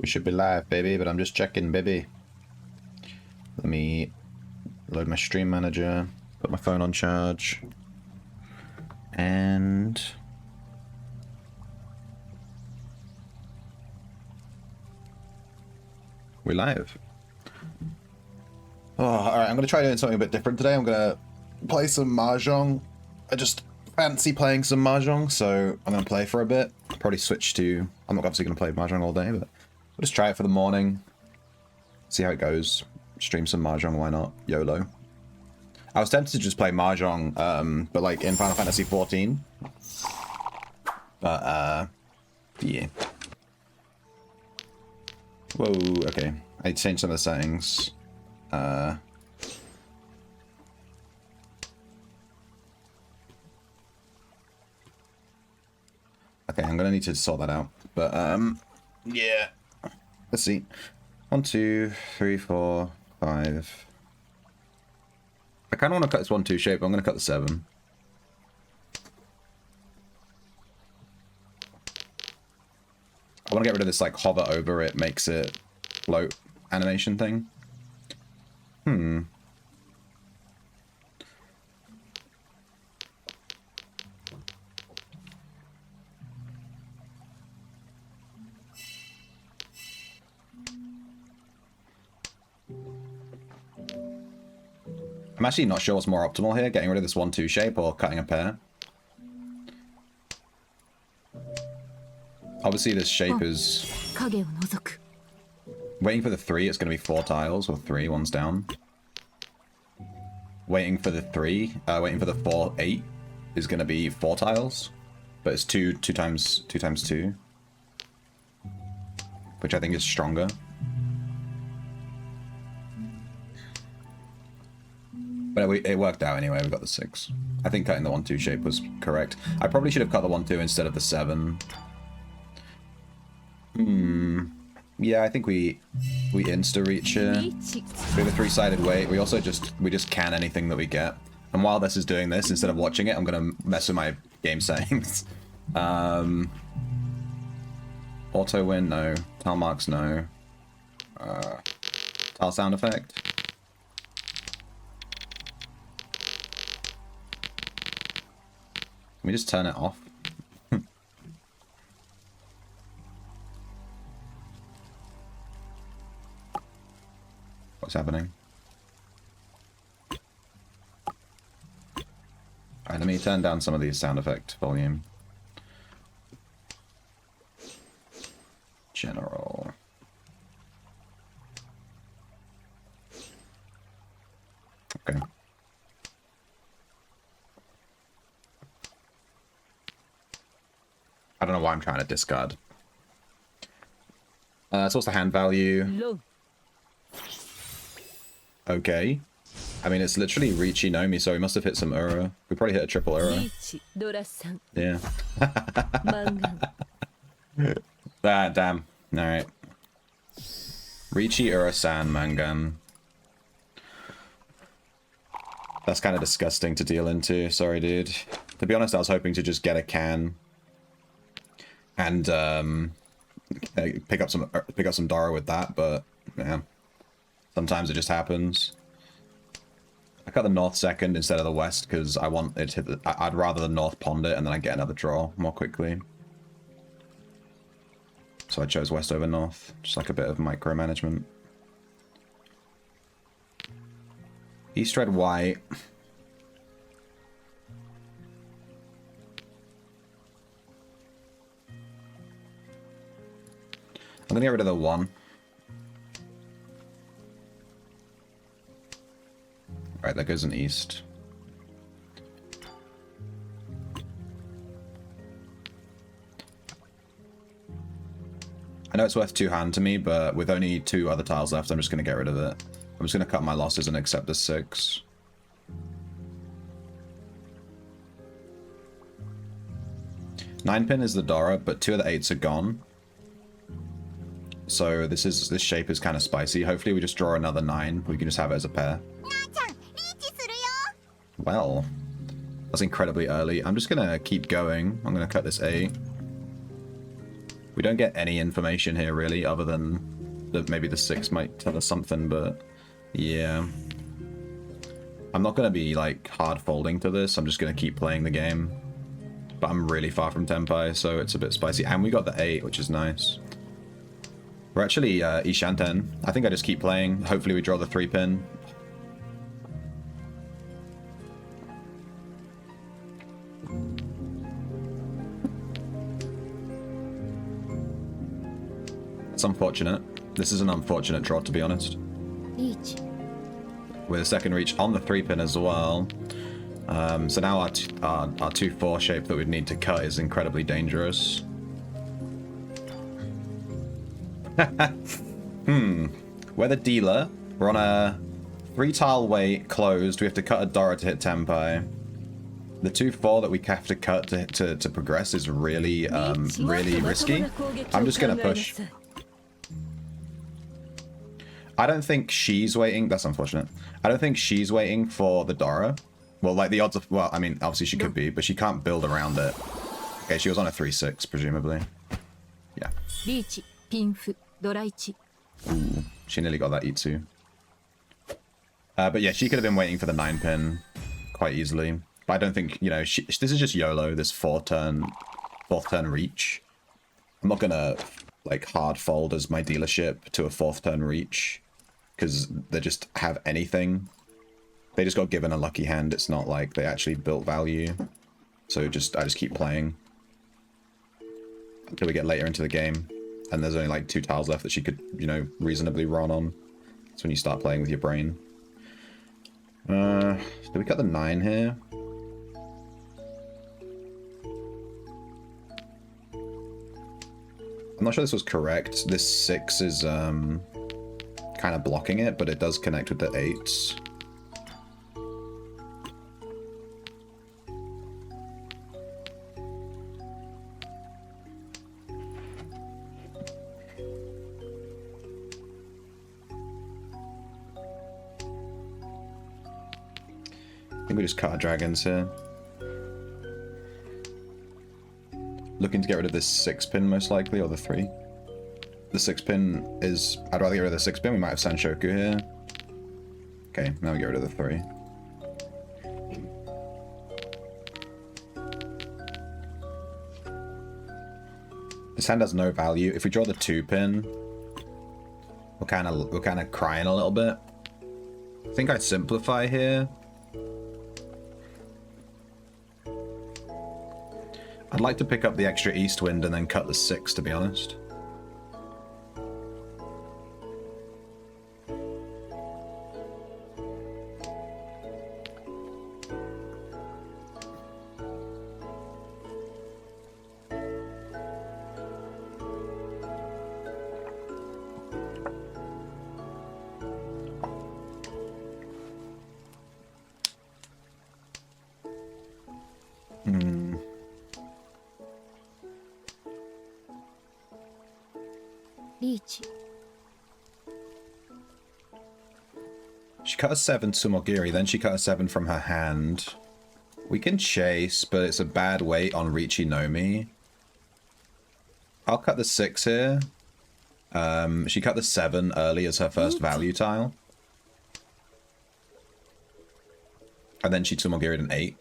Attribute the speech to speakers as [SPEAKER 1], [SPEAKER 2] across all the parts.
[SPEAKER 1] We should be live, baby, but I'm just checking, baby. Let me load my stream manager, put my phone on charge, and we're live. Oh, alright, I'm going to try doing something a bit different today. I'm going to play some Mahjong. I just fancy playing some Mahjong, so I'm going to play for a bit. Probably switch to... I'm not obviously going to play Mahjong all day, but we'll just try it for the morning. See how it goes. Stream some Mahjong, why not? YOLO. I was tempted to just play Mahjong, but like in Final Fantasy XIV. But, yeah. Whoa, okay. I need to change some of the settings. Okay, I'm gonna need to sort that out. But, yeah. Let's see. 1, 2, 3, 4, 5. I kind of want to cut this 1, 2 shape, but I'm going to cut the 7. I want to get rid of this, like, hover over it, makes it float animation thing. I'm actually not sure what's more optimal here, getting rid of this 1, 2 shape or cutting a pair. Obviously this shape is... Waiting for the 3, it's going to be 4 tiles, or 3, one's down. Waiting for the 3, waiting for the 4, 8 is going to be 4 tiles. But it's 2 times 2. Which I think is stronger. But it worked out anyway, we got the 6. I think cutting the 1, 2 shape was correct. I probably should have cut the 1, 2 instead of the 7. Yeah, I think we insta-reach here. We have a 3-sided weight. We also just can anything that we get. And while this is doing this, instead of watching it, I'm gonna mess with my game settings. Auto win, no. Tile marks, no. Tile sound effect. Can we just turn it off? What's happening? Alright, let me turn down some of these sound effect volume. General. Okay. I don't know why I'm trying to discard. So what's the hand value? Okay. I mean, it's literally Riichi Nomi, so we must have hit some Ura. We probably hit a triple Ura. Yeah. Damn. Alright. Riichi Ura-san Mangan. That's kind of disgusting to deal into. Sorry, dude. To be honest, I was hoping to just get a can. And pick up some Dara with that, but yeah, sometimes it just happens. I cut the north second instead of the west because I want it to hit I'd rather the north pond it and then I get another draw more quickly. So I chose west over north, just like a bit of micromanagement. East red white. I'm gonna get rid of the 1. Right, that goes in east. I know it's worth 2 hand to me, but with only 2 other tiles left, I'm just gonna get rid of it. I'm just gonna cut my losses and accept the 6. Nine pin is the Dora, but 2 of the 8s are gone. So this shape is kind of spicy. Hopefully we just draw another 9. We can just have it as a pair. Well, that's incredibly early. I'm just gonna keep going. I'm gonna cut this 8. We don't get any information here, really, other than that maybe the 6 might tell us something, but yeah. I'm not going to be, like, hard folding to this. I'm just going to keep playing the game. But I'm really far from Tenpai, so it's a bit spicy. And we got the 8, which is nice. We're actually Ishanten. I think I just keep playing. Hopefully we draw the 3-pin. It's unfortunate. This is an unfortunate draw, to be honest.
[SPEAKER 2] Riichi.
[SPEAKER 1] With a second reach on the 3-pin as well. So now our 2-4 shape that we'd need to cut is incredibly dangerous. We're the dealer. We're on a 3-tile wait, closed. We have to cut a Dora to hit Tenpai. The 2-4 that we have to cut to progress is really, really risky. I'm just going to push. I don't think she's waiting. That's unfortunate. I don't think she's waiting for the Dora. Well, like the odds of... Well, I mean, obviously she could be, but she can't build around it. Okay, she was on a 3-6, presumably. Yeah.
[SPEAKER 2] Riichi, pinfu, doraichi.
[SPEAKER 1] Ooh, she nearly got that Itsu. But yeah, she could have been waiting for the 9-pin quite easily. But I don't think, you know, this is just YOLO, this 4th turn reach. I'm not going to, like, hard fold as my dealership to a 4th turn reach. Because they just have anything. They just got given a lucky hand. It's not like they actually built value. So I just keep playing. Until we get later into the game. And there's only like 2 tiles left that she could, you know, reasonably run on. That's when you start playing with your brain. Do we cut the 9 here? I'm not sure this was correct. This 6 is kind of blocking it, but it does connect with the 8s. I think we just cut our dragons here. Looking to get rid of this 6-pin most likely, or the 3. The 6-pin is... I'd rather get rid of the 6-pin. We might have Sanshoku here. Okay, now we get rid of the 3. This hand has no value. If we draw the 2-pin, we're kind of crying a little bit. I think I'd simplify here. I'd like to pick up the extra east wind and then cut the 6, to be honest.
[SPEAKER 2] Riichi.
[SPEAKER 1] She cut a 7 Tsumogiri, then she cut a 7 from her hand. We can chase, but it's a bad weight on Riichi Nomi. I'll cut the 6 here. She cut the 7 early as her first value tile. And then she Tsumogiri'd an 8.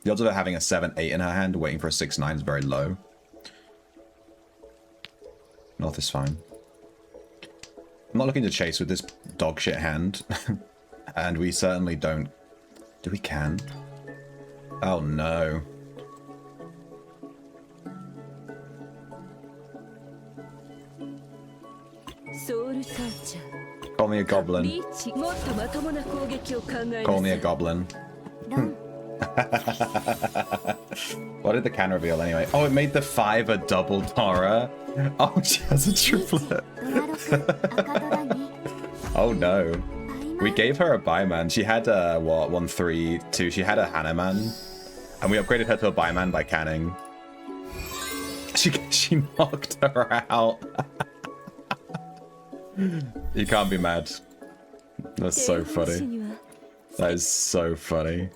[SPEAKER 1] The odds of her having a 7-8 in her hand, waiting for a 6-9 is very low. North is fine. I'm not looking to chase with this dog shit hand. And we certainly don't... Do we can? Oh no. Call me a goblin. Call me a goblin. What did the can reveal anyway? Oh, it made the 5 a double Dora. Oh, she has a triplet. Oh no. We gave her a Buyman. She had a, what, 1-3-2. She had a Hanuman. And we upgraded her to a Buyman by canning. She knocked her out. You can't be mad. That's so funny. That is so funny.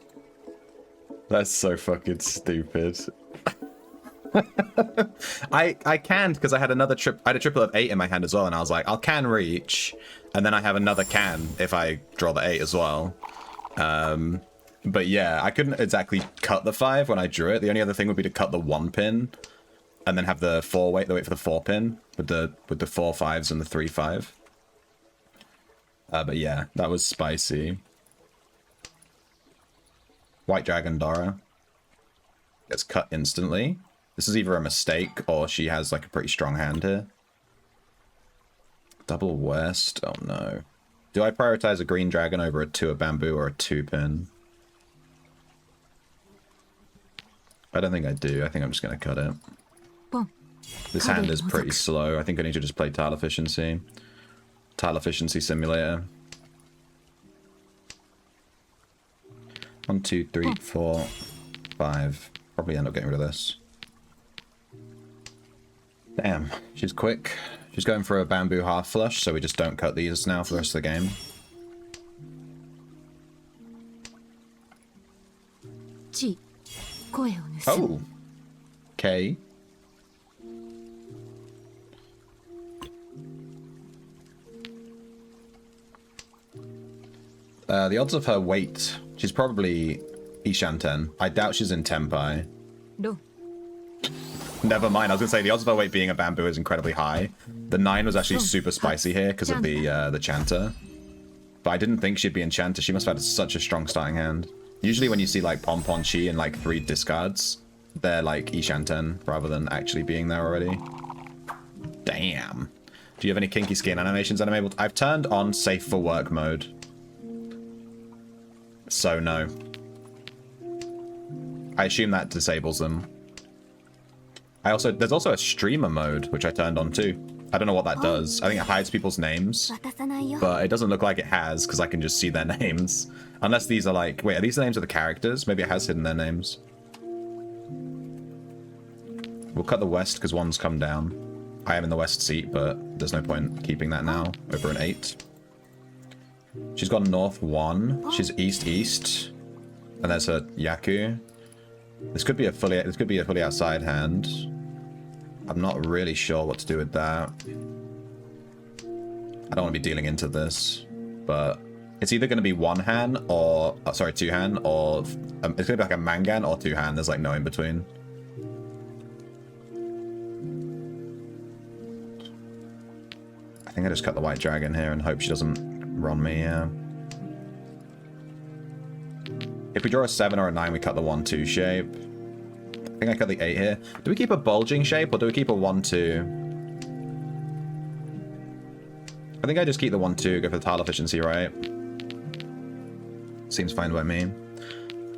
[SPEAKER 1] That's so fucking stupid. I canned because I had another I had a triple of 8 in my hand as well, and I was like, I'll can reach, and then I have another can if I draw the 8 as well. But yeah, I couldn't exactly cut the 5 when I drew it. The only other thing would be to cut the 1 pin, and then have the 4 wait for the 4 pin with the 4 5s and the 3 5. But yeah, that was spicy. White Dragon Dara gets cut instantly. This is either a mistake or she has like a pretty strong hand here. Double West. Oh no. Do I prioritize a green dragon over a 2 of bamboo or a 2 pin? I don't think I do. I think I'm just going to cut it. This hand is pretty slow. I think I need to just play tile efficiency. Tile efficiency simulator. 1, 2, 3, 4, 5. Probably end up getting rid of this. Damn, she's quick. She's going for a bamboo half flush, so we just don't cut these now for the rest of the game. Oh. Okay. The odds of her weight, she's probably Ishanten. I doubt she's in Tenpai.
[SPEAKER 2] No.
[SPEAKER 1] Never mind, I was going to say the odds of her weight being a bamboo is incredibly high. The 9 was actually super spicy here because of the Chanter. But I didn't think she'd be Enchanter. She must have had such a strong starting hand. Usually when you see like Pom Pom Chi and like 3 discards, they're like Ishanten rather than actually being there already. Damn. Do you have any kinky skin animations that I'm able to... I've turned on safe for work mode. So no. I assume that disables them. There's also a streamer mode, which I turned on too. I don't know what that does. I think it hides people's names, but it doesn't look like it has because I can just see their names. Unless these are like, wait, are these the names of the characters? Maybe it has hidden their names. We'll cut the west because 1's come down. I am in the west seat, but there's no point keeping that now over an 8. She's gone north 1. She's east. And there's her Yaku. This could be a fully outside hand. I'm not really sure what to do with that. I don't want to be dealing into this, but it's either going to be 1 hand or 2 hand, or it's going to be like a Mangan or 2 hand. There's like no in between. I think I just cut the white dragon here and hope she doesn't run me. Yeah. If we draw a 7 or a 9, we cut the 1-2 shape. I think I cut the 8 here. Do we keep a bulging shape or do we keep a 1-2? I think I just keep the 1-2, go for the tile efficiency, right? Seems fine by me.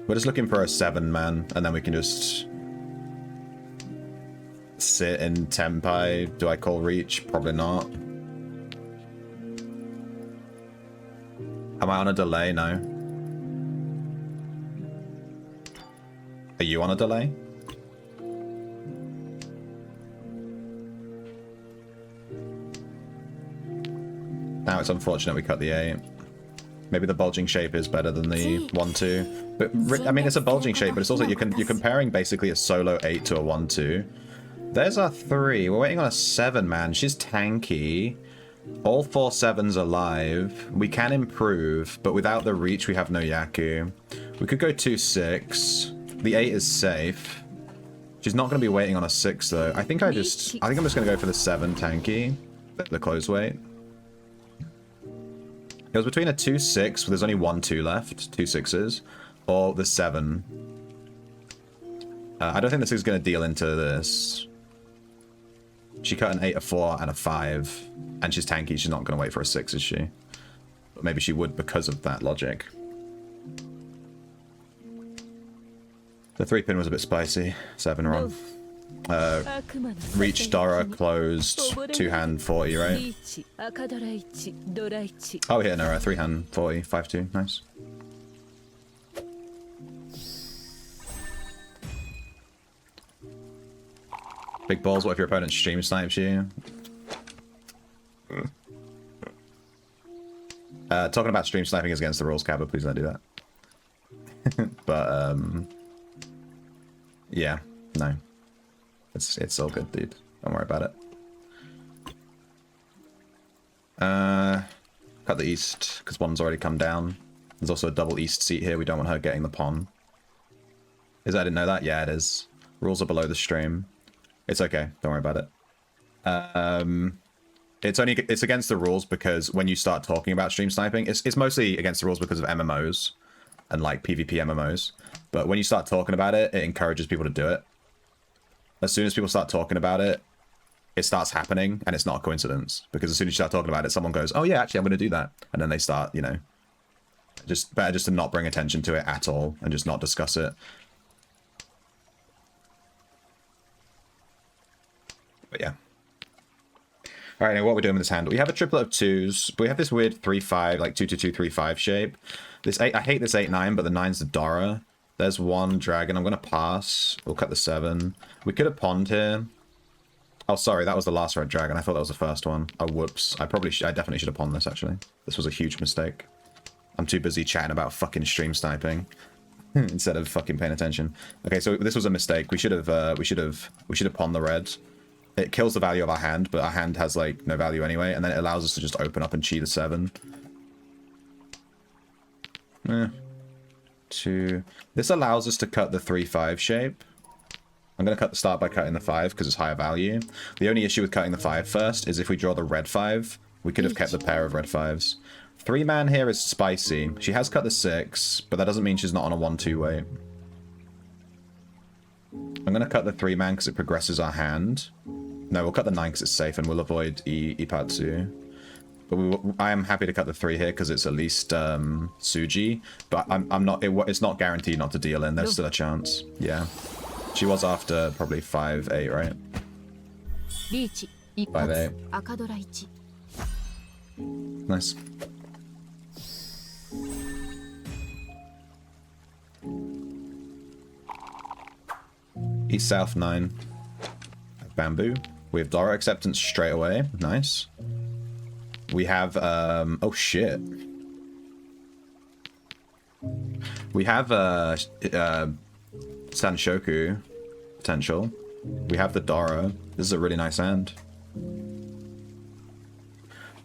[SPEAKER 1] We're just looking for a 7, man, and then we can just sit in Tenpai. Do I call reach? Probably not. Am I on a delay? No. Are you on a delay? Now it's unfortunate we cut the 8. Maybe the bulging shape is better than the 1-2. But I mean, it's a bulging shape, but it's also you're comparing basically a solo 8 to a 1-2. There's our 3. We're waiting on a 7, man. She's tanky. All 4 7s are live. We can improve, but without the reach, we have no Yaku. We could go 2-6. The 8 is safe. She's not going to be waiting on a 6 though. I think I'm just going to go for the 7 tanky, the close weight. It was between a 2-6, where there's only 1-2 left, 2 6s, or the 7. I don't think this is going to deal into this. She cut an 8, a 4, and a 5, and she's tanky. She's not going to wait for a 6, is she? But maybe she would because of that logic. The 3 pin was a bit spicy. 7 wrong. Reach Dara closed. 2 hand 40, right? Oh yeah, no, right. 3 hand 40, 5-2, nice. Big balls. What if your opponent stream snipes you? Talking about stream sniping is against the rules, Cabba. Please don't do that. But yeah, no. It's all good, dude. Don't worry about it. Cut the east, because one's already come down. There's also a double east seat here. We don't want her getting the pawn. I didn't know that? Yeah, it is. Rules are below the stream. It's okay. Don't worry about it. It's against the rules because when you start talking about stream sniping, it's mostly against the rules because of MMOs and like PvP MMOs. But when you start talking about it, it encourages people to do it. As soon as people start talking about it, it starts happening, and it's not a coincidence. Because as soon as you start talking about it, someone goes, oh yeah, actually I'm going to do that. And then they start, you know, better just to not bring attention to it at all and just not discuss it. But yeah. All right, now what we're doing with this hand. We have a triplet of 2s, but we have this weird 3-5, like 2-2-2-3-5 shape. This 8, I hate this 8-9, but the 9's the Dora. There's one dragon. I'm going to pass. We'll cut the 7. We could have pawned here. Oh, sorry, that was the last red dragon. I thought that was the first one. Oh, whoops. I definitely should have pawned this, actually. This was a huge mistake. I'm too busy chatting about fucking stream sniping instead of fucking paying attention. Okay, so this was a mistake. We should have pawned the red. It kills the value of our hand, but our hand has like no value anyway, and then it allows us to just open up and cheat a 7. 2. This allows us to cut the 3-5 shape. I'm going to start by cutting the 5 because it's higher value. The only issue with cutting the 5 first is if we draw the red 5, we could have kept the pair of red 5s. 3-man here is spicy. She has cut the 6, but that doesn't mean she's not on a 1-2 weight. I'm going to cut the 3-man because it progresses our hand. No, we'll cut the 9 because it's safe and we'll avoid Ipatsu. But I am happy to cut the 3 here because it's at least Suji. But I'm not. It's not guaranteed not to deal in. There's still a chance. Yeah. She was after probably 5-8, right?
[SPEAKER 2] Riichi
[SPEAKER 1] 5-8.
[SPEAKER 2] 赤ドラ1
[SPEAKER 1] Nice. East South 9. Bamboo. We have Dora acceptance straight away. Nice. We have oh shit. We have Sanshoku potential. We have the Dora. This is a really nice hand.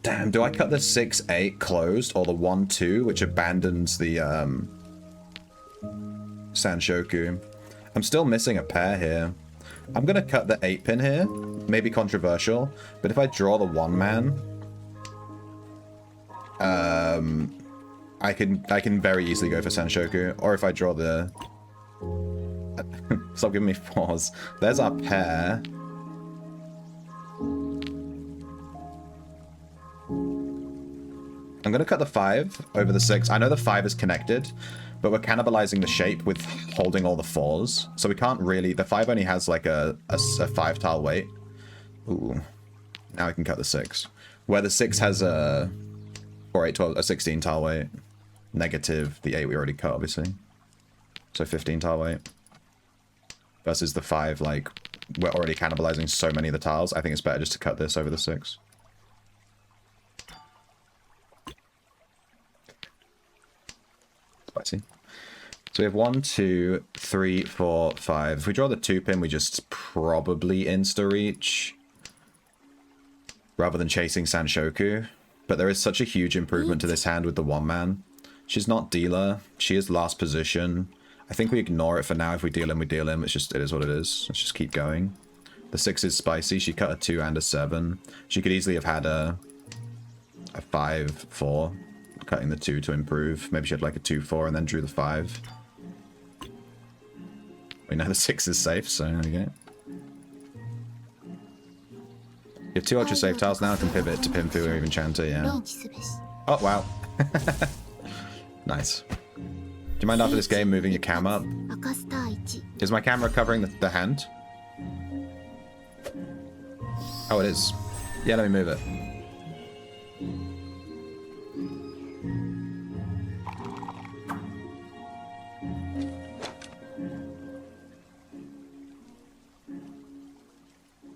[SPEAKER 1] Damn, do I cut the 6-8 closed or the 1-2 which abandons the Sanshoku? I'm still missing a pair here. I'm gonna cut the 8-pin here. Maybe controversial, but if I draw the 1-man, I can very easily go for Sanshoku. Or if I draw the stop giving me pause. There's our pair. I'm gonna cut the 5 over the 6. I know the 5 is connected, but we're cannibalizing the shape with holding all the 4s. So we can't really... The 5 only has like a 5-tile weight. Ooh. Now I can cut the 6. Where the 6 has a... 4, 8, 12, a 16-tile weight. Negative the 8 we already cut, obviously. So 15-tile weight. Versus the 5, like, we're already cannibalizing so many of the tiles. I think it's better just to cut this over the 6. Spicy. So we have 1, 2, 3, 4, 5. If we draw the 2-pin, we just probably insta-reach. Rather than chasing Sanshoku. But there is such a huge improvement to this hand with the 1-man. She's not dealer. She is last position. I think we ignore it for now. If we deal him, we deal him. It's just, it is what it is. Let's just keep going. The 6 is spicy. She cut a 2 and a 7. She could easily have had a 5, 4. Cutting the 2 to improve. Maybe she had like a 2, 4 and then drew the 5. We know the 6 is safe, so there we go. You have 2 ultra safe tiles now. I can pivot to Pimpu or even Chanter, yeah. Oh, wow. Nice. Do you mind after this game moving your cam up? Is my camera covering the hand? Oh, it is. Yeah, let me move it.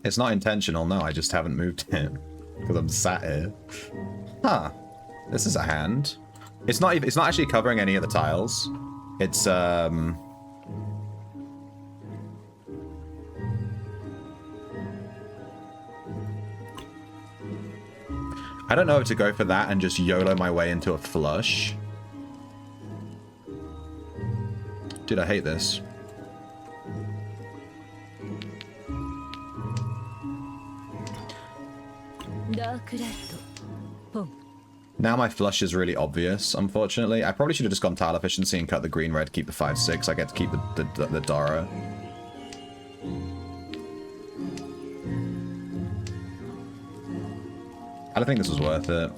[SPEAKER 1] It's not intentional, no, I just haven't moved it. Because I'm sat here. Huh. This is a hand. It's not actually covering any of the tiles. It's I don't know if to go for that and just YOLO my way into a flush. Dude, I hate this. Now my flush is really obvious, unfortunately. I probably should have just gone tile efficiency and cut the green red, keep the 5/6. I get to keep the Dara. I don't think this was worth it.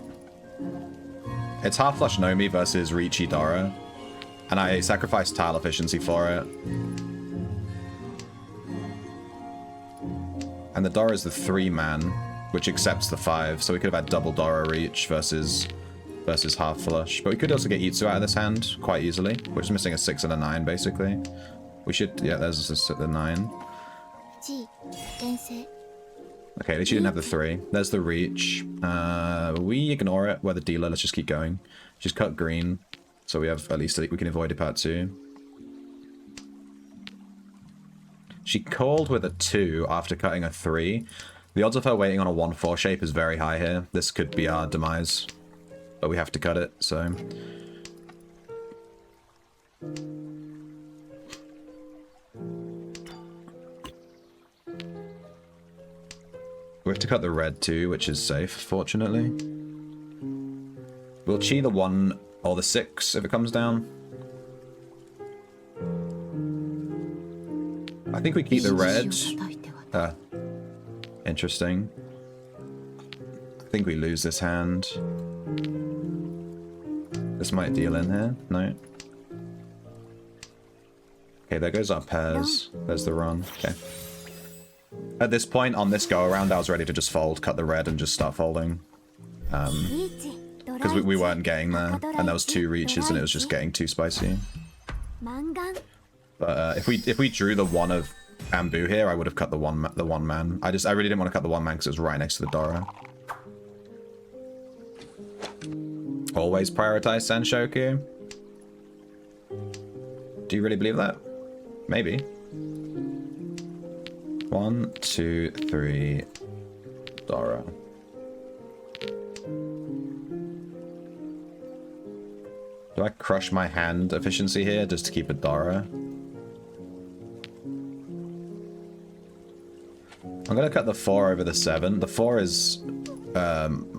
[SPEAKER 1] It's half flush Nomi versus Riichi Dara, and I sacrificed tile efficiency for it. And the Dara is the 3-man, which accepts the 5, so we could have had double Dara Reach versus half flush. But we could also get Itsu out of this hand quite easily. We're just missing a 6 and a 9, basically. We should, yeah, there's the 9. Okay, at least you didn't have the 3. There's the Reach. We ignore it. We're the dealer. Let's just keep going. Just cut green. So we have, at least we can avoid a part 2. She called with a 2 after cutting a 3. The odds of her waiting on a 1/4 shape is very high here. This could be our demise. But we have to cut it, so... We have to cut the red too, which is safe, fortunately. We'll chi the 1 or the 6 if it comes down. I think we keep the red. Interesting. I think we lose this hand. This might deal in here. No. Okay, there goes our pairs. There's the run. Okay. At this point, on this go-around, I was ready to just fold, cut the red, and just start folding. Because we weren't getting there, and there was 2 reaches, and it was just getting too spicy. But if we drew the 1 of bamboo here, I would have cut the one man. I really didn't want to cut the 1 man because it was right next to the Dara. Always prioritize Sanshoku. Do you really believe that? Maybe. 1, 2, 3, Dara. Do I crush my hand efficiency here just to keep a Dara? I'm gonna cut the 4 over the 7. The 4 is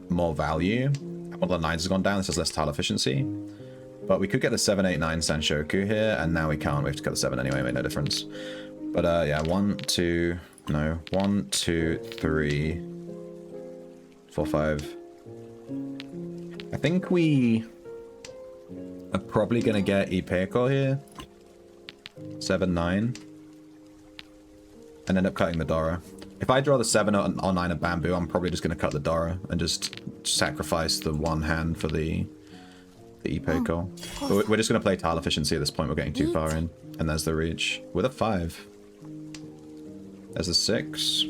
[SPEAKER 1] more value. One of the 9s has gone down, this has less tile efficiency. But we could get the 7, 8, 9 Sanshoku here, and now we can't. We have to cut the 7 anyway, made no difference. But yeah, 1, 2, 3, 4, 5. I think we are probably gonna get Ipeko here. 7, 9. And end up cutting the Dara. If I draw the 7 or 9 of bamboo, I'm probably just gonna cut the Dara and just sacrifice the 1 hand for the Ipeko. But we're just gonna play tile efficiency at this point. We're getting too far in. And there's the reach with a 5. There's a 6.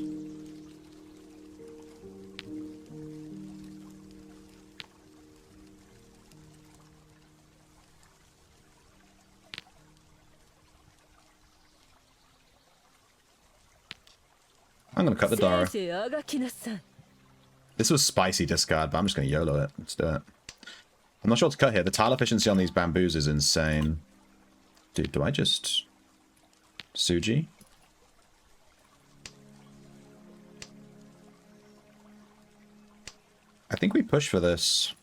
[SPEAKER 1] I'm gonna cut the Dara. This was spicy discard, but I'm just gonna YOLO it. Let's do it. I'm not sure what to cut here. The tile efficiency on these bamboos is insane. Dude, do I just... Suji? I think we push for this.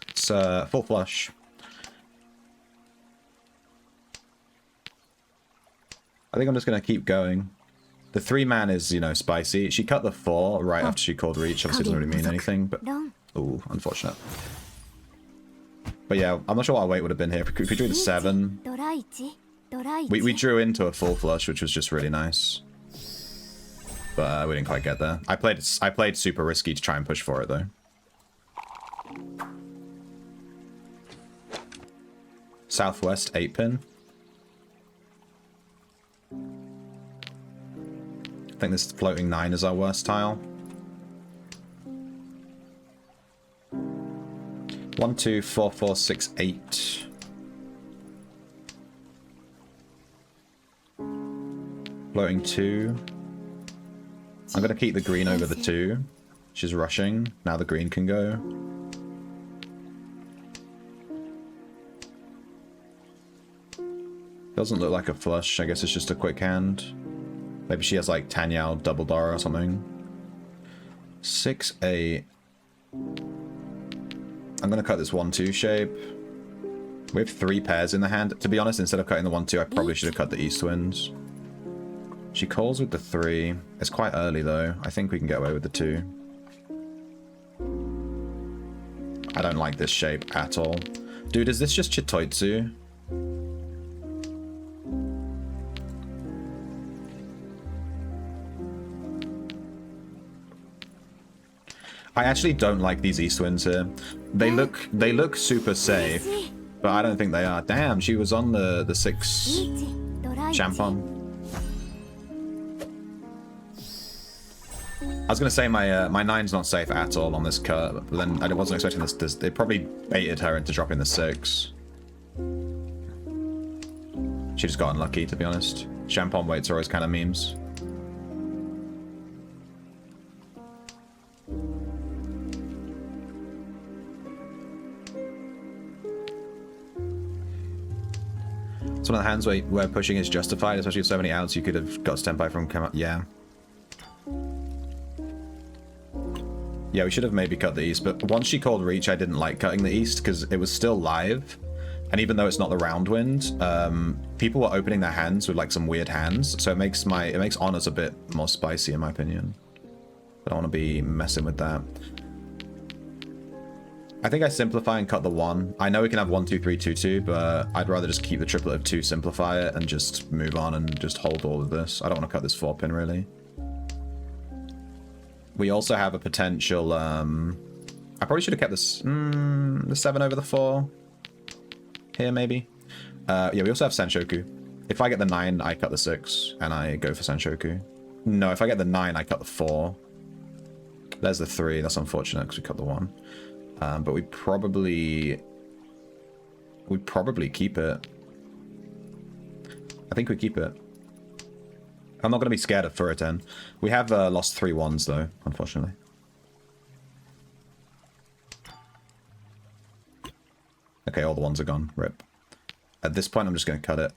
[SPEAKER 1] It's full flush. I think I'm just gonna keep going. The 3-man is, you know, spicy. She cut the 4 right after she called Reach. Obviously, it doesn't really mean anything, but... Ooh, unfortunate. But yeah, I'm not sure what our weight would have been here. If we drew the 7... We drew into a full flush, which was just really nice. But we didn't quite get there. I played super risky to try and push for it, though. Southwest 8-pin. I think this floating 9 is our worst tile. 1, 2, 4, 4, 6, 8. Floating 2. I'm gonna keep the green over the 2. She's rushing. Now the green can go. Doesn't look like a flush. I guess it's just a quick hand. Maybe she has like Tanyao double Dara or something. 6-8. I'm gonna cut this 1-2 shape. We have 3 pairs in the hand. To be honest, instead of cutting the 1-2, I probably should have cut the East Winds. She calls with the 3. It's quite early though. I think we can get away with the 2. I don't like this shape at all. Dude, is this just Chitoitsu? I actually don't like these East Winds here. They look super safe, but I don't think they are. Damn, she was on the 6 Champon. I was gonna say my 9's not safe at all on this cut, but then I wasn't expecting this. They probably baited her into dropping the 6. She just got unlucky, to be honest. Champon weights are always kind of memes. It's one of the hands where pushing is justified, especially with so many outs. You could have got Senpai from come up. Yeah. Yeah, we should have maybe cut the East, but once she called Reach, I didn't like cutting the East because it was still live. And even though it's not the round wind, people were opening their hands with like some weird hands. So it makes honors a bit more spicy in my opinion. I don't want to be messing with that. I think I simplify and cut the 1. I know we can have 1, 2, 3, 2, 2, but I'd rather just keep the triplet of 2, simplify it, and just move on and just hold all of this. I don't want to cut this 4 pin really. We also have a potential, I probably should have kept this, the 7 over the 4. Here, maybe. Yeah, we also have Senshoku. If I get the 9, I cut the 6, and I go for Senshoku. No, if I get the 9, I cut the 4. There's the 3. That's unfortunate, because we cut the 1. But we'd probably keep it. I think we keep it. I'm not going to be scared of Furiten. We have lost 3 1s, though, unfortunately. Okay, all the 1s are gone. Rip. At this point, I'm just going to cut it.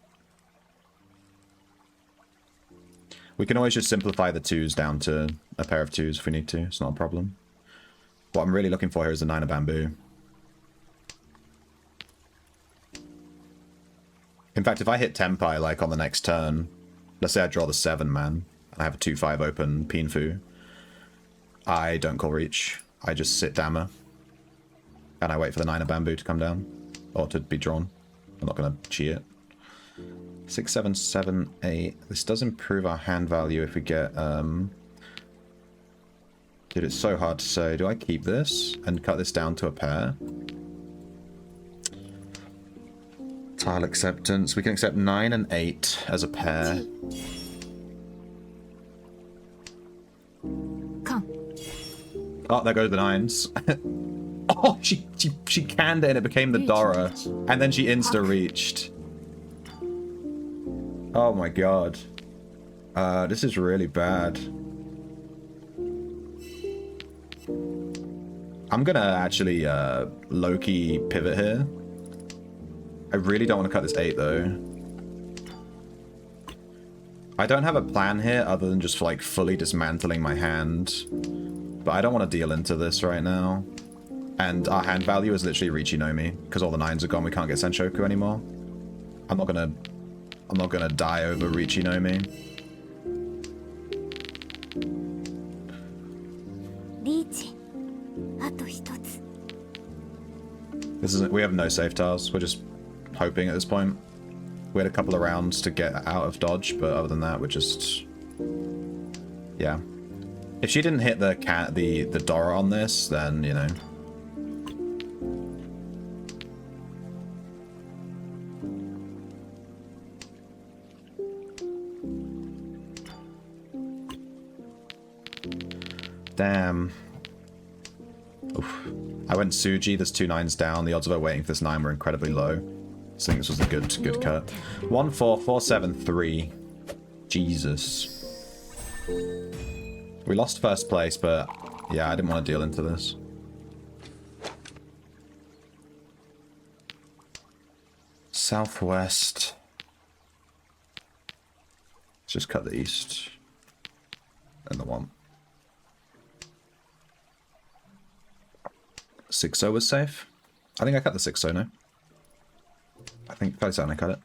[SPEAKER 1] We can always just simplify the 2s down to a pair of 2s if we need to. It's not a problem. What I'm really looking for here is the 9 of bamboo. In fact, if I hit Tenpai, like, on the next turn, let's say I draw the 7 man, and I have a 2-5 open Pinfu, I don't call Reach. I just sit Dammer, and I wait for the 9 of bamboo to come down, or to be drawn. I'm not going to cheat it. 6, 7, 7, 8. This does improve our hand value if we get, Dude, it's so hard to say. Do I keep this and cut this down to a pair? Tile acceptance. We can accept 9 and 8 as a pair.
[SPEAKER 2] Come.
[SPEAKER 1] Oh, there goes the 9s. Oh, she canned it and it became the Dora. And then she insta-reached. Oh my god. This is really bad. I'm gonna actually low-key pivot here. I really don't want to cut this 8 though. I don't have a plan here other than just like fully dismantling my hand. But I don't want to deal into this right now. And our hand value is literally Riichi no Mi, because all the 9s are gone, we can't get Senshoku anymore. I'm not gonna die over Riichi no Mi.
[SPEAKER 2] Riichi.
[SPEAKER 1] We have no safe tiles. We're just hoping at this point. We had a couple of rounds to get out of dodge, but other than that, we're just... Yeah. If she didn't hit the Dora on this, then, you know... Damn. Oof. I went Suji, there's 2 9s down. The odds of her waiting for this 9 were incredibly low. So I think this was a good cut. 1 4 4 7 3. Jesus. We lost first place, but Yeah, I didn't want to deal into this. Southwest. Let's just cut the east. And the one. 6-0 was safe. I think I cut the 6-0, no? I think fairly certain I cut it.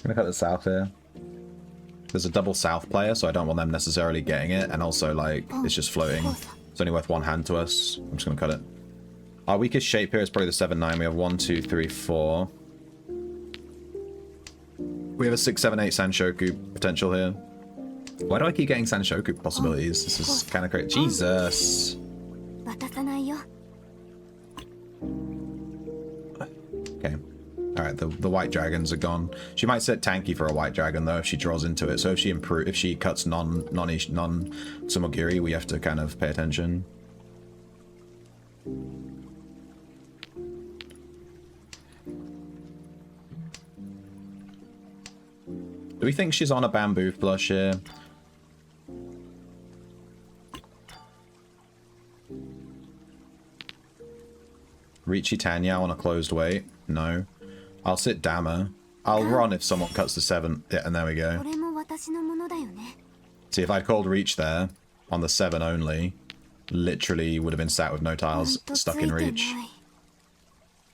[SPEAKER 1] I'm gonna cut the south here. There's a double south player, so I don't want them necessarily getting it, and also, like, it's just floating. It's only worth one hand to us. I'm just gonna cut it. Our weakest shape here is probably the 7-9. We have 1, 2, 3, 4. We have a 6, 7, 8 Sanshoku potential here. Why do I keep getting Sanshoku possibilities? This is kind of crazy. Jesus! Okay. Alright, the white dragons are gone. She might set tanky for a white dragon, though, if she draws into it. So if she cuts non-Sumogiri, we have to kind of pay attention. Do we think she's on a bamboo flush here? Riichi Tanya on a closed weight? No. I'll sit Dama. I'll run if someone cuts the 7. Yeah, and there we go. See, if I'd called Reach there, on the 7 only, literally would have been sat with no tiles stuck in Reach.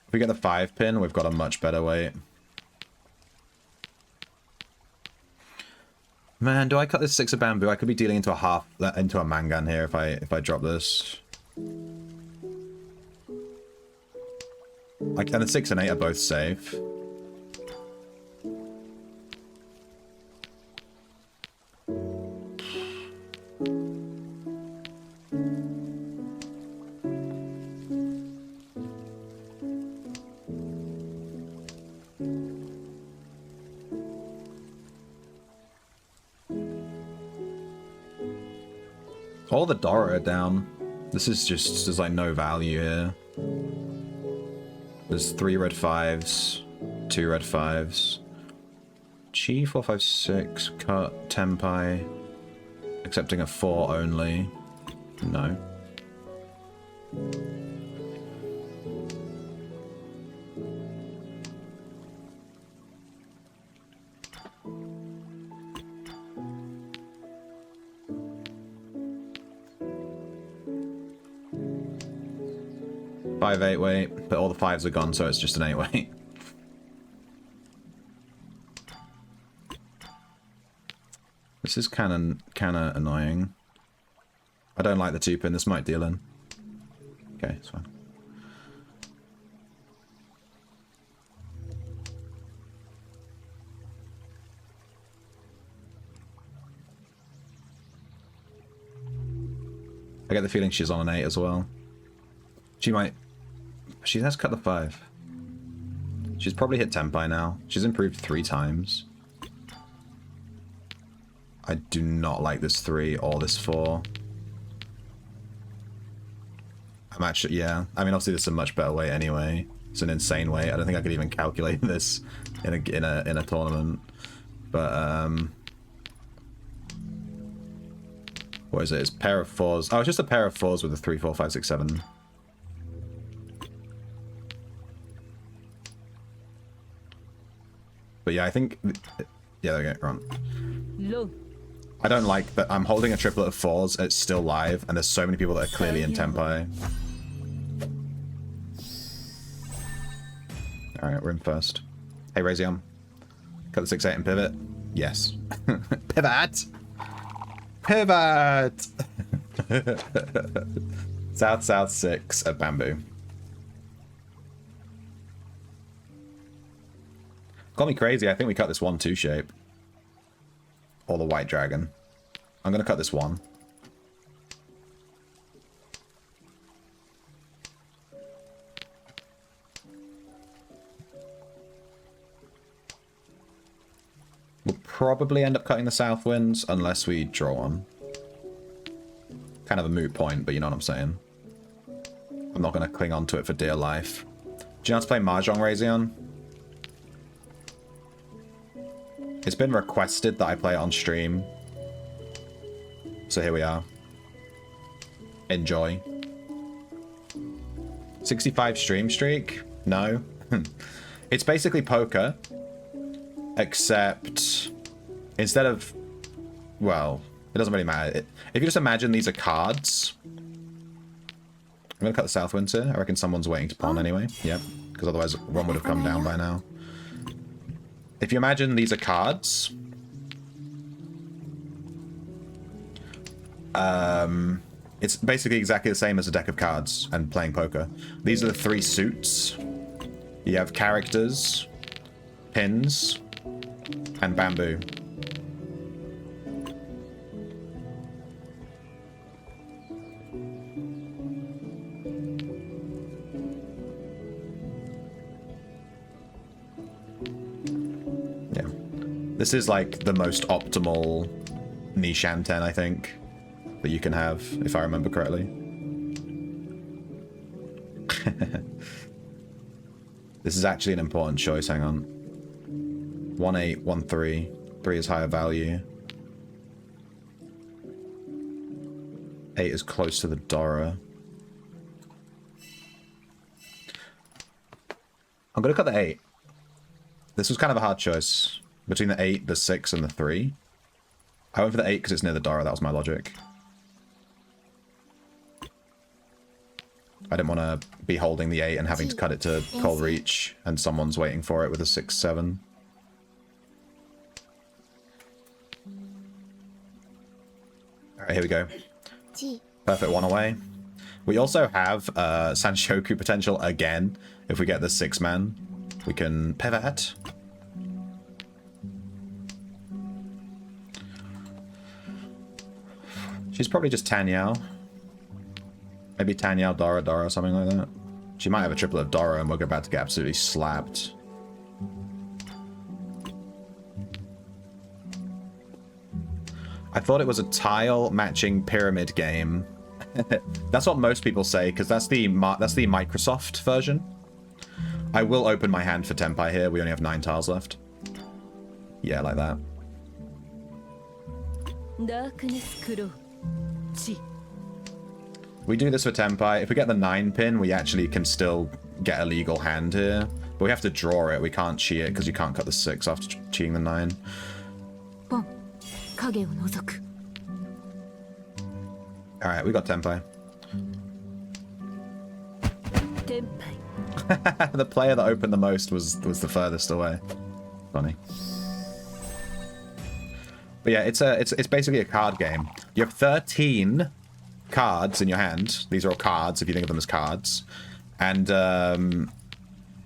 [SPEAKER 1] If we get the 5 pin, we've got a much better weight. Man, do I cut this 6 of bamboo? I could be dealing into a mangan here if I drop this. Like, and the 6 and 8 are both safe. All the Dora are down. This is just, there's like no value here. There's 3 red 5s, 2 red 5s. Chi 4, 5, 6, cut, Tempai. Accepting a 4 only. No. Five 8 weight, but all the 5s are gone, so it's just an 8 weight. This is kind of annoying. I don't like the 2 pin. This might deal in. Okay, it's fine. I get the feeling she's on an 8 as well. She might. She has cut the 5. She's probably hit Tempai now. She's improved 3 times. I do not like this 3 or this 4. I'm actually, yeah. I mean, obviously this is a much better weight anyway. It's an insane weight. I don't think I could even calculate this in a tournament. But what is it? It's a pair of 4s. Oh, it's just a pair of 4s with a 3, 4, 5, 6, 7. But yeah, I think... Yeah, there we go. Run. I don't like that I'm holding a triplet of 4s, it's still live, and there's so many people that are clearly in Tempai. Alright, we're in first. Hey, Razion. Cut the 6, 8 and pivot. Yes. Pivot! Pivot! South, South 6 at Bamboo. Call me crazy, I think we cut this 1-2 shape. Or the white dragon. I'm gonna cut this 1. We'll probably end up cutting the south winds unless we draw one. Kind of a moot point, but you know what I'm saying. I'm not going to cling on to it for dear life. Do you know how to play Mahjong, Razion? It's been requested that I play it on stream. So here we are. Enjoy. 65 stream streak? No. It's basically poker. Except instead of... Well, it doesn't really matter. If you just imagine these are cards... I'm going to cut the south wind here. I reckon someone's waiting to pawn anyway. Yep. Because otherwise one would have come down by now. If you imagine these are cards... It's basically exactly the same as a deck of cards and playing poker. These are the 3 suits. You have characters, pins, and bamboo. Yeah. This is like the most optimal Nishanten, I think, that you can have, if I remember correctly. This is actually an important choice, hang on. 1-8, 1-3. 3 is higher value. 8 is close to the Dora. I'm gonna cut the 8. This was kind of a hard choice. Between the 8, the 6, and the 3. I went for the 8 because it's near the Dora, that was my logic. I didn't want to be holding the 8 and having to cut it to Cold Reach, and someone's waiting for it with a 6-7. Alright, here we go. Perfect one away. We also have Sanshoku potential again. If we get the 6-man, we can pivot. She's probably just Tanyao. Maybe Tanyao, Dora, Dora, something like that. She might have a triplet of Dora and we're about to get absolutely slapped. I thought it was a tile matching pyramid game. That's what most people say, because that's the Microsoft version. I will open my hand for Tenpai here. We only have 9 tiles left. Yeah, like that. We do this for Tenpai. If we get the 9 pin, we actually can still get a legal hand here. But we have to draw it. We can't cheat it because you can't cut the 6 after cheating the 9. Alright, we got Tenpai. The player that opened the most was the furthest away. Funny. But yeah, it's basically a card game. You have 13 cards in your hand. These are all cards if you think of them as cards. And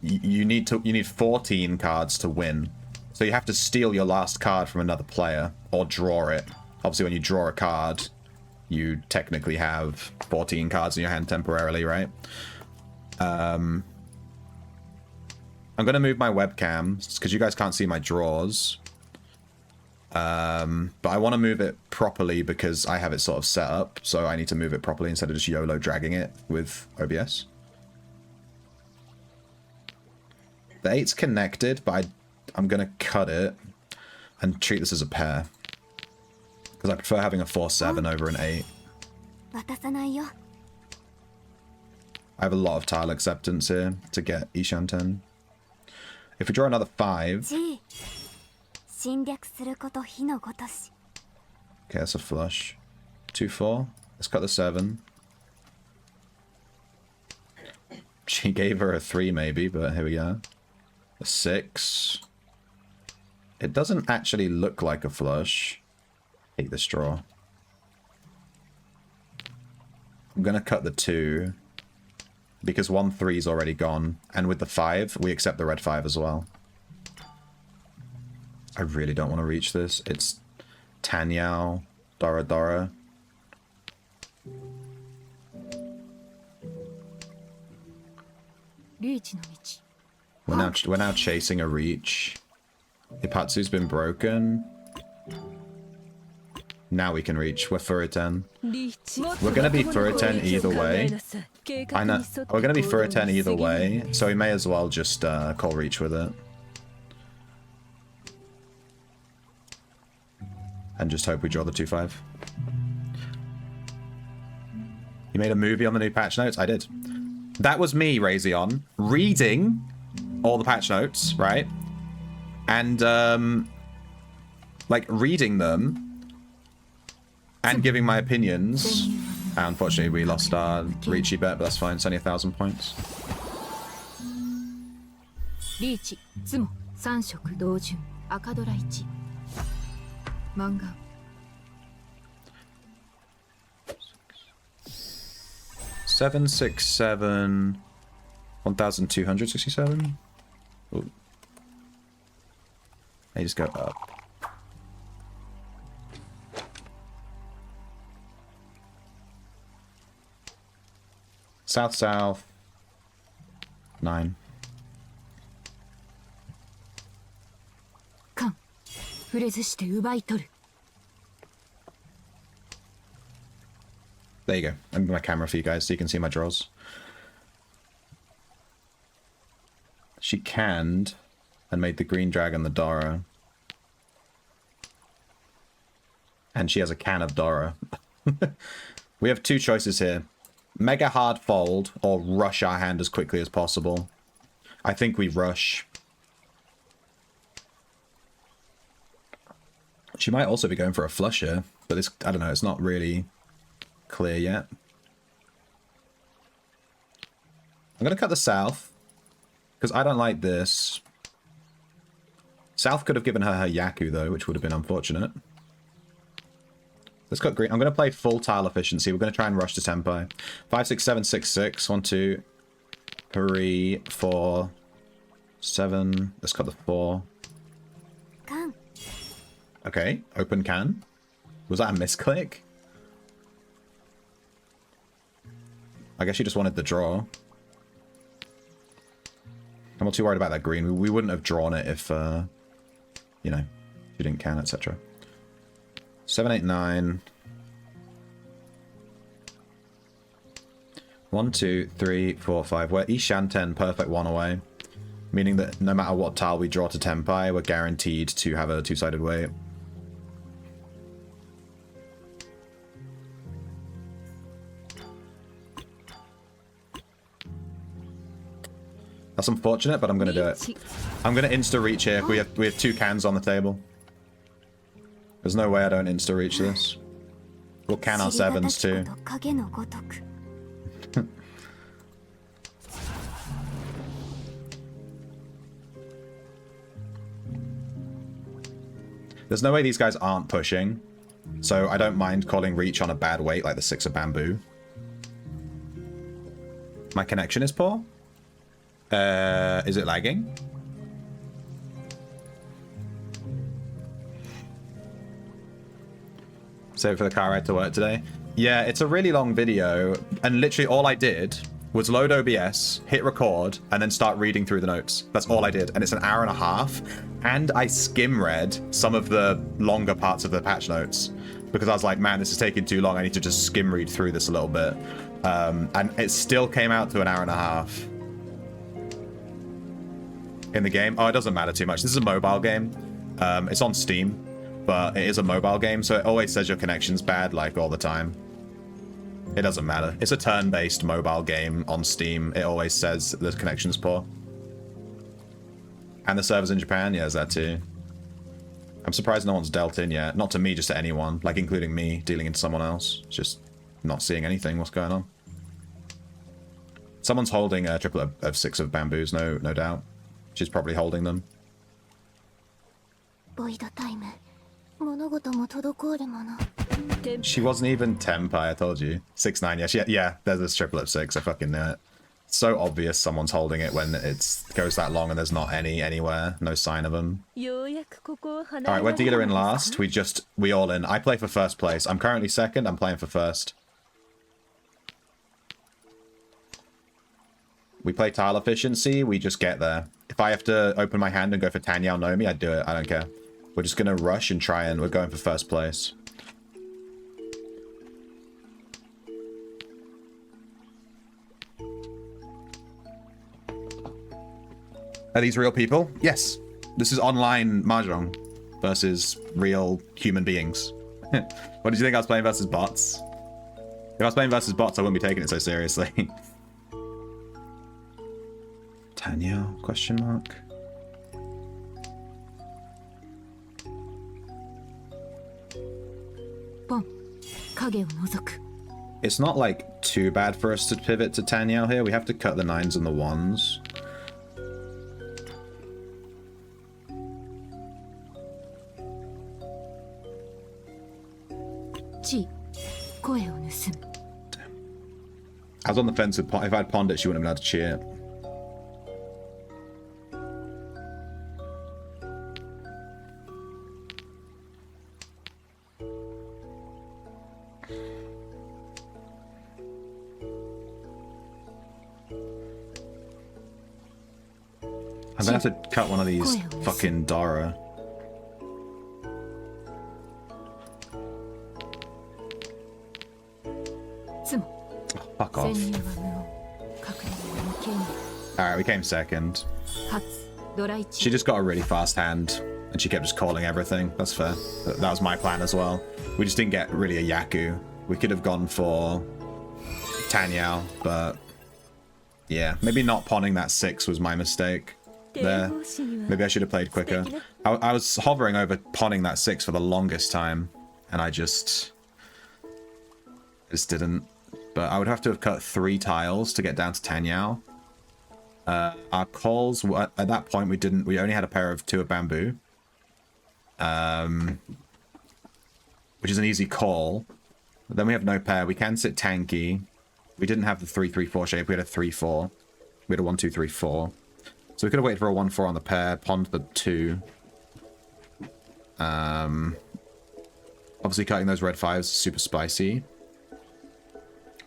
[SPEAKER 1] you need 14 cards to win. So you have to steal your last card from another player or draw it. Obviously when you draw a card, you technically have 14 cards in your hand temporarily, right? I'm going to move my webcam because you guys can't see my draws. But I want to move it properly because I have it sort of set up, so I need to move it properly instead of just YOLO dragging it with OBS. The 8's connected, but I'm going to cut it and treat this as a pair. Because I prefer having a 4-7 over an 8. I have a lot of tile acceptance here to get Ishanten. If we draw another 5... Okay, that's a flush. 2-4. Let's cut the 7. She gave her a 3 maybe, but here we go. A 6. It doesn't actually look like a flush. Hate this draw. I'm gonna cut the 2. Because 1-3 is already gone. And with the 5, we accept the red 5 as well. I really don't want to reach this. It's Tanyao, Dora Dora. We're now chasing a reach. Ipatsu's been broken. Now we can reach. We're Furitan.
[SPEAKER 2] Riichi.
[SPEAKER 1] We're going to be Furitan either way. I know. We're going to be Furitan either way, so we may as well just call reach with it. And just hope we draw the 2-5. You made a movie on the new patch notes? I did. That was me, Razion, reading all the patch notes, right? And, like, reading them and giving my opinions. And unfortunately, we lost our Riichi bet, but that's fine. It's only 1,000 points.
[SPEAKER 2] Riichi, Tsumo, 3色同順、赤ドラ1。漫画。
[SPEAKER 1] 767 1267. Ooh. They just go up. South south 9.
[SPEAKER 2] カン、触れずして奪い取る。
[SPEAKER 1] There you go. I'm my camera for you guys so you can see my draws. She canned and made the green dragon the Dara. And she has a can of Dara. We have two choices here. Mega hard fold or rush our hand as quickly as possible. I think we rush. She might also be going for a flush here, but this, I don't know, it's not really clear yet. I'm going to cut the south because I don't like this. South could have given her her Yaku though, which would have been unfortunate. Let's cut green. I'm going to play full tile efficiency. We're going to try and rush to Tempai. 5, 6, 7, 6, 6. 1, 2, 3, 4, 7. Let's cut the 4.
[SPEAKER 2] Can.
[SPEAKER 1] Okay, open can. Was that a misclick? I guess she just wanted the draw. I'm not too worried about that green. We wouldn't have drawn it if, you know, she didn't can, etc. 7, 8, 9. 1, 2, 3, 4, 5. We're Ishan 10, perfect 1 away. Meaning that no matter what tile we draw to Tempai, we're guaranteed to have a two-sided weight. That's unfortunate, but I'm going to do it. I'm going to insta-reach here. We have two cans on the table. There's no way I don't insta-reach this. We'll can our 7s too. There's no way these guys aren't pushing. So I don't mind calling reach on a bad weight like the 6 of bamboo. My connection is poor? Is it lagging? Save it for the car ride to work today. Yeah, it's a really long video, and literally all I did was load OBS, hit record, and then start reading through the notes. That's all I did, and it's an hour and a half, and I skim read some of the longer parts of the patch notes, because I was like, man, this is taking too long, I need to just skim read through this a little bit. And it still came out to an hour and a half. In the game. Oh, it doesn't matter too much. This is a mobile game. It's on Steam, but it is a mobile game, so it always says your connection's bad, like, all the time. It doesn't matter. It's a turn-based mobile game on Steam. It always says the connection's poor. And the servers in Japan? Yeah, there's that too. I'm surprised no one's dealt in yet. Not to me, just to anyone. Like, including me, dealing into someone else. Just not seeing anything. What's going on? Someone's holding a triple of 6 of bamboos, no doubt. She's probably holding them. She wasn't even Tempai, I told you. 6-9, yeah, there's this triple of 6, I fucking knew it. It's so obvious someone's holding it when it goes that long and there's not anywhere, no sign of them. Alright, we're dealer in last, we all in. I play for first place. I'm currently second, I'm playing for first. We play tile efficiency, we just get there. If I have to open my hand and go for Tanyao Nomi, I'd do it. I don't care. We're just going to rush and try and we're going for first place. Are these real people? Yes. This is online Mahjong versus real human beings. What did you think I was playing versus bots? If I was playing versus bots, I wouldn't be taking it so seriously. Tanya? Question mark. It's not like too bad for us to pivot to Tanya here. We have to cut the 9s and the 1s. I was on the fence with if I'd pawned it, she wouldn't have been able to cheer. I'm gonna have to cut one of these fucking Dara. Oh, fuck off. Alright, we came second. She just got a really fast hand, and she kept just calling everything. That's fair. That was my plan as well. We just didn't get really a Yaku. We could have gone for Tanyao, but yeah, maybe not pawning that 6 was my mistake there. Maybe I should have played quicker. I was hovering over pawning that 6 for the longest time, and I just didn't. But I would have to have cut 3 tiles to get down to Tanyao. Our calls, at that point, we only had a pair of 2 of bamboo. Which is an easy call. But then we have no pair. We can sit tanky. We didn't have the 3-3-4 shape. We had a 3-4. We had a 1-2-3-4. So we could have waited for a 1-4 on the pair, pawned the 2. Obviously cutting those red 5s is super spicy.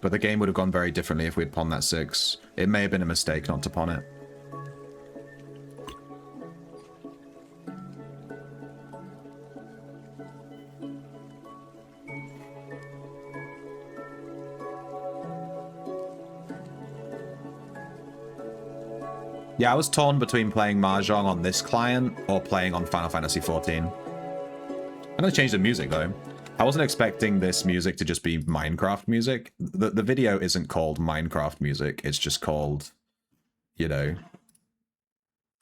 [SPEAKER 1] But the game would have gone very differently if we'd pawned that 6. It may have been a mistake not to pawn it. Yeah, I was torn between playing Mahjong on this client or playing on Final Fantasy XIV. I'm going to change the music, though. I wasn't expecting this music to just be Minecraft music. The video isn't called Minecraft music. It's just called, you know,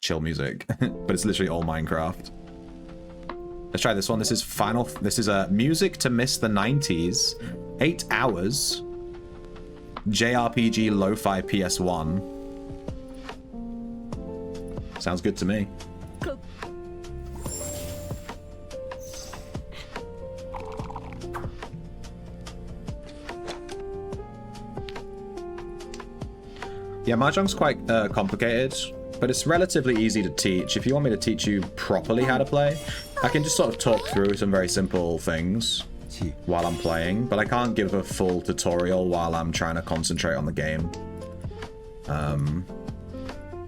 [SPEAKER 1] chill music. But it's literally all Minecraft. Let's try this one. This is music to miss the 90s. 8 hours. JRPG Lo-Fi PS1. Sounds good to me. Yeah, Mahjong's quite complicated, but it's relatively easy to teach. If you want me to teach you properly how to play, I can just sort of talk through some very simple things while I'm playing, but I can't give a full tutorial while I'm trying to concentrate on the game.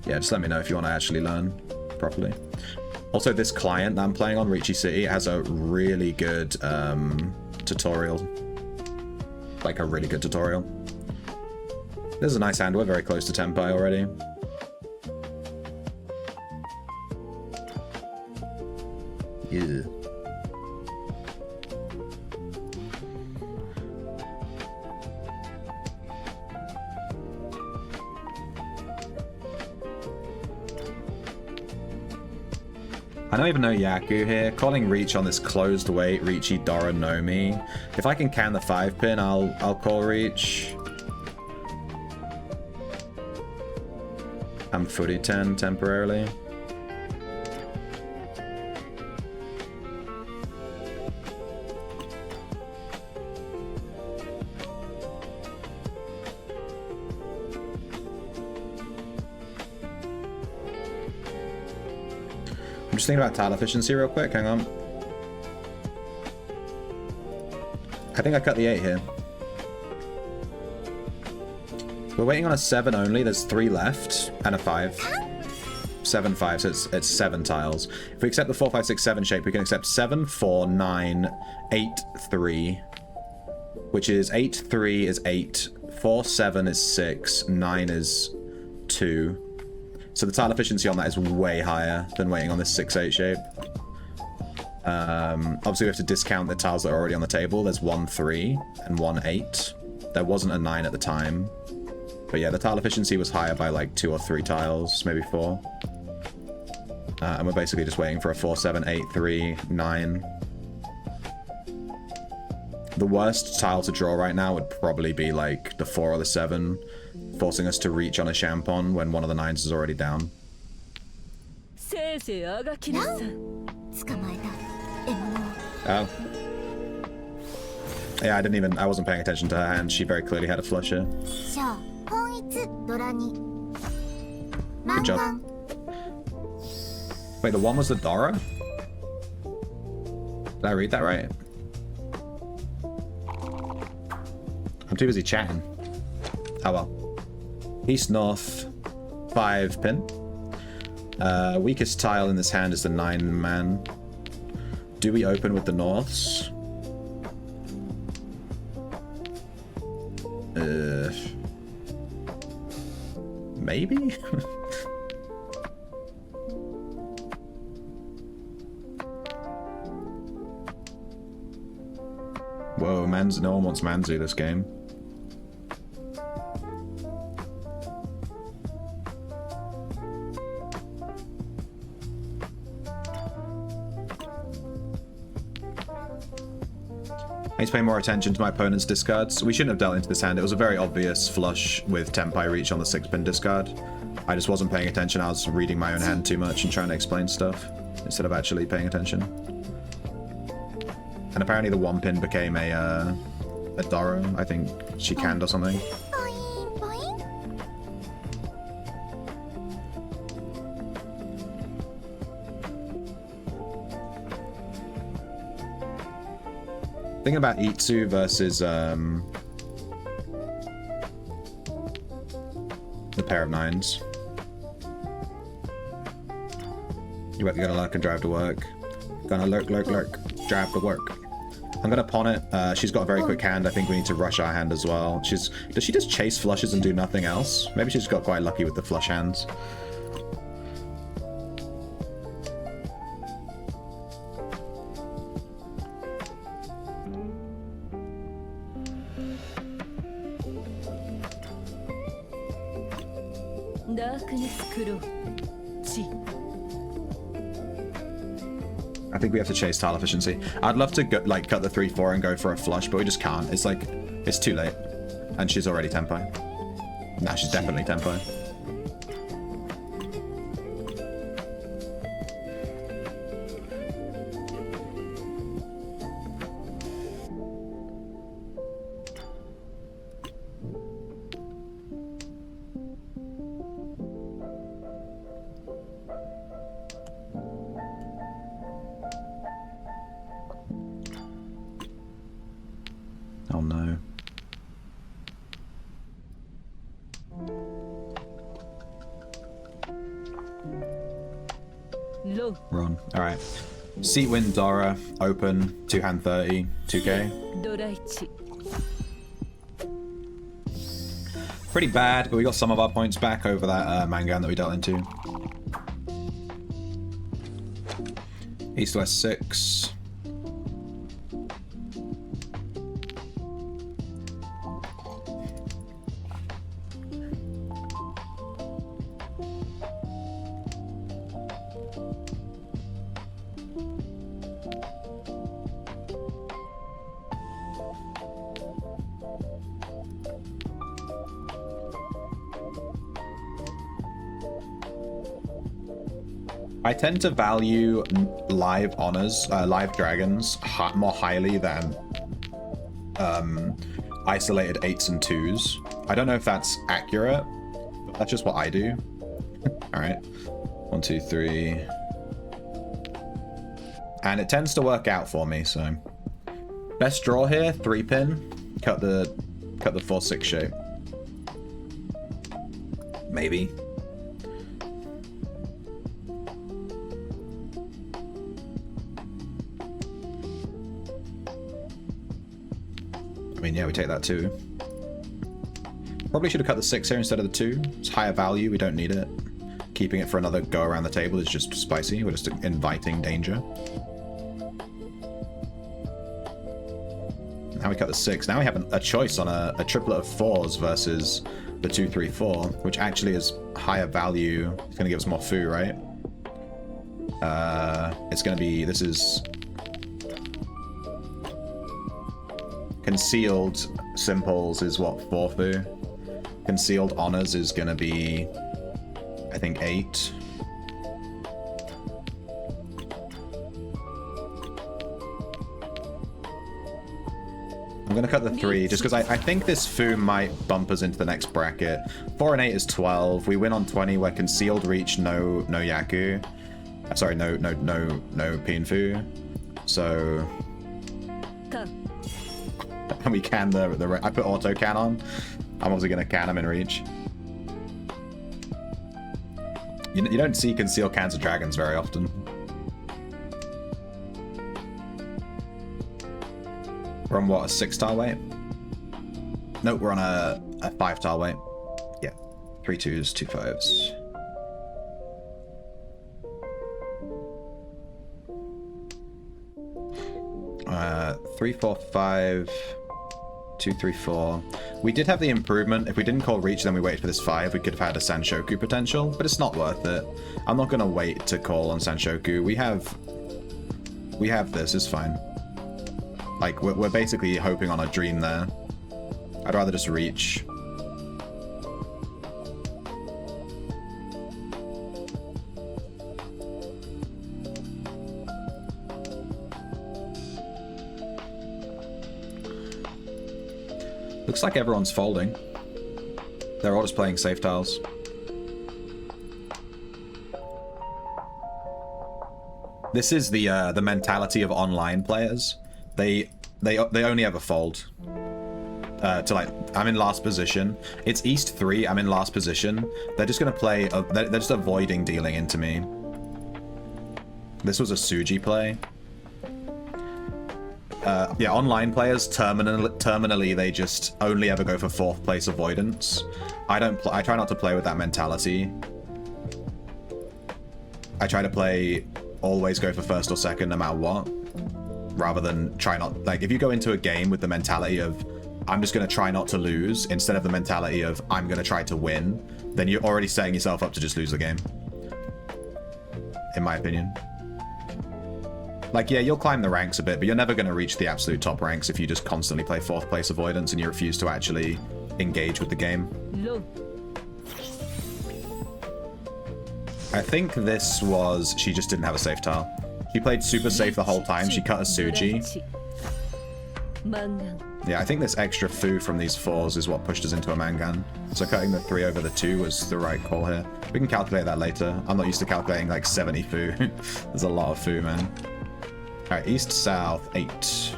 [SPEAKER 1] Yeah, just let me know if you want to actually learn properly. Also, this client that I'm playing on, Riichi City, has a really good tutorial. Like a really good tutorial. This is a nice hand. We're very close to Tenpai already. Yeah. I don't even know Yaku here. Calling Reach on this closed weight, Riichi Dora Nomi. If I can can the 5-pin, I'll call Reach. I'm footy 10 temporarily. I'm just thinking about tile efficiency real quick, hang on. I think I cut the 8 here. We're waiting on a 7 only, there's 3 left, and a 5. 7, 5, so it's 7 tiles. If we accept the 4, 5, 6, 7 shape, we can accept 7, 4, 9, 8, 3. Which is 8, 3 is 8, 4, 7 is 6, 9 is 2. So the tile efficiency on that is way higher than waiting on this 6-8 shape. Obviously we have to discount the tiles that are already on the table. There's 1-3 and 1-8. There wasn't a 9 at the time. But yeah, the tile efficiency was higher by like 2 or 3 tiles, maybe 4. And we're basically just waiting for a 4-7, 8-3, 9. The worst tile to draw right now would probably be like the 4 or the 7, forcing us to reach on a Champon when one of the 9s is already down. Oh. Yeah, I wasn't paying attention to her hand. She very clearly had a flusher. Good job. Wait, the 1 was the Dora? Did I read that right? I'm too busy chatting. Oh well. East, north, 5 pin. Weakest tile in this hand is the 9-man. Do we open with the norths? Maybe? Whoa, no one wants Manzu this game. I need to pay more attention to my opponent's discards. We shouldn't have dealt into this hand. It was a very obvious flush with Tenpai Reach on the 6-pin discard. I just wasn't paying attention. I was reading my own hand too much and trying to explain stuff instead of actually paying attention. And apparently the 1-pin became a Doro. I think she canned or something. Thinking about Itsu versus the pair of 9s. You're gonna lurk and drive to work. Gonna lurk, drive to work. I'm gonna pawn it. She's got a very quick hand. I think we need to rush our hand as well. Does she just chase flushes and do nothing else? Maybe she's got quite lucky with the flush hands. I think we have to chase tile efficiency. I'd love to go, like cut the 3-4 and go for a flush, but we just can't. It's like, it's too late. And she's already Tenpai. Nah, she's definitely Tenpai. Oh no. Run. Alright. Seat win Dora. Open. 2-hand 30. 2k. Pretty bad, but we got some of our points back over that Mangan that we dealt into. East West 6. I tend to value live honors, live dragons more highly than isolated 8s and 2s. I don't know if that's accurate, but that's just what I do. All right, 1, 2, 3, and it tends to work out for me. So best draw here, 3-pin, cut the 4-6 shape, maybe. I mean, yeah, we take that too. Probably should have cut the 6 here instead of the 2. It's higher value, we don't need it. keeping it for another go around the table is just spicy. We're just inviting danger. Now we cut the 6. Now we have a choice on a triplet of 4s versus the 2, 3, 4, which actually is higher value. It's going to give us more foo, right? It's going to be... This is... Concealed Simples is what, 4 foo? Concealed Honors is going to be, I think, 8. I'm going to cut the 3, just because I think this foo might bump us into the next bracket. 4 and 8 is 12. We win on 20, where Concealed Reach, no Yaku. Sorry, no Pinfu. So... And we can I put auto can on. I'm obviously going to can him in Reach. You don't see concealed cans of dragons very often. We're on what, a 6-tile weight? Nope, we're on a 5-tile weight. Yeah. 3 2s, 2 5s. Uh, 3 4 5 2 3 4. We did have the improvement. If we didn't call Reach, then we waited for this 5, we could have had a Sanshoku potential, but it's not worth it. I'm not gonna wait to call on Sanshoku. We have this, it's fine. Like, we're basically hoping on a dream there. I'd rather just Reach. Looks like everyone's folding. They're all just playing safe tiles. This is the mentality of online players. They only ever fold. To like, I'm in last position. It's East 3. I'm in last position. They're just gonna play. They're just avoiding dealing into me. This was a Suji play. Yeah, online players terminally they just only ever go for 4th place avoidance. I try not to play with that mentality. I try to play always go for 1st or 2nd no matter what, rather than try not, like, if you go into a game with the mentality of I'm just going to try not to lose instead of the mentality of I'm going to try to win, then you're already setting yourself up to just lose the game, in my opinion. Like, yeah, you'll climb the ranks a bit, but you're never going to reach the absolute top ranks if you just constantly play 4th place avoidance and you refuse to actually engage with the game. I think this was... She just didn't have a safe tile. She played super safe the whole time. She cut a Suji. Yeah, I think this extra foo from these 4s is what pushed us into a Mangan. So cutting the 3 over the 2 was the right call here. We can calculate that later. I'm not used to calculating like 70 foo. There's a lot of foo, man. Alright, East, South, 8.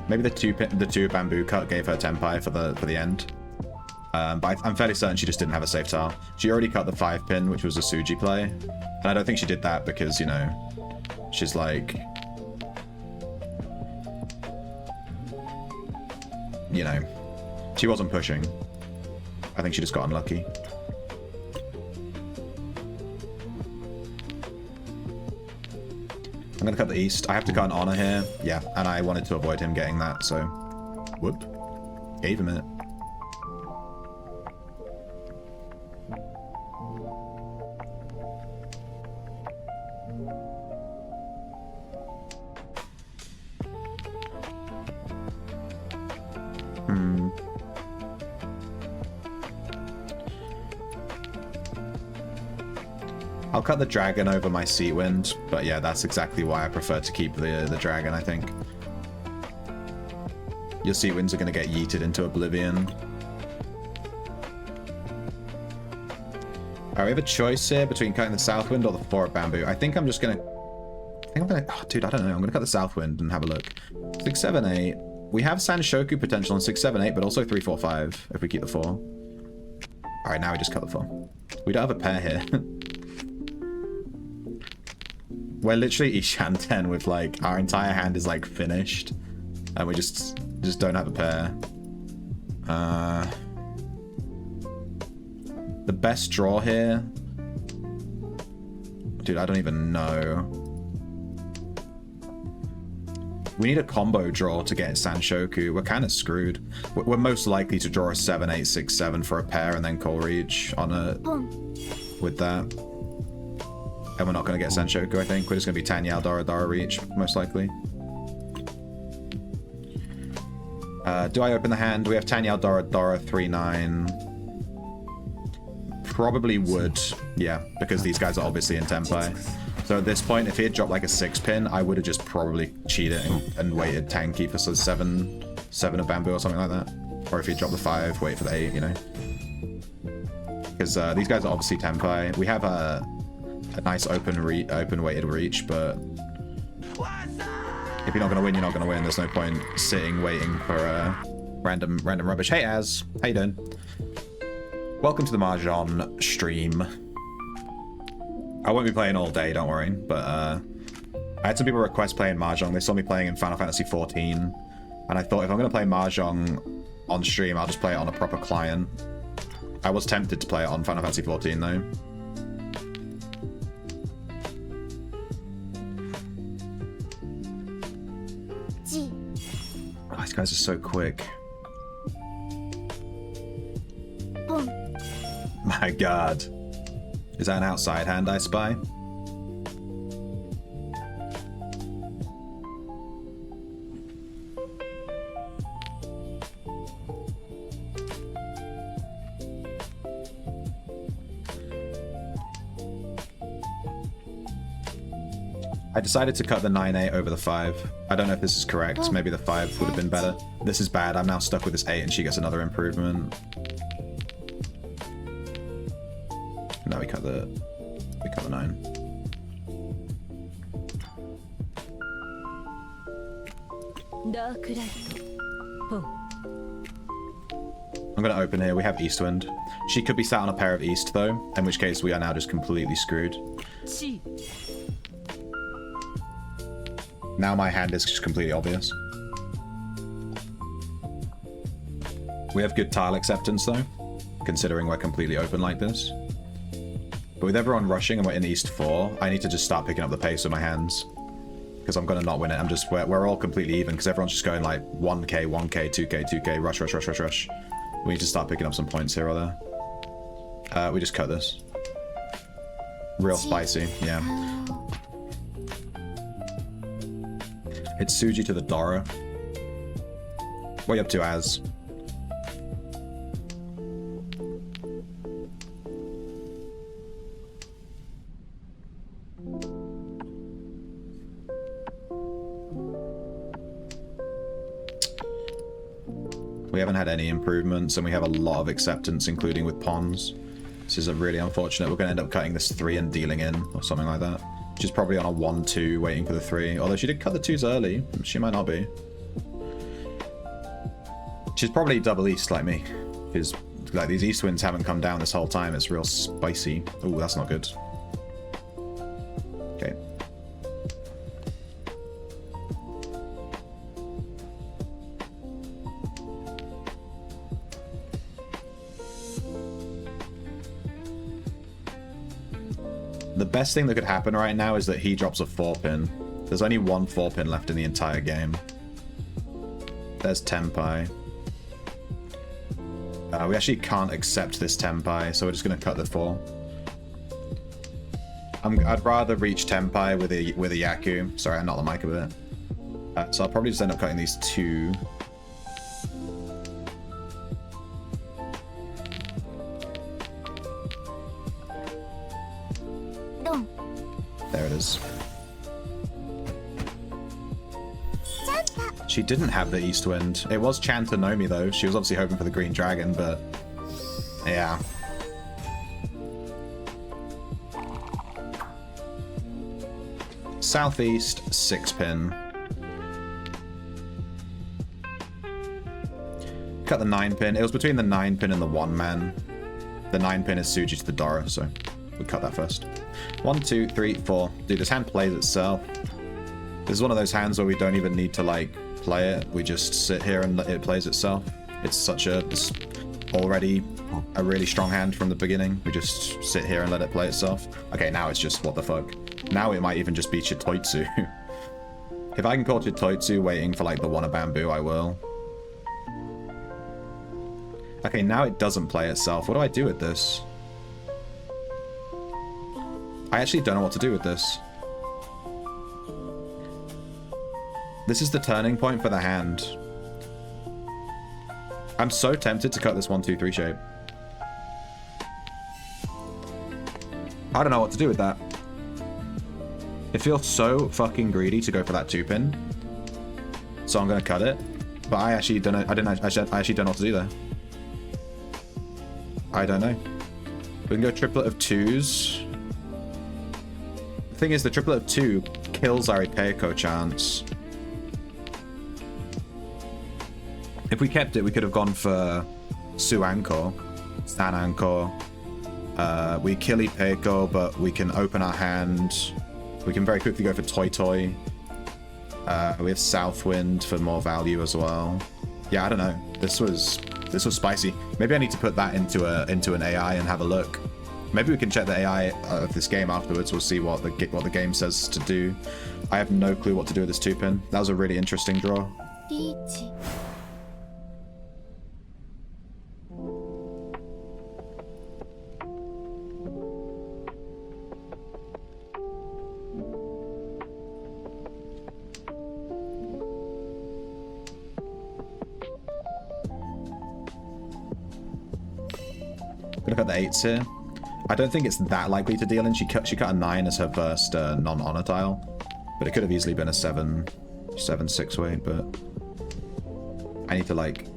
[SPEAKER 1] Maybe the two bamboo cut gave her Tenpai for the end. But I'm fairly certain she just didn't have a safe tile. She already cut the 5 pin, which was a Suji play. And I don't think she did that because, you know, she's like... You know, she wasn't pushing. I think she just got unlucky. I'm gonna cut the East. I have to cut an Honor here. Yeah, and I wanted to avoid him getting that, so... Whoop. Gave him it. I'll cut the dragon over my Sea Wind, but yeah, that's exactly why I prefer to keep the dragon, I think. Your Sea Winds are going to get yeeted into oblivion. Alright, we have a choice here between cutting the South Wind or the 4 bamboo. I think I'm just going to... Oh, dude, I don't know. I'm going to cut the South Wind and have a look. 6, 7, 8. We have Sanshoku potential on 6, 7, 8, but also 3, 4, 5 if we keep the 4. Alright, now we just cut the 4. We don't have a pair here. We're literally Ishan 10 with like our entire hand is like finished, and we just don't have a pair. The best draw here, dude, I don't even know. We need a combo draw to get Sanshoku. We're kind of screwed. We're most likely to draw a 7, 8, 6, 7 for a pair and then call Reach on it with that. And we're not going to get Sanshoku, I think. We're just going to be Tanyao, Dara, Dara, Reach, most likely. Do I open the hand? We have Tanyao, Dara, Dara, 3, 9. Probably would, yeah, because these guys are obviously in Tenpai. So at this point, if he had dropped like a 6-pin, I would have just probably cheated and waited Tanky for sort of 7 of bamboo or something like that. Or if he dropped the 5, wait for the 8, you know. Because these guys are obviously Tenpai. We have a nice open weighted Reach, but if you're not gonna win, you're not gonna win. There's no point sitting waiting for random rubbish. Hey Az, how you doing? Welcome to the Mahjong stream. I won't be playing all day, don't worry, but I had some people request playing Mahjong. They saw me playing in Final Fantasy XIV, and I thought if I'm going to play Mahjong on stream, I'll just play it on a proper client. I was tempted to play it on Final Fantasy XIV, though. Oh, these guys are so quick. My god. Is that an outside hand I spy? I decided to cut the 9-8 over the 5. I don't know if this is correct. Maybe the 5 would have been better. This is bad. I'm now stuck with this 8 and she gets another improvement. No, we cut the 9. I'm gonna open here. We have Eastwind. She could be sat on a pair of East though, in which case we are now just completely screwed. Now my hand is just completely obvious. We have good tile acceptance though, considering we're completely open like this. But with everyone rushing and we're in East 4, I need to just start picking up the pace with my hands. Because I'm going to not win it. We're all completely even because everyone's just going like 1k, 1k, 2k, 2k, rush, rush, rush, rush, rush. We need to start picking up some points here or there. We just cut this. Real spicy, yeah. It's Suji to the Dora. What are you up to, Az? We haven't had any improvements, and we have a lot of acceptance, including with pawns. This is really unfortunate. We're going to end up cutting this 3 and dealing in, or something like that. She's probably on a 1-2, waiting for the 3. Although she did cut the 2s early. She might not be. She's probably double East like me. Because like these East winds haven't come down this whole time. It's real spicy. Oh, that's not good. Okay. The best thing that could happen right now is that he drops a 4-pin. There's only one 4-pin left in the entire game. There's Tenpai. We actually can't accept this Tenpai, so we're just going to cut the 4. I'd rather reach Tenpai with a Yaku. Sorry, I knocked the mic a bit. So I'll probably just end up cutting these 2. There it is. She didn't have the East Wind. It was Chantanomi though. She was obviously hoping for the Green Dragon, but yeah. Southeast 6-pin. Cut the 9-pin. It was between the 9-pin and the 1-man. The 9-pin is Suji to the Dora, so we cut that first. 1, 2, 3, 4. Dude, this hand plays itself. This is one of those hands where we don't even need to like play it. We just sit here and it plays itself. It's already a really strong hand from the beginning. We just sit here and let it play itself. Okay, now it's just what the fuck. Now it might even just be Chitoitsu. If I can call Chitoitsu waiting for like the one of bamboo, I will. Okay, now it doesn't play itself. What do I do with this? I actually don't know what to do with this. This is the turning point for the hand. I'm so tempted to cut this 1, 2, 3 shape. I don't know what to do with that. It feels so fucking greedy to go for that 2-pin. So I'm gonna cut it. But I actually don't know. I actually don't know what to do there. I don't know. We can go triplet of 2s. The thing is, the triplet of 2 kills our Ipeiko chance. If we kept it, we could have gone for Su Anko, Stan Anko. We kill Ipeiko, but we can open our hand. We can very quickly go for Toy Toy. We have Southwind for more value as well. Yeah, I don't know. This was spicy. Maybe I need to put that into an AI and have a look. Maybe we can check the AI of this game afterwards. We'll see what the game says to do. I have no clue what to do with this 2-pin. That was a really interesting draw.
[SPEAKER 2] Riichi.
[SPEAKER 1] Look at the 8s here. I don't think it's that likely to deal in. She cut a 9 as her first non-honor tile, but it could have easily been a 7-6 way. But I need to like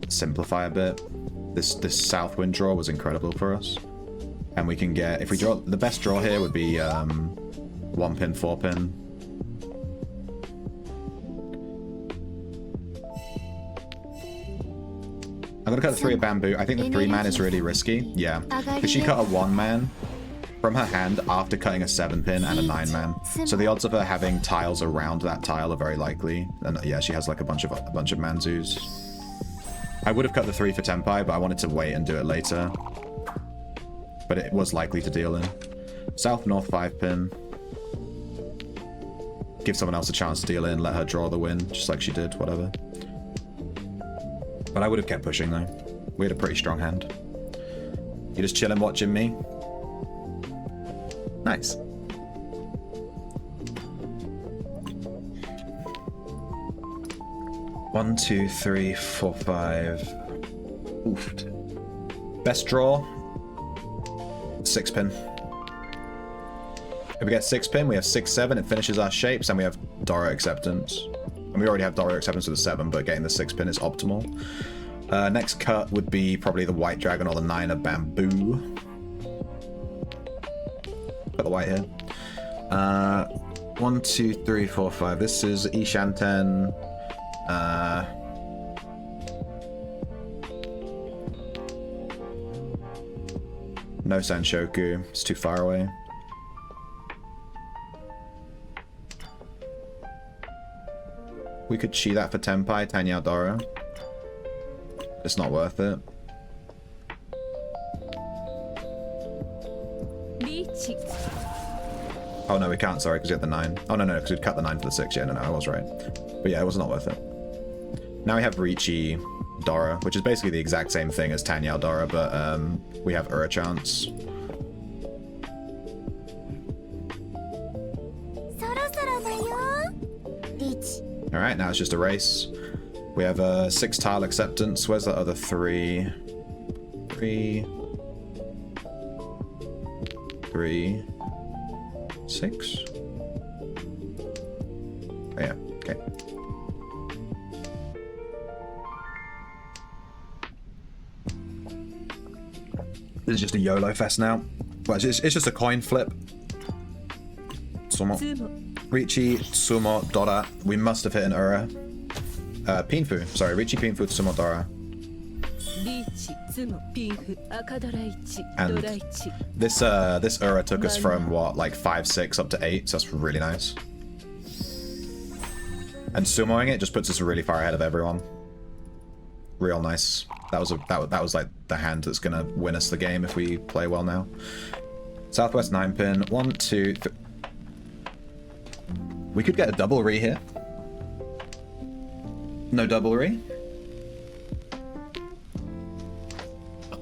[SPEAKER 1] simplify a bit. This Southwind draw was incredible for us, and we can get, if we draw, the best draw here would be 1-pin, 4-pin. I'm gonna cut the 3 of bamboo. I think the 3-man is really risky. Yeah, because she cut a 1-man from her hand after cutting a 7-pin and a 9-man. So the odds of her having tiles around that tile are very likely. And yeah, she has like a bunch of Manzus. I would have cut the 3 for Tenpai, but I wanted to wait and do it later. But it was likely to deal in. South-North 5-pin. Give someone else a chance to deal in, let her draw the win, just like she did, whatever. But I would have kept pushing though. We had a pretty strong hand. You just chilling watching me? Nice. One, 2, 3, 4, 5. Oofed. Best draw. 6-pin. If we get 6-pin, we have 6, 7. It finishes our shapes, and we have Doro Acceptance. And we already have Doro Acceptance with the 7, but getting the 6-pin is optimal. Next cut would be probably the White Dragon or the 9 of bamboo. Got the white here. 1, 2, 3, 4, 5. This is Ishanten. No Sanshoku. It's too far away. We could chi that for Tenpai, Tanyao Doro. It's not worth it.
[SPEAKER 2] Riichi.
[SPEAKER 1] Oh no, we can't, sorry, because we had the 9. Oh no, because we'd cut the 9 for the 6. Yeah, no, I was right. But yeah, it was not worth it. Now we have Riichi Dora, which is basically the exact same thing as Tanyao Dora, but we have Ura chance. Alright, now it's just a race. We have a 6 tile acceptance. Where's that other 3? 3, 6. Oh yeah, okay. This is just a YOLO fest now. Well, it's just a coin flip. Sumo. Riichi, Sumo, Dora. We must have hit an Ura. Pinfu. Sorry, Riichi, Pinfu, Sumo, Dora. And this Ura took us from what, like 5-6 up to 8, so that's really nice. And sumoing it just puts us really far ahead of everyone. Real nice. That was like the hand that's gonna win us the game if we play well now. Southwest 9-pin. 1, 2, 3. We could get a double re here. No double re.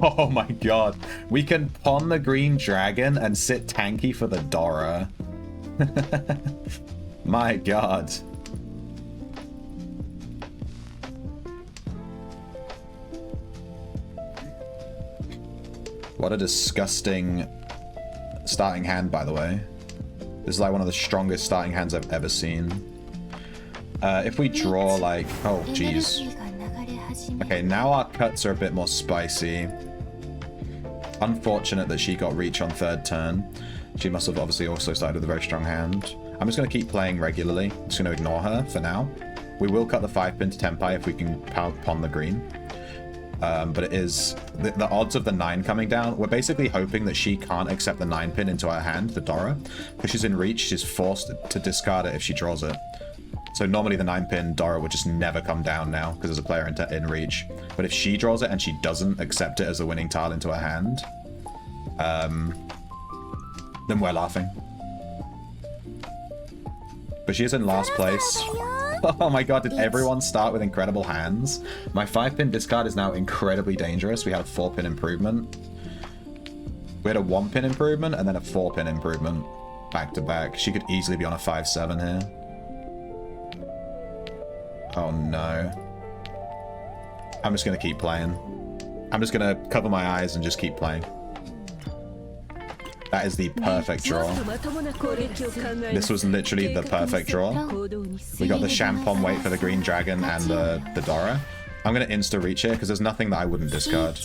[SPEAKER 1] Oh my god. We can pawn the green dragon and sit tanky for the Dora. My god. What a disgusting starting hand, by the way. This is like one of the strongest starting hands I've ever seen. If we draw like... Oh, jeez. Okay, now our cuts are a bit more spicy. Unfortunate that she got Reach on 3rd turn. She must have obviously also started with a very strong hand. I'm just going to keep playing regularly. I'm just going to ignore her for now. We will cut the 5-pin to Tenpai if we can pawn the green. But it is... The odds of the 9 coming down, we're basically hoping that she can't accept the 9-pin into her hand, the Dora. Because she's in Reach, she's forced to discard it if she draws it. So normally the 9-pin Dora would just never come down now, because there's a player in Reach. But if she draws it and she doesn't accept it as a winning tile into her hand, then we're laughing. But she is in last place. Oh my god, did everyone start with incredible hands? My 5-pin discard is now incredibly dangerous. We had a 4-pin improvement. We had a 1-pin improvement and then a 4-pin improvement back to back. She could easily be on a 5-7 here. Oh no. I'm just going to keep playing. I'm just going to cover my eyes and just keep playing. That is the perfect draw. This was literally the perfect draw. We got the Champon Wait for the green dragon and the Dora. I'm going to insta-reach here because there's nothing that I wouldn't discard.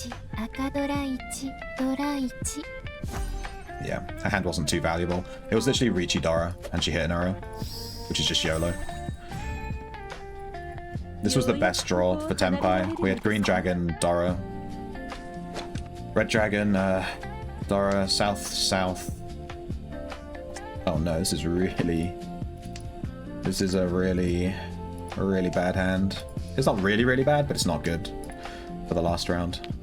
[SPEAKER 1] Yeah, her hand wasn't too valuable. It was literally Riichi Dora and she hit an arrow, which is just YOLO. This was the best draw for Tenpai. We had green dragon, Dora. Red dragon, Dora, south. Oh no, this is a really bad hand. It's not really bad, but it's not good for the last round.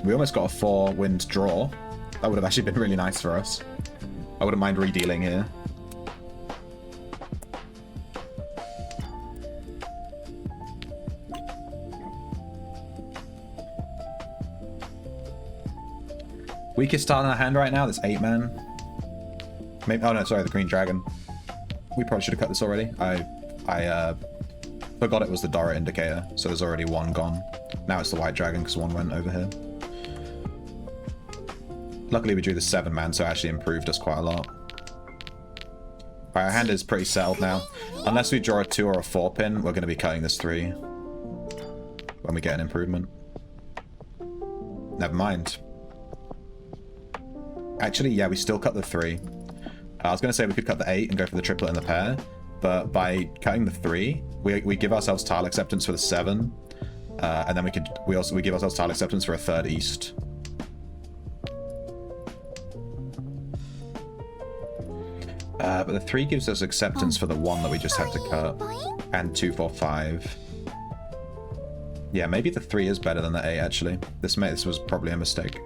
[SPEAKER 1] We almost got a 4-wind draw. That would have actually been really nice for us. I wouldn't mind redealing here. Weakest tile in our hand right now, this 8-man. Maybe, oh no, sorry, the green dragon. We probably should have cut this already. I forgot it was the Dora indicator, so there's already 1 gone. Now it's the white dragon because 1 went over here. Luckily we drew the 7-man, so it actually improved us quite a lot. Right, our hand is pretty settled now. Unless we draw a 2 or a 4-pin, we're going to be cutting this 3 when we get an improvement. Never mind. Actually, yeah, we still cut the 3. I was going to say we could cut the 8 and go for the triplet and the pair, but by cutting the 3, we give ourselves tile acceptance for the 7, and then we give ourselves tile acceptance for a 3rd east. But the 3 gives us acceptance for the 1 that we just had to cut, and 2, 4, 5. Yeah, maybe the 3 is better than the 8 actually. This was probably a mistake.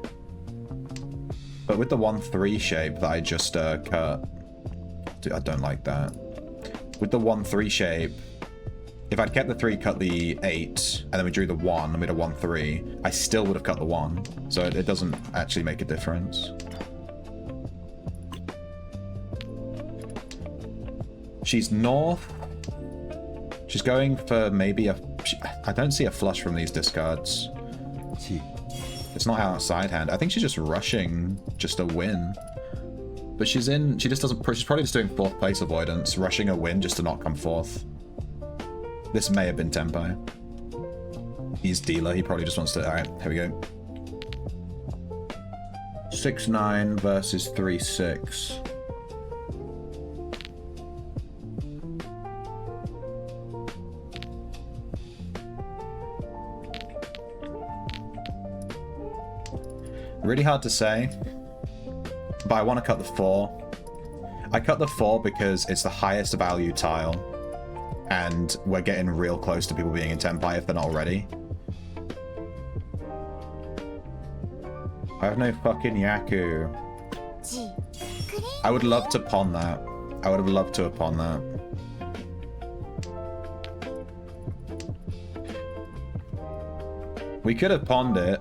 [SPEAKER 1] But with the 1-3 shape that I just cut... Dude, I don't like that. With the 1-3 shape, if I'd kept the 3, cut the 8, and then we drew the 1, and we had a 1-3, I still would have cut the 1. So it doesn't actually make a difference. She's north. She's going for maybe a... I don't see a flush from these discards. It's not outside hand. I think she's just rushing just a win. But she's probably just doing 4th place avoidance, rushing a win just to not come 4th. This may have been Tenpai. He's dealer, he probably just wants to... Alright, here we go. 6-9 versus 3-6. Really hard to say. But I want to cut the 4. I cut the 4 because it's the highest value tile. And we're getting real close to people being in Tenpai if they're not already. I have no fucking Yaku. I would love to pawn that. I would have loved to have pawned that. We could have pawned it,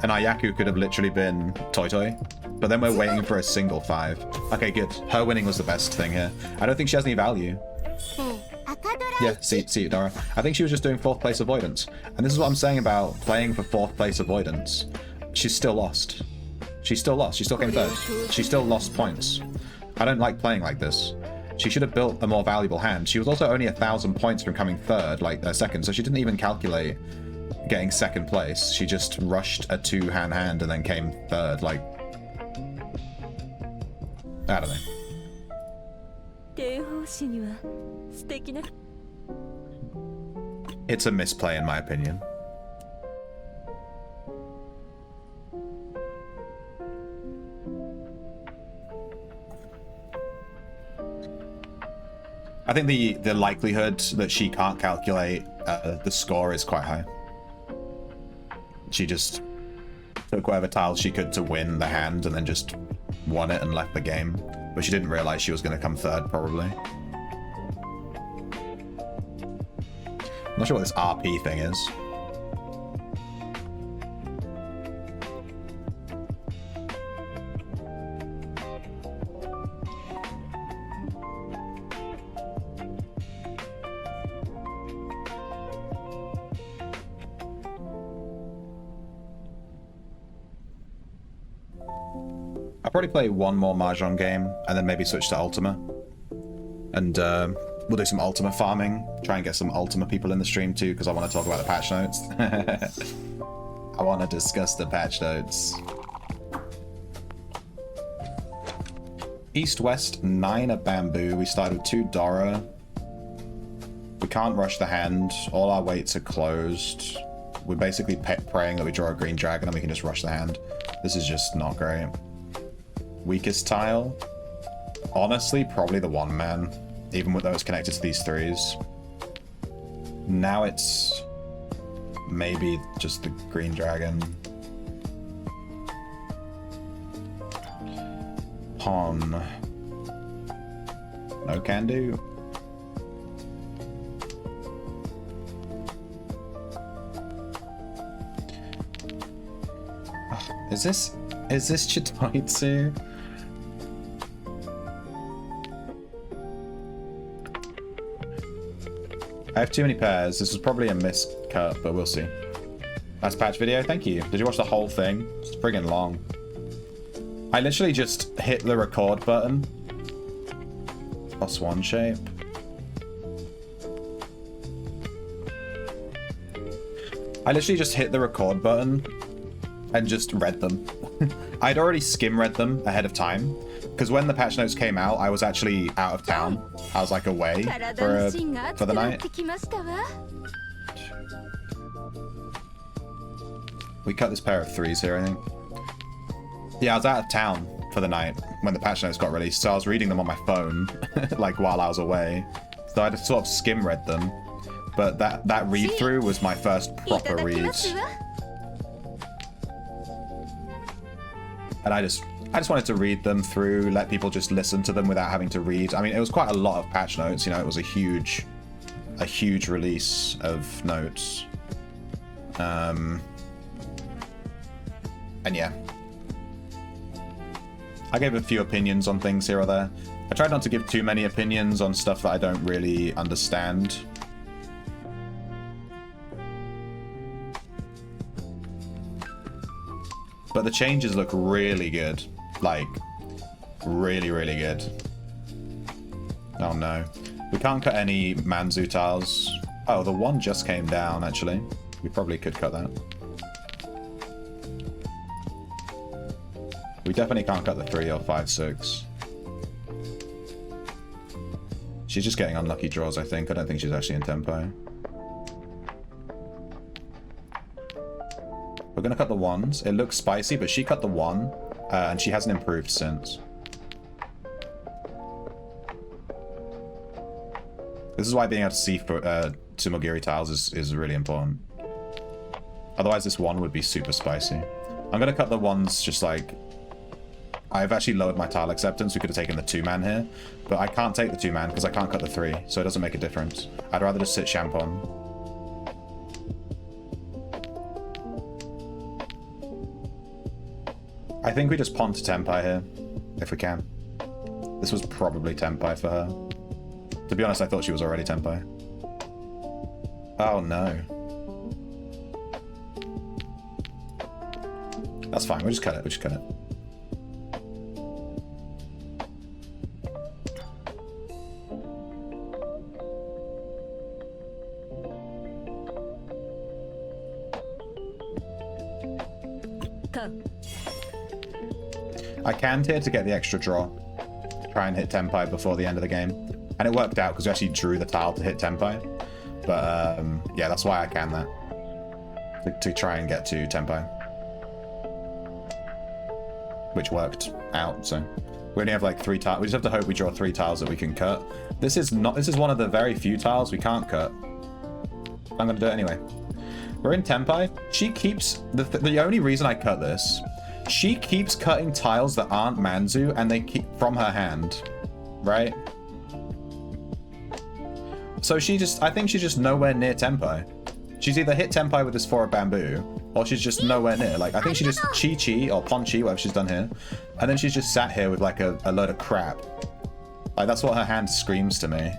[SPEAKER 1] and our Yaku could have literally been Toy Toy. But then we're waiting for a single 5. Okay, good. Her winning was the best thing here. I don't think she has any value. Yeah, see, Dara. I think she was just doing 4th place avoidance. And this is what I'm saying about playing for 4th place avoidance. She's still lost. She still lost. She still came 3rd. She still lost points. I don't like playing like this. She should have built a more valuable hand. She was also only 1,000 points from coming 3rd, like 2nd, so she didn't even calculate getting 2nd place. She just rushed a 2-hand hand and then came 3rd, like... I don't know. It's a misplay in my opinion. I think the likelihood that she can't calculate the score is quite high. She just took whatever tiles she could to win the hand and then just won it and left the game. But she didn't realize she was going to come 3rd, probably. I'm not sure what this RP thing is. I'll probably play one more Mahjong game and then maybe switch to Ultima. And we'll do some Ultima farming. Try and get some Ultima people in the stream too, because I want to talk about the patch notes. I want to discuss the patch notes. East-West, 9 of bamboo. We started with 2 Dora. We can't rush the hand. All our weights are closed. We're basically praying that we draw a green dragon and we can just rush the hand. This is just not great. Weakest tile? Honestly, probably the 1-man, even with those connected to these 3s. Now it's maybe just the green dragon. Pawn. No can do. Is this Chitaitsu? I have too many pairs. This is probably a miscut, but we'll see. Nice patch video, thank you. Did you watch the whole thing? It's friggin' long. I literally just hit the record button. +1 shape. I literally just hit the record button and just read them. I'd already skim read them ahead of time, because when the patch notes came out, I was actually out of town. I was like away for the night. We cut this pair of 3s here, I think. Yeah, I was out of town for the night when the patch notes got released, so I was reading them on my phone, like while I was away. So I just sort of skim read them, but that read through was my first proper read. And I just wanted to read them through, let people just listen to them without having to read. I mean, it was quite a lot of patch notes, you know, it was a huge release of notes. And yeah. I gave a few opinions on things here or there. I tried not to give too many opinions on stuff that I don't really understand. But the changes look really good. Like, really, really good. Oh no. We can't cut any Manzu tiles. Oh, the 1 just came down, actually. We probably could cut that. We definitely can't cut the 3 or 5, 6. She's just getting unlucky draws, I think. I don't think she's actually in tempo. We're gonna cut the ones. It looks spicy, but she cut the one, and she hasn't improved since. This is why being able to see for Tsumogiri tiles is really important. Otherwise, this one would be super spicy. I'm gonna cut the ones just like... I've actually lowered my tile acceptance. We could have taken the 2-man here, but I can't take the 2-man because I can't cut the 3, so it doesn't make a difference. I'd rather just sit Champon. I think we just pawn to Tenpai here, if we can. This was probably Tenpai for her. To be honest, I thought she was already Tenpai. Oh no. That's fine, we'll just cut it, we'll just cut it. I canned here to get the extra draw. Try and hit Tenpai before the end of the game. And it worked out because we actually drew the tile to hit Tenpai. But yeah, that's why I canned that. To try and get to Tenpai. Which worked out, so. We only have like 3 tiles. We just have to hope we draw 3 tiles that we can cut. This is one of the very few tiles we can't cut. I'm gonna do it anyway. We're in Tenpai. She keeps... The only reason I cut this... She keeps cutting tiles that aren't Manzu, and they keep from her hand, right? So I think she's just nowhere near Tenpai. She's either hit Tenpai with this 4 of bamboo, or she's just nowhere near. Like, I think she just Chi-Chi, or Pon-Chi, whatever she's done here, and then she's just sat here with like a load of crap. Like, that's what her hand screams to me.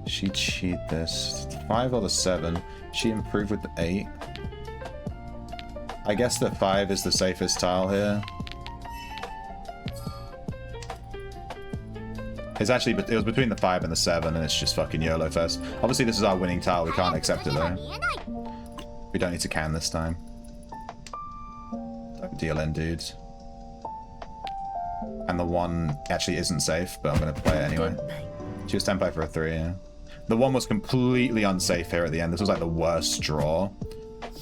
[SPEAKER 1] She cheat this. 5 or the 7. She improved with the 8. I guess the 5 is the safest tile here. It's actually, it was between the 5 and the 7, and it's just fucking YOLO first. Obviously, this is our winning tile. We can't accept it, though. We don't need to can this time. Don't deal in, dude. And the 1 actually isn't safe, but I'm going to play it anyway. She was Tenpai for a 3, yeah. The 1 was completely unsafe here at the end. This was like the worst draw.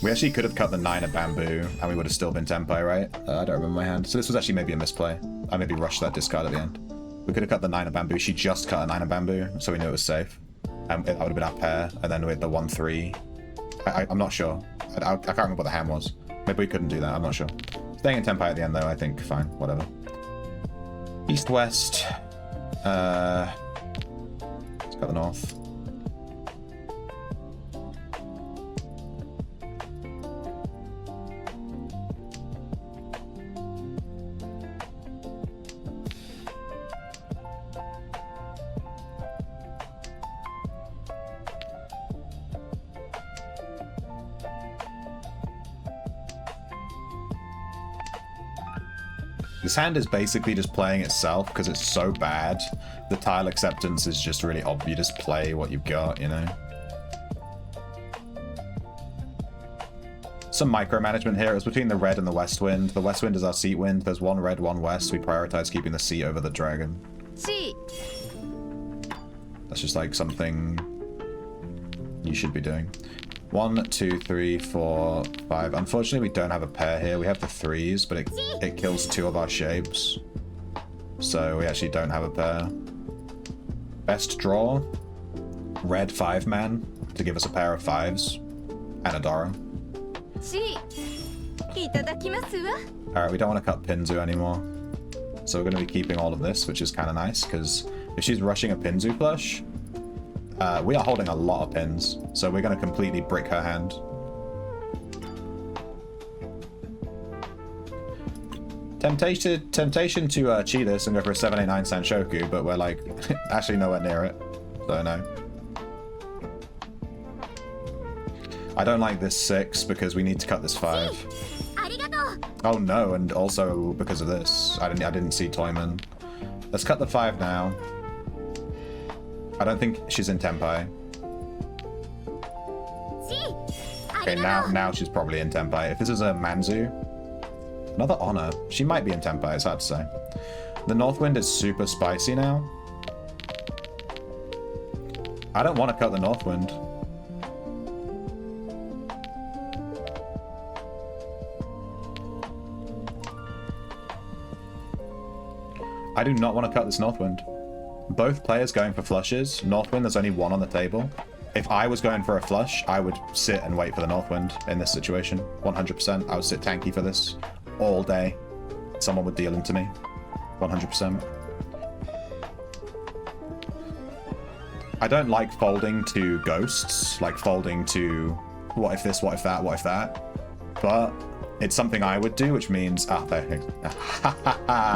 [SPEAKER 1] We actually could have cut the 9 of bamboo, and we would have still been Tenpai, right? I don't remember my hand. So this was actually maybe a misplay. I maybe rushed that discard at the end. We could have cut the 9 of bamboo. She just cut a 9 of bamboo, so we knew it was safe. That would have been our pair, and then with the 1-3. I'm not sure. I can't remember what the hand was. Maybe we couldn't do that, I'm not sure. Staying in Tenpai at the end, though, I think fine, whatever. East-west. Let's cut the north. This hand is basically just playing itself because it's so bad. The tile acceptance is just really obvious. You just play what you've got, you know? Some micromanagement here. It was between the red and the west wind. The west wind is our seat wind. There's 1 red, 1 west. We prioritize keeping the seat over the dragon. That's just like something you should be doing. 1, 2, 3, 4, 5. Unfortunately, we don't have a pair here. We have the 3s, but it kills 2 of our shapes. So we actually don't have a pair. Best draw. Red 5-man to give us a pair of 5s. And a Dara. Alright, we don't want to cut Pinzu anymore. So we're going to be keeping all of this, which is kind of nice, because if she's rushing a Pinzu plush... we are holding a lot of pins, so we're going to completely brick her hand. Temptation to cheat this and go for a 789 Sanshoku, but we're like actually nowhere near it, so no. I don't like this 6 because we need to cut this 5. Oh no, and also because of this, I didn't see Toyman. Let's cut the 5 now. I don't think she's in Tenpai. Okay, now she's probably in Tenpai. If this is a Manzu, another honor. She might be in Tenpai, it's hard to say. The north wind is super spicy now. I don't want to cut the north wind. I do not want to cut this Northwind. Both players going for flushes. Northwind, there's only one on the table. If I was going for a flush, I would sit and wait for the Northwind in this situation. 100%. I would sit tanky for this all day. Someone would deal into me. 100%. I don't like folding to ghosts. Like folding to what if this, what if that, what if that. But it's something I would do, which means... Ah, there.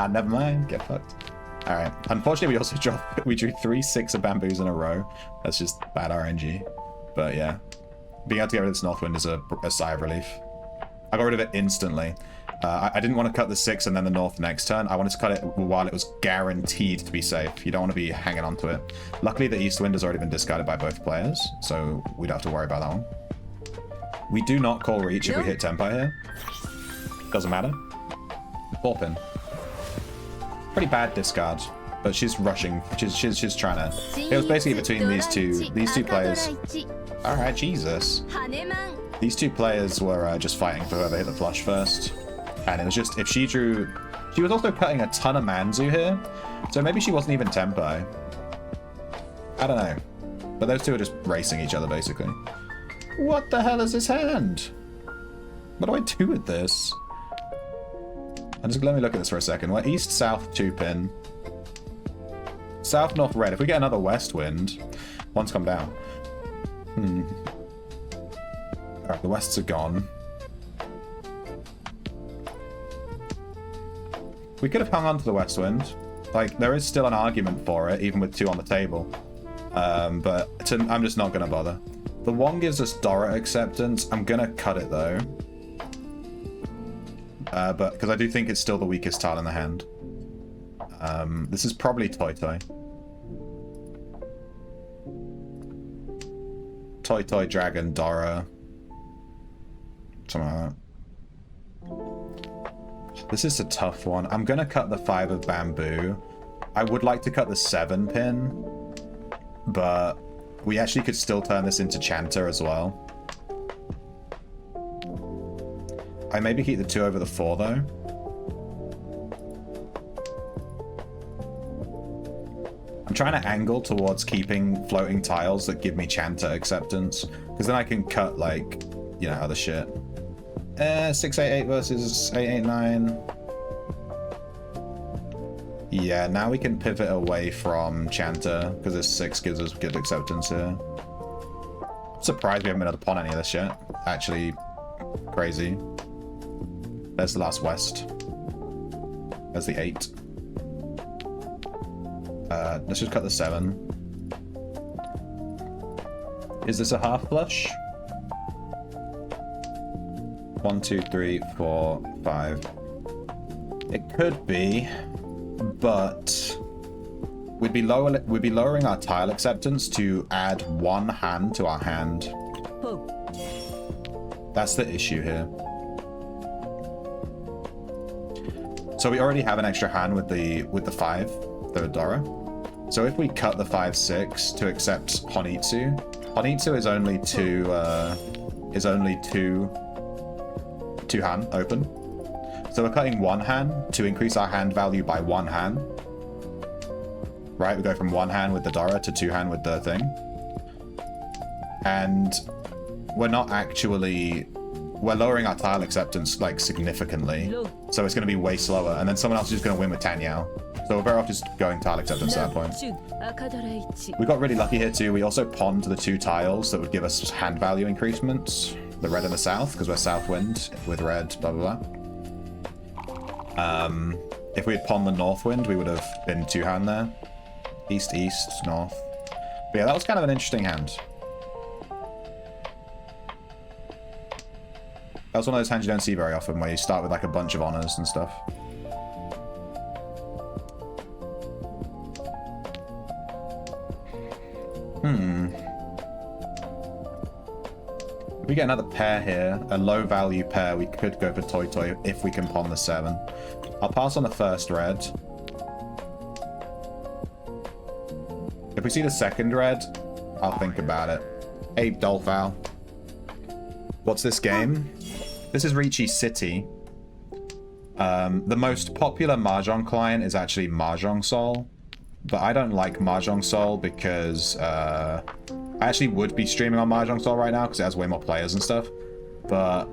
[SPEAKER 1] Never mind. Get fucked. Alright. Unfortunately, we drew 3 6 of bamboos in a row. That's just bad RNG. But yeah. Being able to get rid of this Northwind is a sigh of relief. I got rid of it instantly. I didn't want to cut the 6 and then the North next turn. I wanted to cut it while it was guaranteed to be safe. You don't want to be hanging on to it. Luckily, the East Wind has already been discarded by both players, so we don't have to worry about that one. We do not call Reach if we hit Tempo here. Doesn't matter. 4 pin. Pretty bad discard, but she's rushing. She's trying to. It was basically between these two players. All right, Jesus. These two players were just fighting for whoever hit the flush first, and it was just if she drew. She was also cutting a ton of Manzu here, so maybe she wasn't even tempo. I don't know, but those two are just racing each other basically. What the hell is this hand? What do I do with this? Let me look at this for a second. We're east, south, 2 pin. South, north, red. If we get another west wind, one's come down. Alright, the wests are gone. We could have hung on to the west wind. Like, there is still an argument for it, even with 2 on the table. But I'm just not going to bother. The 1 gives us Dora acceptance. I'm going to cut it, though. But because I do think it's still the weakest tile in the hand. This is probably Toy Toy. Toy Toy, Dragon, Dora. Something like that. This is a tough one. I'm going to cut the 5 of bamboo. I would like to cut the 7 pin. But we actually could still turn this into Chanter as well. I maybe keep the 2 over the 4, though. I'm trying to angle towards keeping floating tiles that give me Chanter acceptance. Because then I can cut, like, you know, other shit. 688 versus 889. Yeah, now we can pivot away from Chanter. Because this 6 gives us good acceptance here. I'm surprised we haven't been able to pawn any of this yet. Actually, crazy. There's the last west. There's the 8. Let's just cut the 7. Is this a half flush? 1, 2, 3, 4, 5. It could be, but we'd be lowering our tile acceptance to add 1 hand to our hand. That's the issue here. So we already have an extra hand with the 5, the Dora. So if we cut the 5/6 to accept Honitsu, Honitsu is only two hand open. So we're cutting 1 hand to increase our hand value by 1 hand. Right, we go from 1 hand with the Dora to 2 hand with the thing. And we're not actually... We're lowering our tile acceptance, like, significantly. So it's going to be way slower. And then someone else is just going to win with Tanyao. So we're better off just going tile acceptance at that point. We got really lucky here, too. We also pawned the 2 tiles that would give us hand value increasements. The red and the south, because we're south wind with red, blah, blah, blah. If we had pawned the north wind, we would have been 2 hand there. East, east, north. But yeah, that was kind of an interesting hand. That was one of those hands you don't see very often, where you start with like a bunch of honors and stuff. If we get another pair here, a low value pair, we could go for Toy Toy if we can pawn the 7. I'll pass on the first red. If we see the second red, I'll think about it. Hey, Dolfowl. What's this game? This is Riichi City. The most popular Mahjong client is actually Mahjong Sol, but I don't like Mahjong Sol because I actually would be streaming on Mahjong Sol right now because it has way more players and stuff. But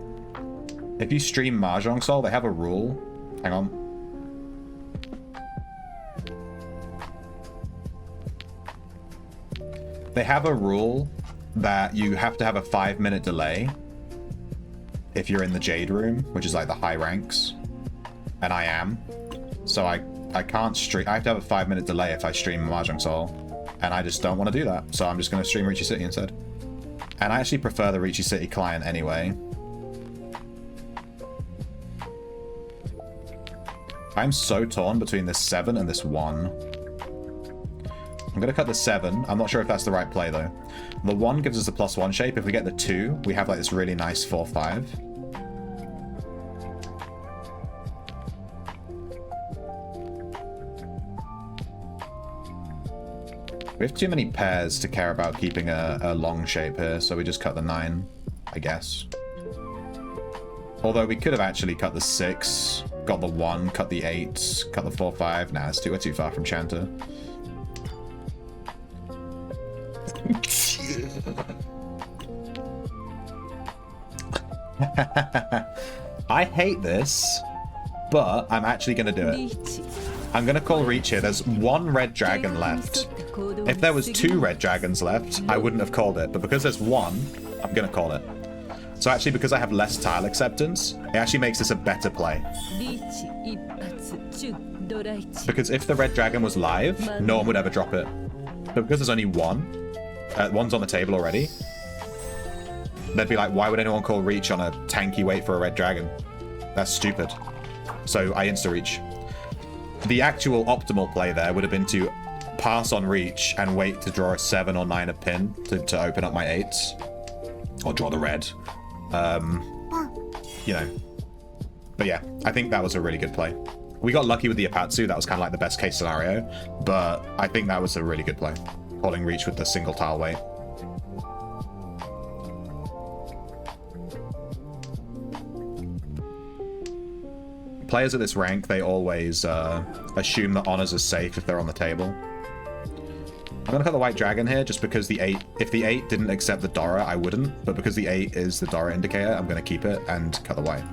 [SPEAKER 1] if you stream Mahjong Sol, they have a rule. Hang on. They have a rule that you have to have a 5-minute delay if you're in the Jade room, which is like the high ranks. And I am. So I can't stream. I have to have a 5-minute delay if I stream Mahjong Sol. And I just don't want to do that. So I'm just going to stream Riichi City instead. And I actually prefer the Riichi City client anyway. I'm so torn between this 7 and this 1. I'm going to cut the 7. I'm not sure if that's the right play, though. The 1 gives us a +1 shape. If we get the 2, we have like this really nice 4-5. We have too many pairs to care about keeping a long shape here, so we just cut the 9, I guess. Although we could have actually cut the 6, got the 1, cut the 8, cut the 4-5. Nah, we're too far from Chanter. I hate this, but I'm actually going to do it. I'm going to call Riichi here. There's 1 red dragon left. If there was 2 red dragons left, I wouldn't have called it. But because there's 1, I'm going to call it. So actually, because I have less tile acceptance, it actually makes this a better play. Because if the red dragon was live, no one would ever drop it. But because there's only 1, one's on the table already, they'd be like, why would anyone call Reach on a tanky wait for a red dragon? That's stupid. So I insta-reach. The actual optimal play there would have been to pass on Reach and wait to draw a 7 or 9 a pin to open up my 8s. Or draw the red. You know. But yeah, I think that was a really good play. We got lucky with the Apatsu. That was kind of like the best case scenario. But I think that was a really good play. Calling Reach with the single tile wait. Players at this rank, they always assume that honors are safe if they're on the table. I'm going to cut the white dragon here just because the 8... If the 8 didn't accept the Dora, I wouldn't. But because the 8 is the Dora indicator, I'm going to keep it and cut the white.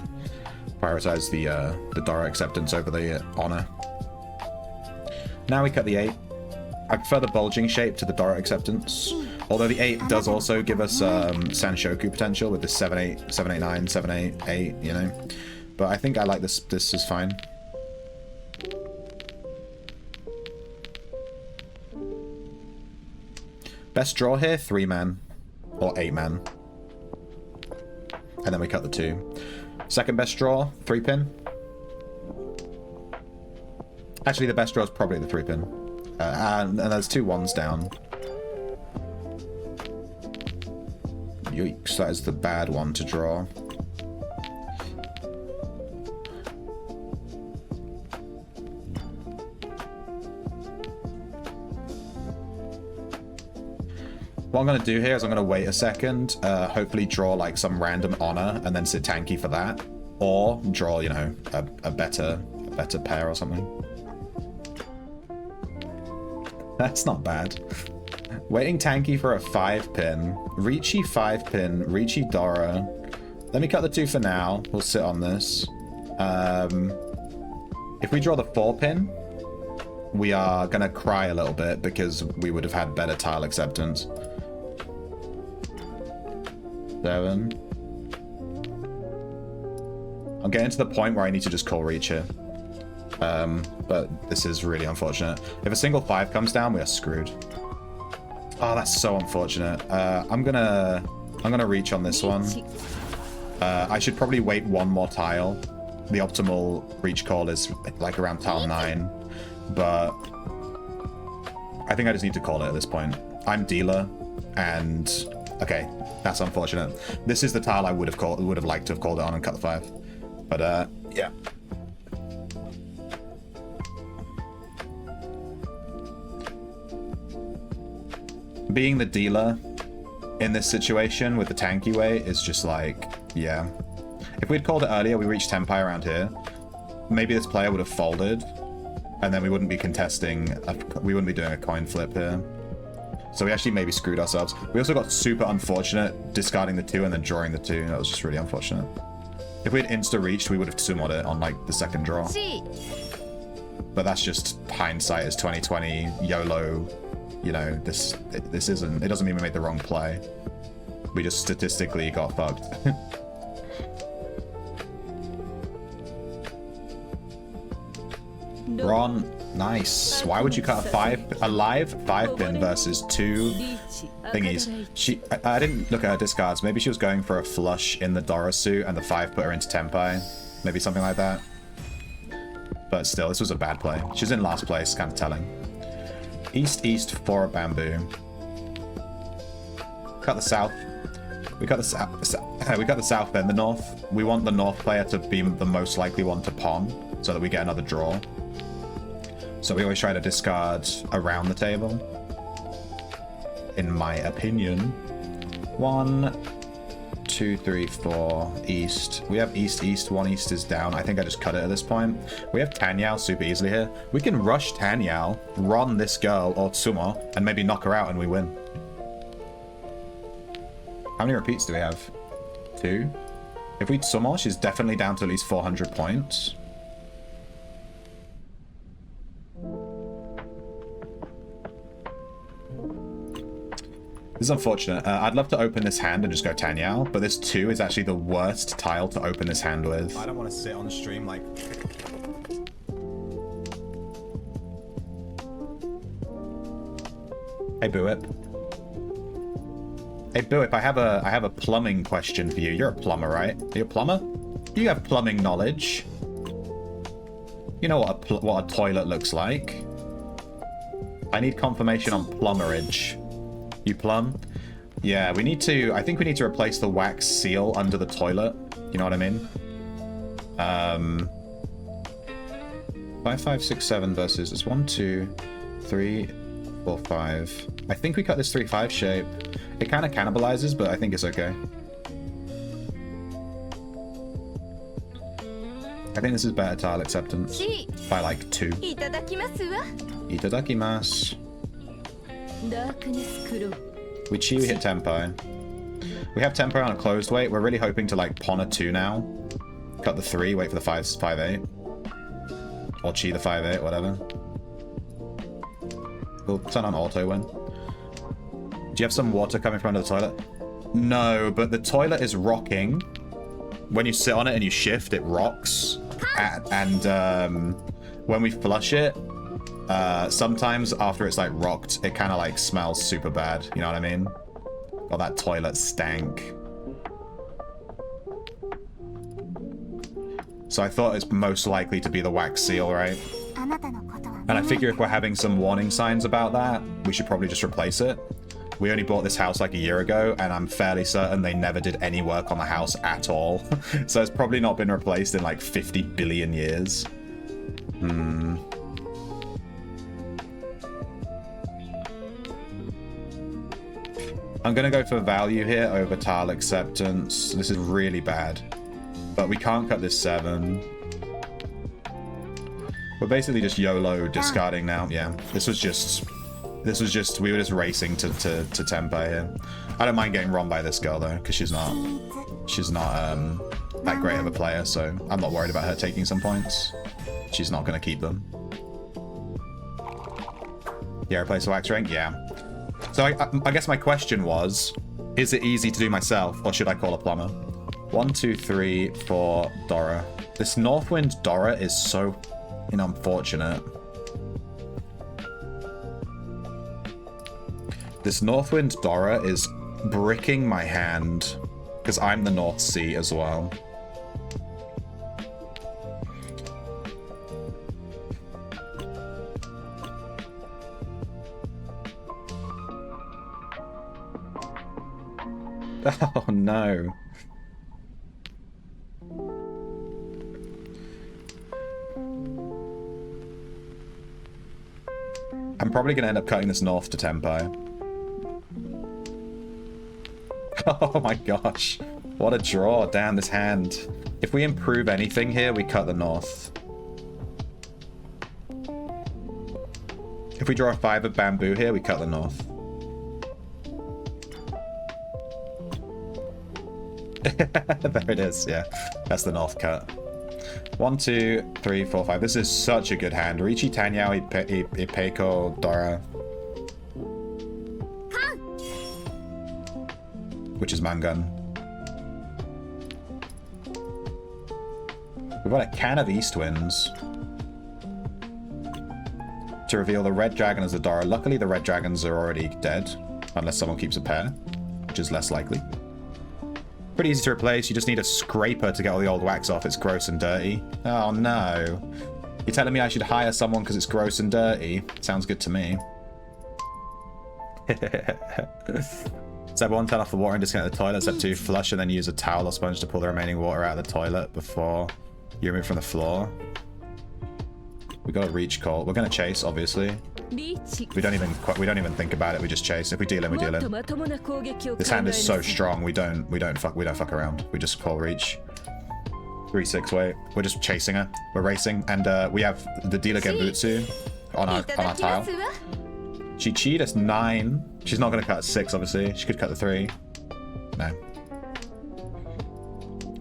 [SPEAKER 1] Prioritize the Dora acceptance over the honor. Now we cut the 8. I prefer the bulging shape to the Dora acceptance. Although the 8 does also give us Sanshoku potential with the 7-8, 7-8-9, 7-8-8, you know. But I think I like this. This is fine. Best draw here, 3-man. Or 8-man. And then we cut the 2. Second best draw, 3-pin. Actually, the best draw is probably the 3-pin. And there's 2 1s down. Yikes, that is the bad one to draw. What I'm going to do here is I'm going to wait a second, hopefully draw like some random honor and then sit tanky for that. Or draw, you know, a better pair or something. That's not bad. Waiting tanky for a 5-pin. Riichi 5-pin, Riichi Dora. Let me cut the 2 for now. We'll sit on this. If we draw the 4-pin, we are going to cry a little bit because we would have had better tile acceptance. 7. I'm getting to the point where I need to just call Reach here. But this is really unfortunate. If a single 5 comes down, we are screwed. Oh, that's so unfortunate. I'm gonna Reach on this one. I should probably wait 1 more tile. The optimal Reach call is like around tile 9. But I think I just need to call it at this point. I'm dealer, and okay, that's unfortunate. This is the tile I would have liked to have called it on and cut the 5. But yeah. Being the dealer in this situation with the tanky way is just like, yeah. If we'd called it earlier, we reached Tenpai around here. maybe this player would have folded, and then we wouldn't be contesting, we wouldn't be doing a coin flip here. So we actually maybe screwed ourselves. We also got super unfortunate discarding the 2 and then drawing the 2. That was just really unfortunate. If we had insta-reached, we would have summoed it on like the second draw. But that's just hindsight as 2020, YOLO. You know, this isn't, it doesn't mean we made the wrong play. We just statistically got fucked. Ron, nice. Why would you cut a live 5-pin versus 2 thingies? I didn't look at her discards. Maybe she was going for a flush in the Dora suit and the 5 put her into Tempai. Maybe something like that. But still, this was a bad play. She's in last place, kind of telling. East for a bamboo. Cut the south. We cut the south. We cut the south, then the north. We want the north player to be the most likely one to pawn, so that we get another draw. So we always try to discard around the table. In my opinion. 1, 2, 3, 4, east. We have east, 1 east is down. I think I just cut it at this point. We have Tanyao super easily here. We can rush Tanyao, run this girl or Tsumo, and maybe knock her out and we win. How many repeats do we have? 2. If we Tsumo, she's definitely down to at least 400 points. This is unfortunate. I'd love to open this hand and just go Tanyao, but this 2 is actually the worst tile to open this hand with. I don't want to sit on the stream like... Hey Buip. Hey Buip, I have a plumbing question for you. You're a plumber, right? Are you a plumber? You have plumbing knowledge. You know what a toilet looks like. I need confirmation on plumberage. You plumb? Yeah, we need to... I think we need to replace the wax seal under the toilet. You know what I mean? 5, 5, 6, 7 versus... It's 1, 2, 3, 4, 5. I think we cut this 3, 5 shape. It kind of cannibalizes, but I think it's okay. I think this is better tile acceptance. By like 2. Itadakimasu. We Chi, we hit Tempo. We have Tempo on a closed weight. We're really hoping to like pawn a 2 now. Cut the 3, wait for the 5, 5, 8. Or Chi the 5, 8, whatever. We'll turn on auto win. Do you have some water coming from under the toilet? No, but the toilet is rocking. When you sit on it and you shift, it rocks. And when we flush it, sometimes after it's like rocked, it kind of like smells super bad. You know what I mean? Got that toilet stank. So I thought it's most likely to be the wax seal, right? And I figure if we're having some warning signs about that, we should probably just replace it. We only bought this house like a year ago, and I'm fairly certain they never did any work on the house at all. So it's probably not been replaced in like 50 billion years. I'm gonna go for value here over tile acceptance. This is really bad. But we can't cut this 7. We're basically just YOLO discarding now. Yeah, this was just, we were just racing to Tempai here. I don't mind getting run by this girl though, because she's not that great of a player, so I'm not worried about her taking some points. She's not going to keep them. Yeah, replace the wax rank? Yeah. So I guess my question was, is it easy to do myself, or should I call a plumber? 1, 2, 3, 4, Dora. This Northwind Dora is so unfortunate. This Northwind Dora is bricking my hand, because I'm the North Sea as well. Oh no. I'm probably going to end up cutting this north to Tempai. Oh my gosh. What a draw. Damn, this hand. If we improve anything here, we cut the north. If we draw a 5 of bamboo here, we cut the north. There it is, yeah. That's the north cut. 1, 2, 3, 4, 5. This is such a good hand. Riichi, Tanyao, Ipeiko, Dora. Which is Mangun. We've got a can of East Winds. To reveal the red dragon as a Dora. Luckily, the red dragons are already dead. Unless someone keeps a pair. Which is less likely. Pretty easy to replace. You just need a scraper to get all the old wax off. It's gross and dirty. Oh, no. You're telling me I should hire someone because it's gross and dirty? Sounds good to me. Step 1, turn off the water and disconnect the toilet. Step 2, flush and then use a towel or sponge to pull the remaining water out of the toilet before you remove from the floor. We got a reach call. We're going to chase, obviously. We don't even think about it. We just chase. If we deal in, we deal in. This hand is so strong. We don't fuck around. We just call reach. 3-6 wait. We're just chasing her. We're racing, and we have the dealer Genbutsu on our tile. She cheat us 9. She's not going to cut 6, obviously. She could cut the 3. No.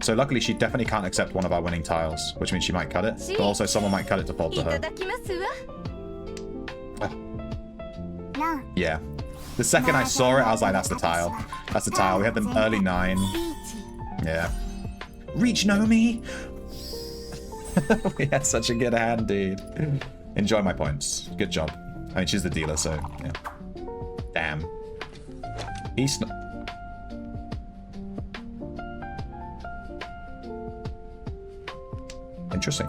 [SPEAKER 1] So luckily, she definitely can't accept one of our winning tiles, which means she might cut it. But also, someone might cut it to fall to her. Yeah. The second I saw it, I was like, that's the tile. That's the tile. We had the early 9. Yeah. Reach Nomi! We had such a good hand, dude. Enjoy my points. Good job. I mean, she's the dealer, so, yeah. Damn. East... Interesting.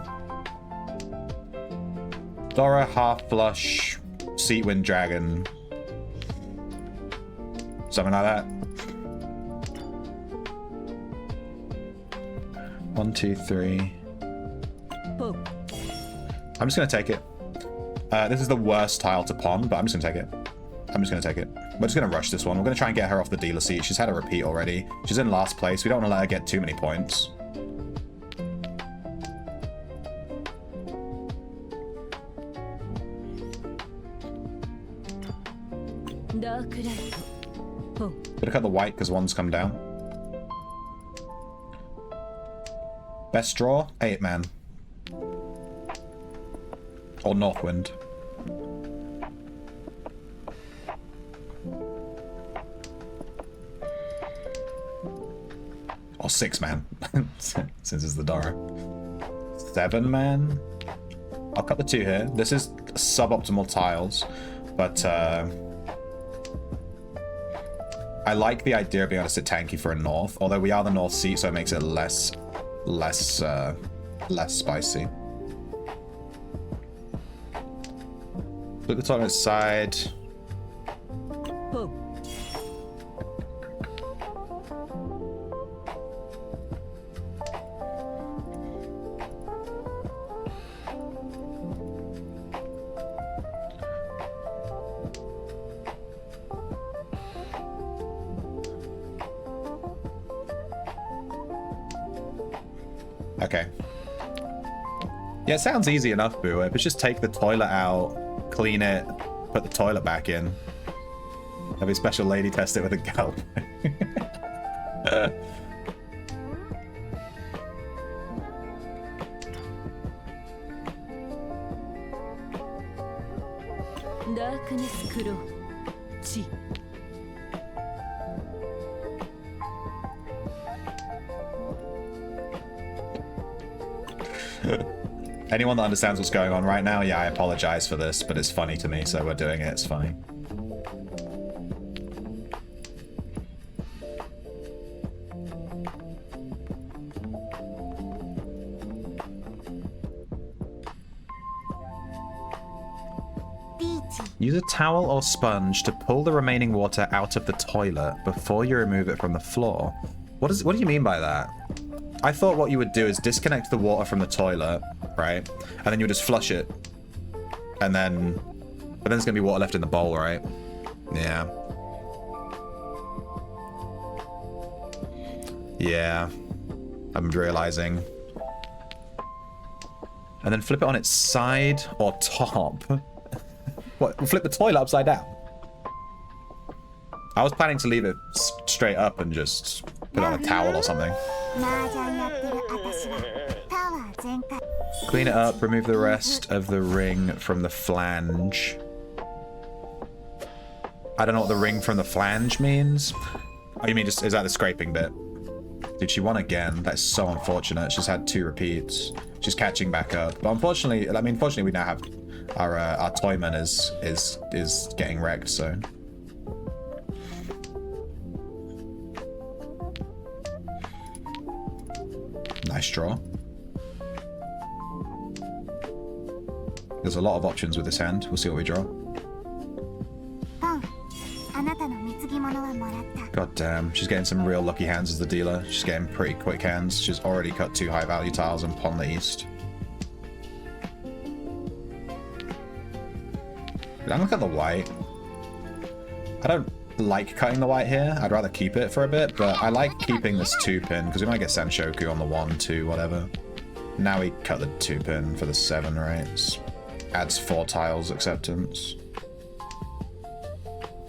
[SPEAKER 1] Dora, half flush, seat wind dragon. Something like that. 1, 2, 3. I'm just gonna take it. This is the worst tile to pawn, but I'm just gonna take it. I'm just gonna take it. We're just gonna rush this one. We're gonna try and get her off the dealer seat. She's had a repeat already. She's in last place. We don't want to let her get too many points. Gonna cut the white because one's come down. Best draw, 8-man. Or Northwind. Or 6-man. Since it's the Dara. 7-man. I'll cut the 2 here. This is suboptimal tiles, but I like the idea of being able to sit tanky for a north, although we are the north seat, so it makes it less spicy. Put the top on its side. Okay. Yeah, it sounds easy enough, Boo Whip. It's just take the toilet out, clean it, put the toilet back in. Have a special lady test it with a gulp. Anyone that understands what's going on right now, yeah, I apologize for this, but it's funny to me, so we're doing it, it's fine. Use a towel or sponge to pull the remaining water out of the toilet before you remove it from the floor. What do you mean by that? I thought what you would do is disconnect the water from the toilet, right? And then you would just flush it. But then there's gonna be water left in the bowl, right? Yeah. Yeah. I'm realizing. And then flip it on its side or top. What? Flip the toilet upside down? I was planning to leave it straight up and just put on a towel or something. Clean it up, remove the rest of the ring from the flange. I don't know what the ring from the flange means. Oh, you mean just, is that the scraping bit? Dude, she won again. That's so unfortunate. She's had 2 repeats. She's catching back up. But unfortunately, I mean, fortunately we now have our toyman is getting wrecked, so. Nice draw. There's a lot of options with this hand. We'll see what we draw. God damn, she's getting some real lucky hands as the dealer. She's getting pretty quick hands. She's already cut 2 high value tiles and pawned the east. Did I look at the white? I don't like cutting the white here. I'd rather keep it for a bit, but I like keeping this 2-pin because we might get Sanshoku on the 1, 2, whatever. Now we cut the 2-pin for the 7, right? Adds 4 tiles acceptance.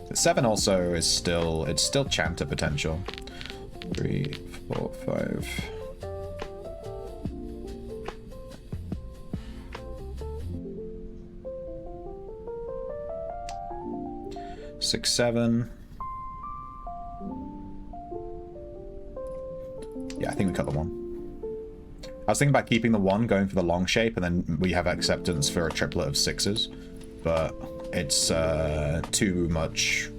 [SPEAKER 1] The 7 also is still, it's still chanter potential. 3, 4, 5. Six, 7. Yeah, I think we cut the 1. I was thinking about keeping the 1, going for the long shape, and then we have acceptance for a triplet of 6s. But it's too much.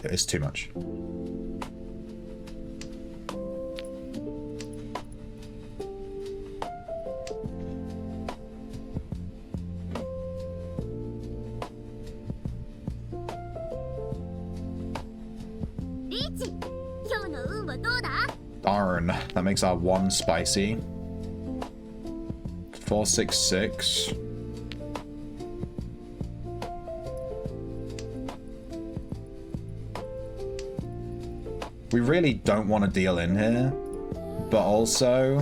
[SPEAKER 1] It's too much. Darn, that makes our 1 spicy. 4, 6, 6. We really don't want to deal in here, but also,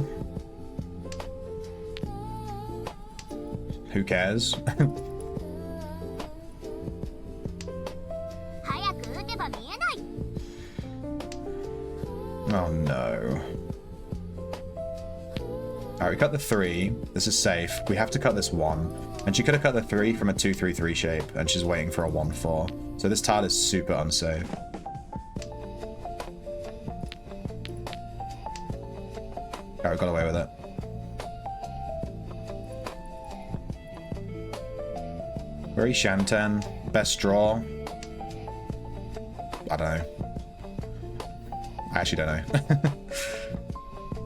[SPEAKER 1] who cares? Oh no. Alright, we cut the 3. This is safe. We have to cut this 1. And she could have cut the 3 from a 2-3-3 shape, and she's waiting for a 1-4. So this tile is super unsafe. Alright, we got away with it. Very Shanten. Best draw. I don't know. I actually don't know.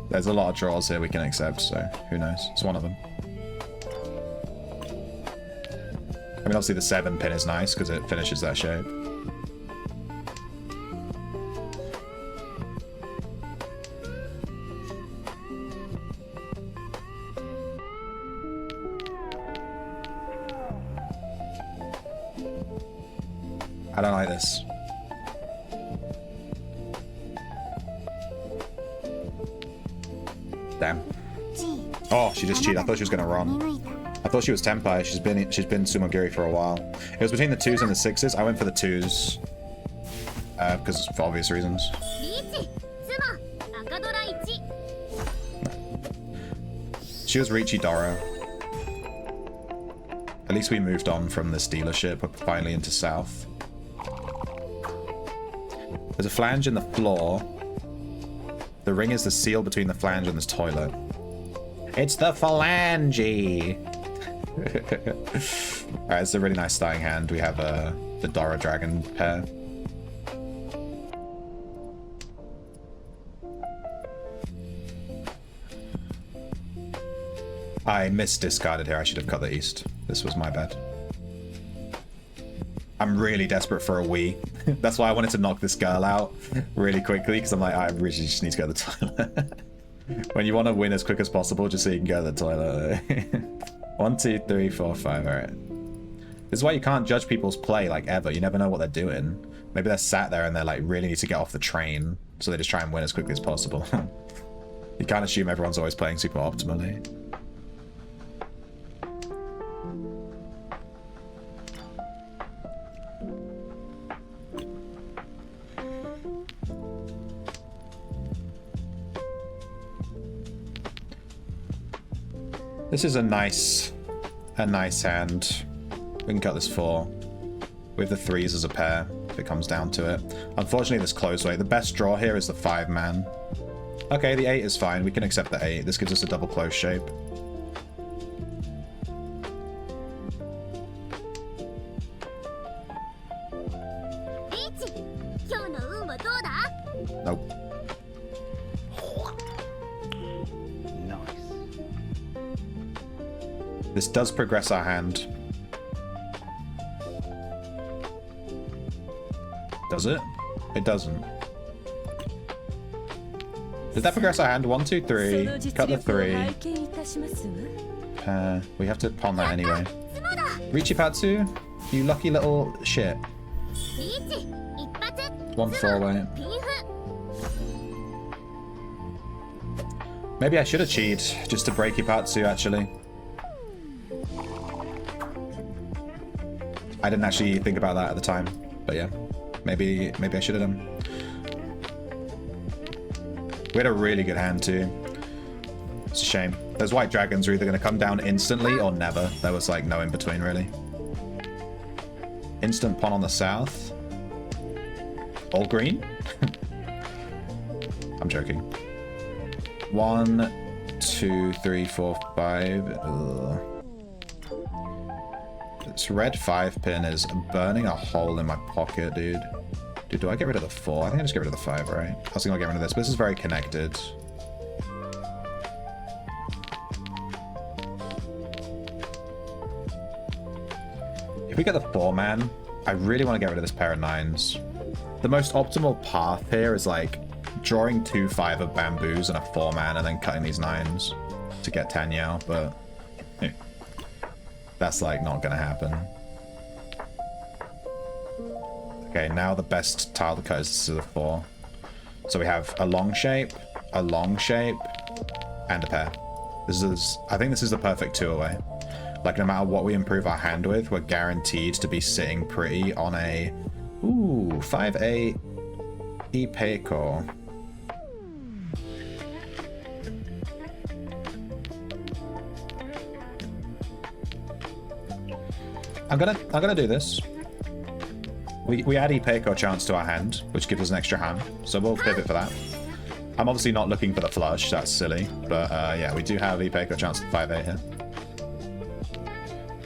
[SPEAKER 1] There's a lot of draws here we can accept, so who knows? It's one of them. I mean, obviously the 7 pin is nice because it finishes that shape. I don't like this. Damn. Oh, she just cheated. I thought she was gonna run. I thought she was Tenpai. She's been Sumogiri for a while. It was between the 2s and the 6s. I went for the 2s. Because for obvious reasons. She was Riichi Doro. At least we moved on from this dealership. We're finally into South. There's a flange in the floor. The ring is the seal between the flange and this toilet. It's the phalange! Alright, it's a really nice starting hand. We have the Dora Dragon pair. I misdiscarded here. I should have cut the east. This was my bad. I'm really desperate for a Wii. That's why I wanted to knock this girl out really quickly, because I'm like, I really just need to go to the toilet. When you want to win as quick as possible, just so you can go to the toilet. 1, 2, 3, 4, 5. Alright. This is why you can't judge people's play, like, ever. You never know what they're doing. Maybe they're sat there and they're like, really need to get off the train, so they just try and win as quickly as possible. You can't assume everyone's always playing super optimally. This is a nice hand. We can cut this 4. With the 3s as a pair, if it comes down to it. Unfortunately, this closed way. The best draw here is the 5-man. Okay, the 8 is fine. We can accept the 8. This gives us a double close shape. Nope.
[SPEAKER 3] Nice.
[SPEAKER 1] This does progress our hand. Does it? It doesn't. Did that progress our hand? 1, 2, 3. Cut the 3. We have to pawn that anyway. Riichi Patsu, you lucky little shit. 1 4-way. Maybe I should have cheated just to break Ipatsu, actually. I didn't actually think about that at the time, but yeah. Maybe I should have done. We had a really good hand too. It's a shame. Those white dragons are either going to come down instantly or never. There was like no in between really. Instant pawn on the south. All green? I'm joking. 1, 2, 3, 4, 5. Ugh. This red 5-pin is burning a hole in my pocket, dude. Dude, do I get rid of the 4? I think I just get rid of the 5, right? I was thinking I'll get rid of this, but this is very connected. If we get the 4-man, I really want to get rid of this pair of 9s. The most optimal path here is like drawing 2 5 of bamboos and a 4-man and then cutting these 9s to get Tanyao, but that's like not gonna happen. Okay, now the best tile to cut is to the 4. So we have a long shape, and a pair. I think this is the perfect 2-away. Like no matter what we improve our hand with, we're guaranteed to be sitting pretty on a 5-8 Ipeiko. I'm gonna do this. We add Ipeiko chance to our hand, which gives us an extra hand, so we'll pivot for that. I'm obviously not looking for the flush, that's silly, but yeah, we do have Ipeiko chance at 5-8 here.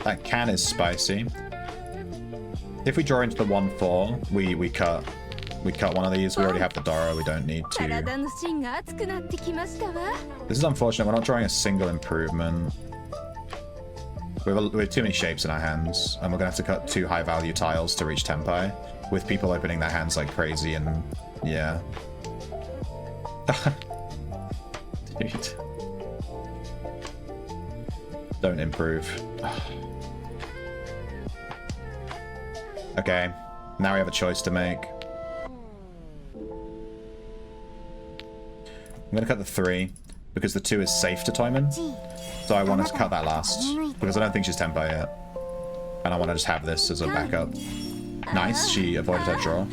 [SPEAKER 1] That can is spicy. If we draw into the 1-4, we cut one of these. We already have the Doro, we don't need to. This is unfortunate, we're not drawing a single improvement. We have too many shapes in our hands, and we're going to have to cut 2 high-value tiles to reach Tenpai, with people opening their hands like crazy, and yeah. Dude. Don't improve. Okay, now we have a choice to make. I'm going to cut the 3, because the 2 is safe to Toyman. So I want to cut that last, because I don't think she's Tenpai yet. And I want to just have this as a backup. Nice, she avoided her draw.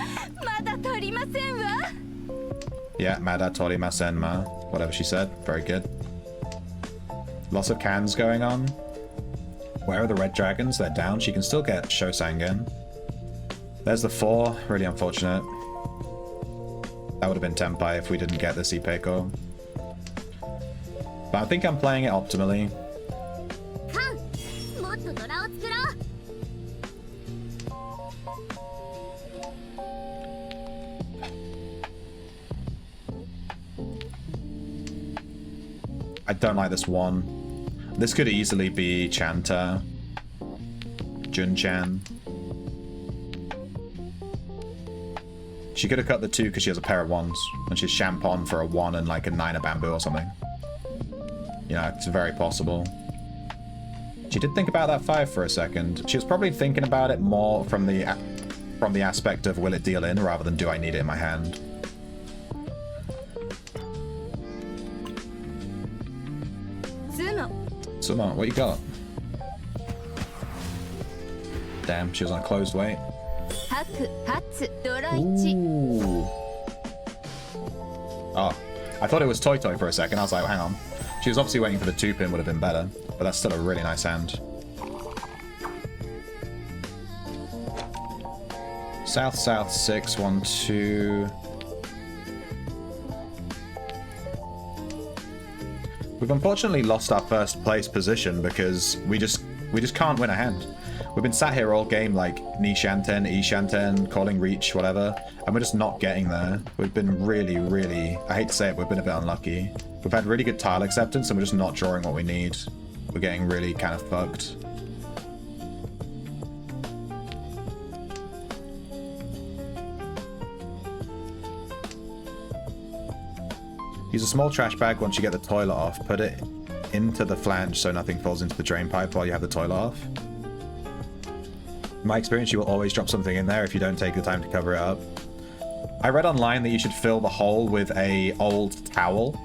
[SPEAKER 1] Yeah, Mada torimasen ma. Whatever she said, very good. Lots of cans going on. Where are the red dragons? They're down. She can still get Shosangen. There's the 4, really unfortunate. That would have been Tenpai if we didn't get this Ipeiko. But I think I'm playing it optimally. I don't like this 1. This could easily be Chanta. Jun-chan. She could have cut the 2 because she has a pair of 1s. And she's Champon for a 1 and like a 9 of bamboo or something. You know, it's very possible. She did think about that 5 for a second. She was probably thinking about it more from the aspect of will it deal in rather than do I need it in my hand. Sumo, what you got? Damn, she was on a closed weight. Ooh. Oh, I thought it was Toi Toi for a second. I was like, hang on. She was obviously waiting for the 2-pin would have been better, but that's still a really nice hand. South, south, 6, 1, 2. We've unfortunately lost our first place position because we just can't win a hand. We've been sat here all game like Ni Shanten, E Shanten, calling Reach, whatever, and we're just not getting there. We've been really, I hate to say it, we've been a bit unlucky. We've had really good tile acceptance and we're just not drawing what we need. We're getting really kind of fucked. Use a small trash bag once you get the toilet off. Put it into the flange so nothing falls into the drain pipe while you have the toilet off. In my experience, you will always drop something in there if you don't take the time to cover it up. I read online that you should fill the hole with a old towel,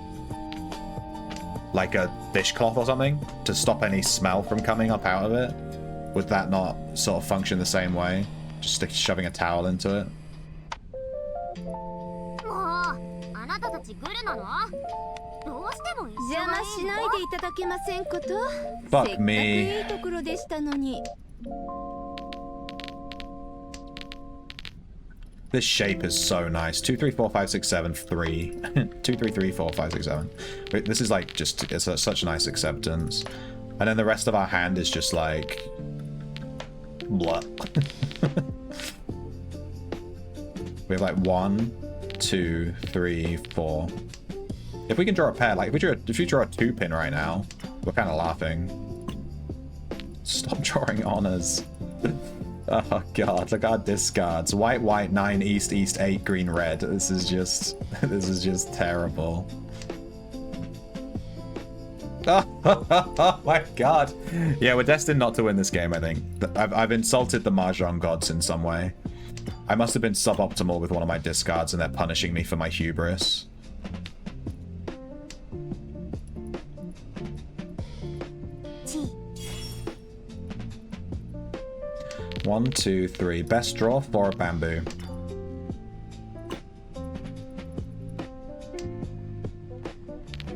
[SPEAKER 1] like a dishcloth or something, to stop any smell from coming up out of it. Would that not sort of function the same way? Just shoving a towel into it? Fuck me. This shape is so nice. 2, 3, 4, 5, 6, 7, 3. 2, 3, 3, 4, 5, 6, 7. Wait, this is like just, it's such nice acceptance. And then the rest of our hand is just like... blah. We have like 1, 2, 3, 4. If we can draw a pair, like if you draw a 2-pin right now, we're kind of laughing. Stop drawing honors. Oh god, look at our discards. White, white, 9, east, east, 8, green, red. This is just terrible. Oh my god. Yeah, we're destined not to win this game, I think. I've insulted the Mahjong gods in some way. I must have been suboptimal with one of my discards and they're punishing me for my hubris. One, 2, 3. Best draw for a bamboo.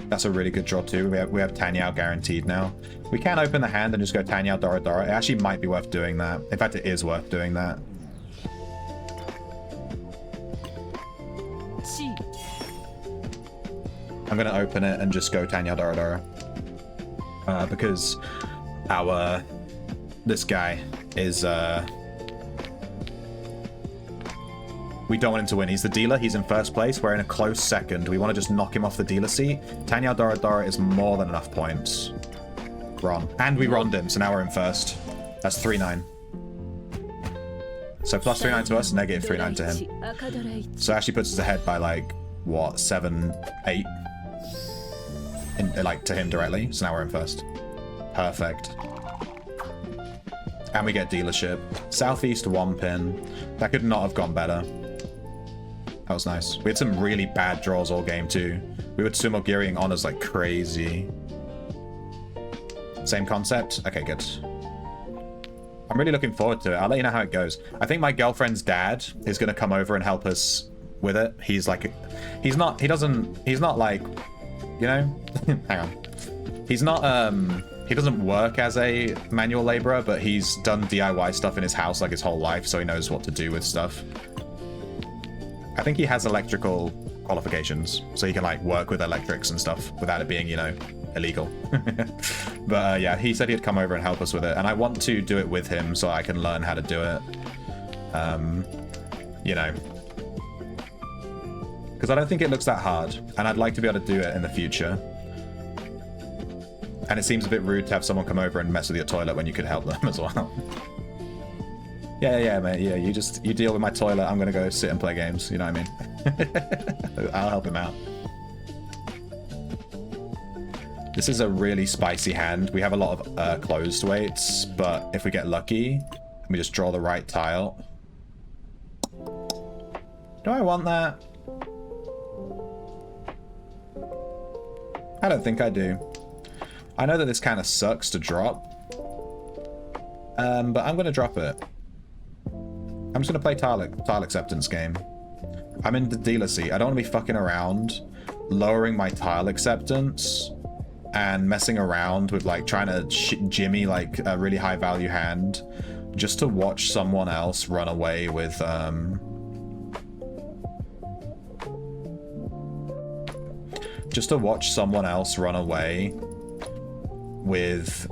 [SPEAKER 1] That's a really good draw too. We have Tanyao guaranteed now. We can open the hand and just go Tanyao, Dora, Dora. It actually might be worth doing that. In fact, it is worth doing that. I'm gonna open it and just go Tanyao, Dora, Dora. Because this guy is we don't want him to win. He's the dealer. He's in first place. We're in a close second. We want to just knock him off the dealer seat. Tanyao Dora Dora is more than enough points. Ron. And we ronned him, so now we're in first. That's 3-9. So plus 3-9 to us, negative 3-9 to him. So it actually puts us ahead by like, what, 7, 8? Like to him directly. So now we're in first. Perfect. And we get dealership. Southeast 1-pin. That could not have gone better. That was nice. We had some really bad draws all game too. We were Tsumogiriing honors like crazy. Same concept? Okay, good. I'm really looking forward to it. I'll let you know how it goes. I think my girlfriend's dad is going to come over and help us with it. He's like, he's not like, you know, hang on. He's not, he doesn't work as a manual laborer, but he's done DIY stuff in his house like his whole life, so he knows what to do with stuff. I think he has electrical qualifications, so he can like work with electrics and stuff without it being, you know, illegal. But yeah, he said he'd come over and help us with it, and I want to do it with him so I can learn how to do it. You know, because I don't think it looks that hard, and I'd like to be able to do it in the future. And it seems a bit rude to have someone come over and mess with your toilet when you could help them as well. Yeah, mate. Yeah, you deal with my toilet. I'm gonna go sit and play games. You know what I mean? I'll help him out. This is a really spicy hand. We have a lot of closed weights, but if we get lucky, we just draw the right tile. Do I want that? I don't think I do. I know that this kind of sucks to drop, but I'm going to drop it. I'm just going to play tile acceptance game. I'm in the dealer seat. I don't want to be fucking around lowering my tile acceptance and messing around with like trying to jimmy like a really high value hand just to watch someone else run away with just to watch someone else run away with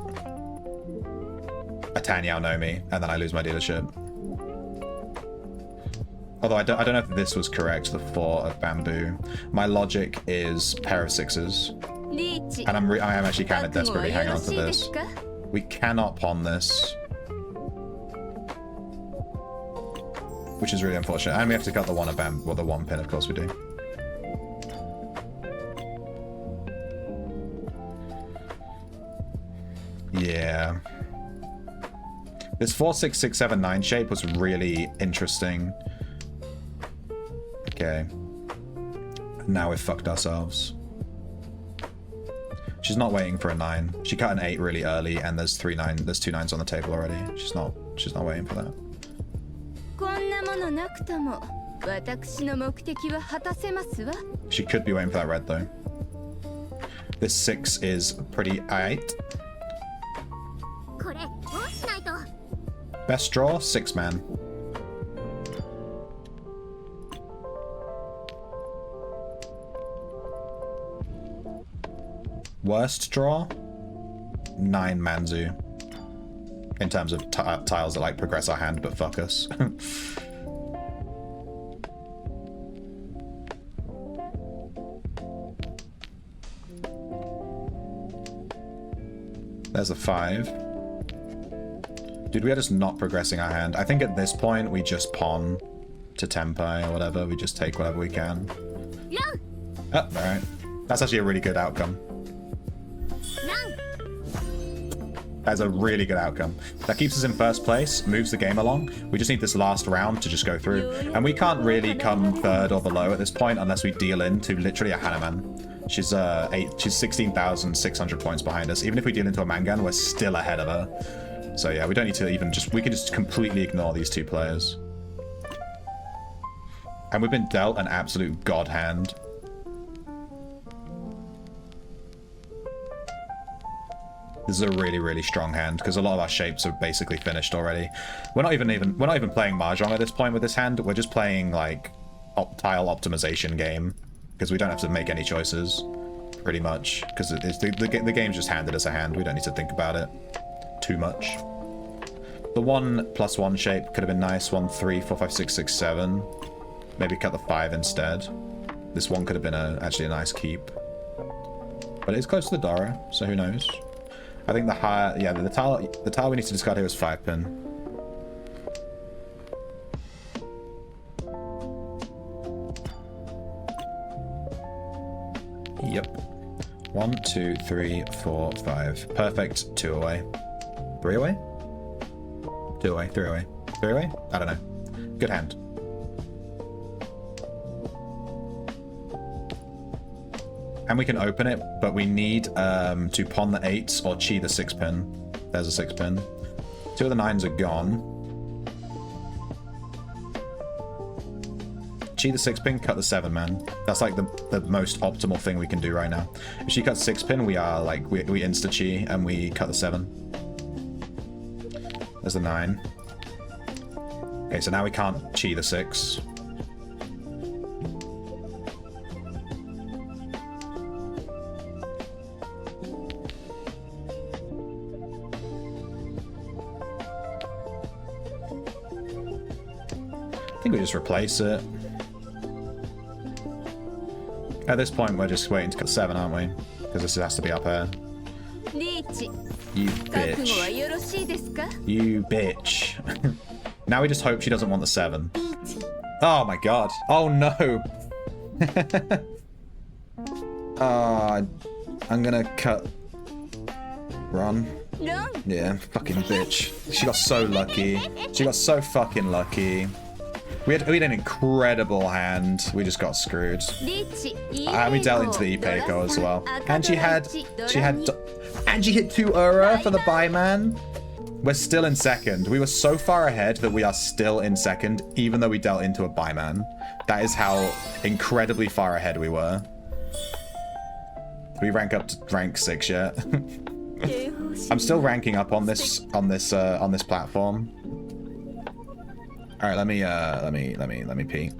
[SPEAKER 1] a Tanyao Nomi, and then I lose my dealership. Although I don't know if this was correct, the 4 of bamboo. My logic is pair of 6s. And I am actually kind of desperately hanging on to this. We cannot pawn this. Which is really unfortunate. And we have to cut the 1 of bamboo, well, the 1 pin, of course we do. Yeah. This 4, 6, 6, 7, 9 shape was really interesting. Okay. Now we've fucked ourselves. She's not waiting for a 9. She cut an 8 really early, and there's 2 9s on the table already. She's not waiting for that. She could be waiting for that red though. This 6 is pretty aight. Best draw, 6 man. Worst draw, 9 Manzu. In terms of tiles that like progress our hand but fuck us. There's a 5. Dude, we are just not progressing our hand. I think at this point we just pawn to Tempai or whatever. We just take whatever we can. Oh, alright. That's actually a really good outcome. That's a really good outcome. That keeps us in first place, moves the game along. We just need this last round to just go through. And we can't really come 3rd or below at this point unless we deal into literally a Hanuman. She's 16,600 points behind us. Even if we deal into a Mangan, we're still ahead of her. So yeah, we don't need to even we can just completely ignore these 2 players. And we've been dealt an absolute god hand. This is a really, really strong hand because a lot of our shapes are basically finished already. We're not even playing Mahjong at this point with this hand. We're just playing like tile optimization game because we don't have to make any choices, pretty much. Because the game's just handed us a hand. We don't need to think about it too much. The 1+1 shape could have been nice. 1, 3, 4, 5, 6, 6, 7. Maybe cut the 5 instead. This 1 could have been actually a nice keep. But it's close to the Dara, so who knows? I think the higher, yeah, the tile we need to discard here is 5 pin. Yep. 1, 2, 3, 4, 5. Perfect. 2 away. 3 away? 2 away. 3 away. 3 away? I don't know. Good hand. And we can open it, but we need to pawn the 8s or chi the 6 pin. There's a 6 pin. 2 of the 9s are gone. Chi the 6 pin, cut the 7 man. That's like the most optimal thing we can do right now. If she cuts 6 pin, we are like we insta chi and we cut the 7. There's the 9. Okay, so now we can't chi the 6. I think we just replace it. At this point, we're just waiting to cut 7, aren't we? Because this has to be up here.
[SPEAKER 2] Riichi.
[SPEAKER 1] You bitch. You bitch. Now we just hope she doesn't want the 7. Oh my god. Oh no. I'm gonna cut... Run. Yeah, fucking bitch. She got so lucky. She got so fucking lucky. We had an incredible hand. We just got screwed. And we dealt into the Ipeiko as well. And she hit 2 Ura for the Buyman. We're still in second. We were so far ahead that we are still in second, even though we dealt into a Buyman. That is how incredibly far ahead we were. we rank up to rank 6 yet? I'm still ranking up on this platform. All right, let me pee.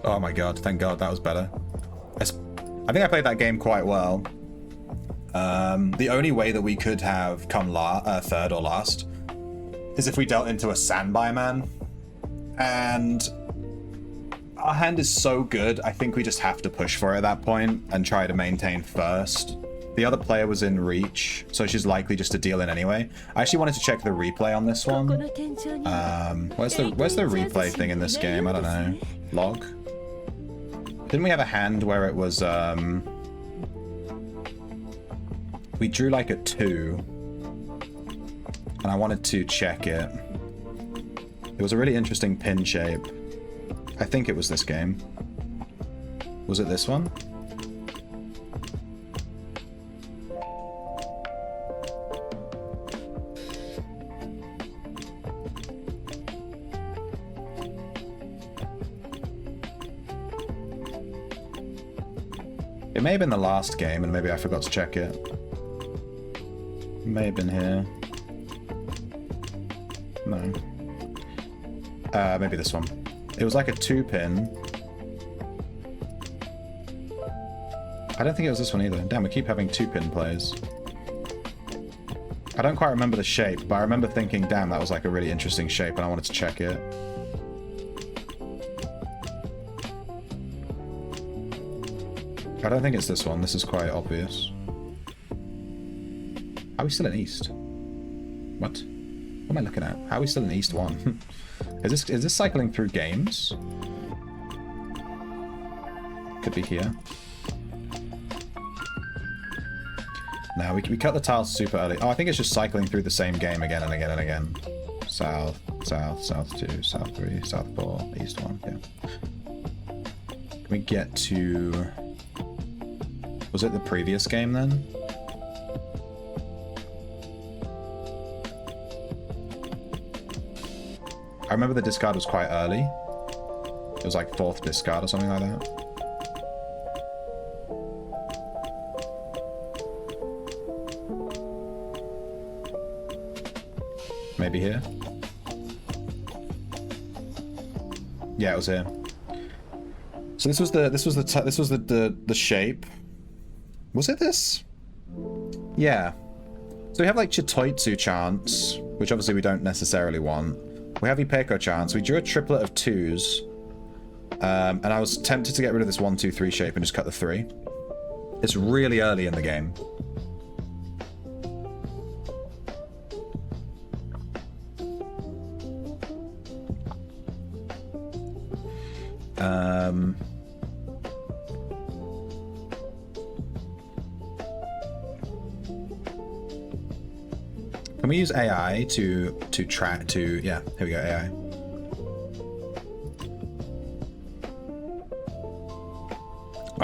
[SPEAKER 1] Oh my god, thank god, that was better. I think I played that game quite well. The only way that we could have come third or last is if we dealt into a Sandby man. And our hand is so good, I think we just have to push for it at that point and try to maintain first. The other player was in Riichi, so she's likely just to deal in anyway. I actually wanted to check the replay on this one. Where's the replay thing in this game? I don't know. Log? Didn't we have a hand where it was, we drew like a 2, and I wanted to check it. It was a really interesting pin shape. I think it was this game. Was it this one? It may have been the last game, and maybe I forgot to check it. It may have been here. No. Maybe this one. It was like a 2-pin. I don't think it was this one either. Damn, we keep having 2-pin plays. I don't quite remember the shape, but I remember thinking, damn, that was like a really interesting shape, and I wanted to check it. I don't think it's this one. This is quite obvious. How are we still in East? What? What am I looking at? How are we still in East 1? Is this cycling through games? Could be here. No, we cut the tiles super early. Oh, I think it's just cycling through the same game again and again and again. South, south, south 2, south 3, south 4, East 1. Yeah. Can we get to... Was it the previous game then? I remember the discard was quite early. It was like 4th discard or something like that. Maybe here? Yeah, it was here. So this was the shape. Was it this? Yeah. So we have like Chitoitsu chance, which obviously we don't necessarily want. We have Ipeko chance. We drew a triplet of 2s. And I was tempted to get rid of this 1, 2, 3 shape and just cut the 3. It's really early in the game. Can we use AI to track to... Yeah, here we go, AI.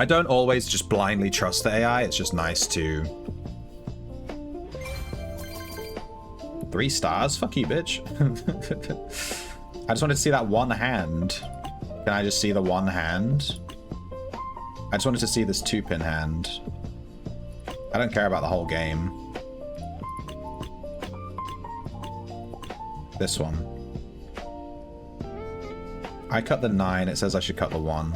[SPEAKER 1] I don't always just blindly trust the AI, it's just nice to... 3 stars? Fuck you, bitch. I just wanted to see that one hand. Can I just see the one hand? I just wanted to see this 2-pin hand. I don't care about the whole game. This one. I cut the 9, it says I should cut the 1.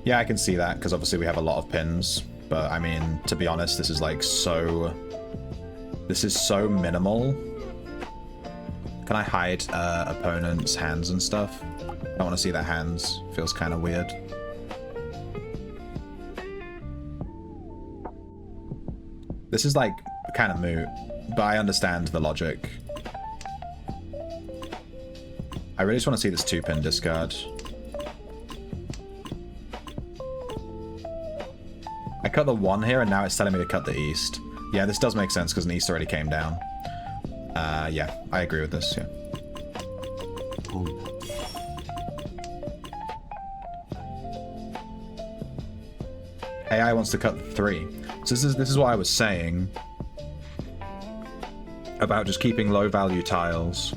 [SPEAKER 1] Yeah, I can see that, because obviously we have a lot of pins. But, I mean, to be honest, this is like so... This is so minimal. Can I hide opponents' hands and stuff? I don't want to see their hands. Feels kind of weird. This is like kind of moot, but I understand the logic. I really just want to see this 2-pin discard. I cut the 1 here and now it's telling me to cut the east. Yeah, this does make sense because an east already came down. Yeah, I agree with this, yeah. AI wants to cut the 3. So this is what I was saying about just keeping low value tiles.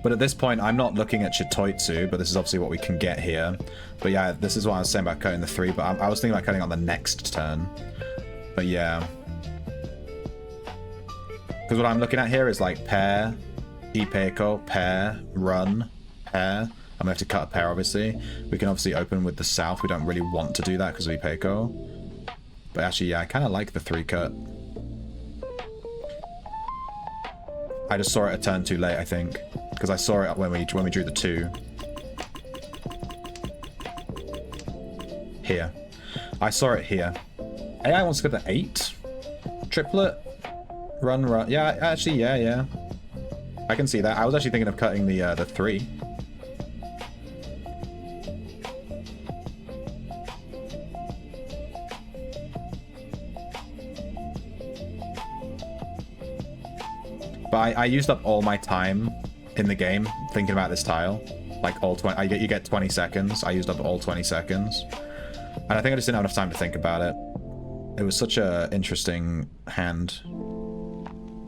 [SPEAKER 1] But at this point, I'm not looking at Chitoitsu, but this is obviously what we can get here. But yeah, this is what I was saying about cutting the 3, but I was thinking about cutting on the next turn. But yeah. Because what I'm looking at here is like pair, Ipeiko, pair, run, pair. I'm going to have to cut a pair, obviously. We can obviously open with the south. We don't really want to do that because of Ipeiko. But actually, yeah, I kind of like the 3 cut. I just saw it a turn too late, I think. Because I saw it when we drew the 2. Here. I saw it here. AI wants to go to 8. Triplet. Run, run. Yeah, actually, yeah. I can see that. I was actually thinking of cutting the 3. But I used up all my time in the game thinking about this tile. Like all 20, you get 20 seconds. I used up all 20 seconds. And I think I just didn't have enough time to think about it. It was such a interesting hand.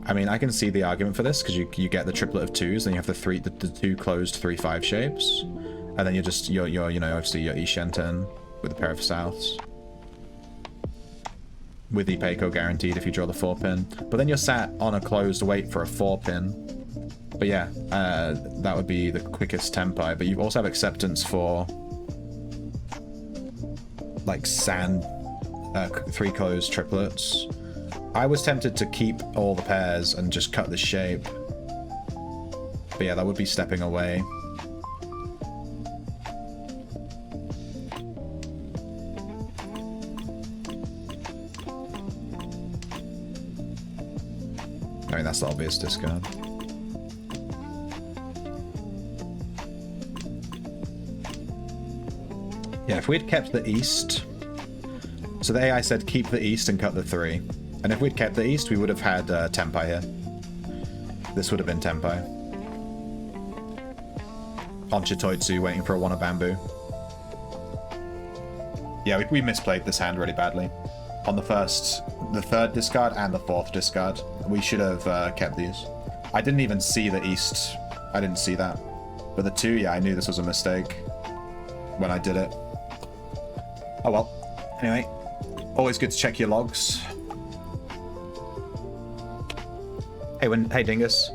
[SPEAKER 1] I mean, I can see the argument for this because you get the triplet of 2s, then you have the 2 closed 3-5 shapes, and then you're you know, obviously your Ishenten with a pair of souths. With Ipeiko guaranteed if you draw the 4-pin. But then you're sat on a closed weight for a 4-pin. But yeah, that would be the quickest tempi. But you also have acceptance for like sand 3 closed triplets. I was tempted to keep all the pairs and just cut the shape. But yeah, that would be stepping away. I mean, that's the obvious discard. Yeah, if we'd kept the east... So the AI said keep the east and cut the 3. And if we'd kept the east, we would have had Tempai here. This would have been Tempai. On Chitoitsu, waiting for a 1 of bamboo. Yeah, we misplayed this hand really badly. On the 3rd discard and the 4th discard. We should have kept these. I didn't even see the east. I didn't see that. But the 2, yeah, I knew this was a mistake when I did it. Oh well. Anyway, always good to check your logs. Hey Dingus.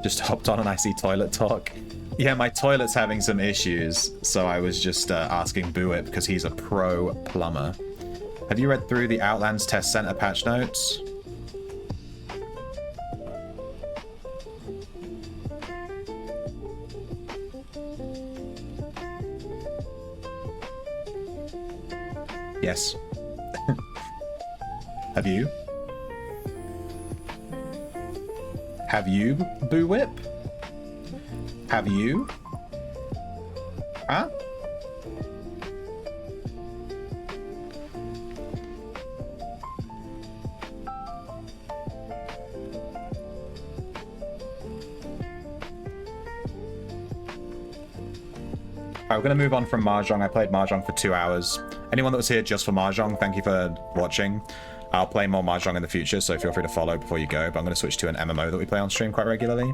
[SPEAKER 1] Just hopped on and I see toilet talk. Yeah, my toilet's having some issues, so I was just asking Buit because he's a pro plumber. Have you read through the Outlands Test Center patch notes? Yes. Have you? Have you, Boo Whip? Have you? Huh? Alright, we're going to move on from Mahjong. I played Mahjong for 2 hours. Anyone that was here just for Mahjong, thank you for watching. I'll play more Mahjong in the future, so feel free to follow before you go. But I'm going to switch to an MMO that we play on stream quite regularly.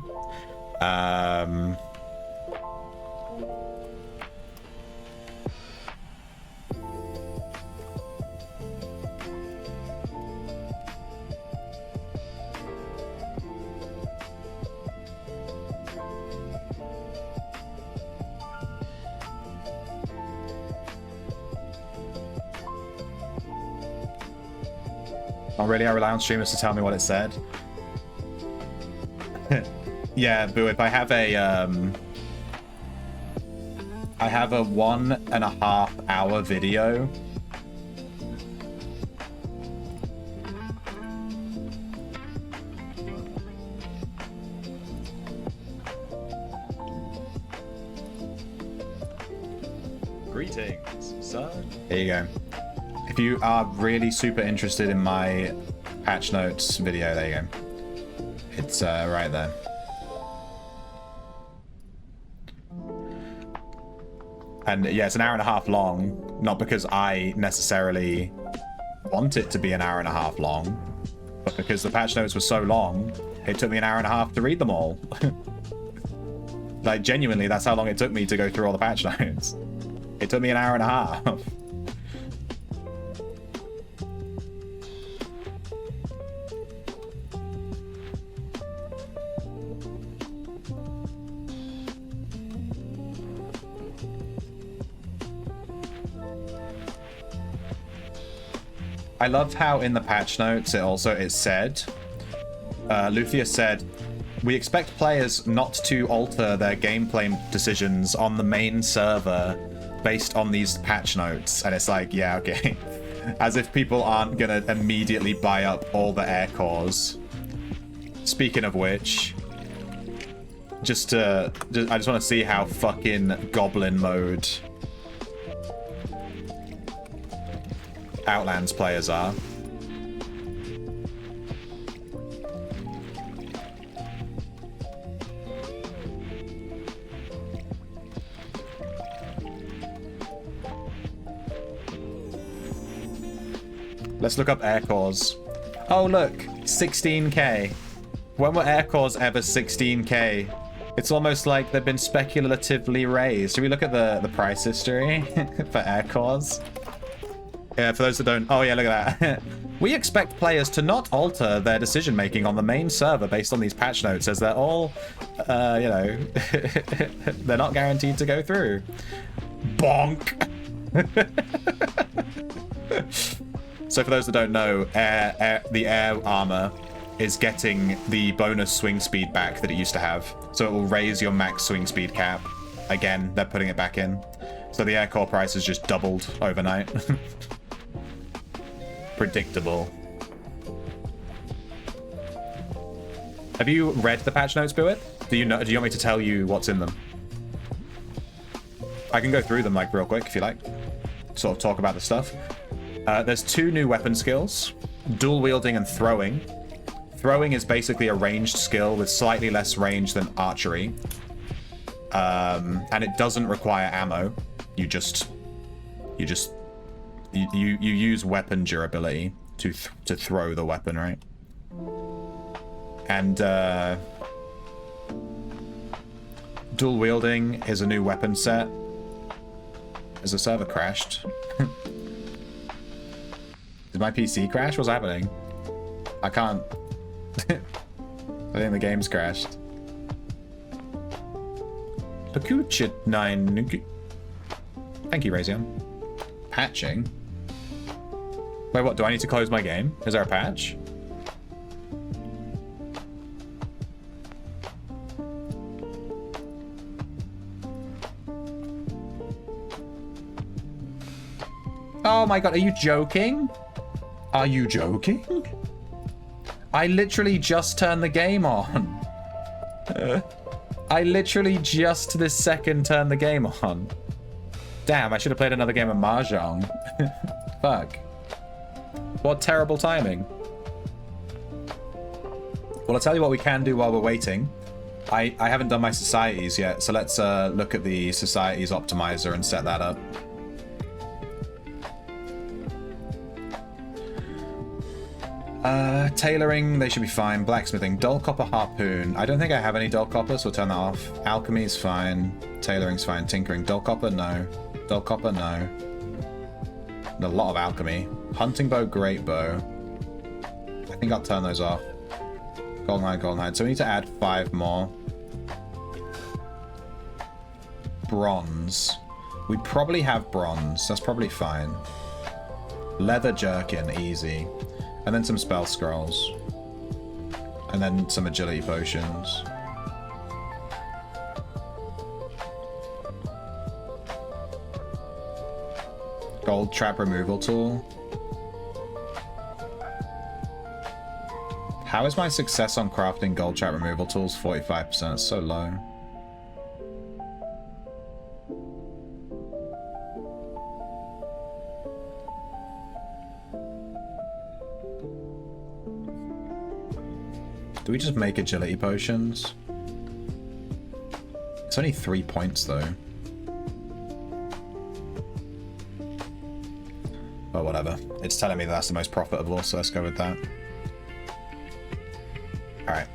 [SPEAKER 1] Oh, really? I rely on streamers to tell me what it said? Yeah, boo, if I have a 1.5 hour video. Greetings, sir. There you go. If you are really super interested in my patch notes video, there you go. It's right there. And yeah, it's an hour and a half long, not because I necessarily want it to be an hour and a half long, but because the patch notes were so long, it took me an hour and a half to read them all. Like, genuinely, that's how long it took me to go through all the patch notes. It took me an hour and a half. I loved how in the patch notes it said, Luthia said, we expect players not to alter their gameplay decisions on the main server based on these patch notes. And it's like, yeah, okay. As if people aren't gonna immediately buy up all the air cores. Speaking of which, I just want to see how fucking goblin mode Outlands players are. Let's look up air cores. Oh look, 16k. When were air cores ever 16k? It's almost like they've been speculatively raised. Should we look at the price history for air cores? Yeah, for those that don't... Oh, yeah, look at that. We expect players to not alter their decision-making on the main server based on these patch notes, as they're all, you know... they're not guaranteed to go through. Bonk! So for those that don't know, the air armor is getting the bonus swing speed back that it used to have. So it will raise your max swing speed cap. Again, they're putting it back in. So the air core price has just doubled overnight. Predictable. Have you read the patch notes, Buit? Do you want me to tell you what's in them? I can go through them like real quick if you like. Sort of talk about the stuff. There's 2 new weapon skills, dual wielding and throwing. Throwing is basically a ranged skill with slightly less range than archery. And it doesn't require ammo. You use weapon durability to throw the weapon, right? And dual wielding is a new weapon set. Has the server crashed? Did my PC crash? What's happening? I can't. I think the game's crashed. Pakuchit 9. Thank you, Razion. Patching? Wait, what? Do I need to close my game? Is there a patch? Oh my god, are you joking? Are you joking? I literally just turned the game on. I literally just this second turned the game on. Damn, I should have played another game of Mahjong. Fuck. What terrible timing. Well, I'll tell you what we can do while we're waiting. I haven't done my societies yet, so let's look at the societies optimizer and set that up. Tailoring, they should be fine. Blacksmithing, dull copper harpoon. I don't think I have any dull copper, so we'll turn that off. Alchemy is fine. Tailoring's fine. Tinkering, dull copper, no. Dull copper, no. And a lot of alchemy. Hunting bow, great bow. I think I'll turn those off. Golden hide, golden hide. So we need to add 5 more. Bronze. We probably have bronze. That's probably fine. Leather jerkin, easy. And then some spell scrolls. And then some agility potions. Gold trap removal tool. How is my success on crafting gold trap removal tools 45%? It's so low. Do we just make agility potions? It's only 3 points though. But whatever. It's telling me that's the most profitable, so let's go with that. Alright.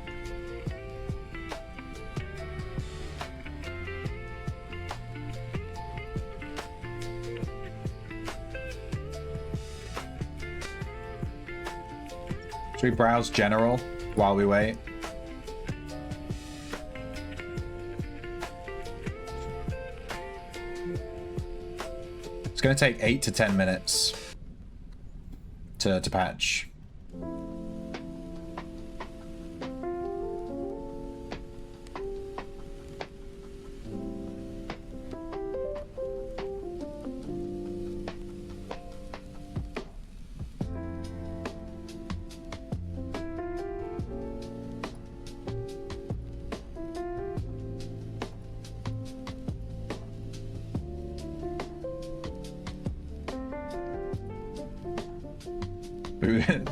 [SPEAKER 1] Should we browse general while we wait? It's going to take 8 to 10 minutes to patch.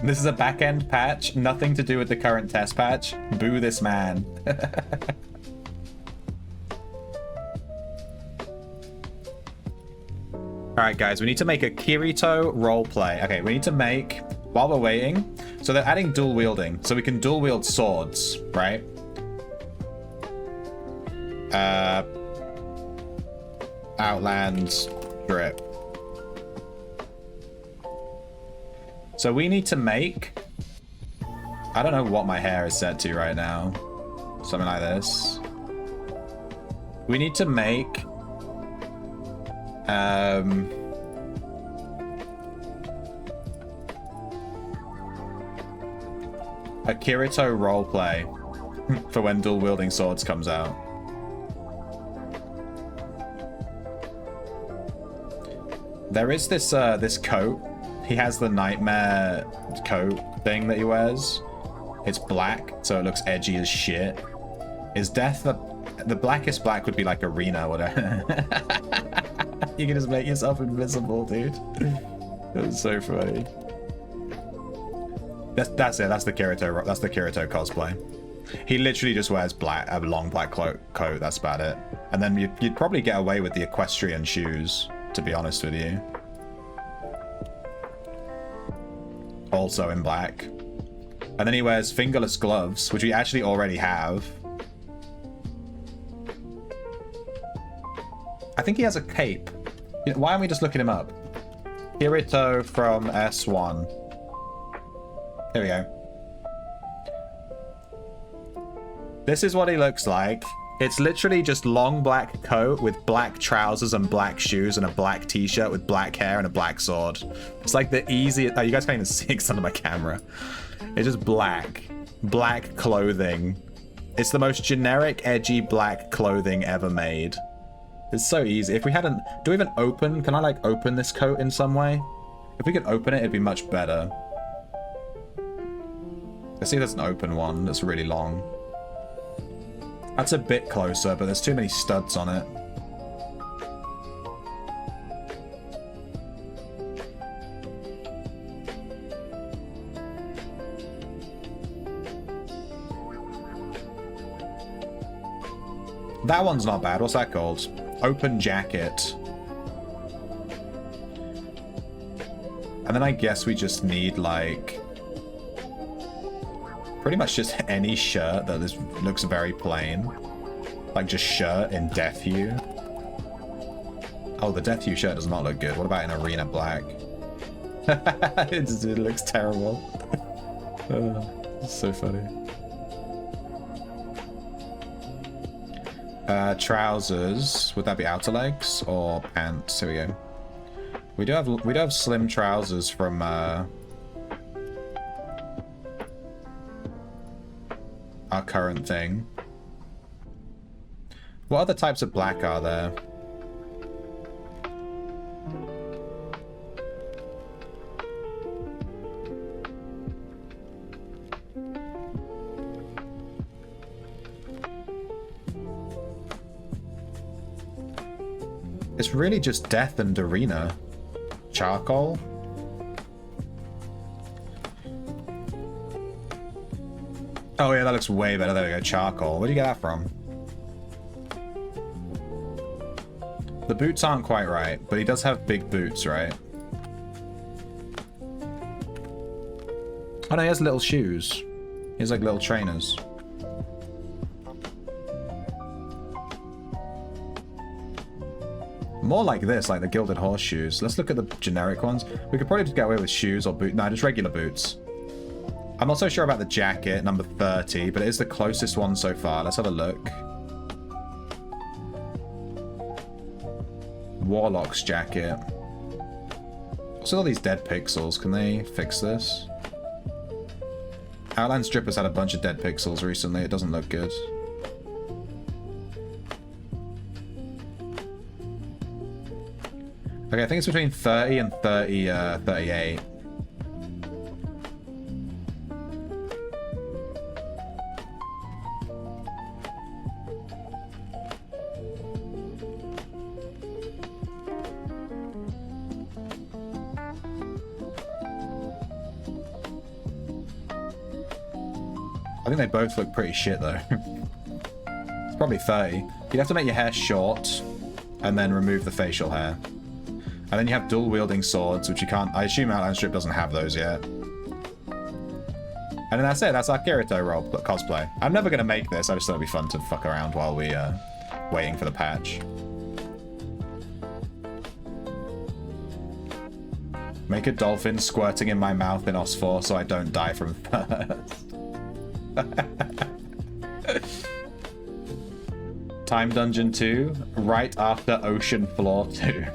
[SPEAKER 1] This is a back-end patch, nothing to do with the current test patch. Boo this man. Alright guys, we need to make a Kirito roleplay. Okay, we need to make, while we're waiting, so they're adding dual wielding, so we can dual wield swords, right? Outland strip. So we need to make, I don't know what my hair is set to right now. Something like this. We need to make a Kirito roleplay for when dual wielding swords comes out. There is this this coat. He has the nightmare coat thing that he wears. It's black, so it looks edgy as shit. Is death the blackest black would be like arena or whatever. You can just make yourself invisible, dude. That's so funny. That's it. That's the Kirito. That's the Kirito cosplay. He literally just wears a long black coat. That's about it. And then you'd probably get away with the equestrian shoes, to be honest with you. Also in black. And then he wears fingerless gloves, which we actually already have. I think he has a cape. Why aren't we just looking him up? Kirito from S1. Here we go. This is what he looks like. It's literally just long black coat with black trousers and black shoes and a black t-shirt with black hair and a black sword. It's like the easiest... Oh, you guys can't even see it under my camera. It's just black. Black clothing. It's the most generic, edgy black clothing ever made. It's so easy. If we hadn't... Do we even open... Can I, like, open this coat in some way? If we could open it, it'd be much better. Let's see if there's an open one that's really long. That's a bit closer, but there's too many studs on it. That one's not bad. What's that called? Open jacket. And then I guess we just need, like... pretty much just any shirt that looks very plain. Like just shirt in death hue. Oh, the death hue shirt does not look good. What about in arena black? it looks terrible. It's so funny. Trousers. Would that be outer legs or pants? Here we go. We do have slim trousers from our current thing. What other types of black are there? It's really just death and arena. Charcoal? Oh yeah, that looks way better. There we go, charcoal. Where'd you get that from? The boots aren't quite right, but he does have big boots, right? Oh no, he has little shoes. He has like little trainers. More like this, like the gilded horseshoes. Let's look at the generic ones. We could probably just get away with shoes or boots. No, just regular boots. I'm not so sure about the jacket, number 30, but it is the closest one so far. Let's have a look. Warlock's jacket. What's with all these dead pixels? Can they fix this? Outline Stripper's had a bunch of dead pixels recently. It doesn't look good. Okay, I think it's between 30 and 38. I think they both look pretty shit, though. It's probably 30. You'd have to make your hair short, and then remove the facial hair. And then you have dual-wielding swords, which you can't... I assume Outline Strip doesn't have those yet. And then that's it. That's our Kirito role cosplay. I'm never going to make this. I just thought it'd be fun to fuck around while we waiting for the patch. Make a dolphin squirting in my mouth in OS4 so I don't die from thirst. Time Dungeon 2, right after Ocean Floor 2.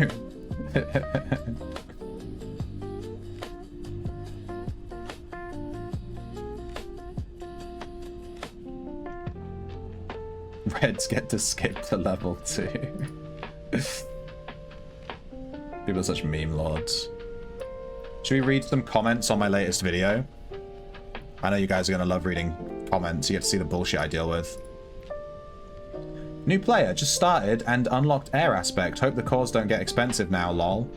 [SPEAKER 1] Reds get to skip to level 2. People are such meme lords. Should we read some comments on my latest video? I know you guys are going to love reading comments. You get to see the bullshit I deal with. New player, just started and unlocked air aspect. Hope the cores don't get expensive now, lol.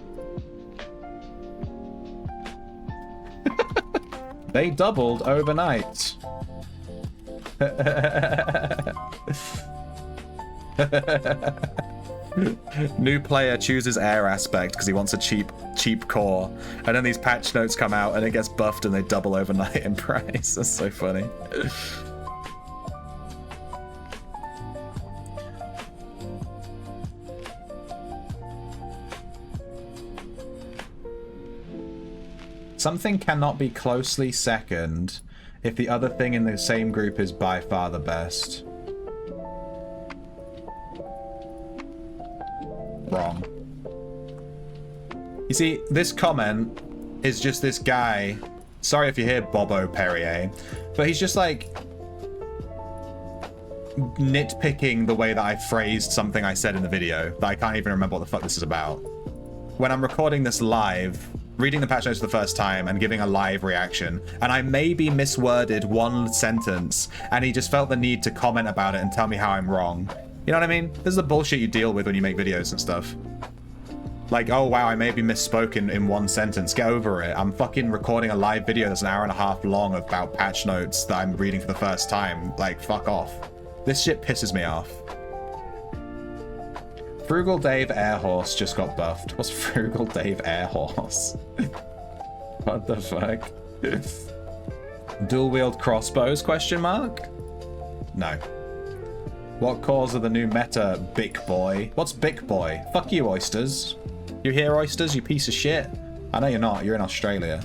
[SPEAKER 1] They doubled overnight. New player chooses air aspect because he wants a cheap core, and then these patch notes come out and it gets buffed and they double overnight in price. That's so funny. Something cannot be closely second if the other thing in the same group is by far the best. Wrong. You see, this comment is just this guy. Sorry if you hear Bobo Perrier, but he's just like nitpicking the way that I phrased something I said in the video that I can't even remember what the fuck this is about. When I'm recording this live, reading the patch notes for the first time and giving a live reaction, and I maybe misworded one sentence, and he just felt the need to comment about it and tell me how I'm wrong. You know what I mean? This is the bullshit you deal with when you make videos and stuff. Like, oh wow, I maybe misspoken in one sentence. Get over it. I'm fucking recording a live video that's an hour and a half long about patch notes that I'm reading for the first time. Like, fuck off. This shit pisses me off. Frugal Dave Airhorse just got buffed. What's Frugal Dave Airhorse? What the fuck? Dual wield crossbows, question mark? No. What cause of the new meta, Bic Boy? What's Bic Boy? Fuck you, oysters. You hear oysters, you piece of shit? I know you're not, you're in Australia.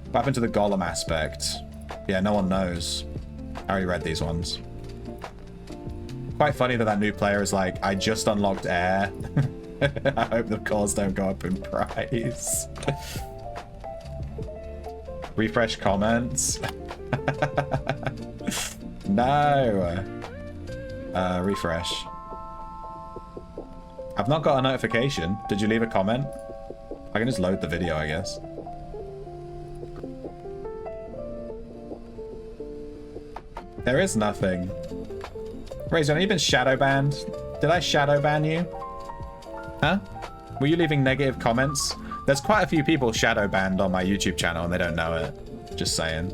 [SPEAKER 1] What happened to the Golem aspect? Yeah, no one knows. I already read these ones. Quite funny that new player is like, I just unlocked air. I hope the cores don't go up in price. Refresh comments. No. Refresh. I've not got a notification. Did you leave a comment? I can just load the video, I guess. There is nothing. Razor, have you been shadow banned? Did I shadow ban you? Huh? Were you leaving negative comments? There's quite a few people shadow banned on my YouTube channel and they don't know it. Just saying.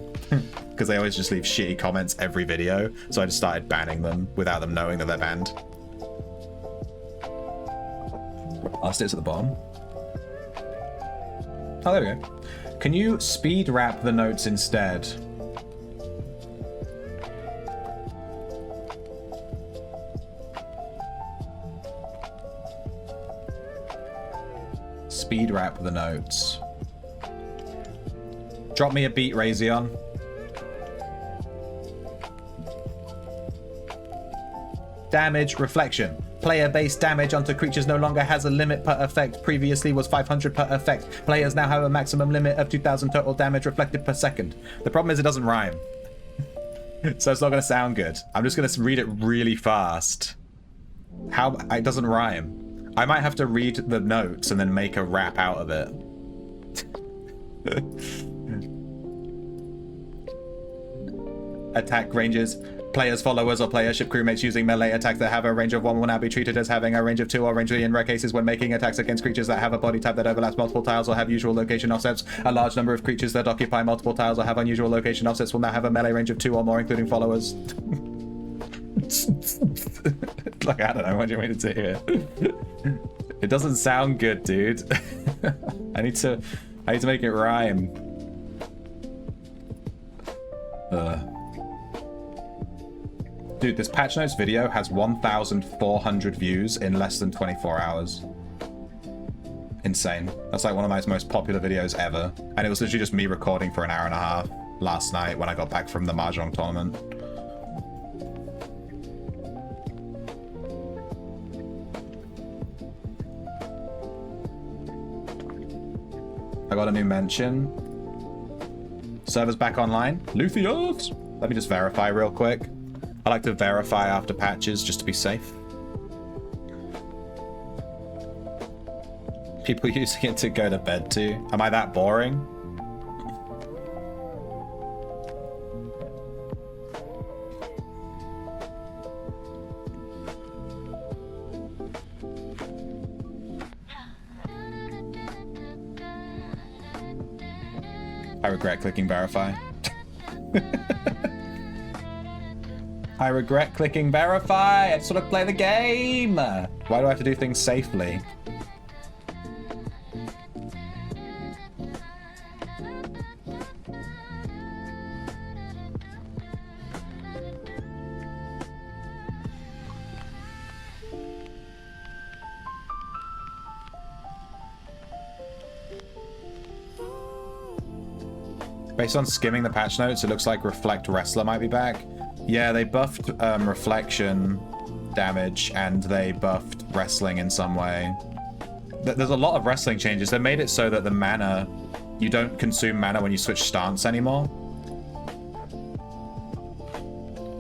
[SPEAKER 1] Because they always just leave shitty comments every video. So I just started banning them without them knowing that they're banned. Last it's at the bottom. Oh, there we go. Can you speed wrap the notes instead? Speed wrap the notes. Drop me a beat, Razion. Damage reflection. Player-based damage onto creatures no longer has a limit per effect. Previously was 500 per effect. Players now have a maximum limit of 2,000 total damage reflected per second. The problem is it doesn't rhyme. So it's not going to sound good. I'm just going to read it really fast. How? It doesn't rhyme. I might have to read the notes and then make a rap out of it. Attack ranges. Players, followers, or player ship crewmates using melee attacks that have a range of 1 will now be treated as having a range of 2 or range 3 in rare cases when making attacks against creatures that have a body type that overlaps multiple tiles or have usual location offsets. A large number of creatures that occupy multiple tiles or have unusual location offsets will now have a melee range of 2 or more, including followers. Like, I don't know, what do you want me to do here? It doesn't sound good, dude. I need to make it rhyme. Dude, this patch notes video has 1,400 views in less than 24 hours. Insane. That's like one of my most popular videos ever. And it was literally just me recording for an hour and a half last night when I got back from the Mahjong tournament. I got a new mention. Server's back online. Luthiops! Let me just verify real quick. I like to verify after patches just to be safe. People using it to go to bed too. Am I that boring? I regret clicking verify. I regret clicking verify. I just want to play the game. Why do I have to do things safely? Based on skimming the patch notes, it looks like Reflect Wrestler might be back. Yeah, they buffed reflection damage and they buffed wrestling in some way. There's a lot of wrestling changes. They made it so that the mana, you don't consume mana when you switch stance anymore.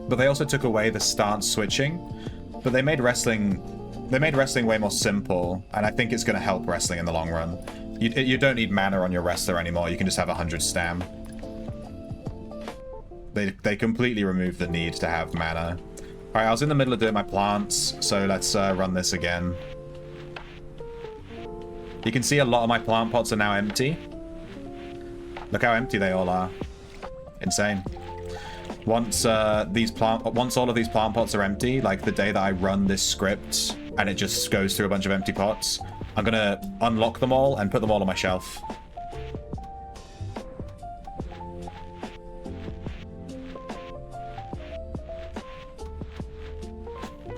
[SPEAKER 1] But they also took away the stance switching. But they made wrestling way more simple, and I think it's going to help wrestling in the long run. You don't need mana on your wrestler anymore. You can just have 100 stam. They completely removed the need to have mana. Alright, I was in the middle of doing my plants, so let's run this again. You can see a lot of my plant pots are now empty. Look how empty they all are. Insane. Once all of these plant pots are empty, like the day that I run this script and it just goes through a bunch of empty pots, I'm gonna unlock them all and put them all on my shelf.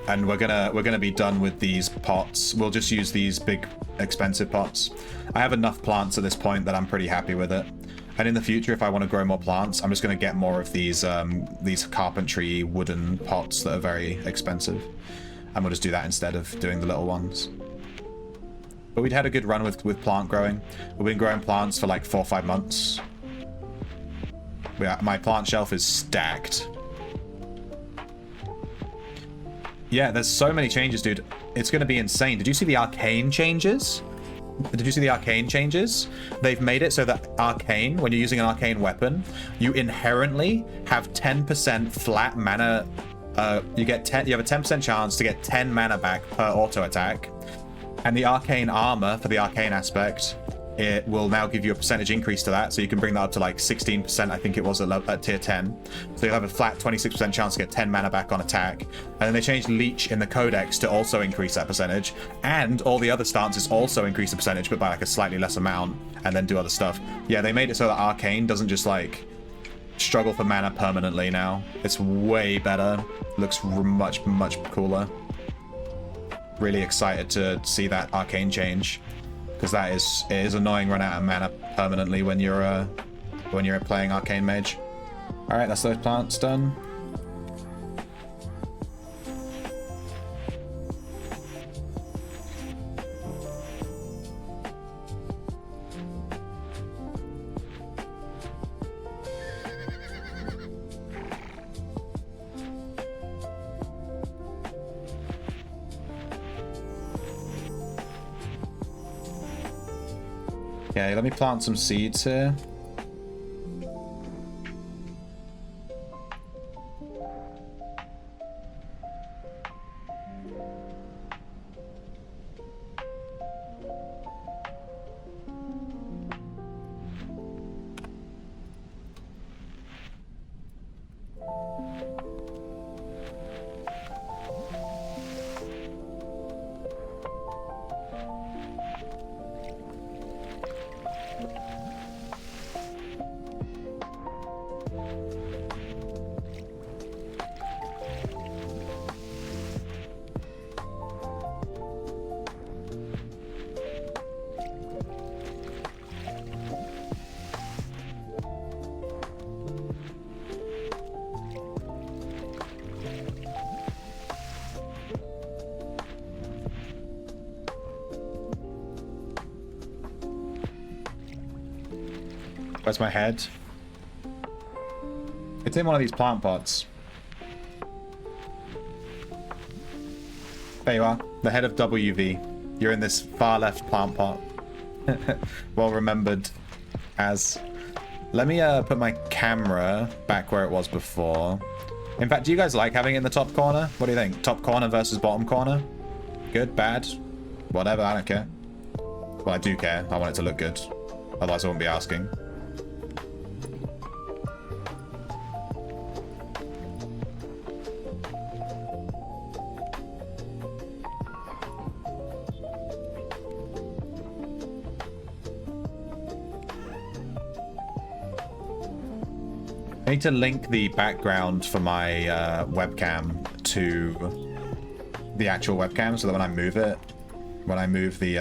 [SPEAKER 1] And we're gonna be done with these pots. We'll just use these big, expensive pots. I have enough plants at this point that I'm pretty happy with it. And in the future, if I want to grow more plants, I'm just gonna get more of these carpentry wooden pots that are very expensive. And we'll just do that instead of doing the little ones. But we'd had a good run with plant growing. We've been growing plants for like 4 or 5 months. My plant shelf is stacked. Yeah, there's so many changes, dude. It's going to be insane. Did you see the arcane changes? Did you see the arcane changes? They've made it so that arcane, when you're using an arcane weapon, you inherently have 10% flat mana. You have a 10% chance to get 10 mana back per auto attack. And the arcane armor for the arcane aspect, it will now give you a percentage increase to that, so you can bring that up to like 16%, I think it was at tier 10. So you'll have a flat 26% chance to get 10 mana back on attack. And then they changed Leech in the Codex to also increase that percentage, and all the other stances also increase the percentage, but by like a slightly less amount, and then do other stuff. Yeah, they made it so that Arcane doesn't just like struggle for mana permanently now. It's way better. Looks much, much cooler. Really excited to see that Arcane change. Because it is annoying run out of mana permanently when you're playing Arcane Mage. Alright, that's those plants done. Okay, let me plant some seeds here. Where's my head? It's in one of these plant pots. There you are. The head of WV. You're in this far left plant pot. Well remembered as. Let me put my camera back where it was before. In fact, do you guys like having it in the top corner? What do you think? Top corner versus bottom corner? Good? Bad? Whatever, I don't care. Well, I do care. I want it to look good. Otherwise I wouldn't be asking. I need to link the background for my webcam to the actual webcam so that when I move it, when I move the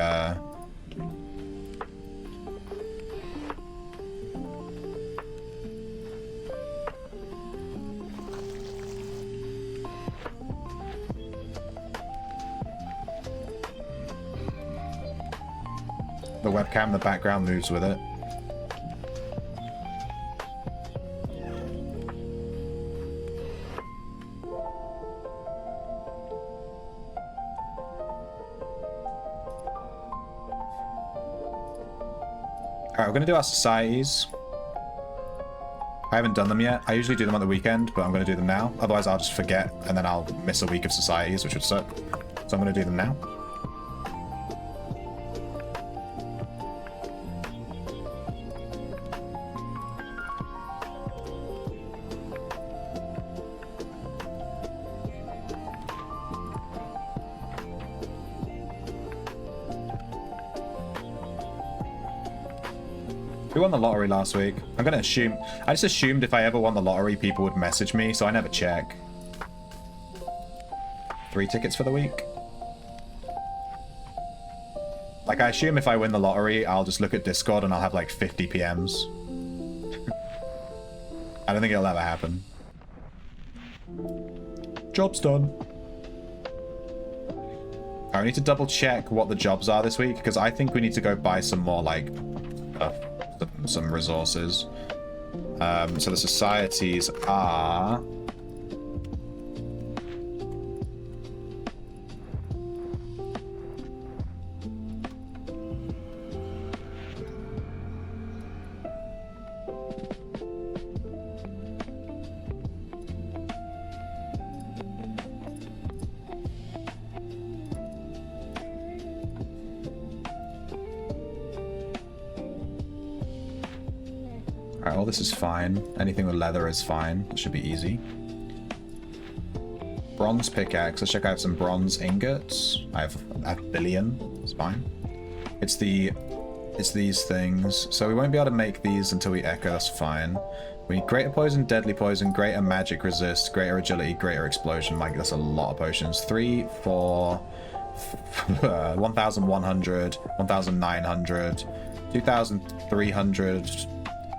[SPEAKER 1] webcam, the background moves with it. Alright, we're going to do our societies. I haven't done them yet. I usually do them on the weekend, but I'm going to do them now. Otherwise, I'll just forget, and then I'll miss a week of societies, which would suck. So I'm going to do them now. Who won the lottery last week? I'm gonna assume. I just assumed if I ever won the lottery, people would message me, so I never check. 3 tickets for the week. Like, I assume if I win the lottery, I'll just look at Discord and I'll have like 50 PMs. I don't think it'll ever happen. Job's done. I need to double check what the jobs are this week, because I think we need to go buy some more, like, some resources. So the societies are... Alright, all this is fine. Anything with leather is fine. It should be easy. Bronze pickaxe. Let's check out some bronze ingots. I have a billion. It's fine. It's these things. So we won't be able to make these until we echo. That's fine. We need greater poison, deadly poison, greater magic resist, greater agility, greater explosion. Like, that's a lot of potions. 3, 4, 1,100, 1,900, 2,300,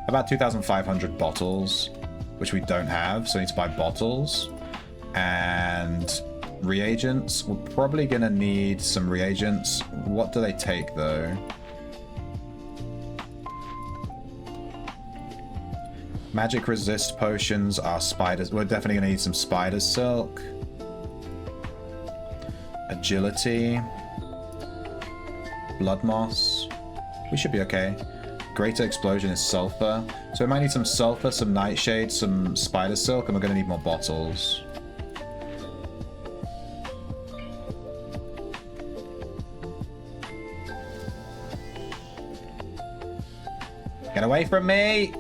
[SPEAKER 1] about 2,500 bottles, which we don't have, so we need to buy bottles. And reagents. We're probably going to need some reagents. What do they take, though? Magic resist potions are spiders. We're definitely going to need some spider silk. Agility. Blood moss. We should be okay. Greater explosion is sulfur. So we might need some sulfur, some nightshade, some spider silk, and we're going to need more bottles. Get away from me!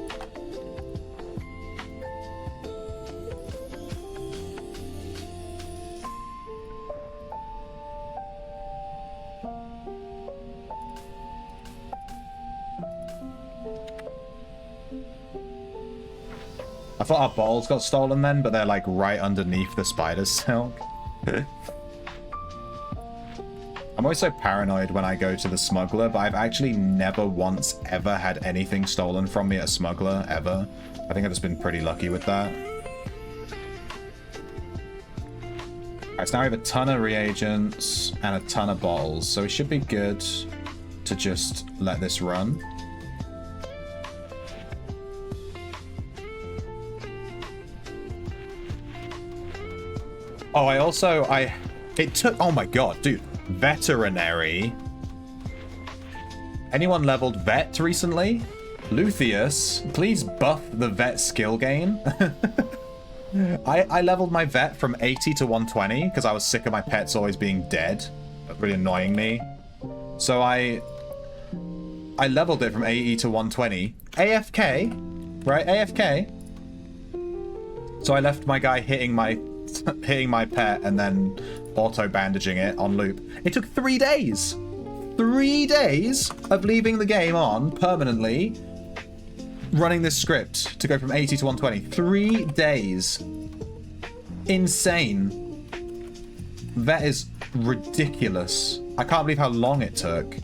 [SPEAKER 1] I thought our bottles got stolen then, but they're like right underneath the spider silk. I'm always so paranoid when I go to the smuggler, but I've actually never once ever had anything stolen from me at a smuggler, ever. I think I've just been pretty lucky with that. Alright, so now we have a ton of reagents and a ton of bottles, so we should be good to just let this run. Oh, it took, oh my god, dude. Veterinary. Anyone leveled vet recently? Luthieus, please buff the vet skill gain. I leveled my vet from 80 to 120 because I was sick of my pets always being dead. Really annoying me. So I leveled it from 80 to 120. AFK, right? AFK. So I left my guy hitting my pet and then auto bandaging it on loop. It took 3 days. 3 days of leaving the game on permanently, running this script to go from 80 to 120. 3 days. Insane. That is ridiculous. I can't believe how long it took.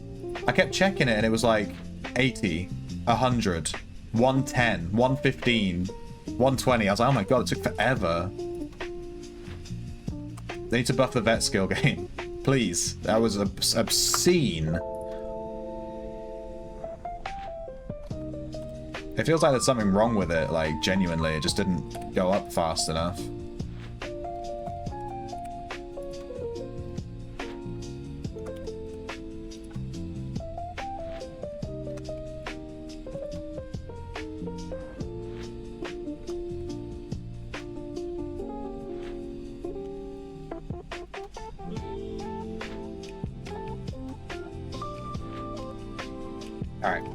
[SPEAKER 1] I kept checking it and it was like 80, 100, 110, 115, 120. I was like, oh my god, it took forever. They need to buff the vet skill game. Please. That was obscene. It feels like there's something wrong with it, like, genuinely. It just didn't go up fast enough. Alright.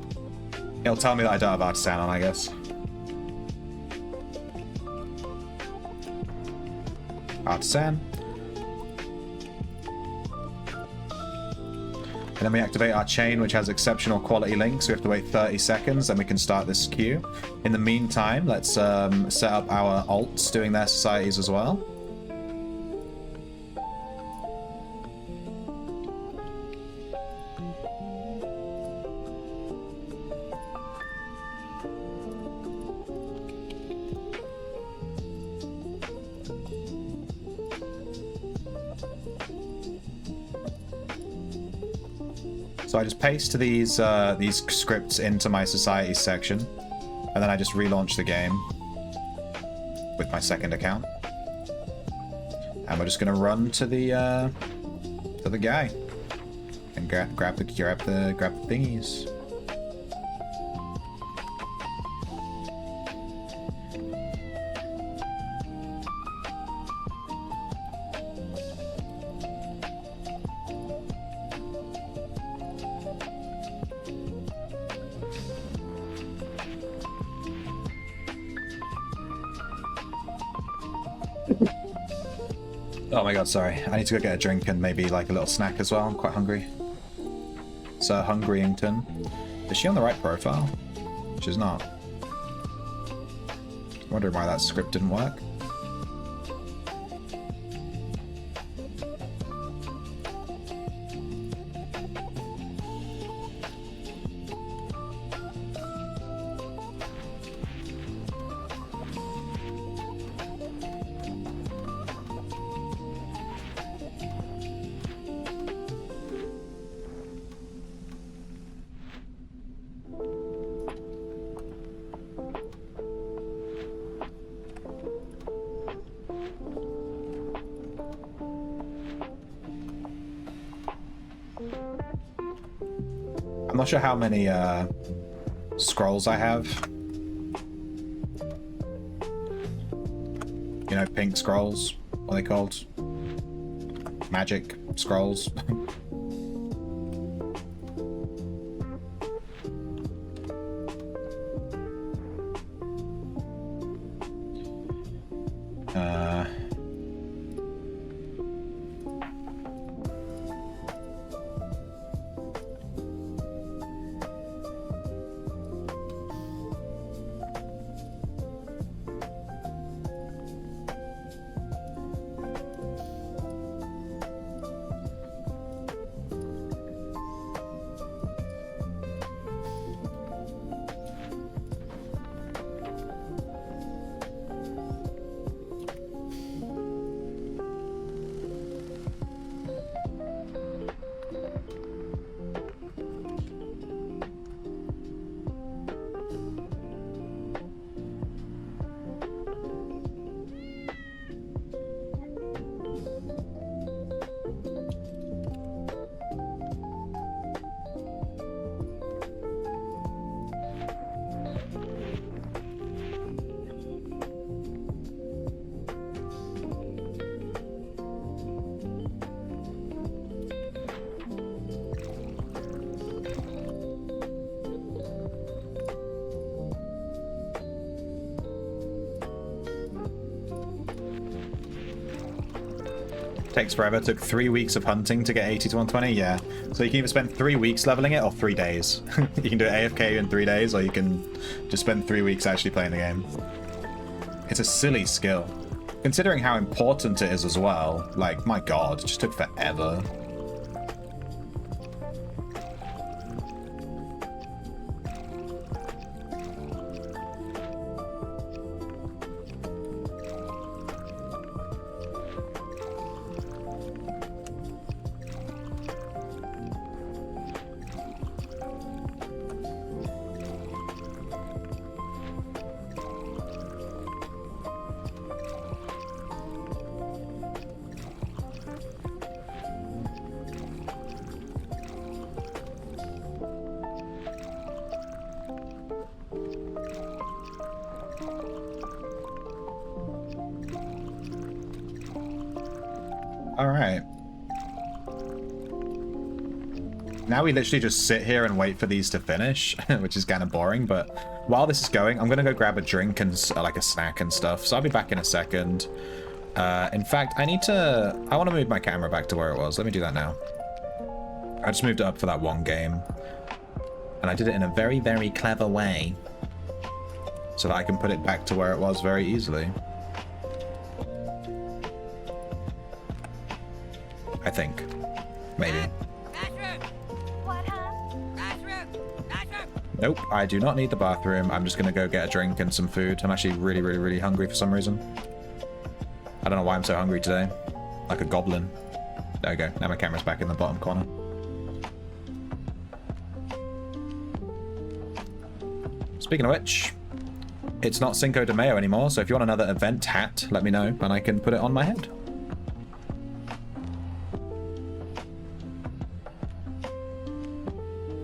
[SPEAKER 1] It'll tell me that I don't have artisan on, I guess. Artisan. And then we activate our chain, which has exceptional quality links. We have to wait 30 seconds, then we can start this queue. In the meantime, let's set up our alts doing their societies as well. So I just paste these scripts into my society section, and then I just relaunch the game with my second account, and we're just gonna run to the guy and grab the thingies. Oh my god, sorry. I need to go get a drink and maybe like a little snack as well. I'm quite hungry. Sir Hungryington. Is she on the right profile? She's not. Wondering why that script didn't work. I'm not sure how many scrolls I have. You know, pink scrolls. What are they called? Magic scrolls. Takes forever. Took 3 weeks of hunting to get 80 to 120. Yeah. So you can either spend 3 weeks leveling it or 3 days. You can do it AFK in 3 days, or you can just spend 3 weeks actually playing the game. It's a silly skill. Considering how important it is as well. Like, my god, it just took forever. Alright. Now we literally just sit here and wait for these to finish, which is kind of boring, but while this is going, I'm gonna go grab a drink and like a snack and stuff, so I'll be back in a second. In fact, I want to move my camera back to where it was. Let me do that now. I just moved it up for that one game, and I did it in a very, very clever way, so that I can put it back to where it was very easily. I think. Maybe. Nope, I do not need the bathroom. I'm just gonna go get a drink and some food. I'm actually really, really, really hungry for some reason. I don't know why I'm so hungry today. Like a goblin. There we go. Now my camera's back in the bottom corner. Speaking of which, it's not Cinco de Mayo anymore, so if you want another event hat, let me know, and I can put it on my head.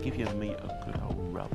[SPEAKER 3] Give your meat a good old rub.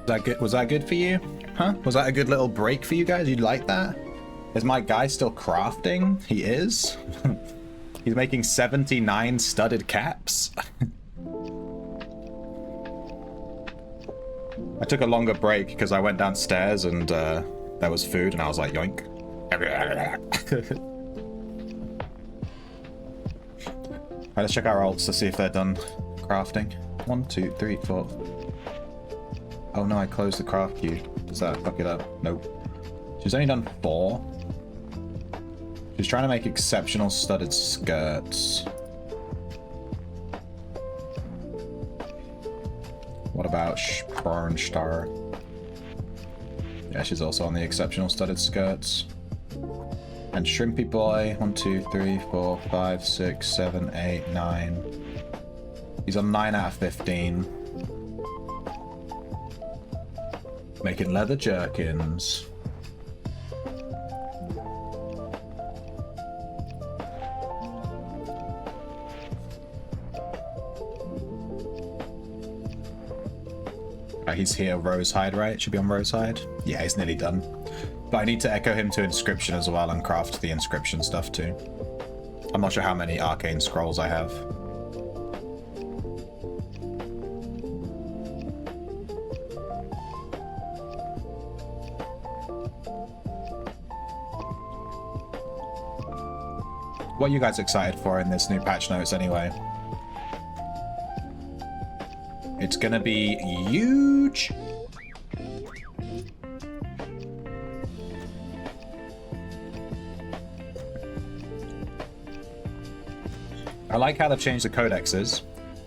[SPEAKER 1] that good? Was that good for you? Huh? Was that a good little break for you guys? You like that? Is my guy still crafting? He is. He's making 79 studded caps. I took a longer break because I went downstairs and there was food and I was like, yoink. Alright, let's check our ults to see if they're done crafting. 1, 2, 3, 4. Oh no, I closed the craft queue. Does that fuck it up? Nope. She's only done 4. She's trying to make exceptional studded skirts. What about Pornstar? Yeah, she's also on the exceptional studded skirts. And Shrimpy Boy, 1, 2, 3, 4, 5, 6, 7, 8, 9. He's on 9 out of 15. Making leather jerkins. He's here, Rosehide, right? Should be on Rosehide. Yeah, he's nearly done. But I need to echo him to Inscription as well and craft the Inscription stuff too. I'm not sure how many arcane scrolls I have. What are you guys excited for in this new patch notes anyway? It's gonna be huge. I like how they've changed the codexes,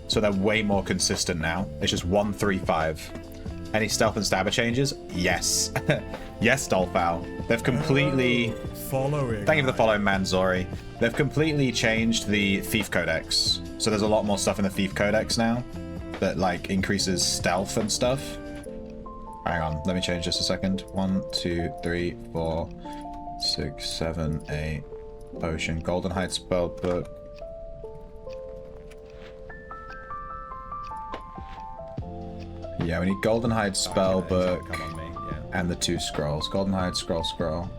[SPEAKER 1] so they're way more consistent now. It's just 1, 3, 5. Any stealth and stabber changes? Yes. Yes, Dolfow. They've completely...
[SPEAKER 4] Following.
[SPEAKER 1] Thank you for the follow, Manzori. They've completely changed the Thief Codex. So there's a lot more stuff in the Thief Codex now that, like, increases stealth and stuff. Hang on, let me change just a second. 1, 2, 3, 4, 6, 7, 8. Potion. Golden Heights Spellbook. Yeah, we need Golden Hide Spellbook and the 2 scrolls. Golden Hide Scroll.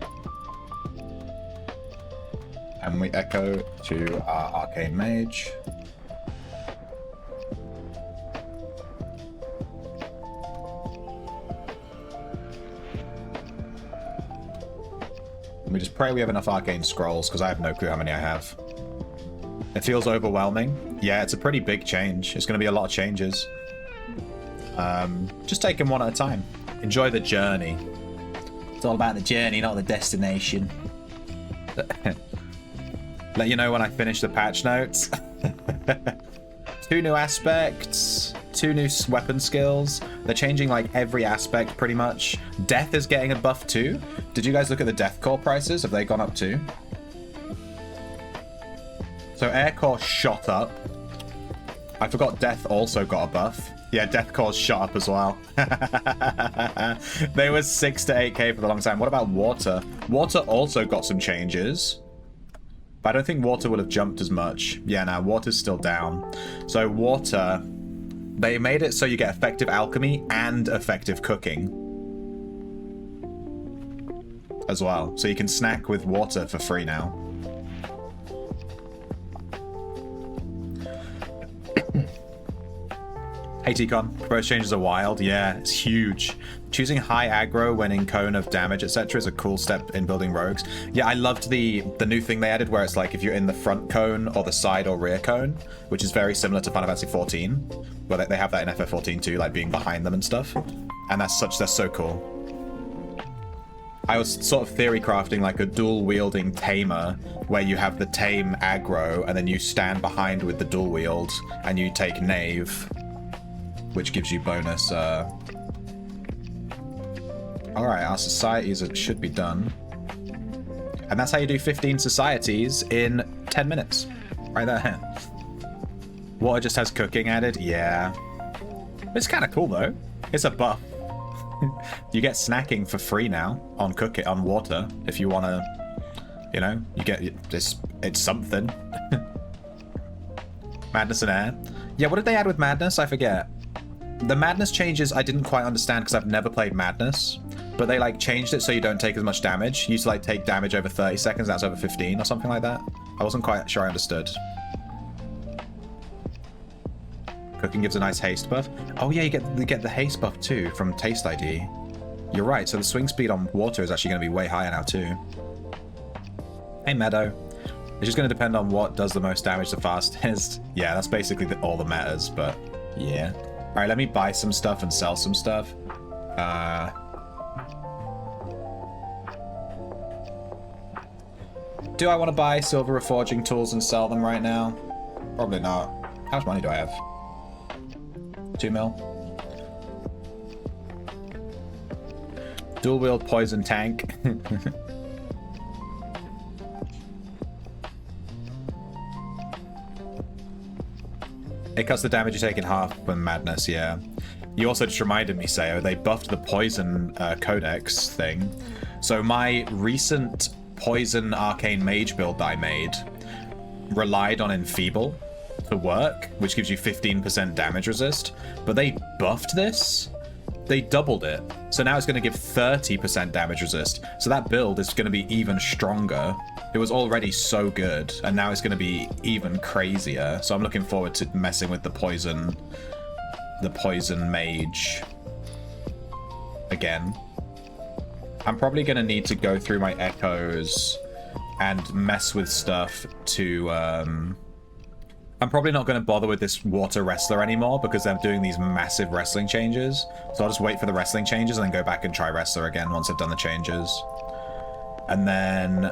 [SPEAKER 1] And we echo to our Arcane Mage. And we just pray we have enough Arcane Scrolls, because I have no clue how many I have. It feels overwhelming. Yeah, it's a pretty big change. It's going to be a lot of changes. Just take them one at a time. Enjoy the journey. It's all about the journey, not the destination. Let you know when I finish the patch notes. 2 new aspects, 2 new weapon skills. They're changing like every aspect pretty much. Death is getting a buff too. Did you guys look at the death core prices? Have they gone up too? So air core shot up. I forgot death also got a buff. Yeah, death cores shot up as well. They were 6 to 8k for the long time. What about water? Water also got some changes. But I don't think water would have jumped as much. Yeah, now water's still down. So water, they made it so you get effective alchemy and effective cooking as well. So you can snack with water for free now. Hey T-Con, proposed changes are wild. Yeah, it's huge. Choosing high aggro when in cone of damage, etc. is a cool step in building rogues. Yeah, I loved the new thing they added where it's like if you're in the front cone or the side or rear cone, which is very similar to Final Fantasy 14. But they have that in FF14 too, like being behind them and stuff. And that's so cool. I was sort of theory crafting like a dual wielding tamer where you have the tame aggro and then you stand behind with the dual wield and you take knave, which gives you bonus. Alright, our societies should be done. And that's how you do 15 societies in 10 minutes. Right there. Water just has cooking added? Yeah. It's kind of cool though. It's a buff. You get snacking for free now on on water if you want to, you know, you get this. It's something. Madness and air. Yeah, what did they add with madness? I forget. The Madness changes I didn't quite understand because I've never played Madness, but they like changed it so you don't take as much damage. You used to like take damage over 30 seconds, that's over 15 or something like that. I wasn't quite sure I understood. Cooking gives a nice haste buff. Oh yeah, you get the haste buff too from Taste ID. You're right, so the swing speed on water is actually going to be way higher now too. Hey Meadow. It's just going to depend on what does the most damage the fastest. Yeah, that's basically all the metas, but yeah. Alright, let me buy some stuff and sell some stuff. Do I want to buy silver reforging tools and sell them right now? Probably not. How much money do I have? 2 mil. Dual wield poison tank. It cuts the damage you take in half when Madness, yeah. You also just reminded me, Sayo, they buffed the poison codex thing. So my recent poison arcane mage build that I made relied on Enfeeble to work, which gives you 15% damage resist. But they buffed this. They doubled it. So now it's going to give 30% damage resist. So that build is going to be even stronger. It was already so good, and now it's going to be even crazier. So I'm looking forward to messing with the poison mage again. I'm probably going to need to go through my echoes and mess with stuff to... I'm probably not going to bother with this water wrestler anymore because they're doing these massive wrestling changes. So I'll just wait for the wrestling changes and then go back and try wrestler again once I've done the changes. And then...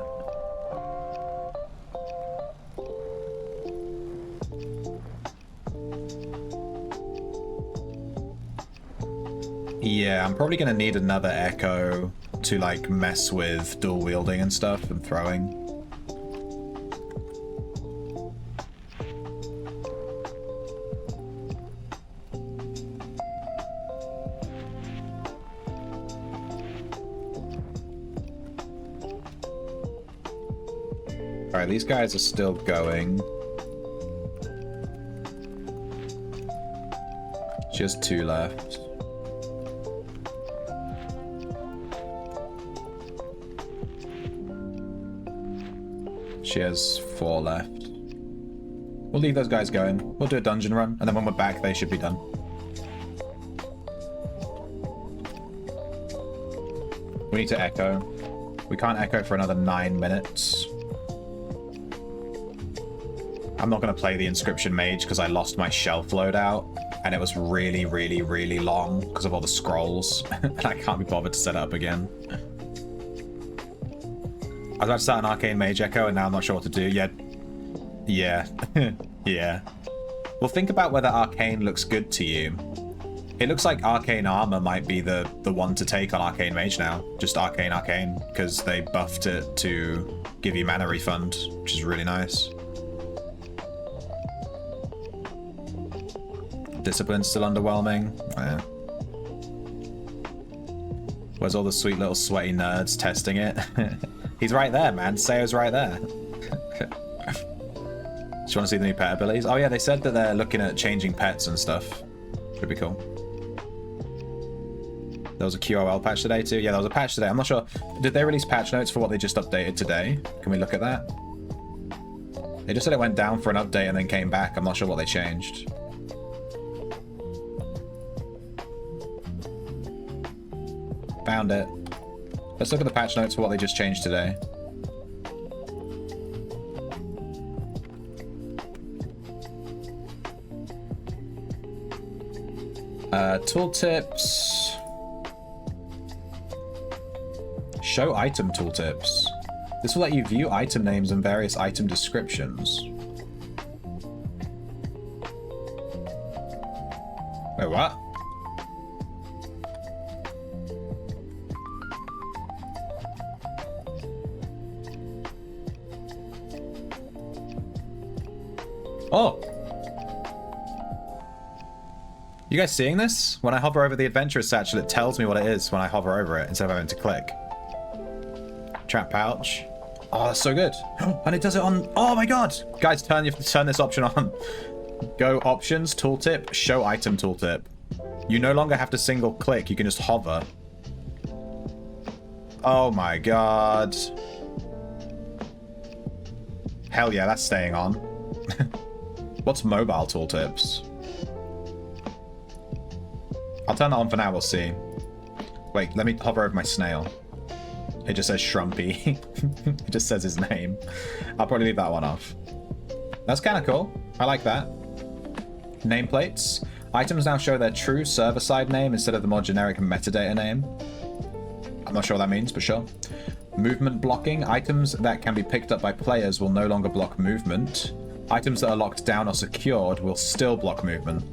[SPEAKER 1] yeah, I'm probably going to need another echo to like mess with dual wielding and stuff and throwing. Alright, these guys are still going. She has 2 left. She has 4 left. We'll leave those guys going. We'll do a dungeon run, and then when we're back, they should be done. We need to echo. We can't echo for another 9 minutes. I'm not going to play the Inscription Mage because I lost my shelf loadout, and it was really, really, really long because of all the scrolls, and I can't be bothered to set it up again. I was about to start an Arcane Mage Echo, and now I'm not sure what to do. Yeah. Yeah. Well, think about whether Arcane looks good to you. It looks like Arcane Armor might be the one to take on Arcane Mage now. Just Arcane, because they buffed it to give you mana refund, which is really nice. Discipline's still underwhelming. Yeah. Where's all the sweet little sweaty nerds testing it? He's right there, man. Sayo's right there. Do you want to see the new pet abilities? Oh yeah, they said that they're looking at changing pets and stuff. Should be cool. There was a QOL patch today too. Yeah, there was a patch today. I'm not sure. Did they release patch notes for what they just updated today? Can we look at that? They just said it went down for an update and then came back. I'm not sure what they changed. Found it. Let's look at the patch notes for what they just changed today. Tooltips. Show item tooltips. This will let you view item names and various item descriptions. Wait, what? Oh! You guys seeing this? When I hover over the adventurous satchel, it tells me what it is when I hover over it instead of having to click. Trap pouch. Oh, that's so good. And it does it on... oh my god! Guys, you have to turn this option on. Go options, tooltip, show item tooltip. You no longer have to single click, you can just hover. Oh my god. Hell yeah, that's staying on. What's mobile tooltips? I'll turn that on for now, we'll see. Wait, let me hover over my snail. It just says Shrumpy. It just says his name. I'll probably leave that one off. That's kind of cool. I like that. Nameplates. Items now show their true server-side name instead of the more generic metadata name. I'm not sure what that means, but sure. Movement blocking. Items that can be picked up by players will no longer block movement. Items that are locked down or secured will still block movement.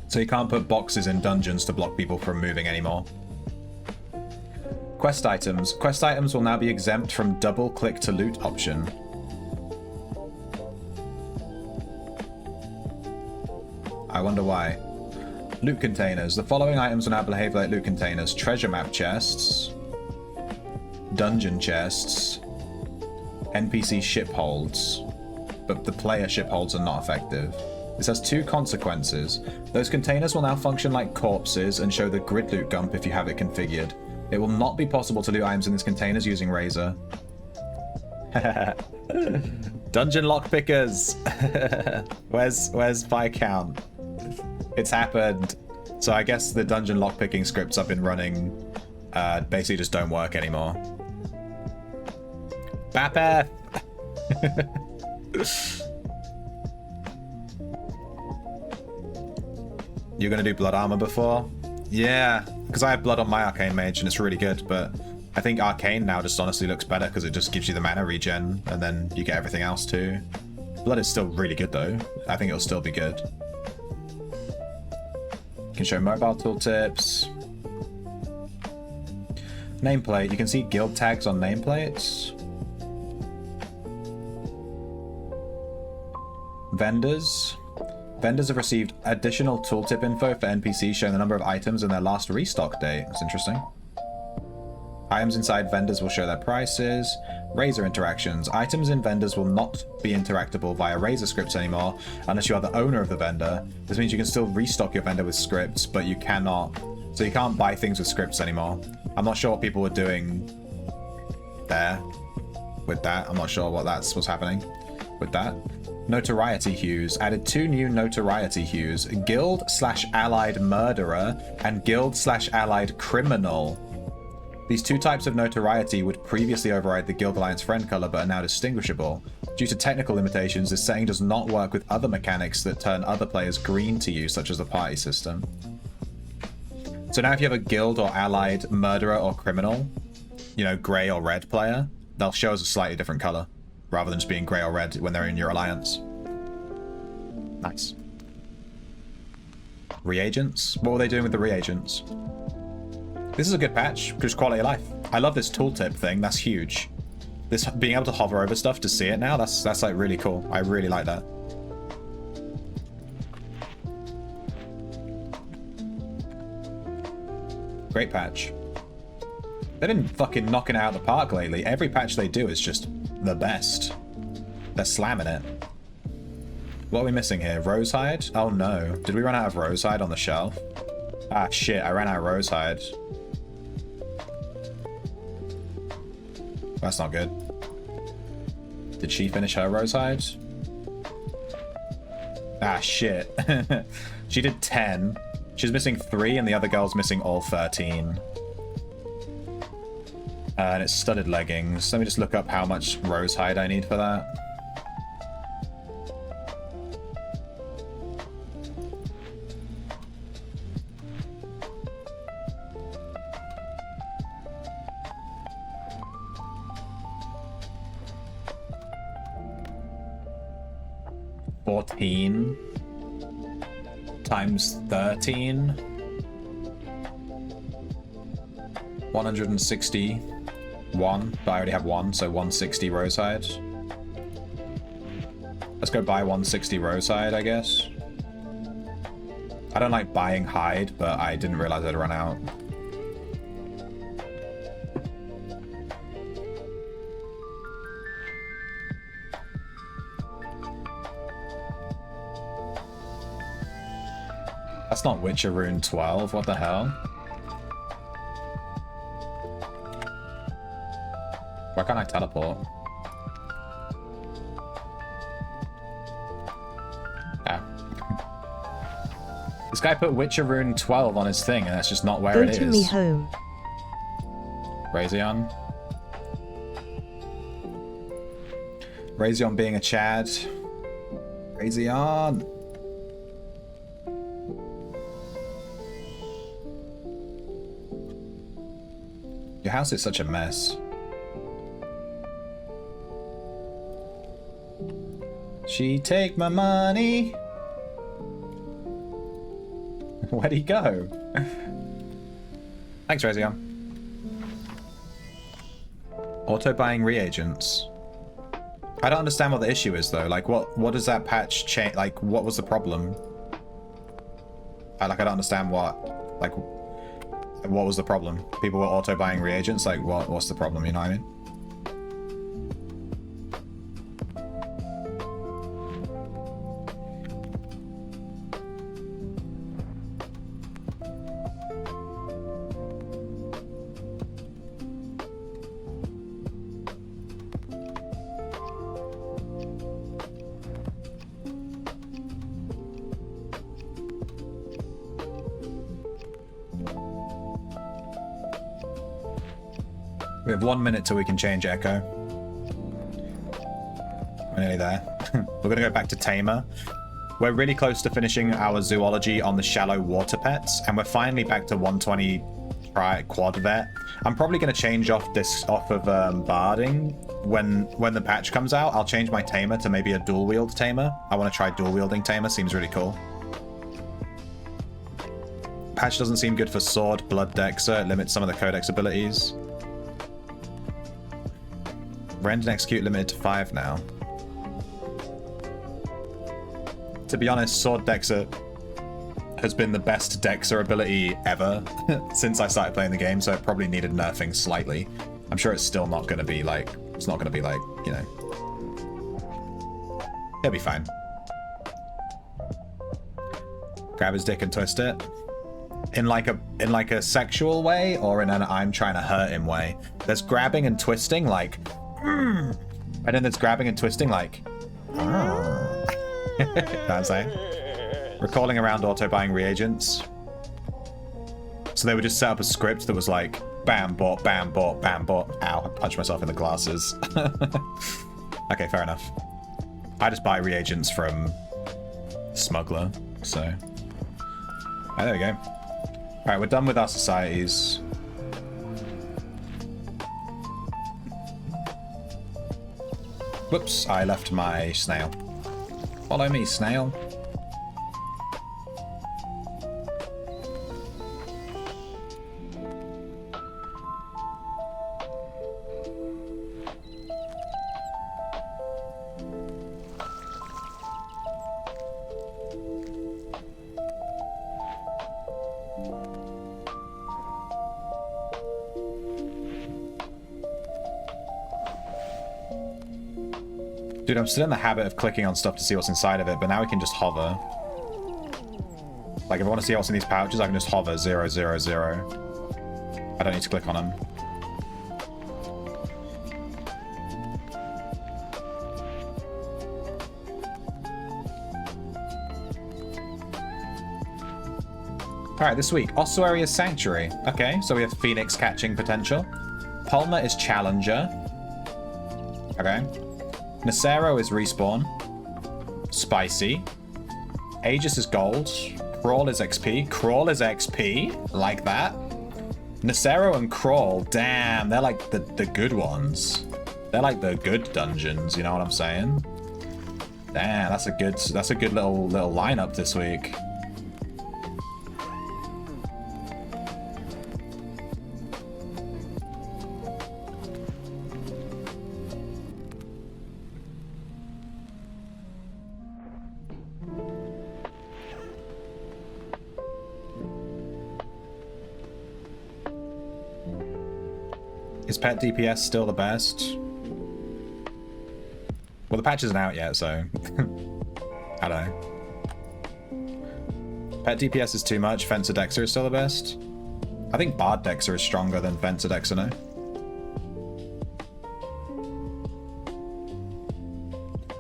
[SPEAKER 1] So you can't put boxes in dungeons to block people from moving anymore. Quest items. Quest items will now be exempt from double click to loot option. I wonder why. Loot containers. The following items will now behave like loot containers. Treasure map chests. Dungeon chests. NPC ship holds. But the player ship holds are not effective. This has two consequences. Those containers will now function like corpses and show the grid loot gump if you have it configured. It will not be possible to loot items in these containers using Razor. Dungeon lockpickers! Where's Viscount? It's happened. So I guess the dungeon lockpicking scripts I've been running basically just don't work anymore. Bapeth! You're gonna do blood armor before? Yeah, because I have blood on my arcane mage and it's really good, but I think arcane now just honestly looks better because it just gives you the mana regen and then you get everything else too. Blood is still really good though. I think it'll still be good. You can show mobile tooltips. Nameplate. You can see guild tags on nameplates. Vendors. Vendors have received additional tooltip info for NPCs showing the number of items and their last restock date. That's interesting. Items inside vendors will show their prices. Razor interactions. Items in vendors will not be interactable via Razor scripts anymore unless you are the owner of the vendor. This means you can still restock your vendor with scripts, but you cannot... So you can't buy things with scripts anymore. I'm not sure what people were doing there with that. I'm not sure what was happening with that. Notoriety hues. Added 2 new notoriety hues. Guild/allied murderer and guild/allied criminal. These 2 types of notoriety would previously override the Guild Alliance friend color but are now distinguishable. Due to technical limitations, this setting does not work with other mechanics that turn other players green to you, such as the party system. So now if you have a guild or allied murderer or criminal, you know, grey or red player, they'll show us a slightly different color, rather than just being grey or red when they're in your alliance. Nice. Reagents? What were they doing with the reagents? This is a good patch, just quality of life. I love this tooltip thing, that's huge. This being able to hover over stuff to see it now, that's like really cool. I really like that. Great patch. They've been fucking knocking it out of the park lately. Every patch they do is just the best. They're slamming it. What are we missing here? Rosehide? Oh no. Did we run out of Rosehide on the shelf? Ah shit, I ran out of Rosehide. That's not good. Did she finish her Rosehide? Ah shit. She did 10. She's missing 3 and the other girl's missing all 13. And it's studded leggings. Let me just look up how much Rosehide I need for that. $14 times 13. 161, but I already have 1, so 160 Rosehide. Let's go buy 160 Rosehide, I guess. I don't like buying hide, but I didn't realize I'd run out. That's not Witcher Rune 12, what the hell? Why can't I teleport? Ah. This guy put Witcher Rune 12 on his thing, and that's just not where
[SPEAKER 4] Go
[SPEAKER 1] it
[SPEAKER 4] to
[SPEAKER 1] is.
[SPEAKER 4] me home.
[SPEAKER 1] Raytheon. Raytheon being a Chad. Raytheon. Your house is such a mess. She take my money. Where'd he go? Thanks, Raytheon. Auto buying reagents. I don't understand what the issue is though. Like, what does that patch change? Like, what was the problem? I don't understand what was the problem? People were auto buying reagents. Like, what's the problem? You know what I mean? We have 1 minute till we can change Echo. We're nearly there. We're going to go back to Tamer. We're really close to finishing our zoology on the shallow water pets, and we're finally back to 120 quad vet. I'm probably going to change off of barding when the patch comes out. I'll change my Tamer to maybe a dual wield Tamer. I want to try dual wielding Tamer. Seems really cool. Patch doesn't seem good for sword, blood dexer. It limits some of the codex abilities. Rend and execute limited to 5 now. To be honest, sword dexer has been the best dexer ability ever since I started playing the game, so it probably needed nerfing slightly. I'm sure it's still not going to be like, it's not going to be like, you know. It'll be fine. Grab his dick and twist it. In like a sexual way, or in an I'm trying to hurt him way. There's grabbing and twisting like and then there's grabbing and twisting like you know what I'm saying? Recalling around auto buying reagents. So they would just set up a script that was like bam bot bam bot bam bot. Ow, I punched myself in the glasses. Okay, fair enough. I just buy reagents from Smuggler, so there we go. Alright, we're done with our societies. Whoops, I left my snail. Follow me, snail. Dude, I'm still in the habit of clicking on stuff to see what's inside of it, but now we can just hover. Like, if I want to see what's in these pouches, I can just hover 0, 0, 0. I don't need to click on them. Alright, this week, Ossuary is Sanctuary. Okay, so we have Phoenix catching potential. Palmer is Challenger. Okay. Nacero is Respawn. Spicy. Aegis is Gold. Crawl is XP. Crawl is XP? Like that? Nacero and Crawl, damn, they're like the good ones. They're like the good dungeons, you know what I'm saying? Damn, that's a good little lineup this week. Is pet DPS still the best? Well, the patch isn't out yet, so I don't know. Pet DPS is too much. Fencer Dexter is still the best. I think Bard Dexter is stronger than Fencer Dexter, no?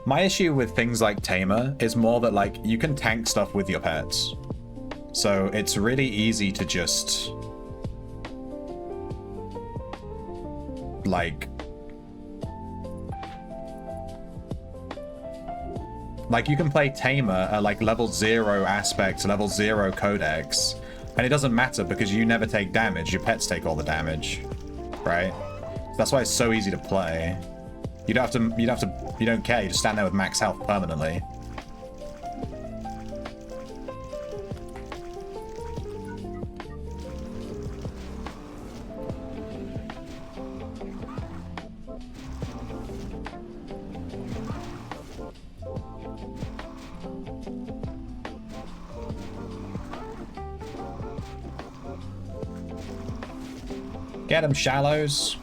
[SPEAKER 1] My issue with things like Tamer is more that, like, you can tank stuff with your pets. So it's really easy to just... Like, you can play Tamer at like level 0 aspect, level 0 codex, and it doesn't matter because you never take damage. Your pets take all the damage, right? So that's why it's so easy to play. You don't care. You just stand there with max health permanently. Get him, Shallows.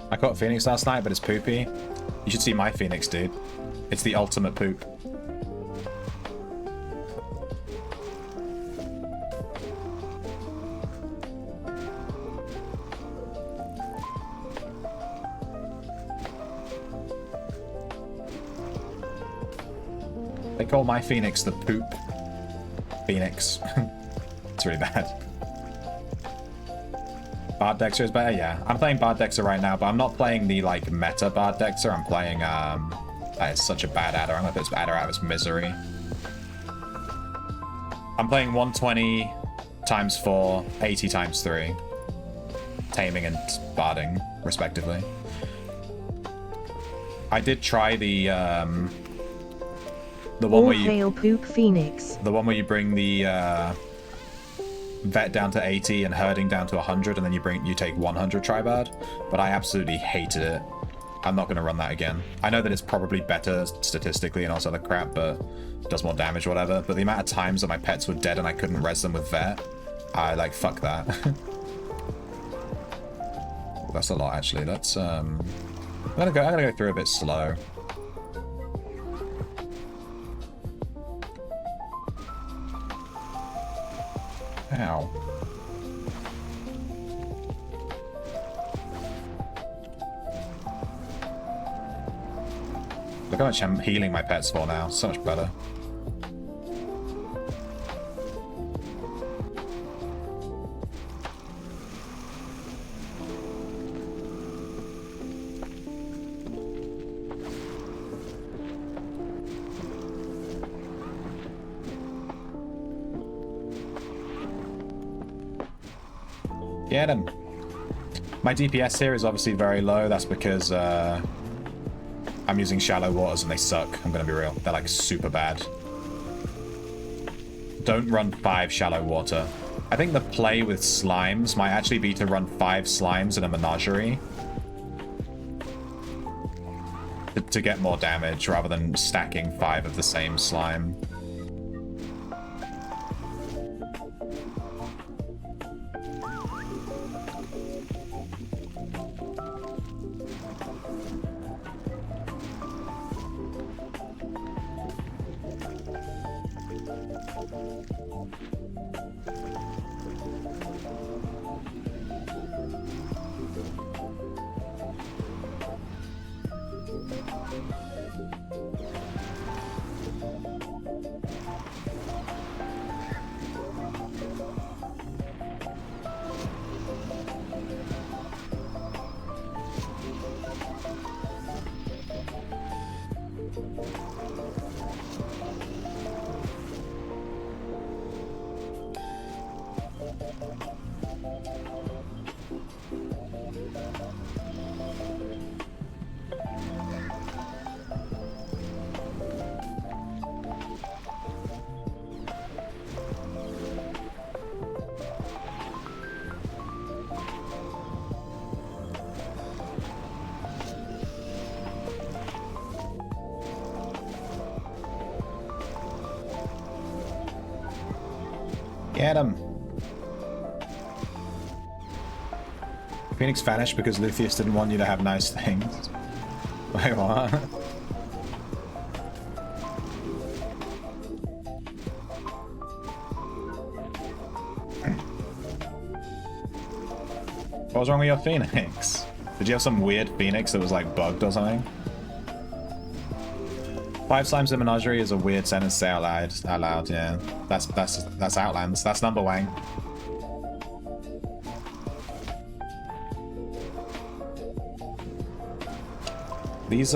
[SPEAKER 1] I caught Phoenix last night, but it's poopy. You should see my Phoenix, dude. It's the ultimate poop. They call my Phoenix the poop Phoenix. It's really bad. Bard Dexter is better? Yeah. I'm playing Bard Dexter right now, but I'm not playing the, like, meta Bard Dexter. I'm playing, that is such a bad adder. I'm gonna put this adder out of its misery. I'm playing 120 times 4, 80 times 3. Taming and barding, respectively. I did try the one where you...
[SPEAKER 4] Hail Poop Phoenix.
[SPEAKER 1] The one where you bring the, vet down to 80 and herding down to 100, and then you take 100 tribard, but I absolutely hated it. I'm not going to run that again. I know that it's probably better statistically and also the crap, but it does more damage or whatever, but the amount of times that my pets were dead and I couldn't res them with vet, I like, fuck that. That's a lot, actually. That's I'm gonna go through a bit slow. Ow. Look how much I'm healing my pets for now. So much better. Get him. My DPS here is obviously very low. That's because I'm using shallow waters and they suck. I'm gonna be real. They're like super bad. Don't run 5 shallow water. I think the play with slimes might actually be to run 5 slimes in a menagerie. To get more damage rather than stacking 5 of the same slime. Get him. Phoenix vanished because Luthien didn't want you to have nice things. Wait, what? What was wrong with your Phoenix? Did you have some weird Phoenix that was like bugged or something? 5 slimes in menagerie is a weird sentence to say out loud, yeah. That's Outlands. That's number Wang. These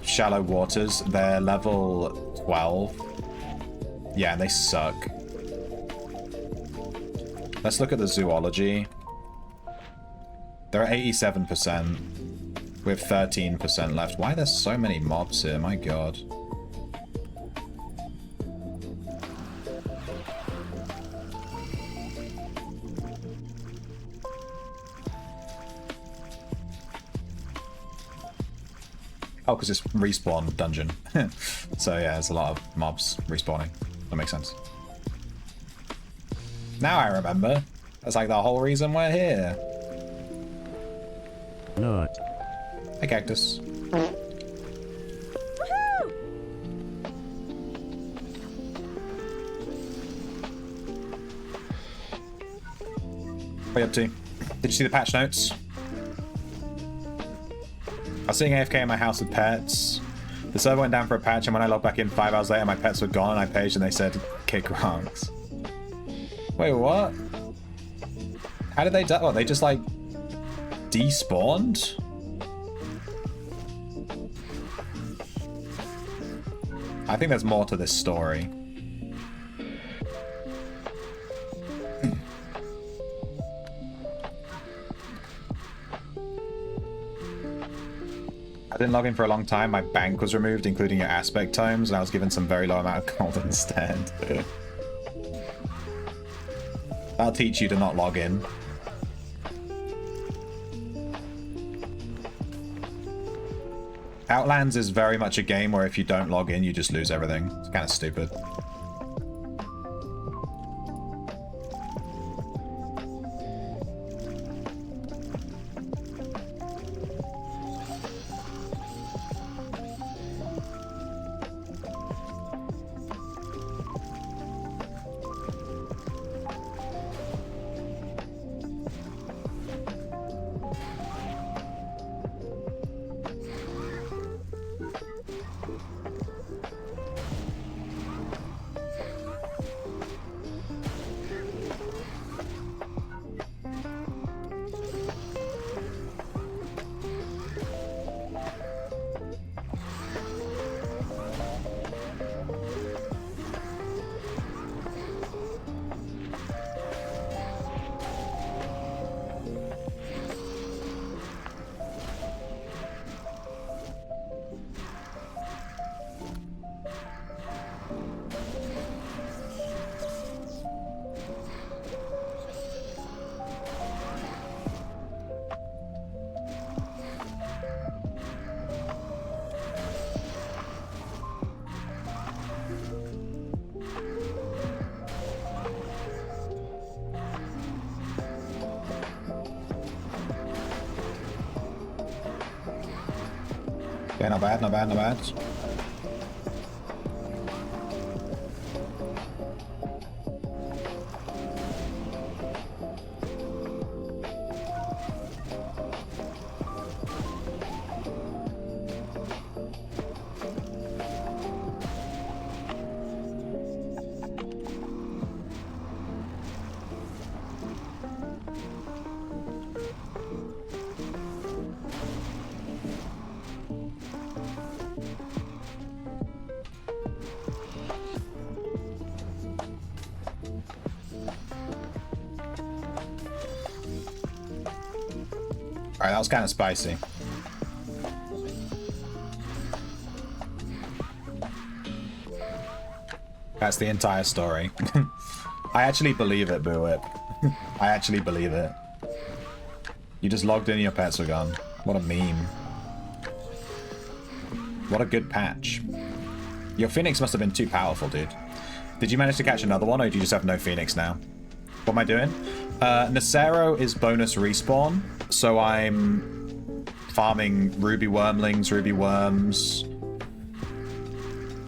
[SPEAKER 1] shallow waters, they're level 12. Yeah, and they suck. Let's look at the zoology. They're at 87%. We have 13% left. Why are there so many mobs here? My god. Oh, because it's respawn dungeon. So yeah, there's a lot of mobs respawning. That makes sense. Now I remember. That's like the whole reason we're here.
[SPEAKER 3] Not.
[SPEAKER 1] Hey, Cactus. What are you up to? Did you see the patch notes? I was sitting AFK in my house with pets. The server went down for a patch, and when I logged back in 5 hours later, my pets were gone, and I paged and they said, kick rocks. Wait, what? How did they die? Oh, they just, like, despawned? I think there's more to this story. I didn't log in for a long time. My bank was removed, including your aspect tomes, and I was given some very low amount of gold instead. That'll teach you to not log in. Outlands is very much a game where if you don't log in, you just lose everything. It's kind of stupid. Okay, not bad, not bad, not bad. Alright, that was kind of spicy. That's the entire story. I actually believe it, Boo Whip. I actually believe it. You just logged in and your pets were gone. What a meme. What a good patch. Your Phoenix must have been too powerful, dude. Did you manage to catch another one, or do you just have no Phoenix now? What am I doing? Nacero is bonus respawn, so I'm farming ruby wormlings, ruby worms.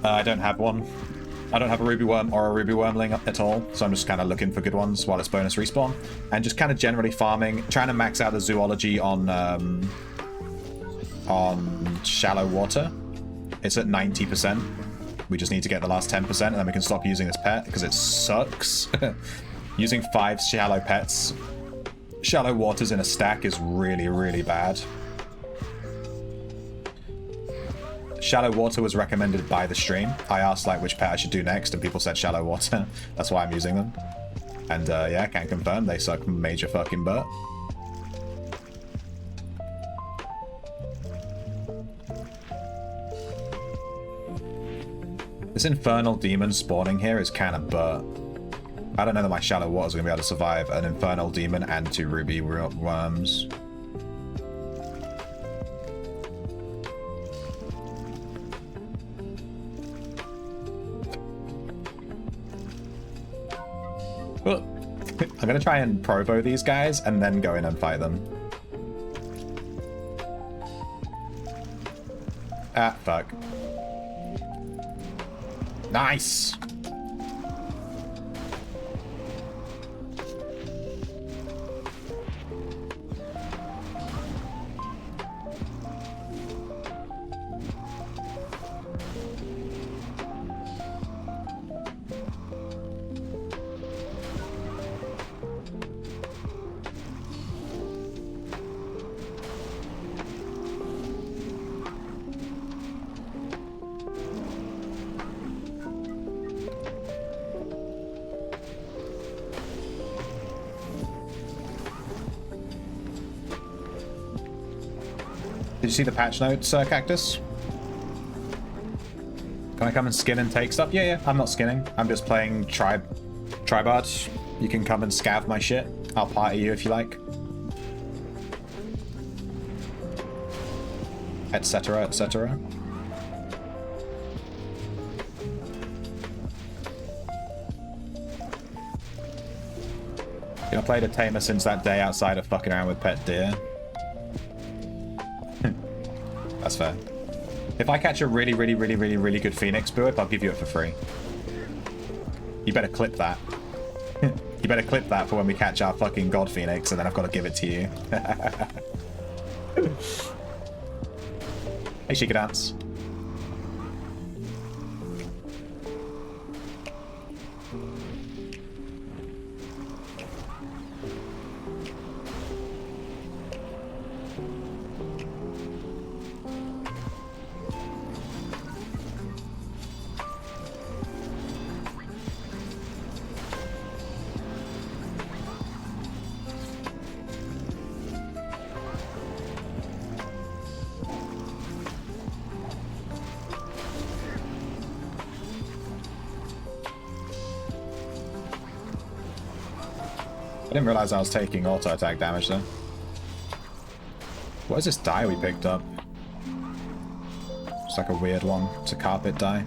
[SPEAKER 1] I don't have one. I don't have a ruby worm or a ruby wormling at all, so I'm just kind of looking for good ones while it's bonus respawn. And just kind of generally farming, trying to max out the zoology on shallow water. It's at 90%. We just need to get the last 10%, and then we can stop using this pet, because it sucks. Using 5 shallow pets, shallow waters in a stack is really, really bad. Shallow water was recommended by the stream. I asked like which pet I should do next, and people said shallow water. That's why I'm using them. And yeah, can confirm they suck major fucking butt. This infernal demon spawning here is kind of butt. I don't know that my shallow waters are going to be able to survive an infernal demon and 2 ruby worms. I'm going to try and provo these guys and then go in and fight them. Ah, fuck. Nice! Did you see the patch notes, Cactus? Can I come and skin and take stuff? Yeah, I'm not skinning. I'm just playing Tribard. You can come and scav my shit. I'll party you if you like. Etc, etc. I played a tamer since that day outside of fucking around with pet deer. That's fair. If I catch a really good Phoenix build, I'll give you it for free. You better clip that. You better clip that for when we catch our fucking God Phoenix, and then I've got to give it to you. Hey, she could dance. I didn't realize I was taking auto attack damage though. What is this dye we picked up? It's like a weird one. It's a carpet dye.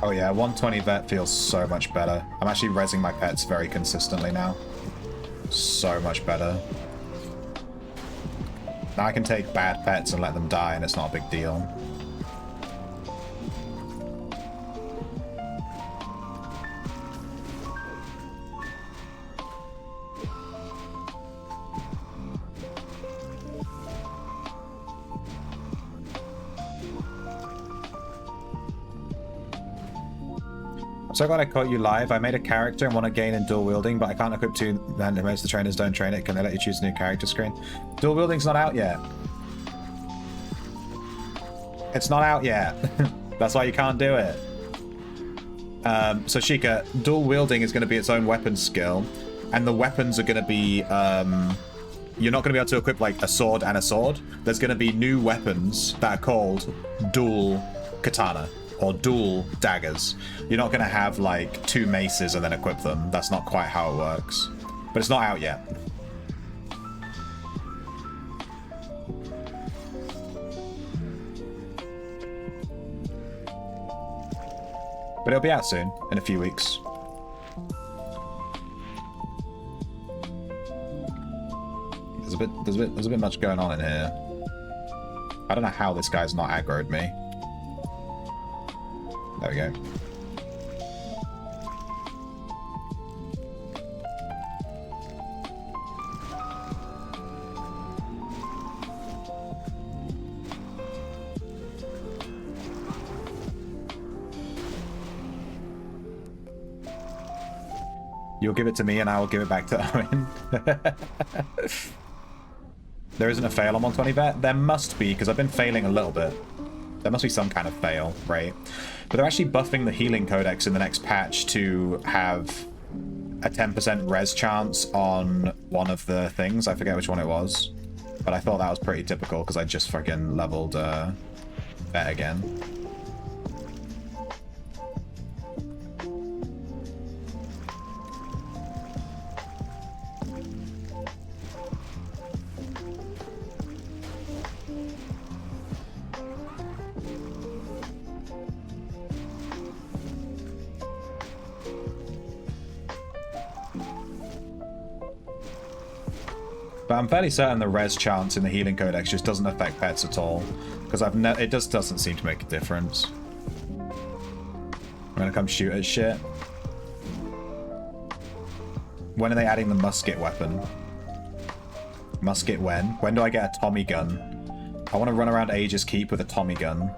[SPEAKER 1] Oh yeah, 120 vet feels so much better. I'm actually rezzing my pets very consistently now. So much better. Now I can take bad pets and let them die and it's not a big deal. I'm so glad I caught you live. I made a character and want to gain in dual wielding, but I can't equip two, and most of the trainers don't train it. Can they let you choose a new character screen? Dual wielding's not out yet. It's not out yet. That's why you can't do it. So Sheikah, dual wielding is going to be its own weapon skill, and the weapons are going to be, you're not going to be able to equip like a sword and a sword. There's going to be new weapons that are called dual katana or dual daggers. You're not going to have like two maces and then equip them. That's not quite how it works. But it's not out yet. But it'll be out soon, in a few weeks. There's a bit much going on in here. I don't know how this guy's not aggroed me. There we go. You'll give it to me and I will give it back to Owen. There isn't a fail on 120 vet? There must be, because I've been failing a little bit. There must be some kind of fail, right? But they're actually buffing the healing codex in the next patch to have a 10% res chance on one of the things. I forget which one it was. But I thought that was pretty typical because I just fucking leveled vet again. But I'm fairly certain the res chance in the healing codex just doesn't affect pets at all, because it just doesn't seem to make a difference. I'm gonna come shoot at shit. When are they adding the musket weapon? Musket when? When do I get a Tommy gun? I want to run around Aegis Keep with a Tommy gun.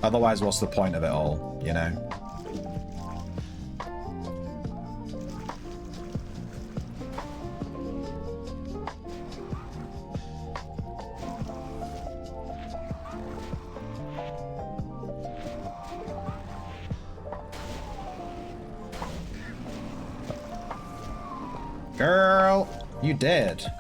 [SPEAKER 1] Otherwise, what's the point of it all, you know? Girl, you dead.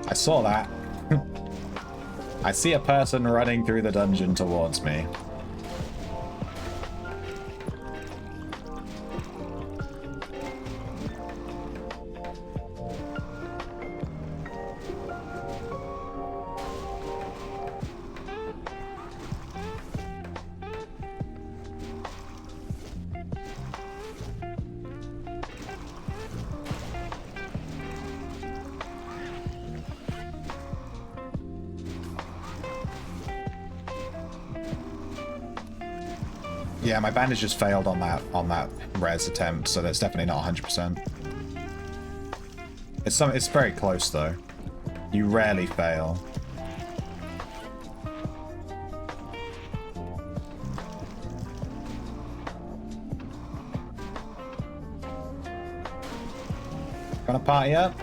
[SPEAKER 1] I saw that. I see a person running through the dungeon towards me. Yeah, my bandage just failed on that res attempt, so that's definitely not 100%. It's very close though. You rarely fail. Gonna party up?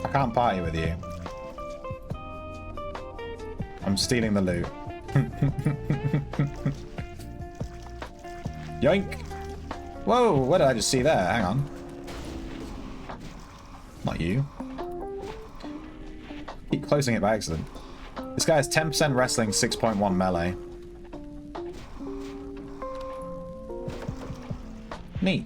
[SPEAKER 1] I can't party with you. I'm stealing the loot. Yoink! Whoa, what did I just see there? Hang on. Not you. Keep closing it by accident. This guy has 10% wrestling, 6.1 melee. Neat.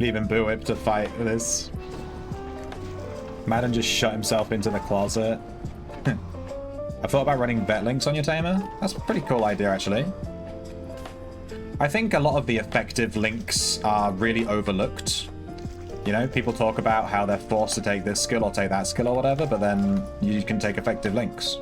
[SPEAKER 1] Leaving Buwip to fight this. Madden just shut himself into the closet. I thought about running vet links on your tamer. That's a pretty cool idea, actually. I think a lot of the effective links are really overlooked. You know, people talk about how they're forced to take this skill or take that skill or whatever, but then you can take effective links.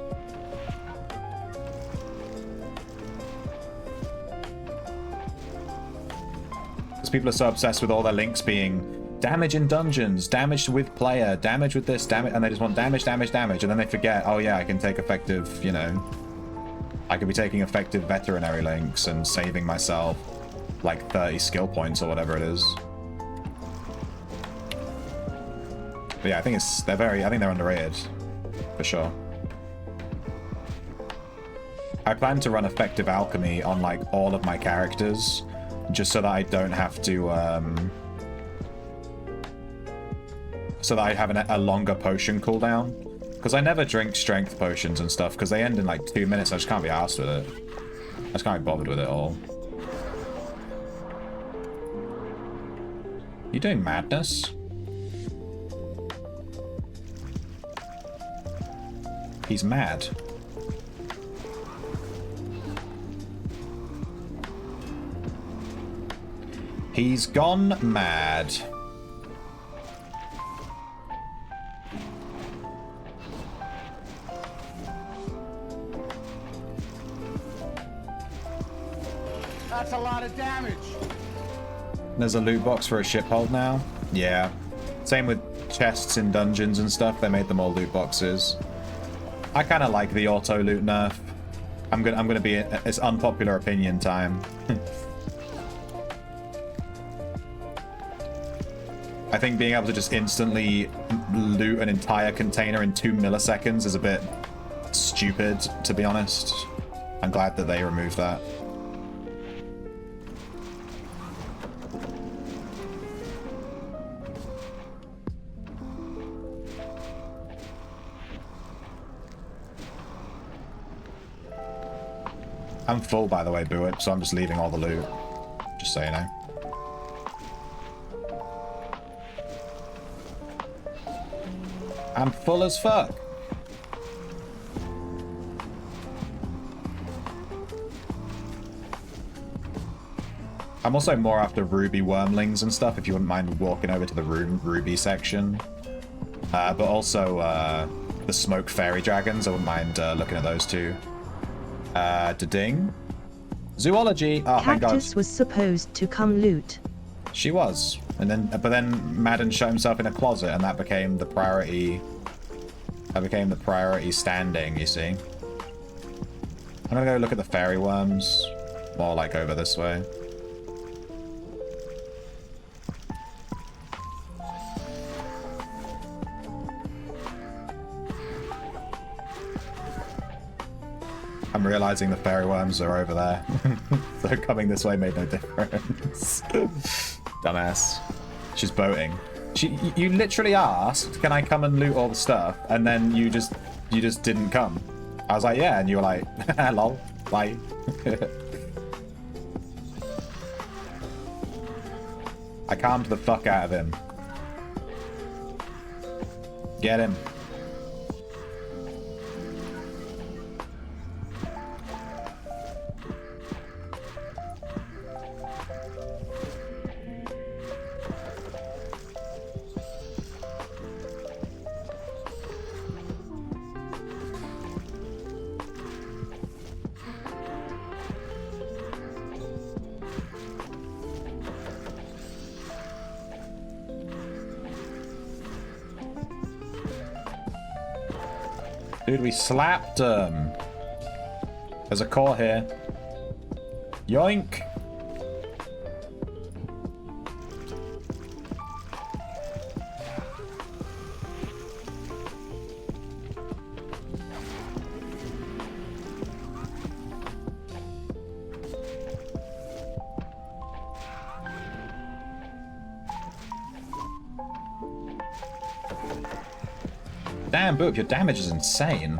[SPEAKER 1] Because people are so obsessed with all their links being damage in dungeons, damage with player, damage with this, damage, and they just want damage, damage, damage, and then they forget, oh yeah, I can take effective, you know, I could be taking effective veterinary links and saving myself like 30 skill points or whatever it is. But yeah, I think they're underrated, for sure. I plan to run effective alchemy on like all of my characters, just so that I don't have to, so that I have a longer potion cooldown. Because I never drink strength potions and stuff, because they end in like 2 minutes. I just can't be arsed with it. I just can't be bothered with it all. You doing madness? He's mad. He's gone mad.
[SPEAKER 4] That's a lot of damage.
[SPEAKER 1] There's a loot box for a ship hold now. Yeah. Same with chests in dungeons and stuff. They made them all loot boxes. I kind of like the auto loot nerf. I'm gonna be. It's unpopular opinion time. I think being able to just instantly loot an entire container in 2 milliseconds is a bit stupid, to be honest. I'm glad that they removed that. I'm full, by the way, Buit, so I'm just leaving all the loot. Just so you know. I'm full as fuck. I'm also more after ruby wormlings and stuff, if you wouldn't mind walking over to the ruby section. But also the smoke fairy dragons, I wouldn't mind looking at those too. Da-ding. Zoology. Oh, thank God.
[SPEAKER 5] Cactus was supposed to come loot.
[SPEAKER 1] She was. And then, but then Madden shut himself in a closet, and that became the priority. That became the priority standing, you see. I'm gonna go look at the fairy worms. More like over this way. I'm realizing the fairy worms are over there. So coming this way made no difference. Dumbass. She's boating. You literally asked, can I come and loot all the stuff? And then you just didn't come. I was like, yeah, and you were like, lol, bye. I calmed the fuck out of him. Get him. Dude, we slapped him. There's a core here. Yoink. Damn, Boop, your damage is insane.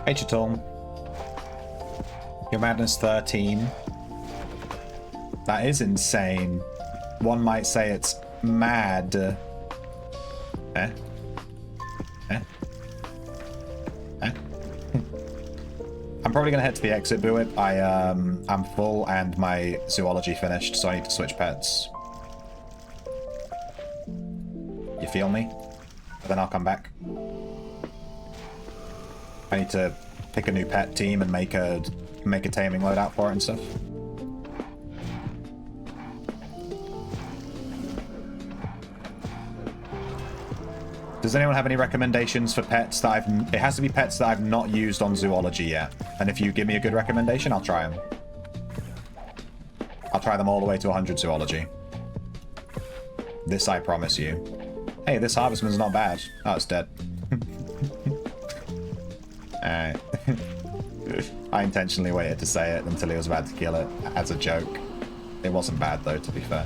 [SPEAKER 1] Hey, Chatul. Your madness 13. That is insane. One might say it's mad. Eh? Eh? Eh? I'm probably gonna head to the exit buoy. I'm full and my zoology finished, so I need to switch pets. You feel me? Then I'll come back. I need to pick a new pet team and make a taming loadout for it and stuff. Does anyone have any recommendations for pets that it has to be pets that I've not used on zoology yet. And if you give me a good recommendation, I'll try them. I'll try them all the way to 100 zoology. This I promise you. Hey, this harvestman's not bad. Oh, it's dead. Alright. I intentionally waited to say it until he was about to kill it as a joke. It wasn't bad though, to be fair.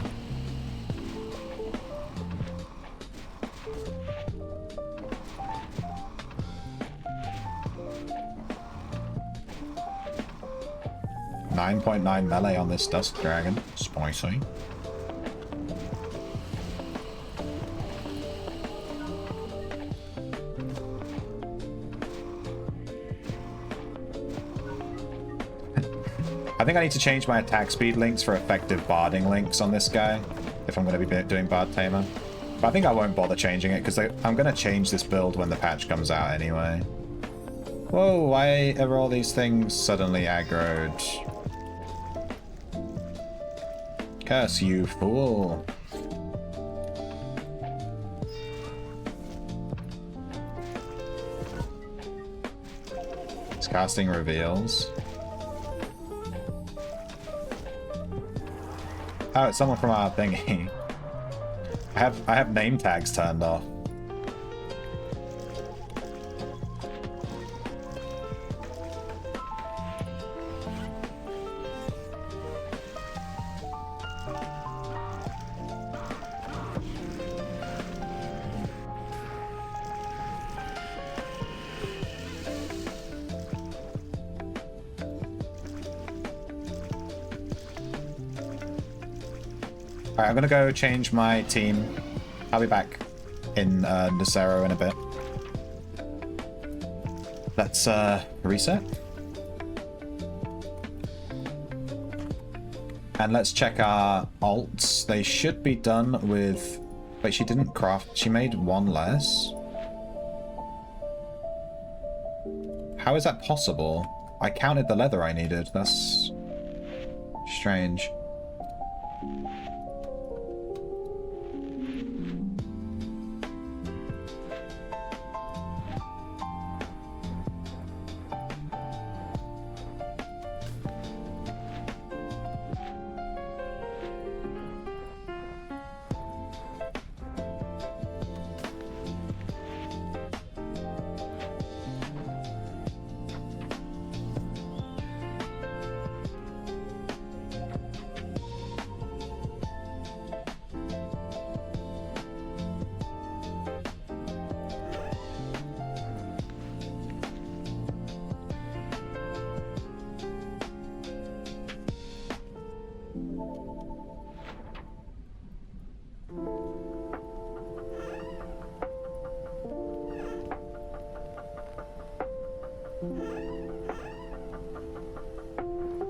[SPEAKER 1] .9 melee on this Dusk Dragon. Spicy. I think I need to change my attack speed links for effective barding links on this guy, if I'm going to be doing Bard Tamer. But I think I won't bother changing it, because I'm going to change this build when the patch comes out anyway. Whoa, why are all these things suddenly aggroed? Curse you, fool. It's casting reveals. Oh, it's someone from our thingy. I have name tags turned off. Alright, I'm gonna go change my team. I'll be back in Nacero in a bit. Let's reset. And let's check our alts. They should be done with... Wait, she didn't craft... She made one less? How is that possible? I counted the leather I needed. That's... strange.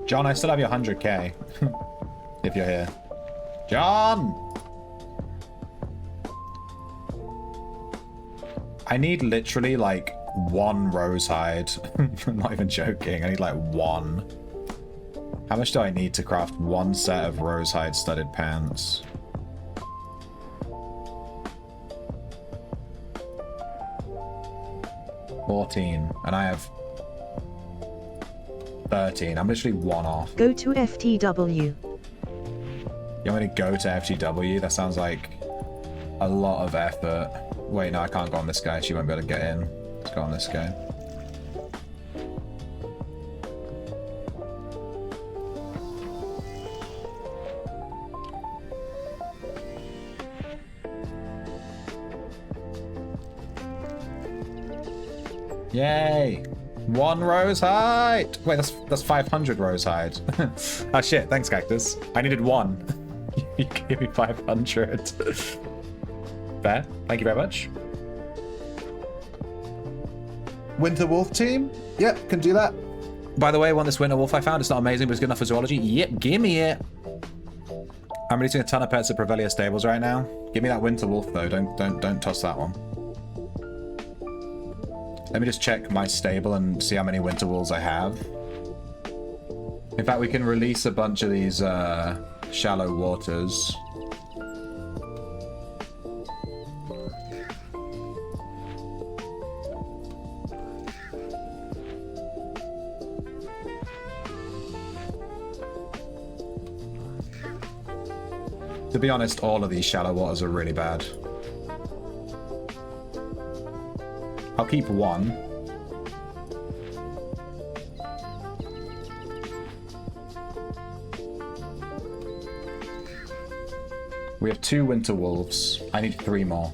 [SPEAKER 1] John, I still have your 100k. If you're here. John! I need literally like one rose hide. I'm not even joking. I need like one. How much do I need to craft one set of rose hide studded pants? $14, and I have 13. I'm literally one off.
[SPEAKER 5] Go to FTW.
[SPEAKER 1] You want me to go to FTW? That sounds like a lot of effort. Wait, no, I can't go on this guy. She won't be able to get in. Let's go on this guy. Yay! 1 rose hide. Wait, that's 500 rose hide. Oh shit, thanks Cactus. I needed 1. You gave me 500. Fair. Thank you very much. Winter Wolf team? Yep, can do that. By the way, one this Winter Wolf I found, it's not amazing, but it's good enough for zoology. Yep, give me it. I'm releasing a ton of pets at Prevelia stables right now. Give me that Winter Wolf though. Don't toss that one. Let me just check my stable and see how many Winter Wolves I have. In fact, we can release a bunch of these shallow waters. To be honest, all of these shallow waters are really bad. I'll keep 1. We have 2 Winter Wolves. I need 3 more.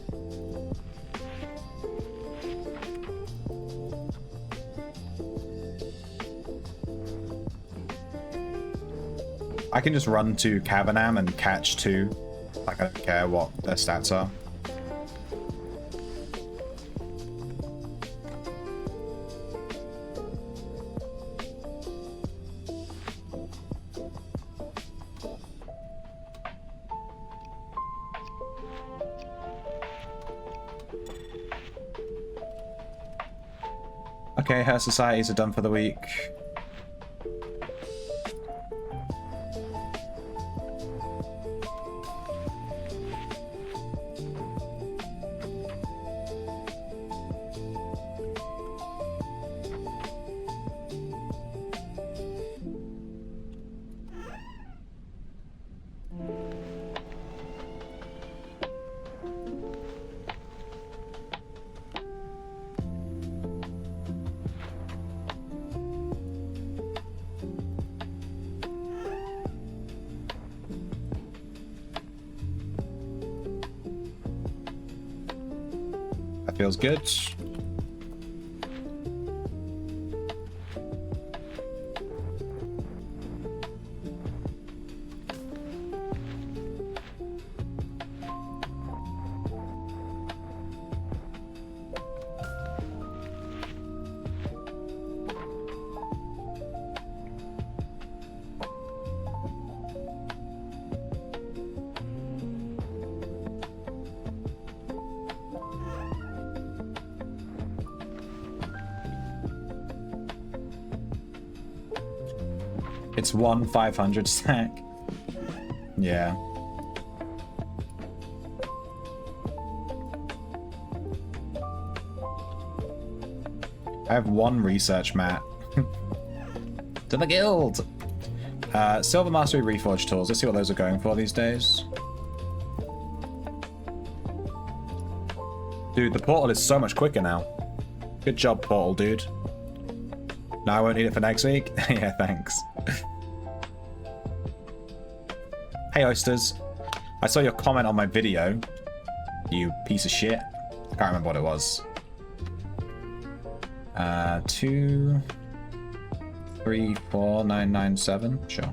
[SPEAKER 1] I can just run to Cavernam and catch 2. Like, I don't care what their stats are. Okay, her societies are done for the week. Feels good. It's 1 500 stack. Yeah. I have 1 research mat. To the guild! Silver Mastery Reforged tools. Let's see what those are going for these days. Dude, the portal is so much quicker now. Good job, portal, dude. Now I won't need it for next week? Yeah, thanks. Hey, Oysters. I saw your comment on my video. You piece of shit. I can't remember what it was. 2, 3, 4, 9, 9, 7. Sure.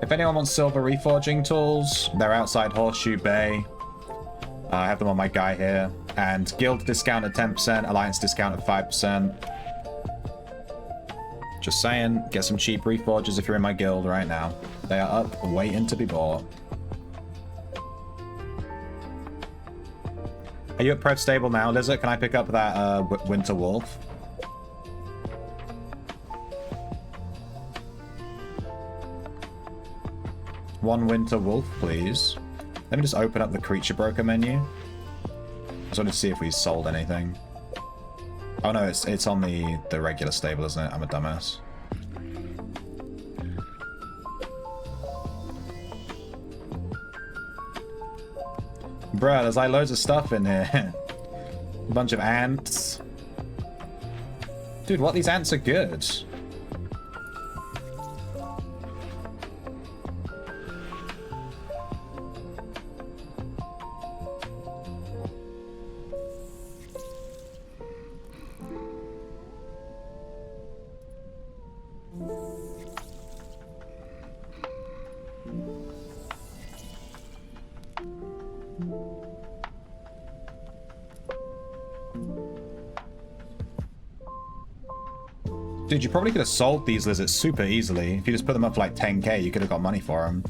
[SPEAKER 1] If anyone wants silver reforging tools, they're outside Horseshoe Bay. I have them on my guy here. And guild discount at 10%, alliance discount at 5%. Just saying, get some cheap reforges if you're in my guild right now. They are up, waiting to be bought. Are you at Prev Stable now, Lizard? Can I pick up that Winter Wolf? One Winter Wolf, please. Let me just open up the Creature Broker menu. I just wanted to see if we sold anything. Oh no, it's on the regular stable, isn't it? I'm a dumbass. Bruh, there's like loads of stuff in here. A bunch of ants. Dude, what? These ants are good. Dude, you probably could have sold these lizards super easily. If you just put them up for like 10k, you could have got money for them.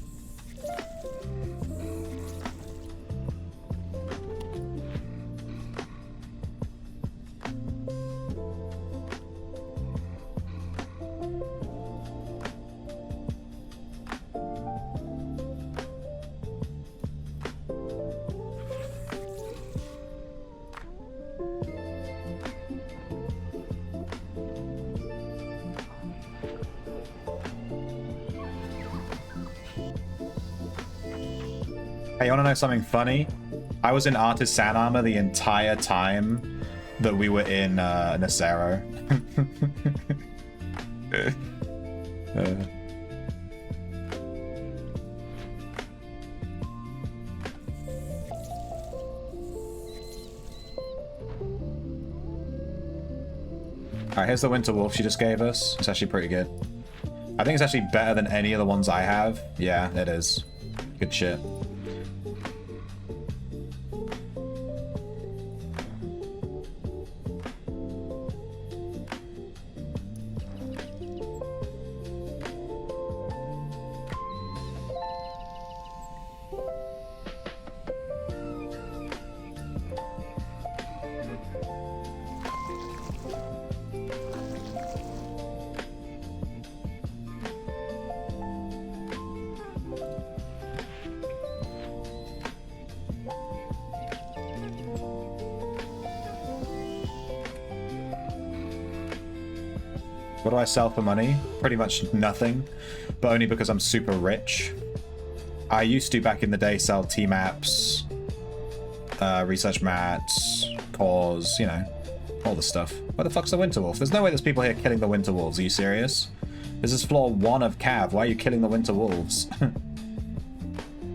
[SPEAKER 1] Hey, you wanna know something funny? I was in Artisan Armor the entire time that we were in Nacero. Alright, here's the Winter Wolf she just gave us. It's actually pretty good. I think it's actually better than any of the ones I have. Yeah, it is. Good shit. What do I sell for money? Pretty much nothing, but only because I'm super rich. I used to, back in the day, sell T-maps, research mats, cores, you know, all the stuff. Where the fuck's the Winter Wolf? There's no way there's people here killing the Winter Wolves. Are you serious? This is floor 1 of Cav. Why are you killing the Winter Wolves?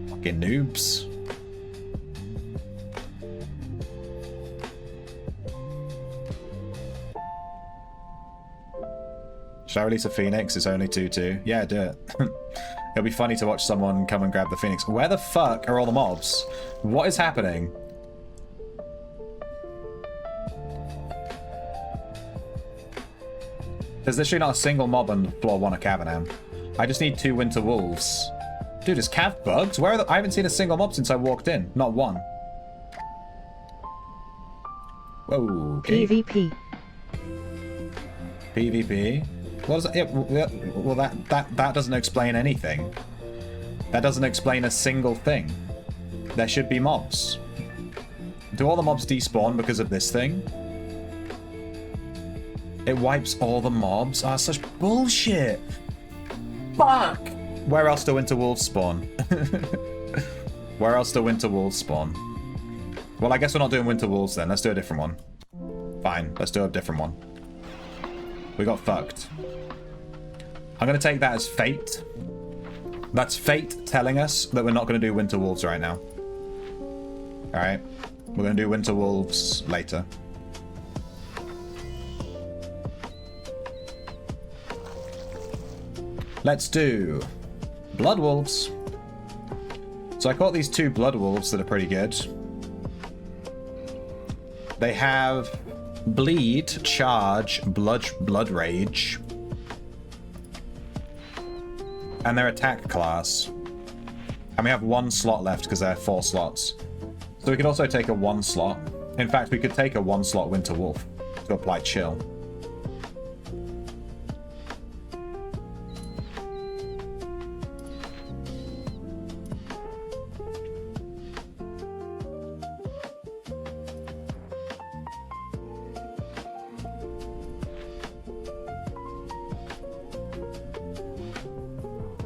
[SPEAKER 1] Fucking noobs. Should I release a Phoenix? It's only 2-2. Yeah, do it. It'll be funny to watch someone come and grab the Phoenix. Where the fuck are all the mobs? What is happening? There's literally not a single mob on floor 1 of Cavernham. I just need 2 Winter Wolves. Dude, is Cav bugged? Where are the... I haven't seen a single mob since I walked in. Not one. Whoa. Okay.
[SPEAKER 5] PvP.
[SPEAKER 1] PvP? What is it? Yeah, well, that doesn't explain anything. That doesn't explain a single thing. There should be mobs. Do all the mobs despawn because of this thing? It wipes all the mobs? Ah, such bullshit! Fuck! Where else do Winter Wolves spawn? Where else do Winter Wolves spawn? Well, I guess we're not doing Winter Wolves then. Let's do a different one. Fine, let's do a different one. We got fucked. I'm going to take that as fate. That's fate telling us that we're not going to do Winter Wolves right now. Alright. We're going to do Winter Wolves later. Let's do Blood Wolves. So I caught these 2 Blood Wolves that are pretty good. They have Bleed, Charge, Blood Rage. And their attack class. And we have 1 slot left because there are 4 slots. So we could also take a 1 slot. In fact, we could take a 1 slot Winter Wolf to apply chill.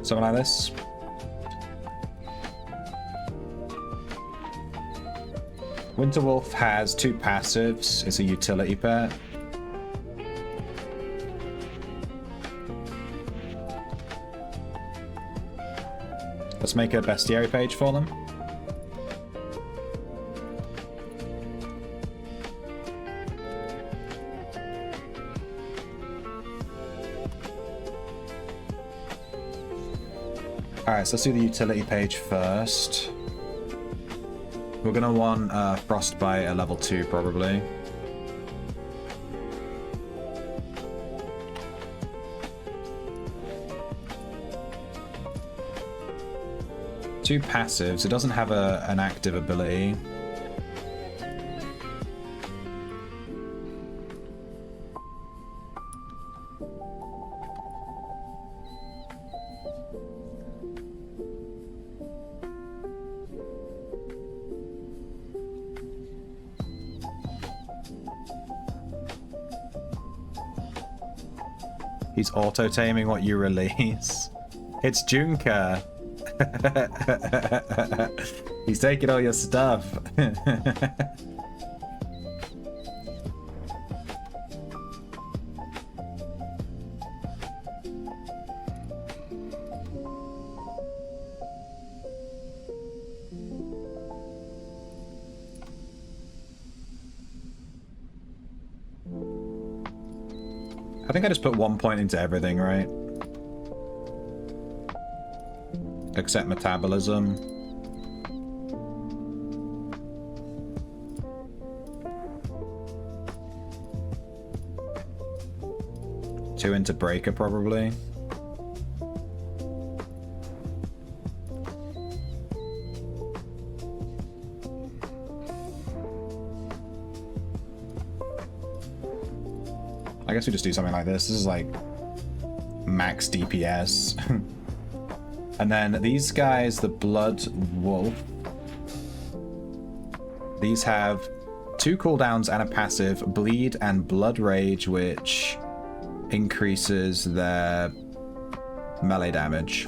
[SPEAKER 1] Something like this. Winterwolf has 2 passives. It's a utility pet. Let's make a bestiary page for them. Alright, so let's do the utility page first. We're gonna want Frostbite at level 2 probably. Two passives. It doesn't have an active ability. He's auto-taming what you release. It's Junker. He's taking all your stuff. I think I just put 1 point into everything, right? Except metabolism. Two into breaker, probably. I guess we just do something like this. This is like max DPS. And then these guys, the Blood Wolf. These have 2 cooldowns and a passive, Bleed and Blood Rage, which increases their melee damage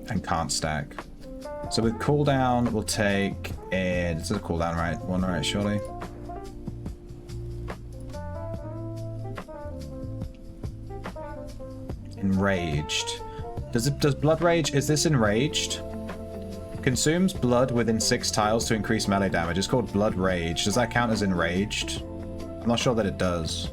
[SPEAKER 1] and can't stack. So with cooldown, we'll take a... This is a cooldown, right? One, right, surely? Enraged. Does Blood Rage... Is this Enraged? Consumes blood within 6 tiles to increase melee damage. It's called Blood Rage. Does that count as Enraged? I'm not sure that it does.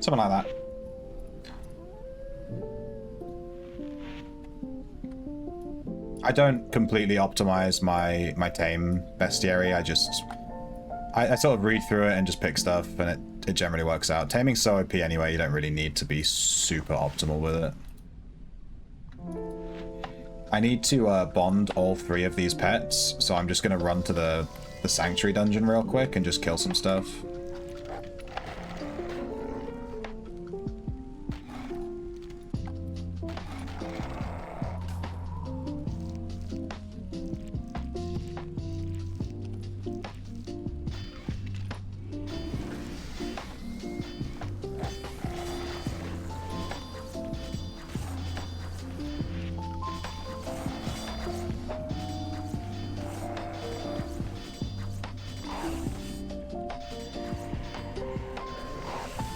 [SPEAKER 1] Something like that. I don't completely optimize my tame bestiary. I sort of read through it and just pick stuff, and it generally works out. Taming's so OP anyway, you don't really need to be super optimal with it. I need to bond all 3 of these pets, so I'm just gonna run to the Sanctuary dungeon real quick and just kill some stuff.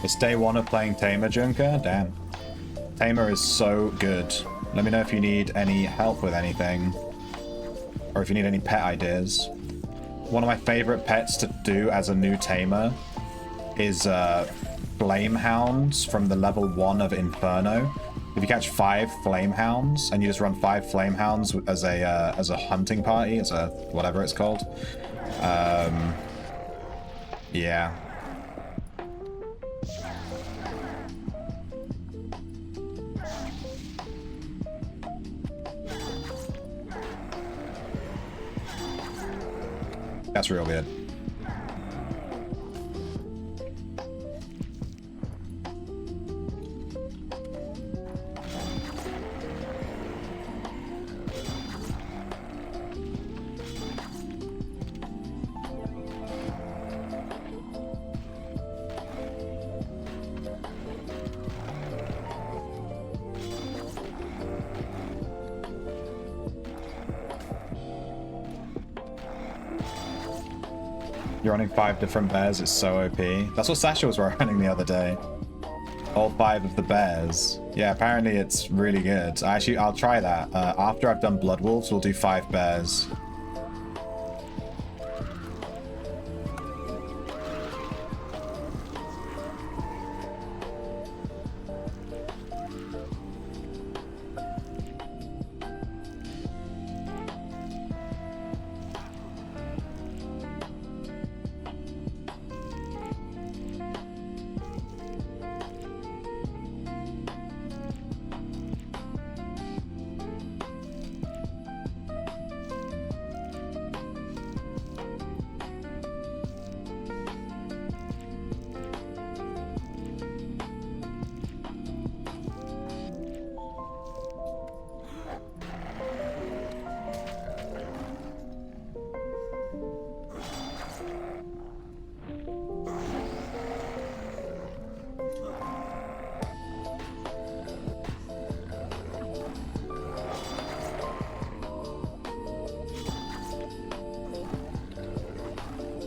[SPEAKER 1] It's day one of playing Tamer, Junker? Damn. Tamer is so good. Let me know if you need any help with anything. Or if you need any pet ideas. One of my favorite pets to do as a new Tamer is Flame Hounds from the level 1 of Inferno. If you catch 5 Flame Hounds and you just run 5 Flame Hounds as a hunting party, as a whatever it's called. Yeah. That's real good. You're running 5 different bears, it's so OP. That's what Sasha was running the other day. All 5 of the bears. Yeah, apparently it's really good. I'll try that. After I've done Blood Wolves, we'll do 5 bears.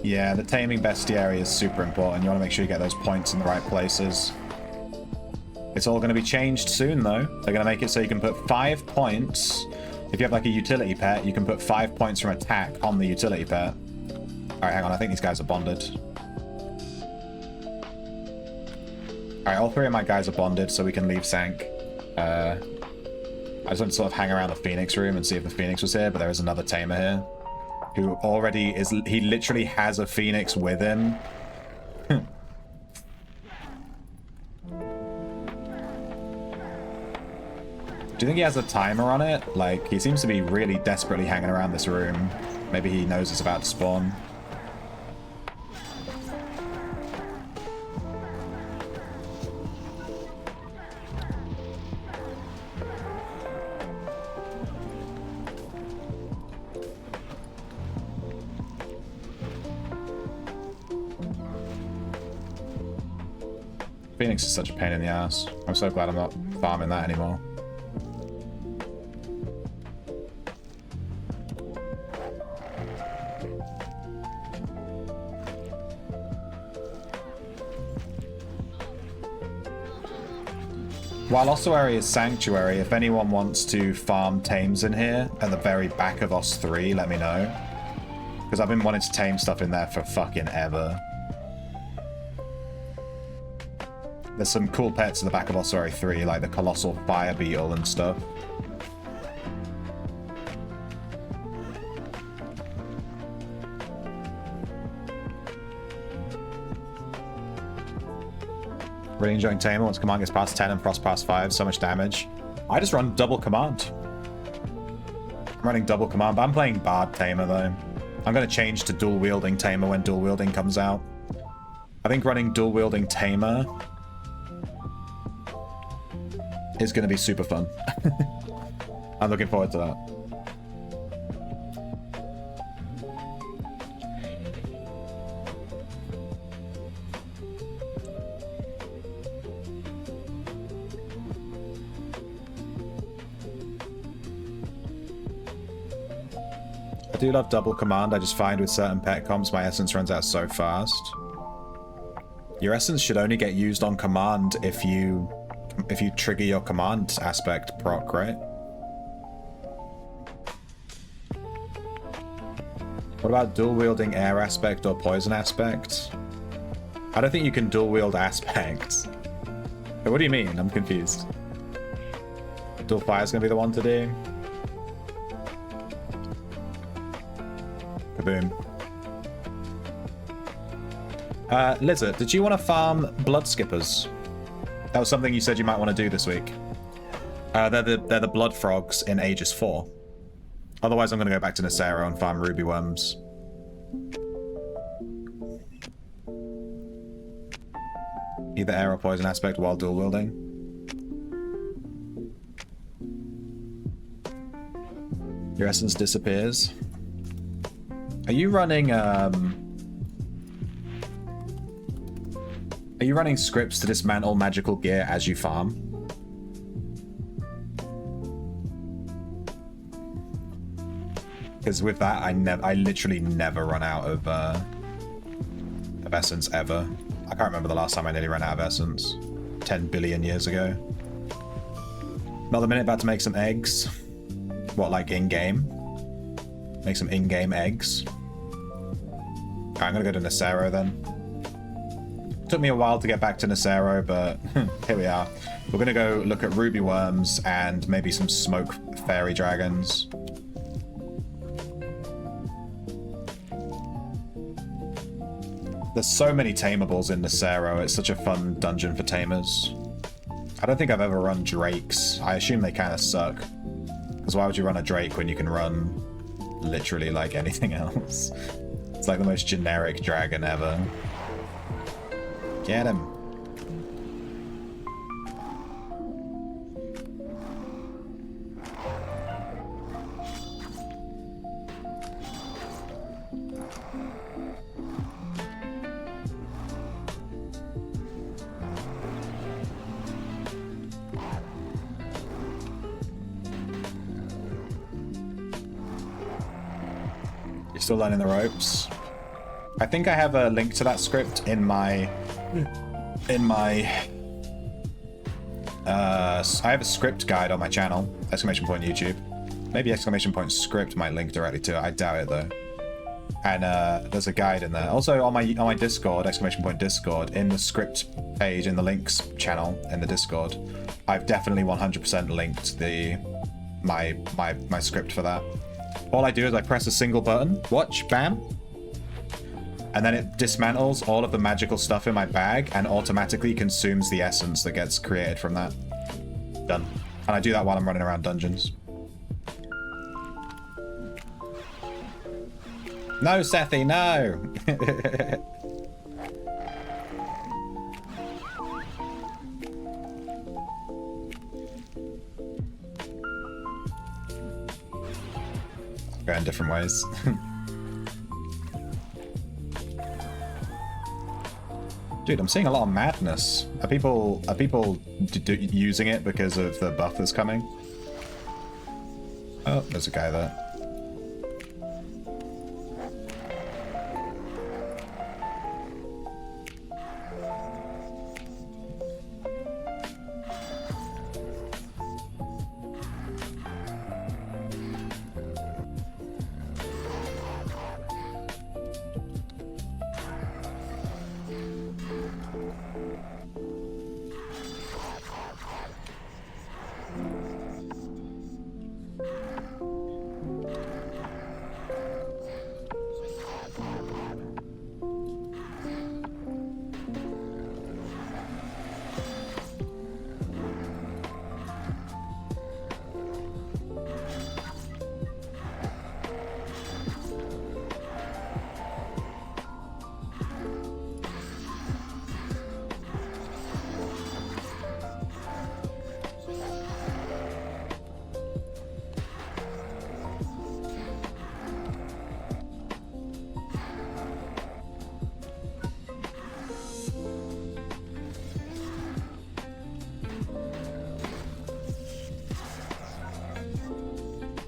[SPEAKER 1] Yeah, the taming bestiary is super important. You want to make sure you get those points in the right places. It's all going to be changed soon, though. They're going to make it so you can put 5 points. If you have like a utility pet, you can put 5 points from attack on the utility pet. Alright, hang on. I think these guys are bonded. Alright, all 3 of my guys are bonded, so we can leave Sank. I just want to sort of hang around the Phoenix room and see if the Phoenix was here, but there is another Tamer here. Who already is... He literally has a Phoenix with him. Do you think he has a timer on it? Like, he seems to be really desperately hanging around this room. Maybe he knows it's about to spawn. Phoenix is such a pain in the ass. I'm so glad I'm not farming that anymore. While Ossuary is Sanctuary, if anyone wants to farm tames in here, at the very back of Os 3, let me know. Because I've been wanting to tame stuff in there for fucking ever. There's some cool pets at the back of Ossuary 3, like the Colossal Fire Beetle and stuff. Really enjoying Tamer. Once command gets past 10 and Frost past 5, so much damage. I just run double command. I'm running double command, but I'm playing Bard Tamer though. I'm going to change to dual wielding Tamer when dual wielding comes out. I think running dual wielding Tamer is going to be super fun. I'm looking forward to that. I do love double command. I just find with certain pet comps my essence runs out so fast. Your essence should only get used on command if you trigger your command aspect proc, right? What about dual wielding air aspect or poison aspect? I don't think you can dual wield aspects. What do you mean? I'm confused. Dual fire is gonna be the one to do. Kaboom. Lizard, did you want to farm blood skippers? That was something you said you might want to do this week. They're the blood frogs in Aegis 4. Otherwise, I'm going to go back to Nacero and farm ruby worms. Either air or poison aspect while dual wielding. Your essence disappears. Are you running scripts to dismantle magical gear as you farm? Because with that, I literally never run out of essence ever. I can't remember the last time I nearly ran out of essence. 10 billion years ago. Another minute, about to make some eggs. What, like in-game? Make some in-game eggs. Alright, I'm gonna go to Nacero then. Took me a while to get back to Nacero, but here we are. We're gonna go look at ruby worms and maybe some smoke fairy dragons. There's so many tamables in Nacero. It's such a fun dungeon for tamers. I don't think I've ever run drakes. I assume they kind of suck. Because why would you run a drake when you can run literally like anything else? It's like the most generic dragon ever. Get him. You're still learning the ropes. I think I have a link to that script in my I have a script guide on my channel, exclamation point YouTube. Maybe exclamation point script might link directly to it. I doubt it though. And there's a guide in there. Also on my Discord, exclamation point Discord, in the script page in the links channel in the Discord, I've definitely 100% linked my script for that. All I do is I press a single button, watch, bam, and then it dismantles all of the magical stuff in my bag and automatically consumes the essence that gets created from that. Done. And I do that while I'm running around dungeons. No, Sethi, no! Go in different ways. Dude, I'm seeing a lot of madness. Are people using it because of the buff that's coming? Oh, there's a guy there.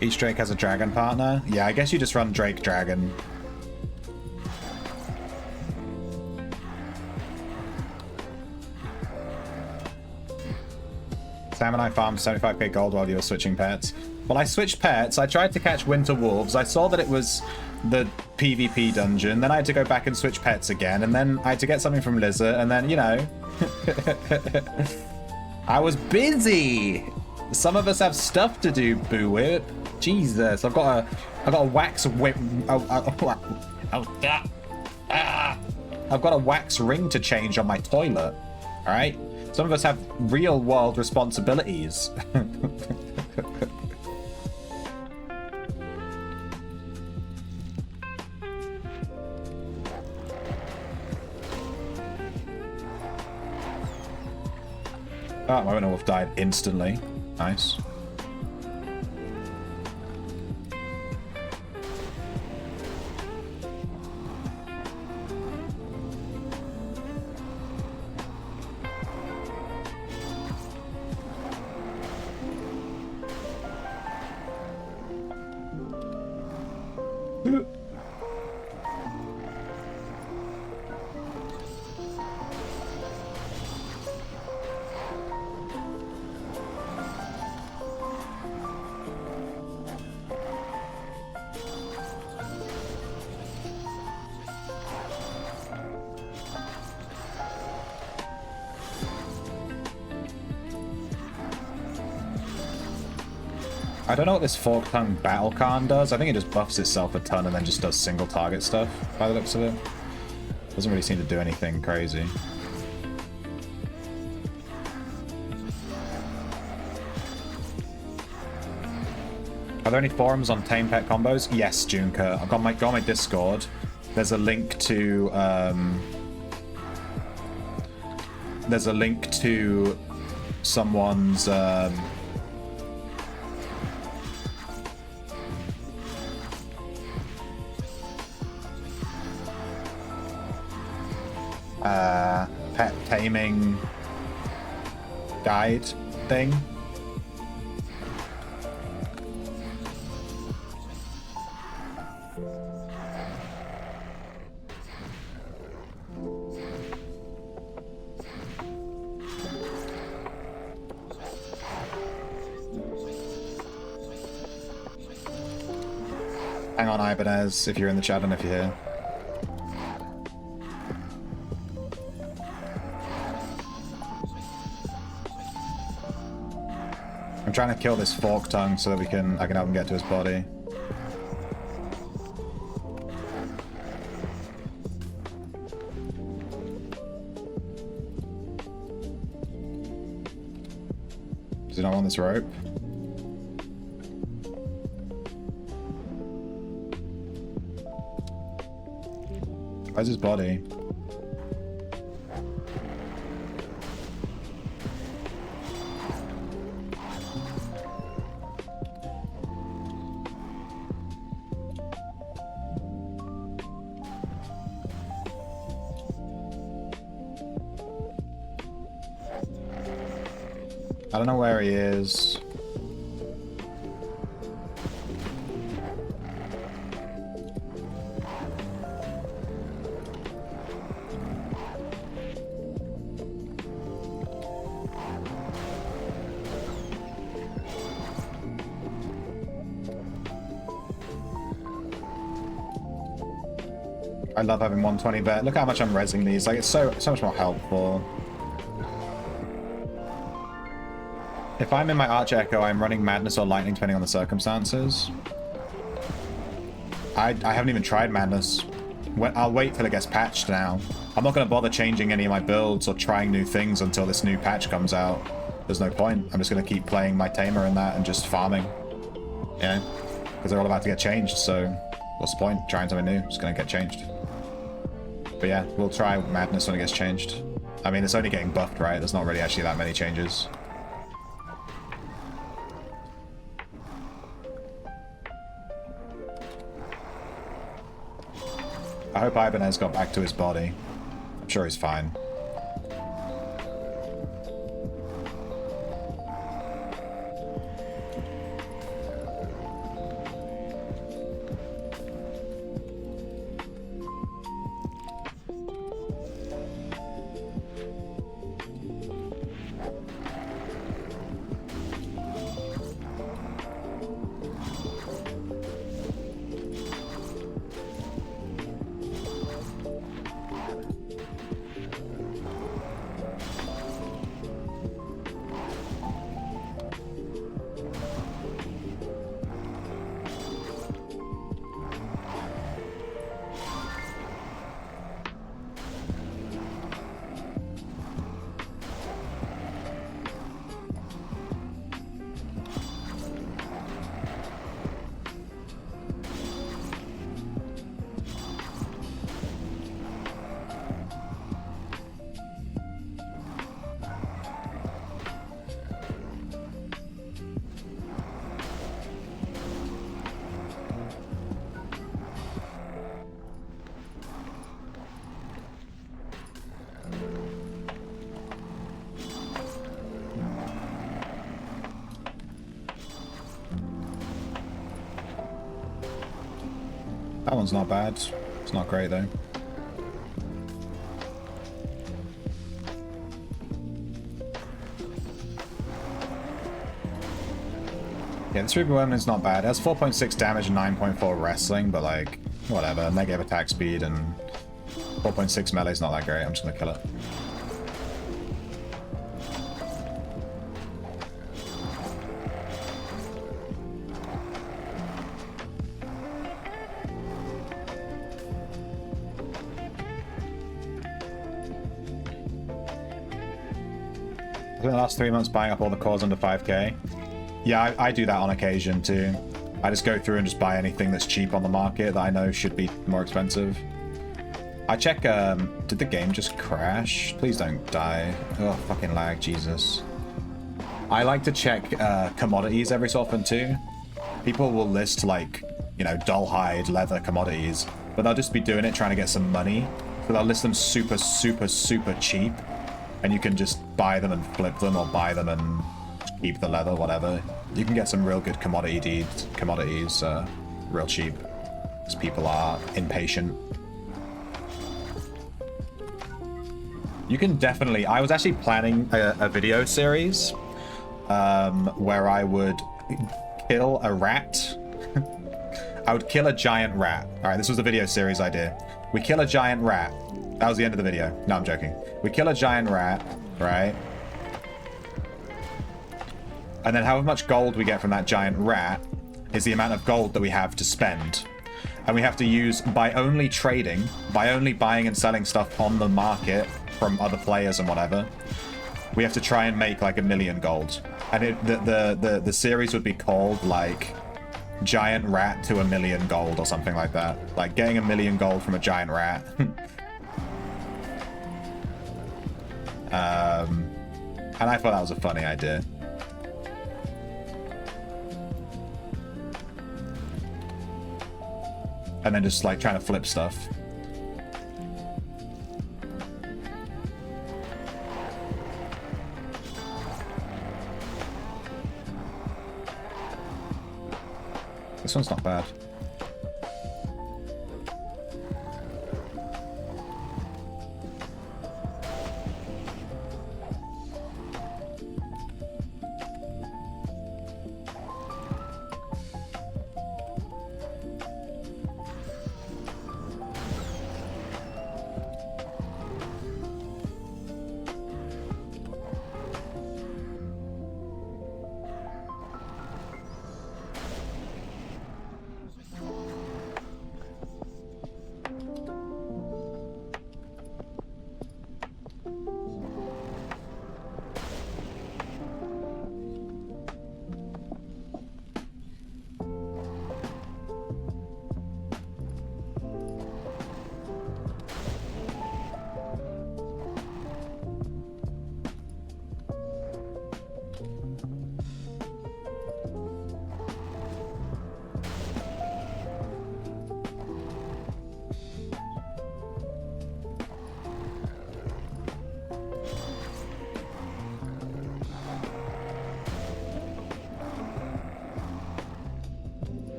[SPEAKER 1] Each Drake has a dragon partner? Yeah, I guess you just run Drake Dragon. Sam and I farmed 75k gold while you were switching pets. Well, I switched pets. I tried to catch winter wolves. I saw that it was the PvP dungeon. Then I had to go back and switch pets again. And then I had to get something from Lizard. And then, you know... I was busy! Some of us have stuff to do, Boo Whip. Jesus, I've got a wax whip... I've got a wax ring to change on my toilet. Alright? Some of us have real world responsibilities. Oh, my winter wolf died instantly. Nice. I don't know what this Fork Tongue Battle Khan does. I think it just buffs itself a ton and then just does single target stuff, by the looks of it. Doesn't really seem to do anything crazy. Are there any forums on tame pet combos? Yes, Junker. I've got my Discord. There's a link to someone's pet taming guide thing. Hang on, Ibanez, if you're in the chat and if you're here. I'm trying to kill this Fork Tongue so that I can help him get to his body. Does he not want this rope? Where's his body? I don't know where he is. I love having 120 bet. Look how much I'm rezzing these. Like, it's so much more helpful. If I'm in my Arch Echo, I'm running Madness or Lightning, depending on the circumstances. I haven't even tried Madness. I'll wait till it gets patched now. I'm not going to bother changing any of my builds or trying new things until this new patch comes out. There's no point. I'm just going to keep playing my Tamer in that and just farming. Yeah, because they're all about to get changed, so what's the point? Trying something new. It's going to get changed. But yeah, we'll try Madness when it gets changed. I mean, it's only getting buffed, right? There's not really actually that many changes. I hope Ibanez got back to his body. I'm sure he's fine. That one's not bad. It's not great though. Yeah, this Ruby Worm is not bad. It has 4.6 damage and 9.4 wrestling, but like, whatever. Negative attack speed and 4.6 melee is not that great. I'm just gonna kill it. I spent the last 3 months buying up all the cores under 5k. Yeah, I do that on occasion too. I just go through and just buy anything that's cheap on the market that I know should be more expensive. I check, did the game just crash? Please don't die. Oh, fucking lag, Jesus. I like to check commodities every so often too. People will list like, you know, dull hide, leather commodities, but they'll just be doing it trying to get some money. So they'll list them super, super, super cheap. And you can just buy them and flip them, or buy them and keep the leather, whatever. You can get some real good commodities real cheap, because people are impatient. You can definitely... I was actually planning a video series where I would kill a rat. I would kill a giant rat. All right, this was the video series idea. We kill a giant rat. That was the end of the video. No, I'm joking. We kill a giant rat, right? And then however much gold we get from that giant rat is the amount of gold that we have to spend. And we have to use, by only trading, by only buying and selling stuff on the market from other players and whatever, we have to try and make like 1 million gold. And the series would be called like Giant Rat to 1 million gold or something like that. Like getting 1 million gold from a giant rat. And I thought that was a funny idea. And then just like trying to flip stuff. This one's not bad.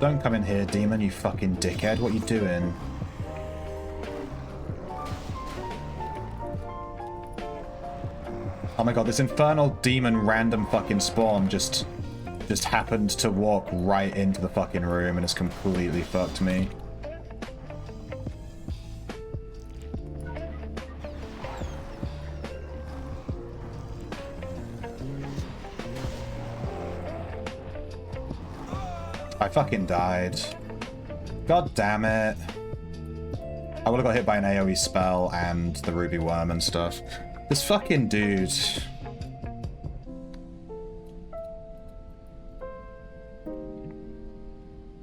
[SPEAKER 1] Don't come in here, demon, you fucking dickhead. What you doing? Oh my god, this infernal demon random fucking spawn just happened to walk right into the fucking room and has completely fucked me. I fucking died. God damn it. I would have got hit by an AoE spell and the ruby worm and stuff. This fucking dude.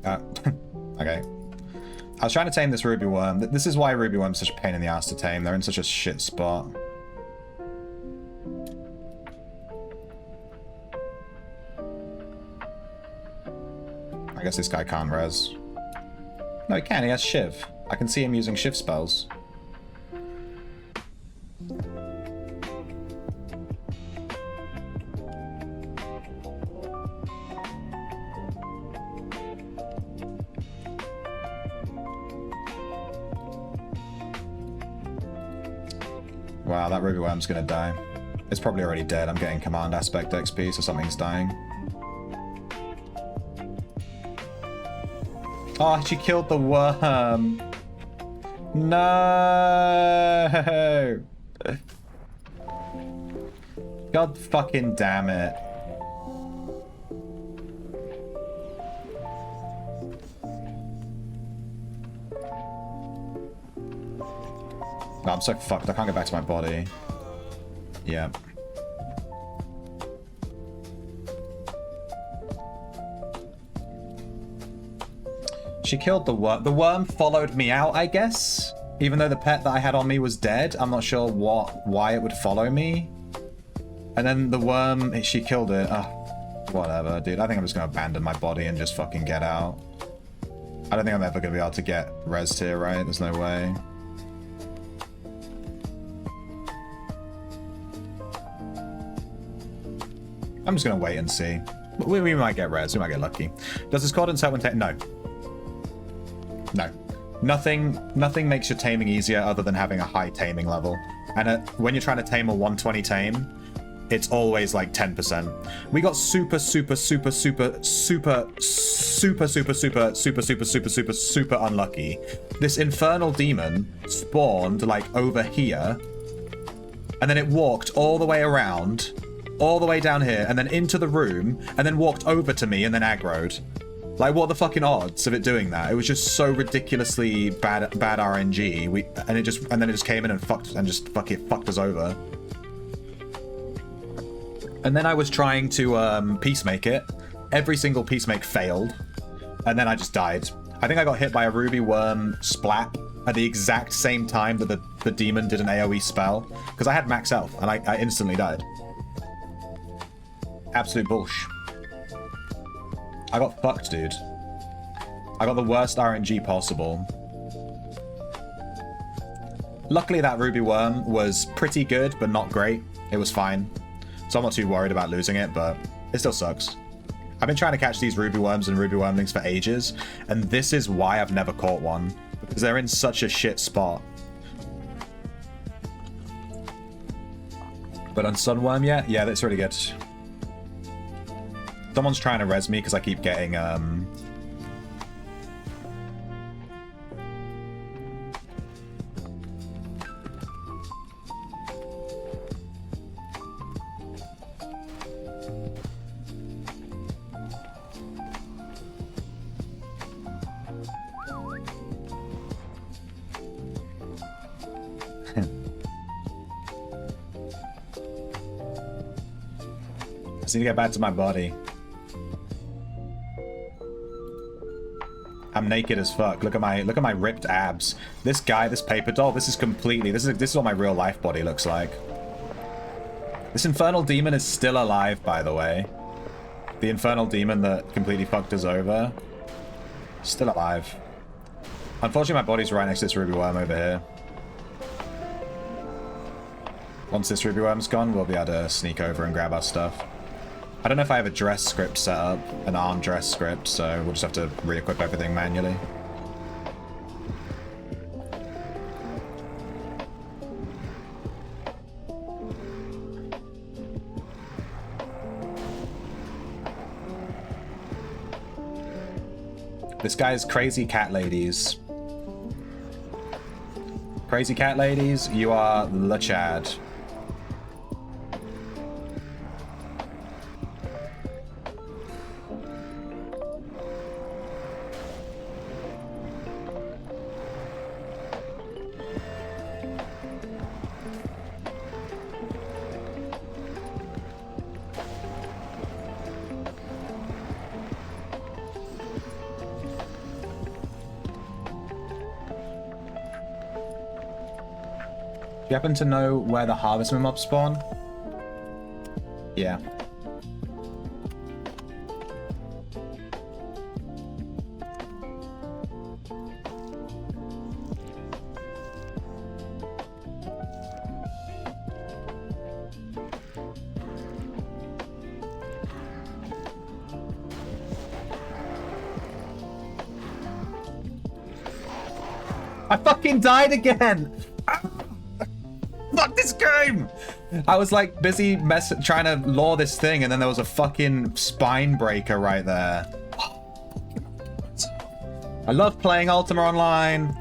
[SPEAKER 1] Okay. I was trying to tame this ruby worm. This is why ruby worm's such a pain in the ass to tame. They're in such a shit spot. I guess this guy can't res. No, he can. He has Shiv. I can see him using Shiv spells. Wow, that ruby worm's gonna die. It's probably already dead. I'm getting command aspect XP, so something's dying. Oh, she killed the worm. No. God fucking damn it. Oh, I'm so fucked. I can't get back to my body. Yeah. She killed the worm. The worm followed me out, I guess. Even though the pet that I had on me was dead. I'm not sure why it would follow me. And then the worm, she killed it. Whatever, dude. I think I'm just going to abandon my body and just fucking get out. I don't think I'm ever going to be able to get res here, right? There's no way. I'm just going to wait and see. We might get res. We might get lucky. Does Discordance help when No. No. Nothing makes your taming easier other than having a high taming level. And when you're trying to tame a 120 tame, it's always like 10%. We got super unlucky. This infernal demon spawned like over here, and then it walked all the way around, all the way down here, and then into the room, and then walked over to me and then aggroed. Like, what are the fucking odds of it doing that? It was just so ridiculously bad RNG. And then it just came in and fucked us over. And then I was trying to peacemake it. Every single peacemake failed. And then I just died. I think I got hit by a ruby worm splat at the exact same time that the demon did an AoE spell. Because I had max health and I instantly died. Absolute bullshit. I got fucked, dude. I got the worst RNG possible. Luckily, that ruby worm was pretty good, but not great. It was fine. So I'm not too worried about losing it, but it still sucks. I've been trying to catch these ruby worms and ruby wormlings for ages, and this is why I've never caught one. Because they're in such a shit spot. But on Sunworm yet? Yeah, that's really good. Someone's trying to res me because I keep getting, I just need to get back to my body. I'm naked as fuck. Look at my ripped abs. This guy, this paper doll, this is what my real life body looks like. This infernal demon is still alive, by the way. The infernal demon that completely fucked us over. Still alive. Unfortunately, my body's right next to this ruby worm over here. Once this ruby worm's gone, we'll be able to sneak over and grab our stuff. I don't know if I have a dress script set up, an arm dress script, so we'll just have to re-equip everything manually. This guy's crazy cat ladies. Crazy cat ladies, you are the Chad. Do you happen to know where the harvestman mobs spawn? Yeah. I fucking died again! Fuck this game! I was like busy trying to lure this thing, and then there was a fucking spine breaker right there. I love playing Ultima Online.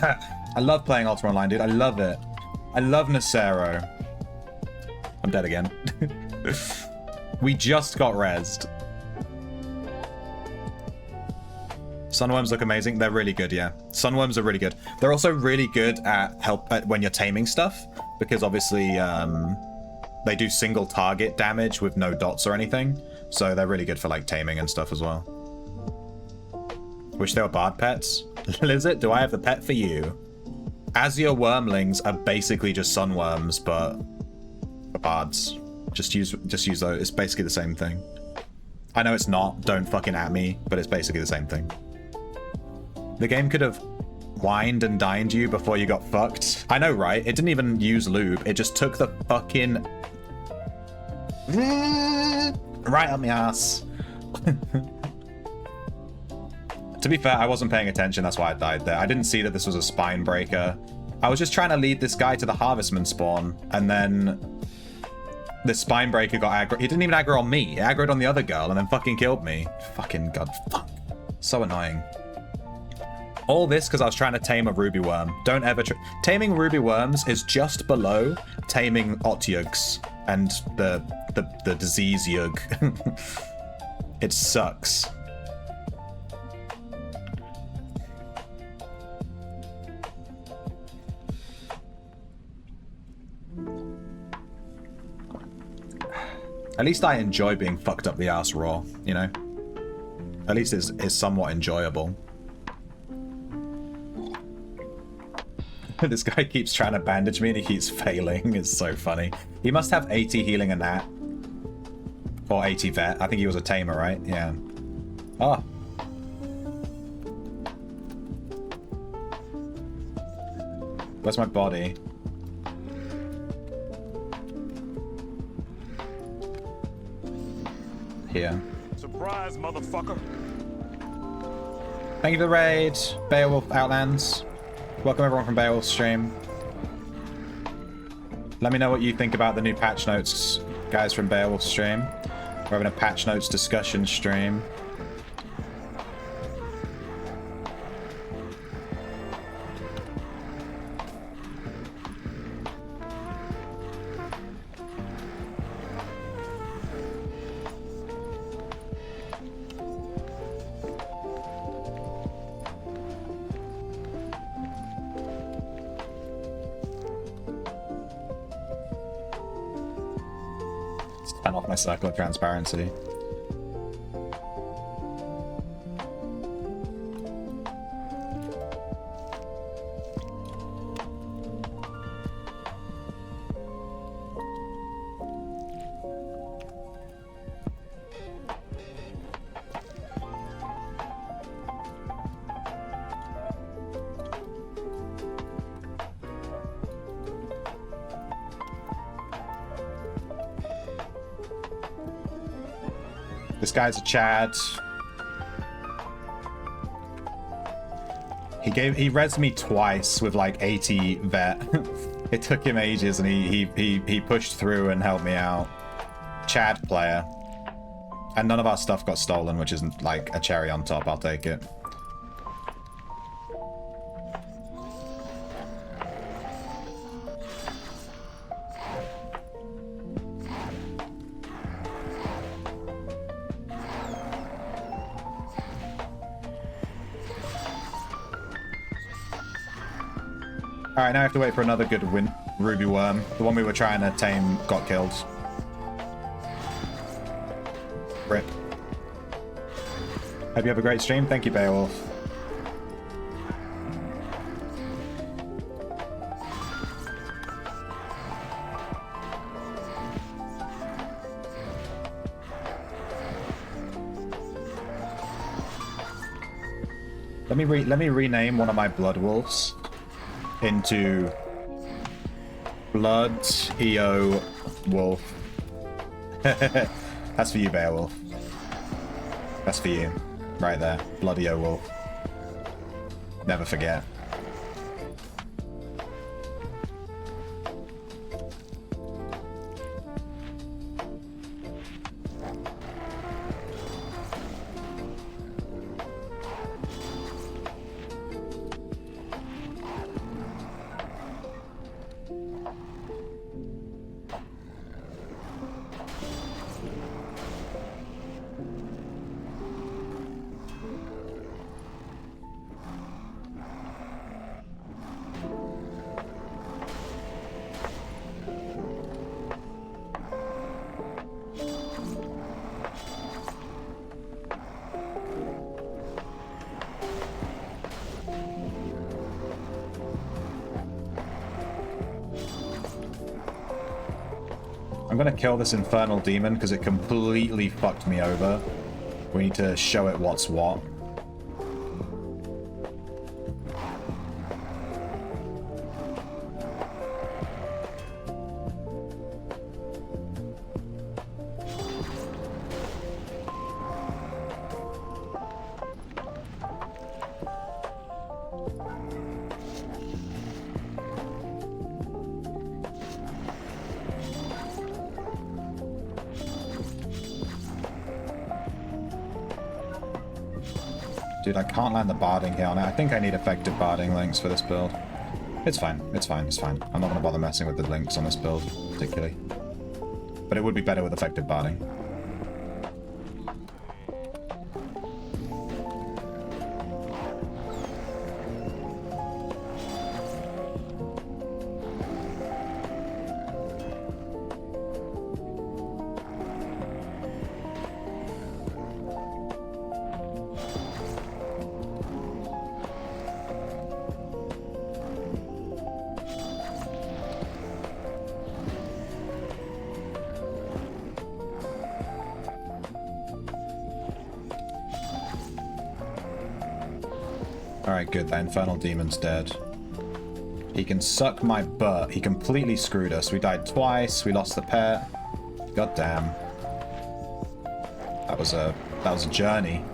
[SPEAKER 1] I love playing Ultima Online, dude. I love it. I love Nacero. I'm dead again. We just got rezzed. Sunworms look amazing. They're really good, yeah. Sunworms are really good. They're also really good at when you're taming stuff, because obviously they do single target damage with no dots or anything. So they're really good for like taming and stuff as well. Wish they were bard pets. Lizard, do I have the pet for you? Azure wormlings are basically just sunworms, but for bards. Just use those. It's basically the same thing. I know it's not. Don't fucking at me, but it's basically the same thing. The game could have wined and dined you before you got fucked. I know, right? It didn't even use lube. It just took the fucking... right up my ass. To be fair, I wasn't paying attention. That's why I died there. I didn't see that this was a spine breaker. I was just trying to lead this guy to the harvestman spawn, and then the spine breaker got aggro. He didn't even aggro on me. He aggroed on the other girl and then fucking killed me. Fucking god. Fuck. So annoying. All this because I was trying to tame a ruby worm. Don't ever... Taming ruby worms is just below taming otyugs and the disease yug. It sucks. At least I enjoy being fucked up the ass raw, you know? At least it's somewhat enjoyable. This guy keeps trying to bandage me and he keeps failing. It's so funny. He must have 80 healing and that. Or 80 vet. I think he was a tamer, right? Yeah. Oh. Where's my body? Here.
[SPEAKER 6] Surprise, motherfucker.
[SPEAKER 1] Thank you for the raid, Beowulf Outlands. Welcome everyone from Beowulf's stream. Let me know what you think about the new patch notes, guys from Beowulf's stream. We're having a patch notes discussion stream. Turn off my circle of transparency. This guy's a Chad. He rezzed me twice with like 80 vet. It took him ages, and he pushed through and helped me out. Chad player. And none of our stuff got stolen, which isn't like a cherry on top. I'll take it. Alright, now I have to wait for another good ruby worm. The one we were trying to tame got killed. Rip. Hope you have a great stream. Thank you, Beowulf. Let me rename one of my blood wolves into Blood EO Wolf. That's for you, Beowulf. That's for you. Right there. Blood EO Wolf. Never forget. I'm gonna kill this infernal demon because it completely fucked me over. We need to show it what's what. Dude, I can't land the barding here on it. I think I need effective barding links for this build. It's fine. It's fine. It's fine. I'm not going to bother messing with the links on this build, particularly. But it would be better with effective barding. Alright, good. That infernal demon's dead. He can suck my butt. He completely screwed us. We died twice. We lost the pet. God damn. That was a journey.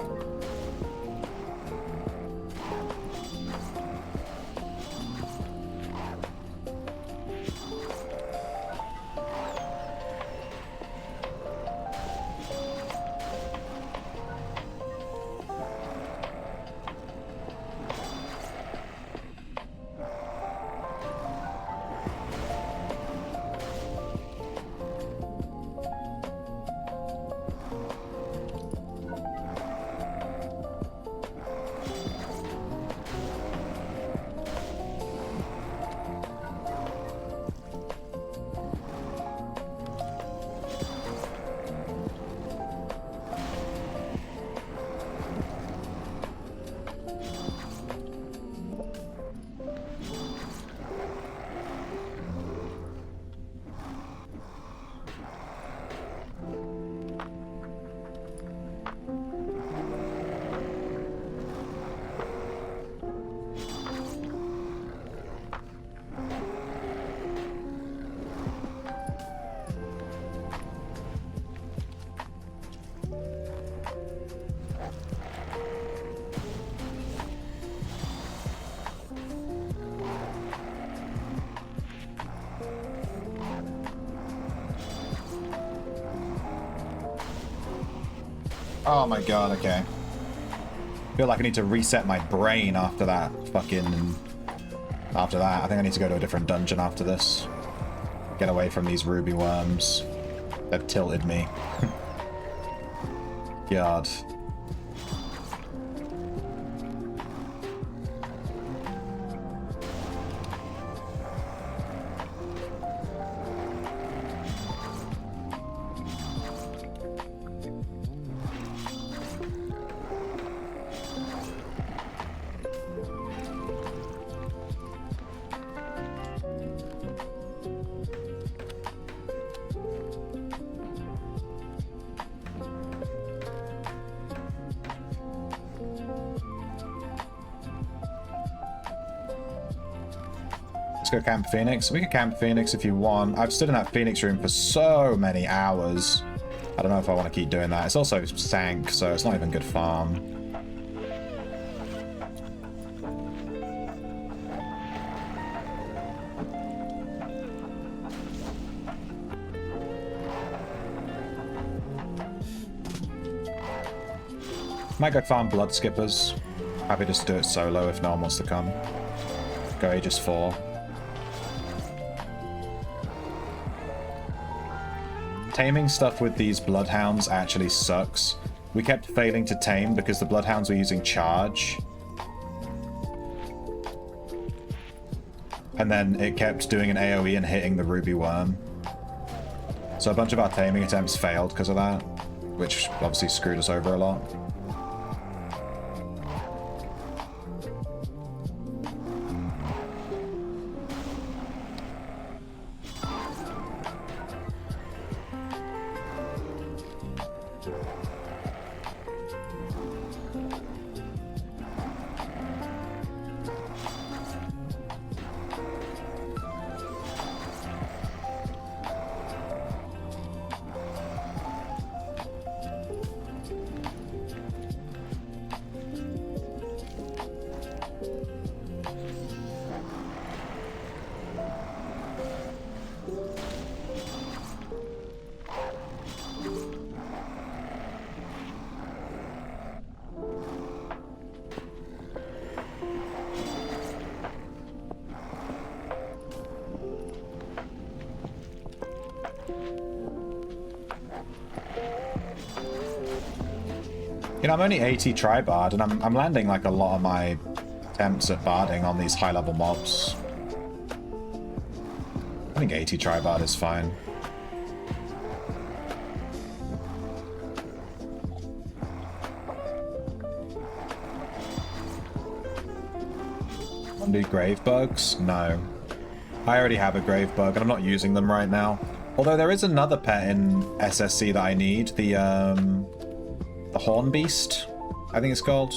[SPEAKER 1] Oh my god, okay. I feel like I need to reset my brain after that fucking... After that. I think I need to go to a different dungeon after this. Get away from these ruby worms. They've tilted me. God. Let's go Camp Phoenix. We can Camp Phoenix if you want. I've stood in that Phoenix room for so many hours. I don't know if I want to keep doing that. It's also sank, so it's not even good farm. Might go farm Blood Skippers. Happy just to do it solo if no one wants to come. Go Aegis 4. Taming stuff with these bloodhounds actually sucks. We kept failing to tame because the bloodhounds were using charge. And then it kept doing an AoE and hitting the ruby worm. So a bunch of our taming attempts failed because of that, which obviously screwed us over a lot. You know, I'm only 80 tri-bard, and I'm landing like a lot of my attempts at barding on these high-level mobs. I think 80 tri-bard is fine. Want to do grave bugs? No. I already have a grave bug, and I'm not using them right now. Although there is another pet in SSC that I need, the Horn Beast, I think it's called.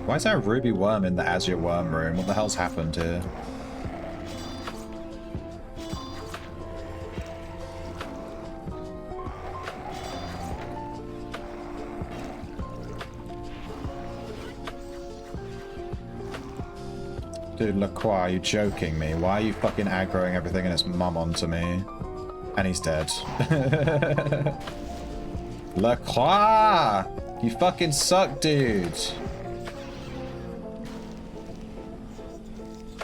[SPEAKER 1] Why is there a ruby worm in the Azure Worm room? What the hell's happened here? Dude, LaCroix, are you joking me? Why are you fucking aggroing everything and its mum onto me? And he's dead. LaCroix! You fucking suck, dude!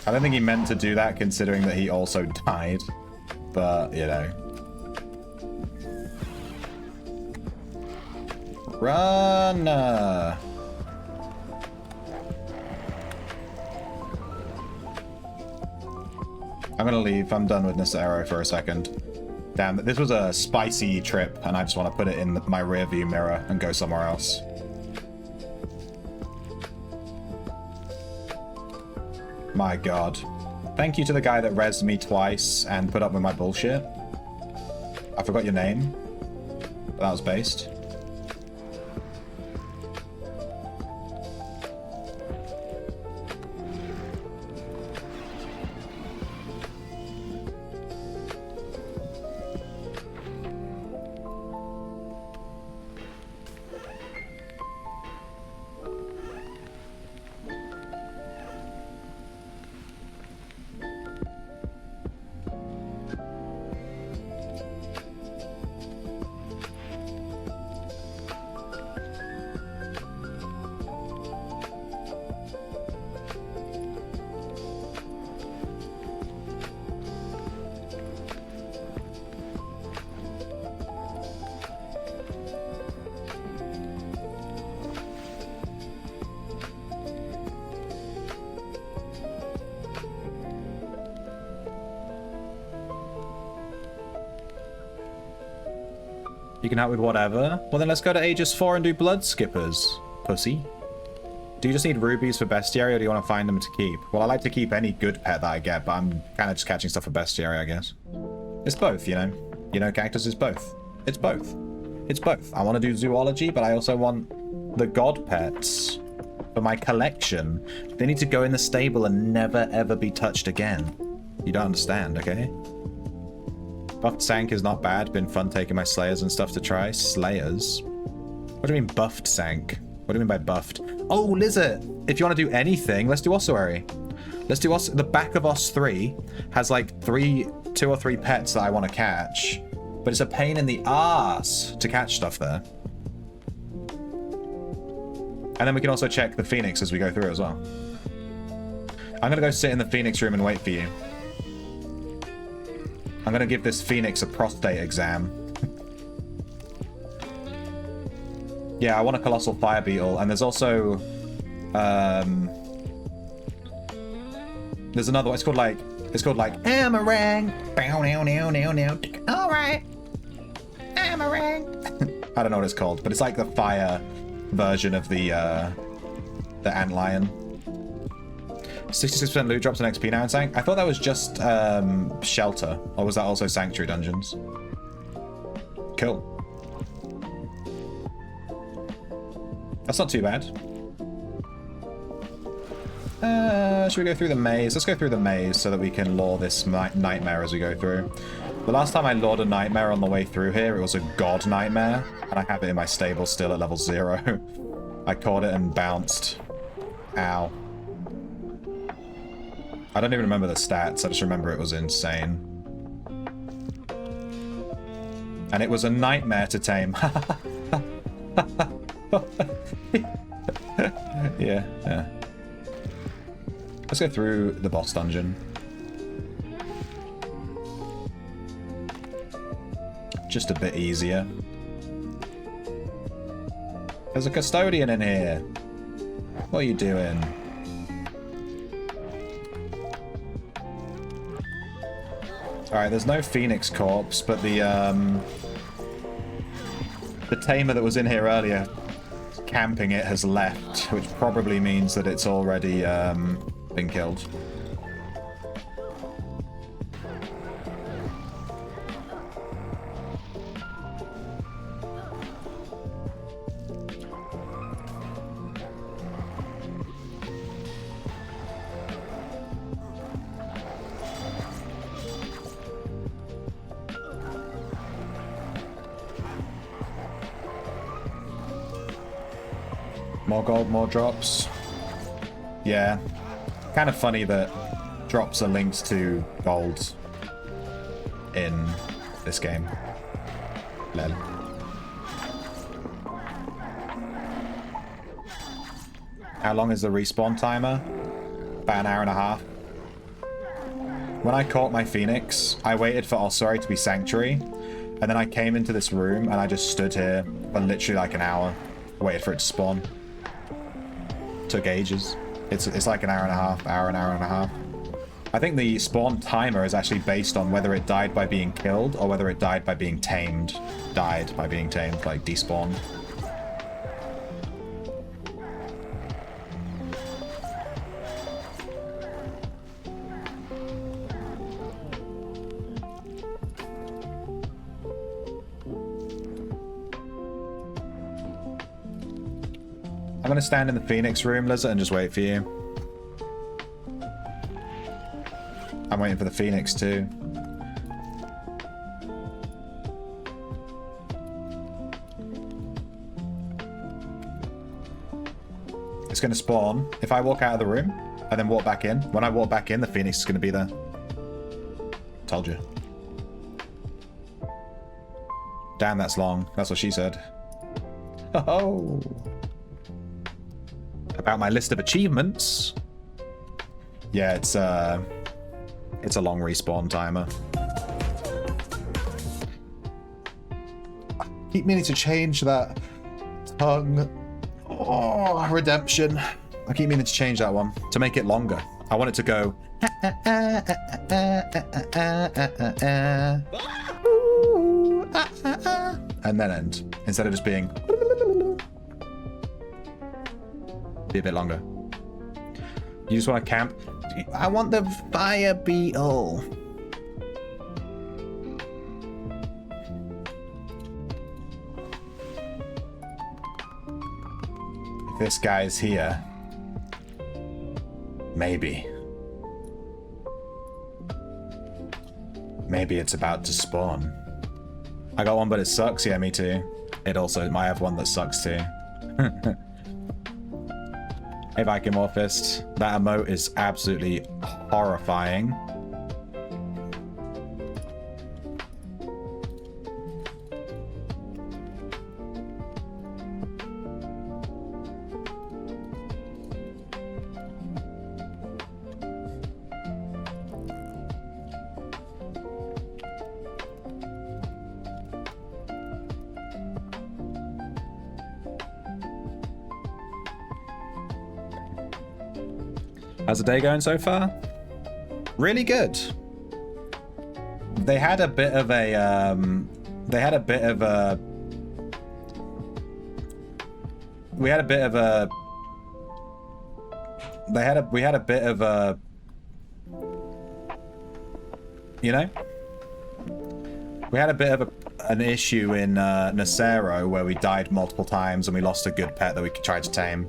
[SPEAKER 1] I don't think he meant to do that considering that he also died. But, you know. Run! I'm gonna leave. I'm done with this arrow for a second. Damn, this was a spicy trip, and I just want to put it in my rear view mirror and go somewhere else. My god. Thank you to the guy that rezzed me twice and put up with my bullshit. I forgot your name. But that was based. You can help with whatever. Well, then let's go to Aegis 4 and do Blood Skippers, pussy. Do you just need rubies for bestiary, or do you want to find them to keep? Well, I like to keep any good pet that I get, but I'm kind of just catching stuff for bestiary, I guess. It's both, you know. You know, Cactus is both. It's both. It's both. I want to do zoology, but I also want the god pets for my collection. They need to go in the stable and never, ever be touched again. You don't understand, okay? Buffed Sank is not bad. Been fun taking my Slayers and stuff to try. Slayers? What do you mean buffed Sank? What do you mean by buffed? Oh, Lizard! If you want to do anything, let's do Ossuary. Let's do the back of Os 3 has like 2 or 3 pets that I want to catch. But it's a pain in the ass to catch stuff there. And then we can also check the Phoenix as we go through as well. I'm going to go sit in the Phoenix room and wait for you. I'm going to give this Phoenix a prostate exam. Yeah, I want a Colossal Fire Beetle, and there's also... there's another one, it's called like Amarang! Bow now now now now. Alright! Amarang! I don't know what it's called, but it's like the fire version of the Antlion. 66% loot drops on XP now in Sank. I thought that was just Shelter, or was that also Sanctuary Dungeons? Cool. That's not too bad. Should we go through the maze? Let's go through the maze so that we can lure this nightmare as we go through. The last time I lured a nightmare on the way through here, it was a god nightmare, and I have it in my stable still at level 0. I caught it and bounced. Ow. I don't even remember the stats, I just remember it was insane. And it was a nightmare to tame. Yeah. Let's go through the boss dungeon. Just a bit easier. There's a custodian in here. What are you doing? Alright, there's no Phoenix corpse, but the tamer that was in here earlier camping it has left, which probably means that it's already been killed. More gold, more drops. Yeah. Kind of funny that drops are linked to gold in this game. Lol. How long is the respawn timer? About an hour and a half. When I caught my Phoenix, I waited for Ossuary to be Sanctuary, and then I came into this room and I just stood here for literally like an hour, waited for it to spawn. Took ages. It's like an hour and a half. I think the spawn timer is actually based on whether it died by being killed or whether it died by being tamed. Died by being tamed, like despawned. I'm gonna stand in the Phoenix room, Lizard, and just wait for you. I'm waiting for the Phoenix too. It's gonna spawn if I walk out of the room and then walk back in. When I walk back in, the Phoenix is gonna be there. Told you. Damn, that's long. That's what she said. Oh. About my list of achievements. Yeah, it's a long respawn timer. I keep meaning to change that tongue. Oh, redemption. I keep meaning to change that one to make it longer. I want it to go. and then end. Instead of just being... Be a bit longer. You just want to camp? I want the fire beetle. If this guy's here, maybe. Maybe it's about to spawn. I got one, but it sucks. Yeah, me too. It also might have one that sucks too. Hey, Vikimorphist. That emote is absolutely horrifying. How's the day going so far? Really good. They had a bit of a we had a bit of a you know, we had a bit of an issue in Nacero where we died multiple times and we lost a good pet that we tried to tame.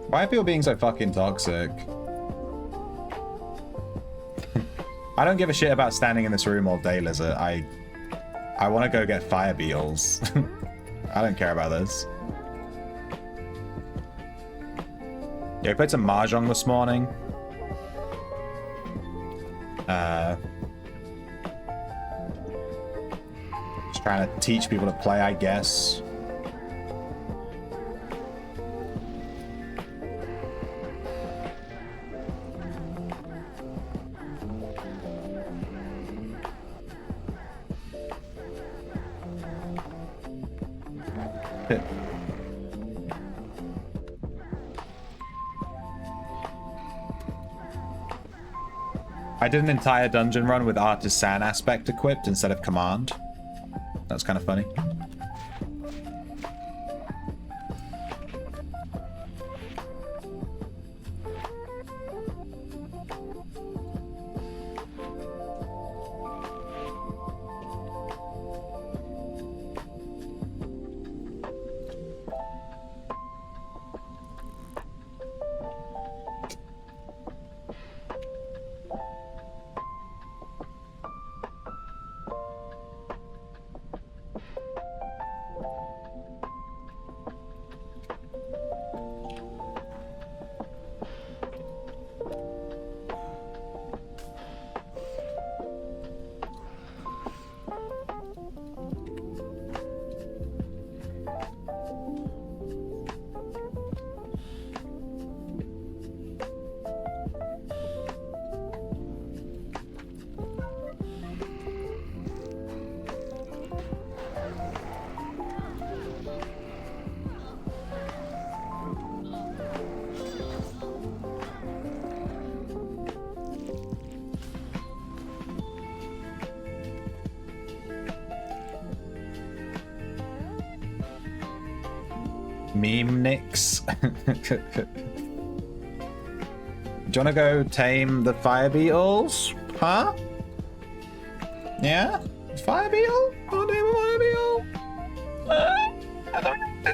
[SPEAKER 1] Why are people being so fucking toxic? I don't give a shit about standing in this room all day, Lizard. I want to go get fire beetles. I don't care about this. Yeah, we played some Mahjong this morning. Just trying to teach people to play, I guess. I did an entire dungeon run with Artisan aspect equipped instead of command. That's kind of funny. Meme Nix. Do you wanna go tame the fire beetles? Huh? Yeah? Fire beetle? Wanna tame a fire beetle? I don't know.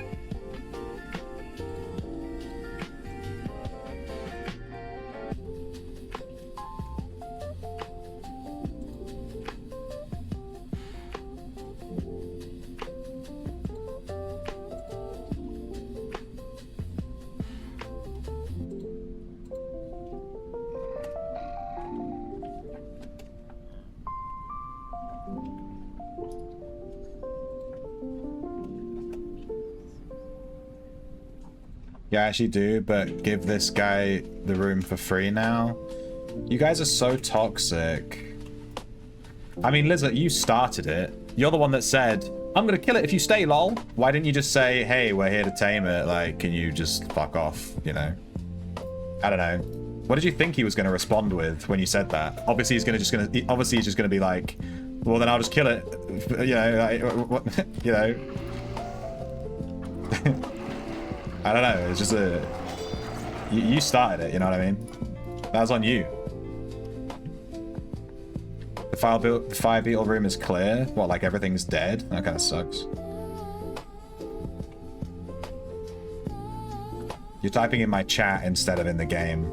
[SPEAKER 1] Yeah, I actually do, but give this guy the room for free now. You guys are so toxic. I mean, Lizard, you started it. You're the one that said, I'm gonna kill it if you stay, lol. Why didn't you just say, hey, we're here to tame it? Like, can you just fuck off, you know? I don't know. What did you think he was gonna respond with when you said that? Obviously, he's just gonna be like, well, then I'll just kill it. You know, like, what, you know. I don't know. It's just a... You started it, you know what I mean? That was on you. The fire beetle room is clear? What, like everything's dead? That kind of sucks. You're typing in my chat instead of in the game.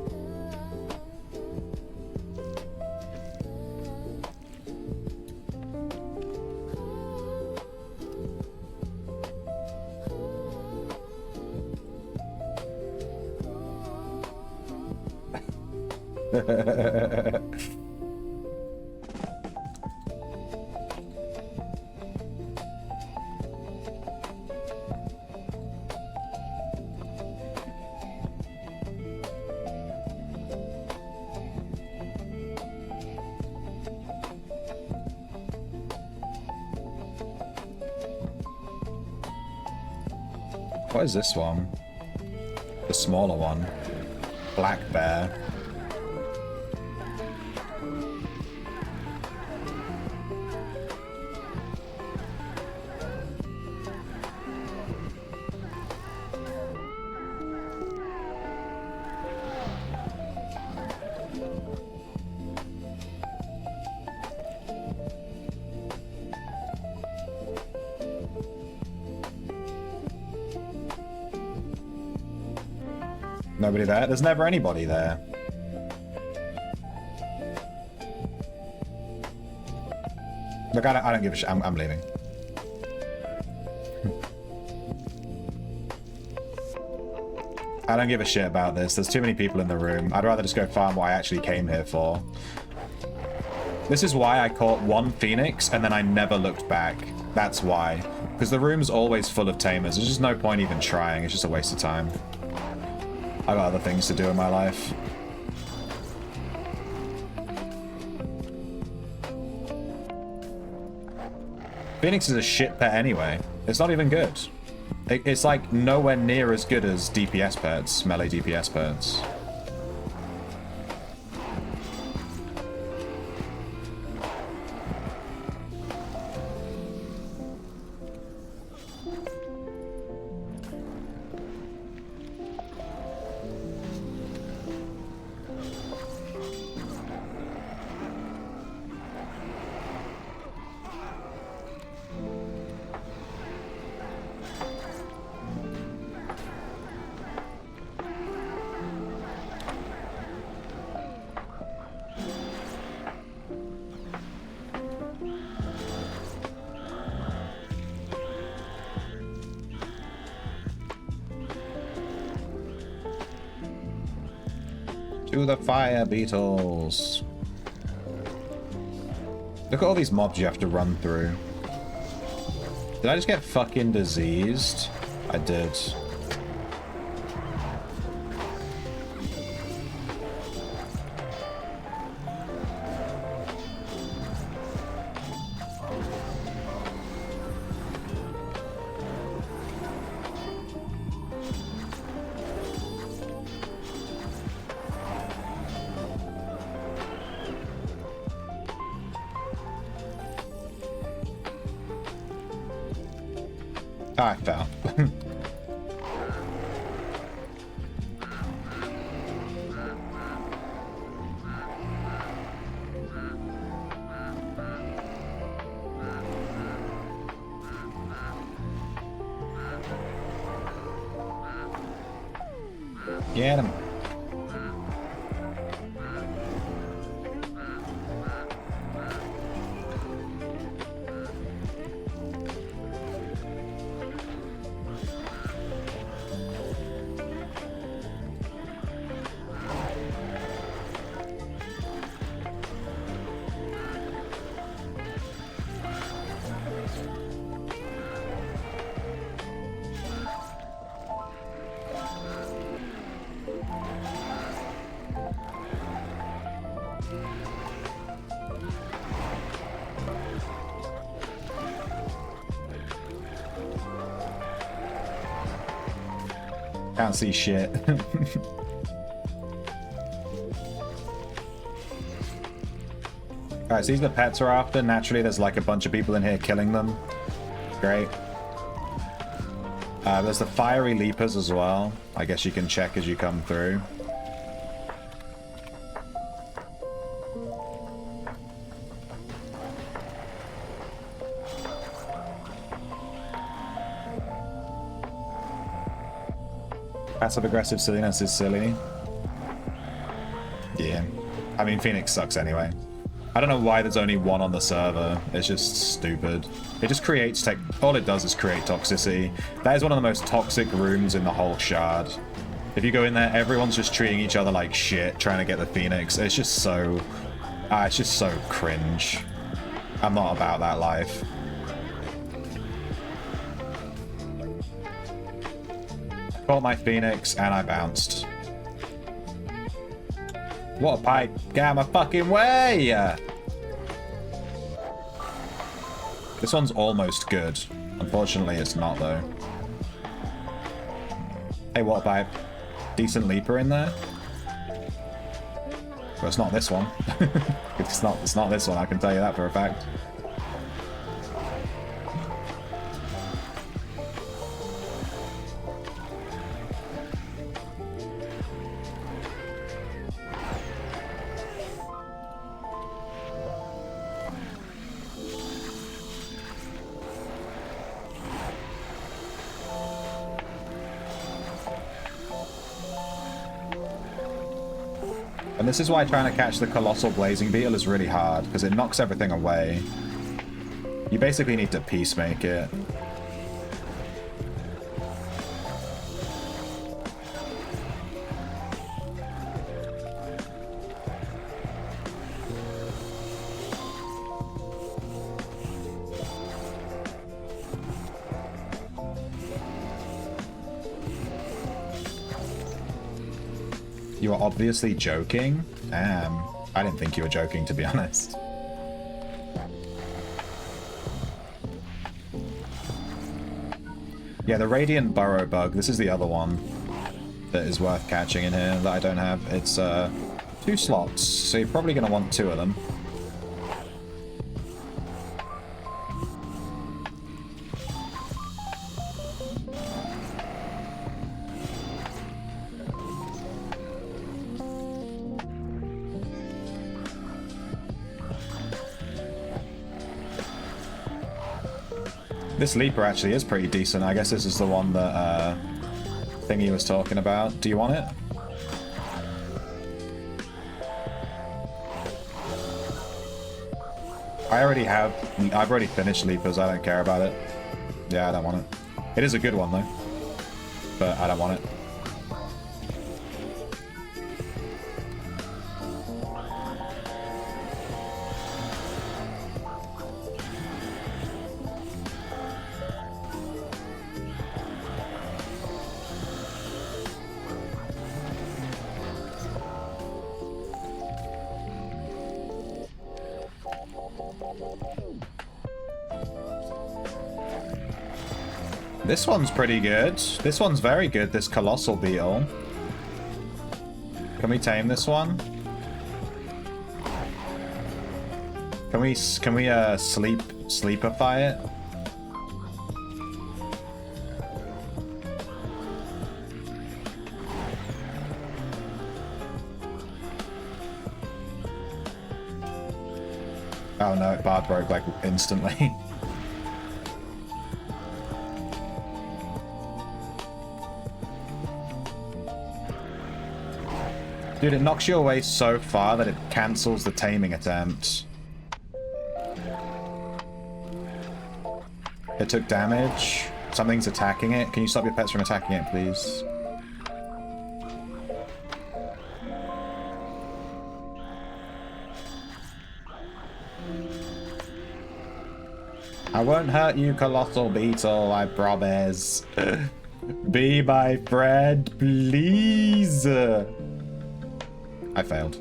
[SPEAKER 1] What is this one? The smaller one. Black bear. Nobody there? There's never anybody there. Look, I don't give a shit. I'm leaving. I don't give a shit about this. There's too many people in the room. I'd rather just go farm what I actually came here for. This is why I caught one phoenix and then I never looked back. That's why. Because the room's always full of tamers. There's just no point even trying. It's just a waste of time. I got other things to do in my life. Phoenix is a shit pet anyway. It's not even good. It's like nowhere near as good as DPS pets, melee DPS pets. To the fire beetles. Look at all these mobs you have to run through. Did I just get fucking diseased? I did. I fell. Get him. Can't see shit. Alright, so these are the pets we're after. Naturally, there's like a bunch of people in here killing them. Great. There's the fiery leapers as well. I guess you can check as you come through. Passive-aggressive silliness is silly. Yeah. I mean, Phoenix sucks anyway. I don't know why there's only one on the server. It's just stupid. It just creates all it does is create toxicity. That is one of the most toxic rooms in the whole shard. If you go in there, everyone's just treating each other like shit, trying to get the Phoenix. It's just so cringe. I'm not about that life. Caught my Phoenix and I bounced. What a pipe. Get out of my fucking way! This one's almost good. Unfortunately, it's not, though. Hey, water pipe. Decent leaper in there. Well, it's not this one. It's not this one, I can tell you that for a fact. And this is why trying to catch the Colossal Blazing Beetle is really hard, because it knocks everything away. You basically need to peacemake it. You are obviously joking. Damn. I didn't think you were joking, to be honest. Yeah, the Radiant Burrow Bug. This is the other one that is worth catching in here that I don't have. It's 2 slots, so you're probably going to want 2 of them. This Leaper actually is pretty decent. I guess this is the one that Thingy was talking about. Do you want it? I've already finished Leapers. I don't care about it. Yeah, I don't want it. It is a good one though, but I don't want it. This one's pretty good. This one's very good, this Colossal Beetle. Can we tame this one? Can we sleepify it? Oh no, it bar broke like instantly. Dude, it knocks you away so far that it cancels the taming attempt. It took damage. Something's attacking it. Can you stop your pets from attacking it, please? I won't hurt you, Colossal Beetle, I promise. Be my friend, please. I failed.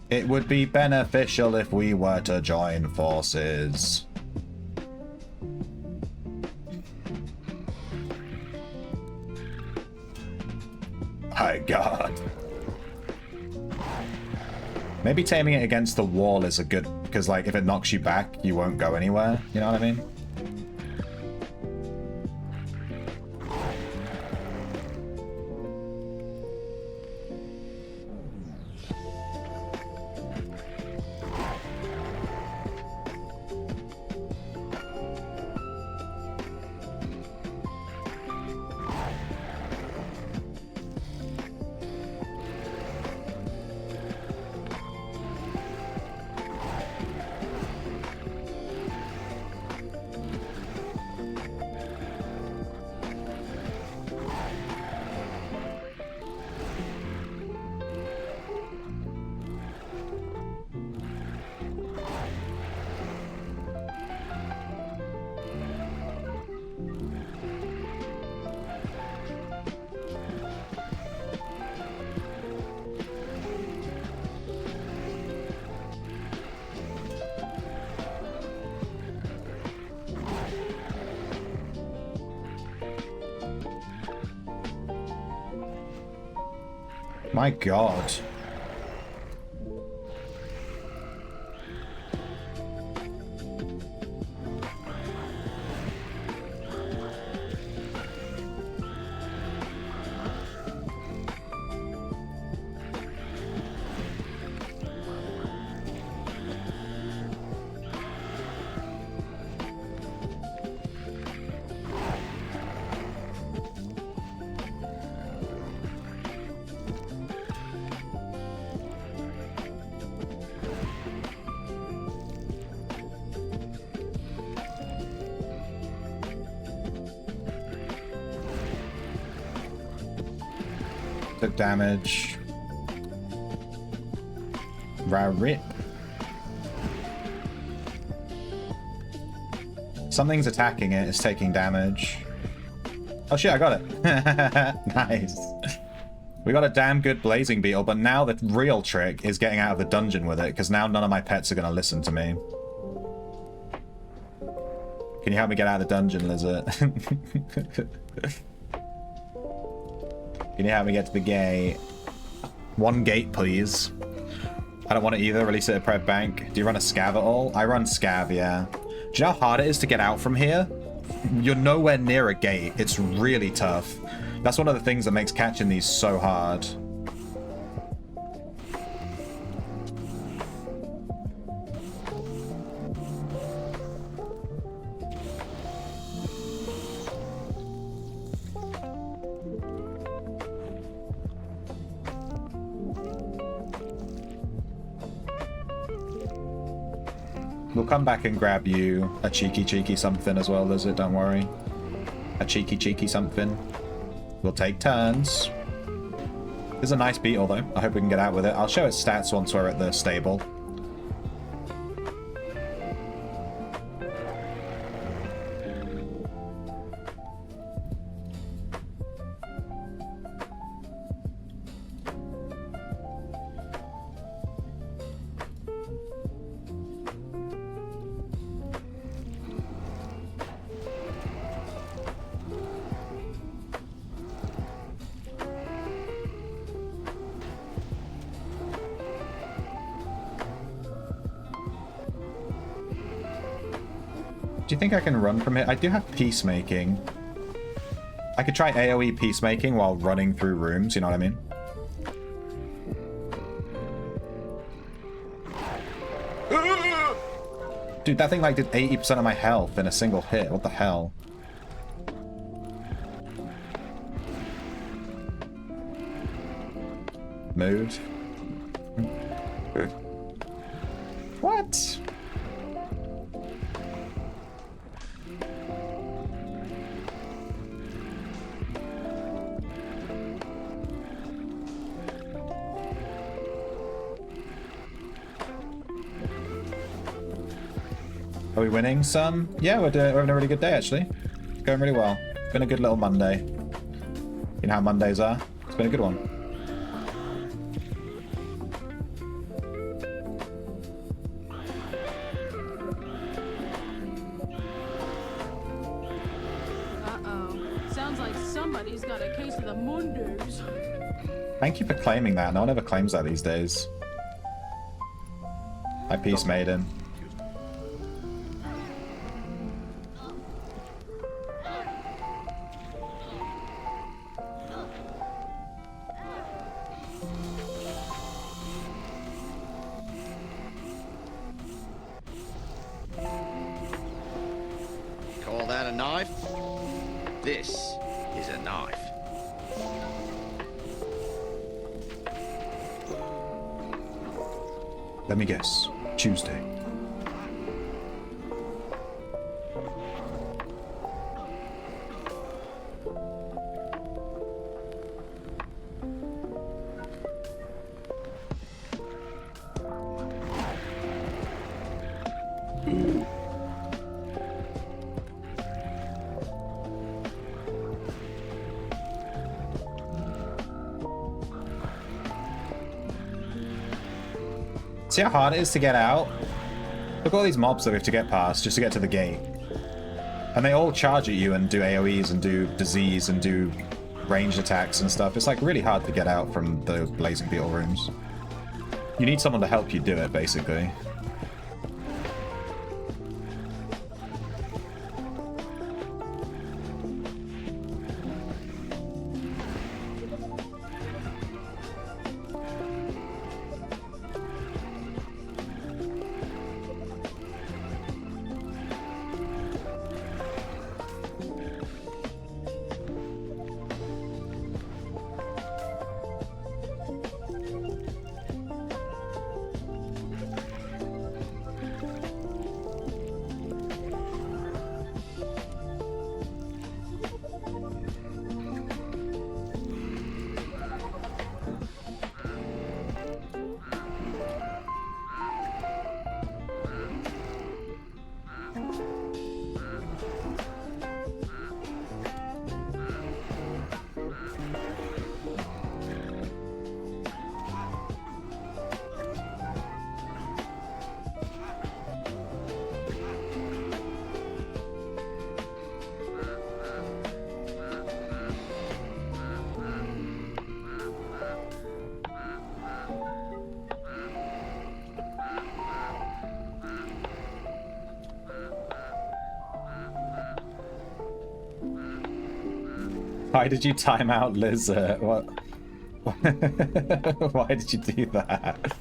[SPEAKER 1] It would be beneficial if we were to join forces. My god. Maybe taming it against the wall is a good... Because, like, if it knocks you back, you won't go anywhere. You know what I mean? My god. Took damage. Rip. Something's attacking it. It's taking damage. Oh shit, I got it. Nice. We got a damn good blazing beetle, but now the real trick is getting out of the dungeon with it, because now none of my pets are going to listen to me. Can you help me get out of the dungeon, Lizard? Can you help me get to the gate? One gate, please. I don't want it either. Release it at Prev Bank. Do you run a scav at all? I run scav, yeah. Do you know how hard it is to get out from here? You're nowhere near a gate. It's really tough. That's one of the things that makes catching these so hard. We'll come back and grab you a cheeky something as well, Lizard, don't worry. A cheeky something. We'll take turns. This is a nice beetle though. I hope we can get out with it. I'll show its stats once we're at the stable. Do you think I can run from it? I do have peacemaking. I could try AoE peacemaking while running through rooms, you know what I mean? Dude, that thing like did 80% of my health in a single hit. What the hell? Mood. What? Are we winning some? Yeah, we're having a really good day, actually. It's going really well. It's been a good little Monday. You know how Mondays are? It's been a good one.
[SPEAKER 7] Somebody's got a case of the Mundos.
[SPEAKER 1] Thank you for claiming that. No one ever claims that these days. I peace maiden.
[SPEAKER 8] Call that a knife? This is a knife.
[SPEAKER 1] Let me guess. Tuesday. See how hard it is to get out? Look at all these mobs that we have to get past just to get to the gate. And they all charge at you and do AoEs and do disease and do ranged attacks and stuff. It's like really hard to get out from the Blazing Beetle rooms. You need someone to help you do it, basically. Why did you time out Lizard? What? Why did you do that?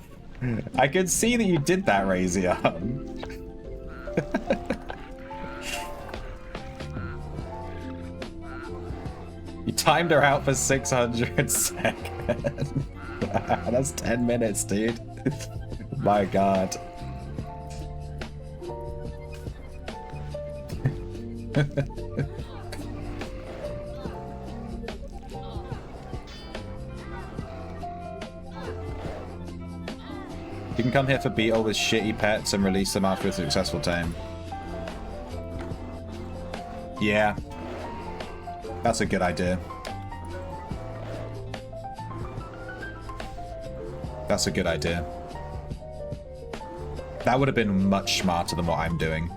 [SPEAKER 1] I could see that you did that, Razion. You timed her out for 600 seconds. That's 10 minutes, dude. My god. You can come here for Beetle with shitty pets and release them after a successful tame. Yeah. That's a good idea. That's a good idea. That would have been much smarter than what I'm doing.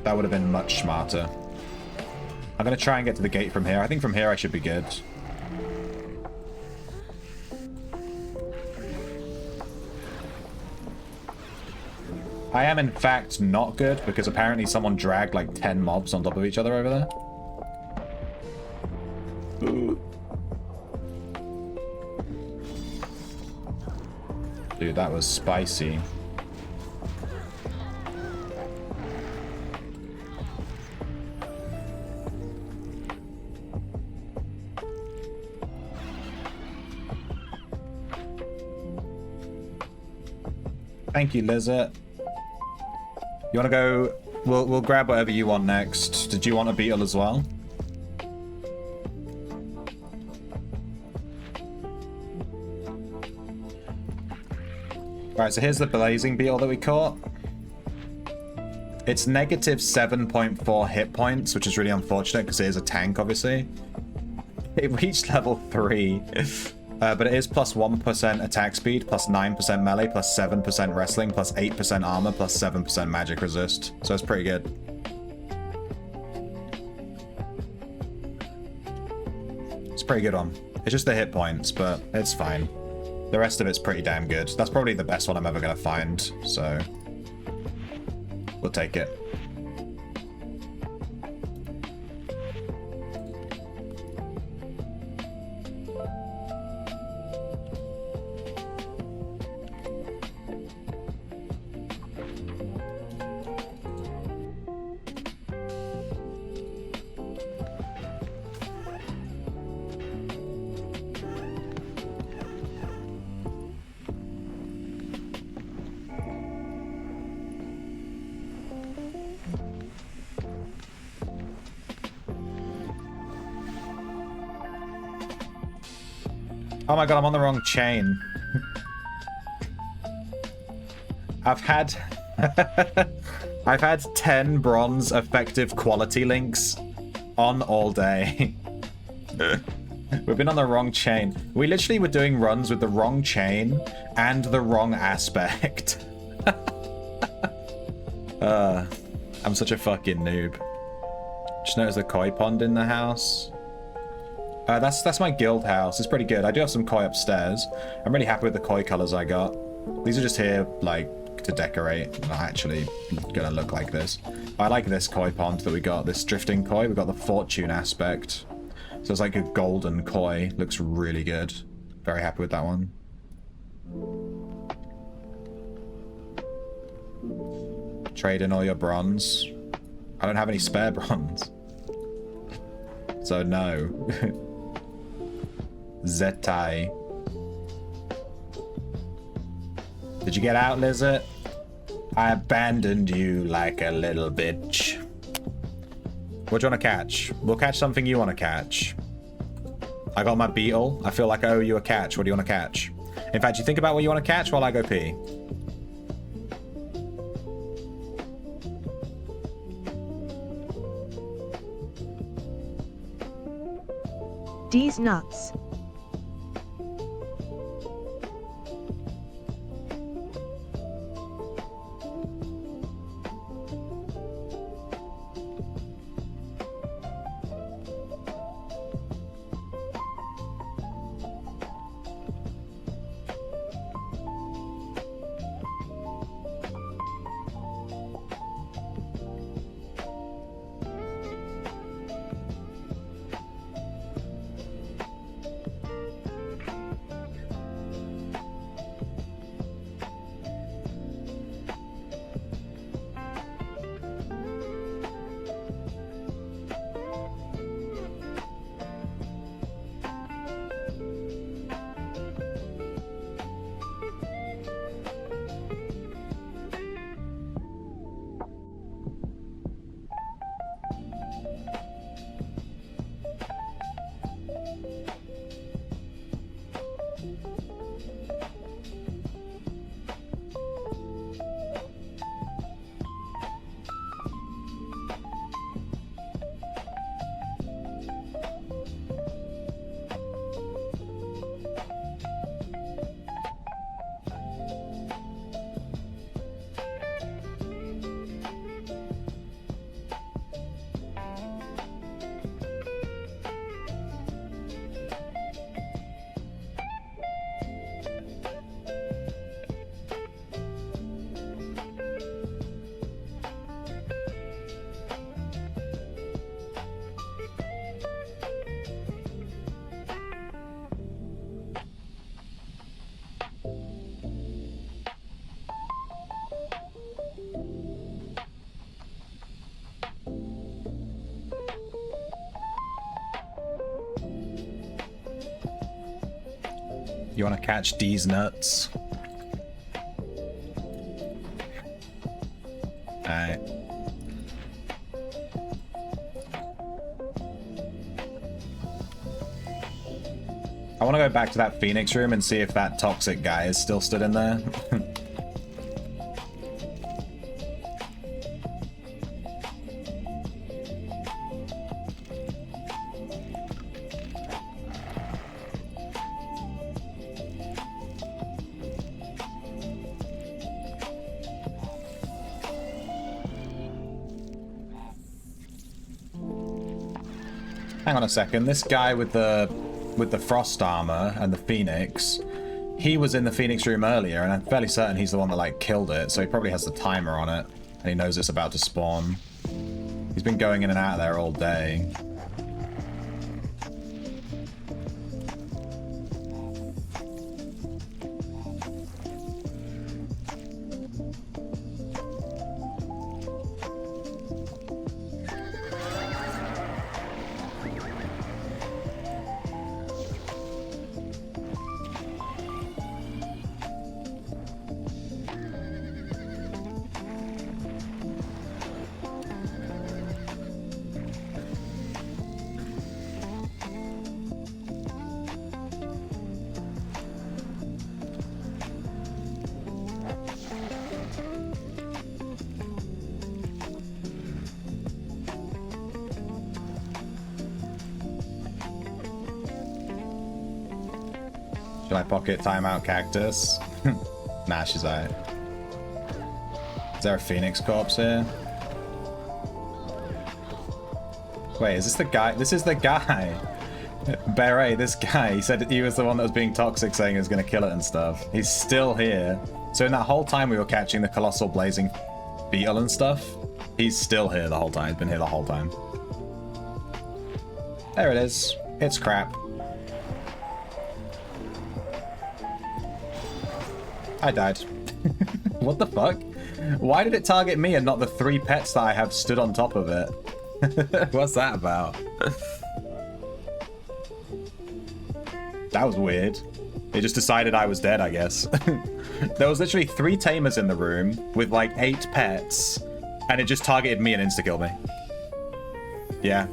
[SPEAKER 1] That would have been much smarter. I'm going to try and get to the gate from here. I think from here I should be good. I am in fact not good because apparently someone dragged like 10 mobs on top of each other over there. Dude, that was spicy. Thank you, Lizard. You want to go? We'll grab whatever you want next. Did you want a beetle as well? Right, so here's the blazing beetle that we caught. It's negative 7.4 hit points, which is really unfortunate because it is a tank, obviously. It reached level 3. But it is plus 1% attack speed, plus 9% melee, plus 7% wrestling, plus 8% armor, plus 7% magic resist. So it's pretty good. It's a pretty good one. It's just the hit points, but it's fine. The rest of it's pretty damn good. That's probably the best one I'm ever going to find, so we'll take it. Oh my god, I'm on the wrong chain. I've had 10 bronze effective quality links on all day. We've been on the wrong chain. We literally were doing runs with the wrong chain and the wrong aspect. I'm such a fucking noob. Just noticed the koi pond in the house. That's my guild house. It's pretty good. I do have some koi upstairs. I'm really happy with the koi colors I got. These are just here, like, to decorate. Not actually gonna look like this. I like this koi pond that we got. This drifting koi. We got the fortune aspect. So it's like a golden koi. Looks really good. Very happy with that one. Trade in all your bronze. I don't have any spare bronze. So no. Zetai. Did you get out, lizard? I abandoned you like a little bitch. What do you want to catch? We'll catch something you want to catch. I got my beetle. I feel like I owe you a catch. What do you want to catch? In fact, you think about what you want to catch while I go pee.
[SPEAKER 5] These nuts.
[SPEAKER 1] You want to catch these nuts? Alright. I want to go back to that Phoenix room and see if that toxic guy is still stood in there. Hang on a second. This guy with the frost armor and the phoenix, he was in the phoenix room earlier, and I'm fairly certain he's the one that like killed it. So he probably has the timer on it, and he knows it's about to spawn. He's been going in and out of there all day. Should I pocket timeout cactus? Nah, she's alright. Is there a phoenix corpse here? Wait, is this the guy? This is the guy! Beret, this guy, he said he was the one that was being toxic, saying he was going to kill it and stuff. He's still here. So in that whole time we were catching the colossal blazing beetle and stuff, he's still here the whole time. He's been here the whole time. There it is. It's crap. I died. What the fuck? Why did it target me and not the 3 pets that I have stood on top of it? What's that about? That was weird. It just decided I was dead, I guess. There was literally 3 tamers in the room with like 8 pets, and it just targeted me and insta-killed me. Yeah.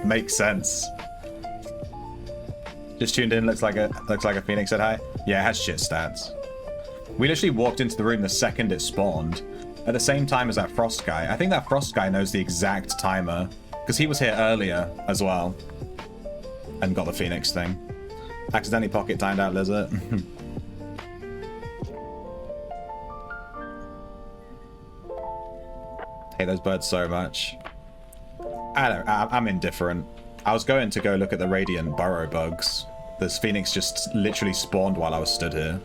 [SPEAKER 1] Makes sense. Just tuned in, looks like a phoenix said hi. Yeah, it has shit stats. We literally walked into the room the second it spawned, at the same time as that frost guy. I think that frost guy knows the exact timer, because he was here earlier as well, and got the phoenix thing. Accidentally pocket timed out lizard. Hate those birds so much. I'm indifferent. I was going to go look at the radiant burrow bugs. This phoenix just literally spawned while I was stood here.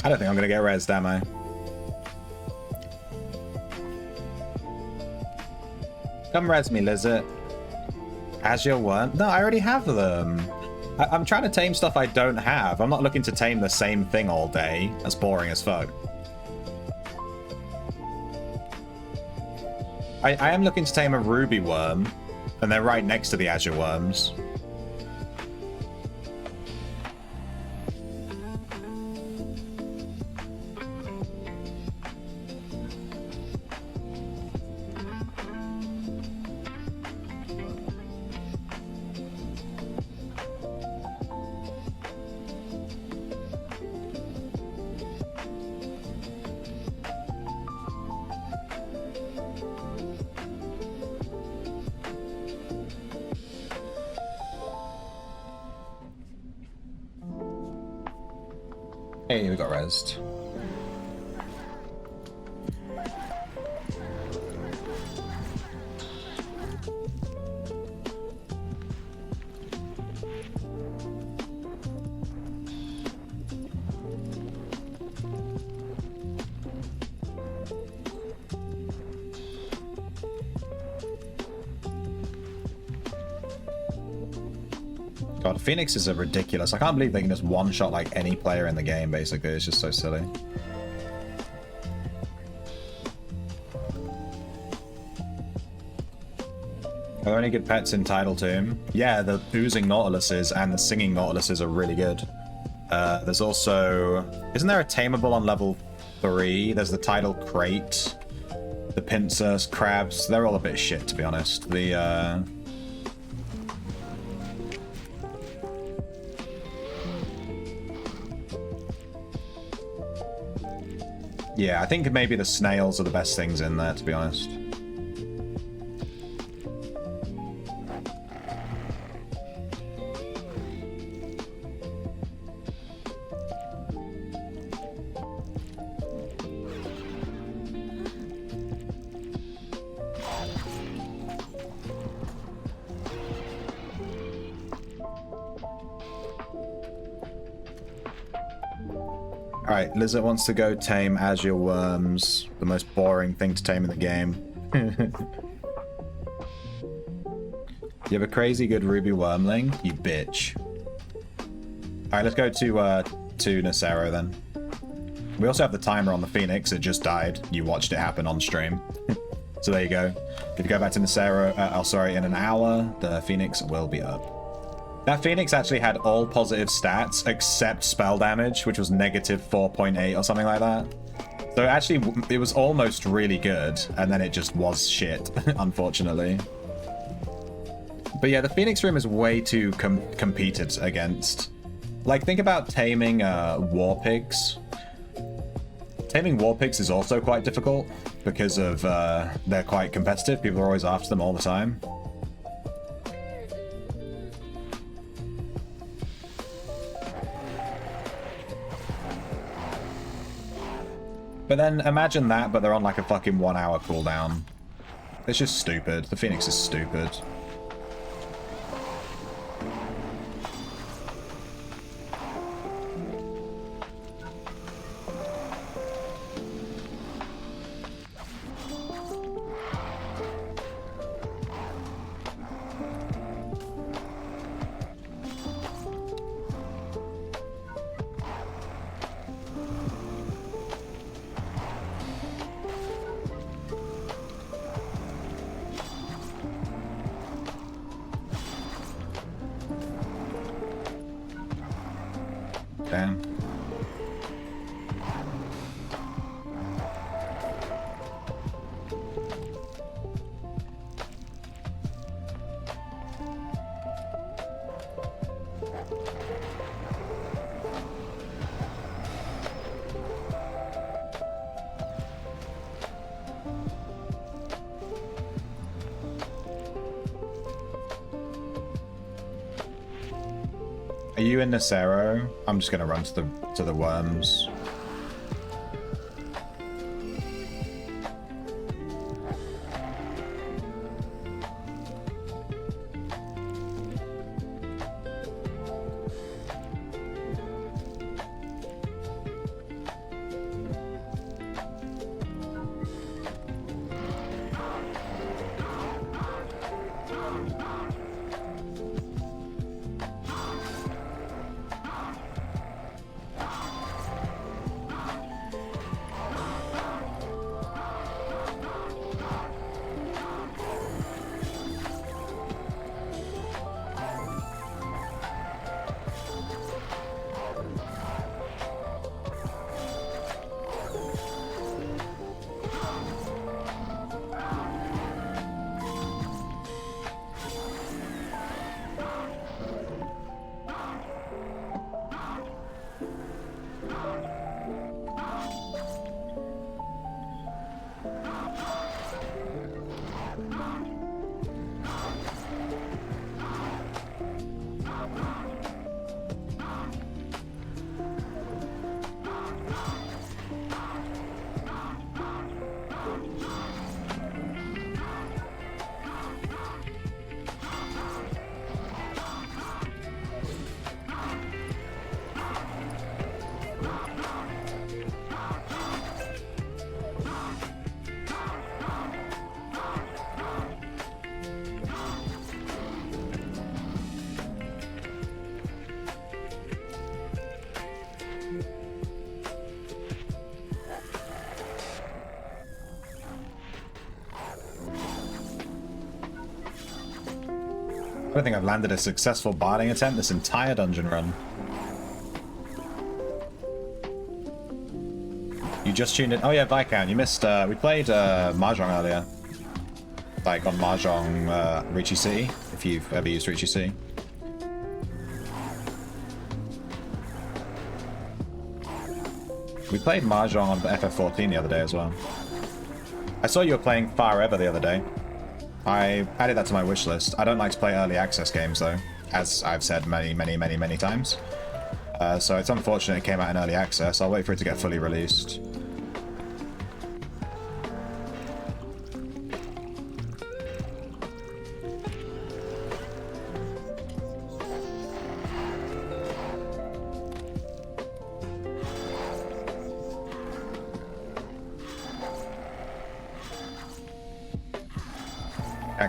[SPEAKER 1] I don't think I'm gonna get rezzed, am I? Come res me, lizard. Azure worm? No, I already have them. I'm trying to tame stuff I don't have. I'm not looking to tame the same thing all day. That's boring as fuck. I am looking to tame a ruby worm, and they're right next to the azure worms. Hey, we got rezzed. God, Phoenixes are ridiculous. I can't believe they can just one-shot like any player in the game, basically. It's just so silly. Are there any good pets in Tidal Tomb? Yeah, the oozing nautiluses and the singing nautiluses are really good. There's also... Isn't there a tameable on level 3? There's the Tidal Crate. The pincers, crabs. They're all a bit shit, to be honest. The, yeah, I think maybe the snails are the best things in there, to be honest. Alright, Lizard wants to go tame azure worms. The most boring thing to tame in the game. You have a crazy good ruby wormling? You bitch. Alright, let's go to Nacero then. We also have the timer on the Phoenix. It just died. You watched it happen on stream. So there you go. If you go back to Nacero, in an hour, the Phoenix will be up. That Phoenix actually had all positive stats except spell damage, which was negative 4.8 or something like that. So actually, it was almost really good, and then it just was shit, unfortunately. But yeah, the Phoenix room is way too competed against. Like, think about taming war pigs. Taming war pigs is also quite difficult because of they're quite competitive. People are always after them all the time. But then imagine that, but they're on like a fucking 1 hour cooldown. It's just stupid. The Phoenix is stupid. Damn. Are you in Nacero? I'm just gonna run to the worms. I don't think I've landed a successful barding attempt this entire dungeon run. You just tuned in. Oh yeah, Viscount, you missed. We played Mahjong earlier. Like on Mahjong Riichi City, if you've ever used Riichi City. We played Mahjong on FF14 the other day as well. I saw you were playing Far Ever the other day. I added that to my wish list. I don't like to play early access games though, as I've said many times. So it's unfortunate it came out in early access. I'll wait for it to get fully released.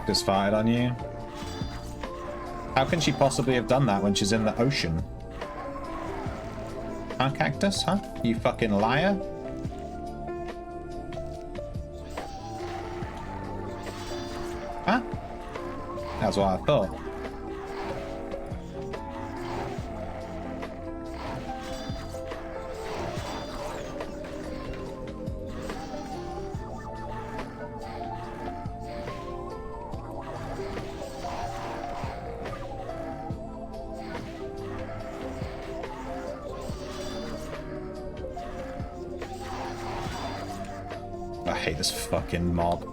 [SPEAKER 1] cactus farted on you? How can she possibly have done that when she's in the ocean? Huh, cactus? Huh? You fucking liar? Huh? That's what I thought. I hate this fucking mob.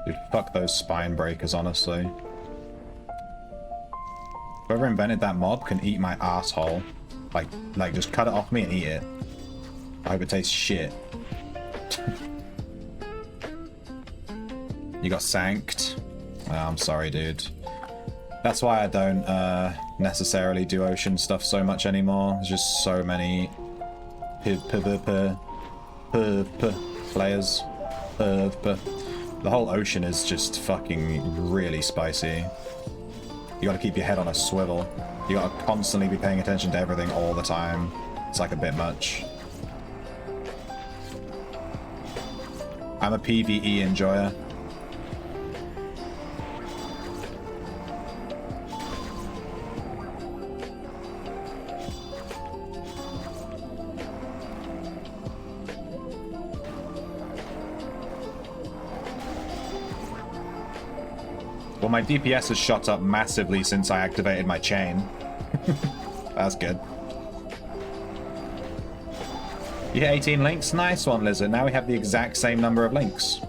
[SPEAKER 1] Dude, fuck those spine breakers, honestly. Whoever invented that mob can eat my asshole. Like just cut it off me and eat it. I hope it tastes shit. You got sanked? Oh, I'm sorry, dude. That's why I don't necessarily do ocean stuff so much anymore. There's just so many players. The whole ocean is just fucking really spicy. You gotta keep your head on a swivel. You gotta constantly be paying attention to everything all the time. It's like a bit much. I'm a PvE enjoyer. Well, my DPS has shot up massively since I activated my chain. That's good. You hit 18 links? Nice one, Lizard. Now we have the exact same number of links.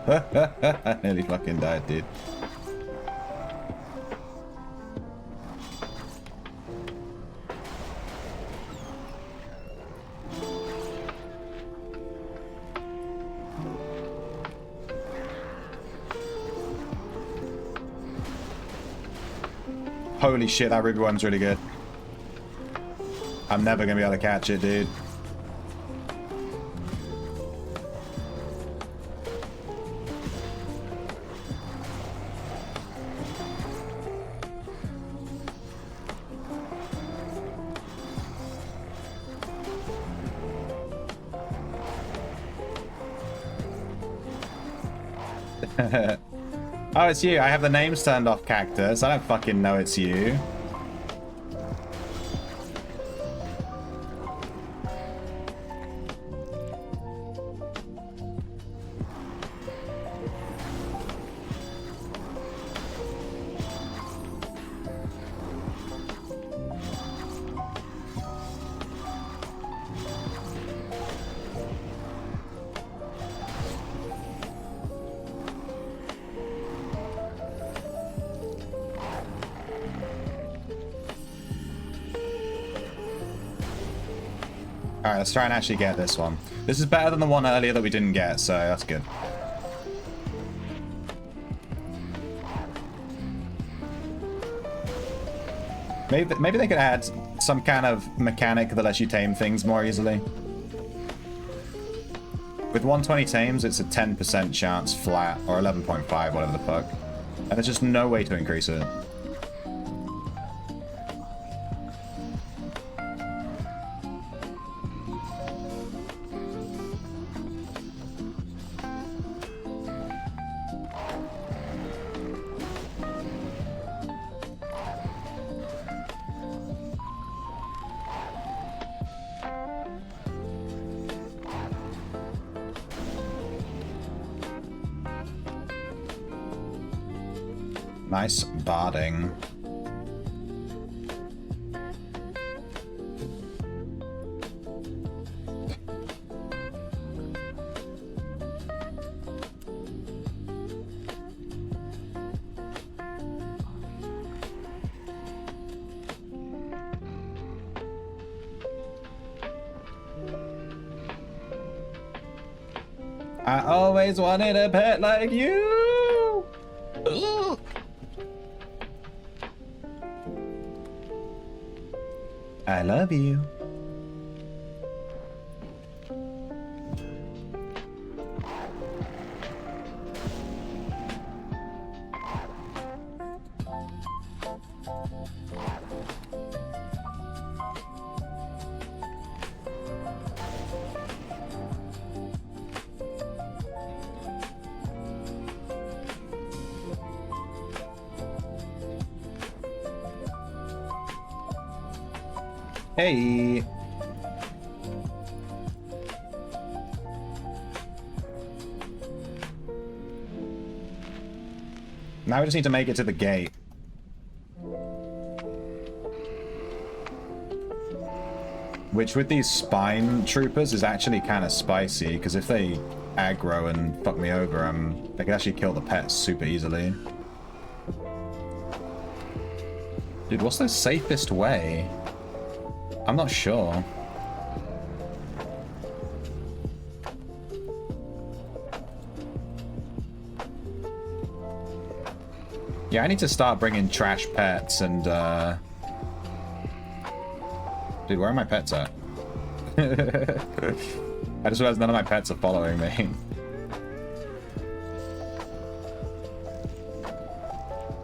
[SPEAKER 1] I nearly fucking died, dude. Holy shit, that ruby one's really good. I'm never gonna be able to catch it, dude. Oh, it's you. I have the names turned off, Cactus. I don't fucking know it's you. Alright, let's try and actually get this one. This is better than the one earlier that we didn't get, so that's good. Maybe they could add some kind of mechanic that lets you tame things more easily. With 120 tames, it's a 10% chance flat, or 11.5, whatever the fuck. And there's just no way to increase it. Nice barding. I always wanted a pet like you. Ugh. I love you. Hey. Now we just need to make it to the gate. Which with these spine troopers is actually kind of spicy, because if they aggro and fuck me over, they can actually kill the pets super easily. Dude, what's the safest way? I'm not sure. Yeah, I need to start bringing trash pets and, Dude, where are my pets at? I just realized none of my pets are following me.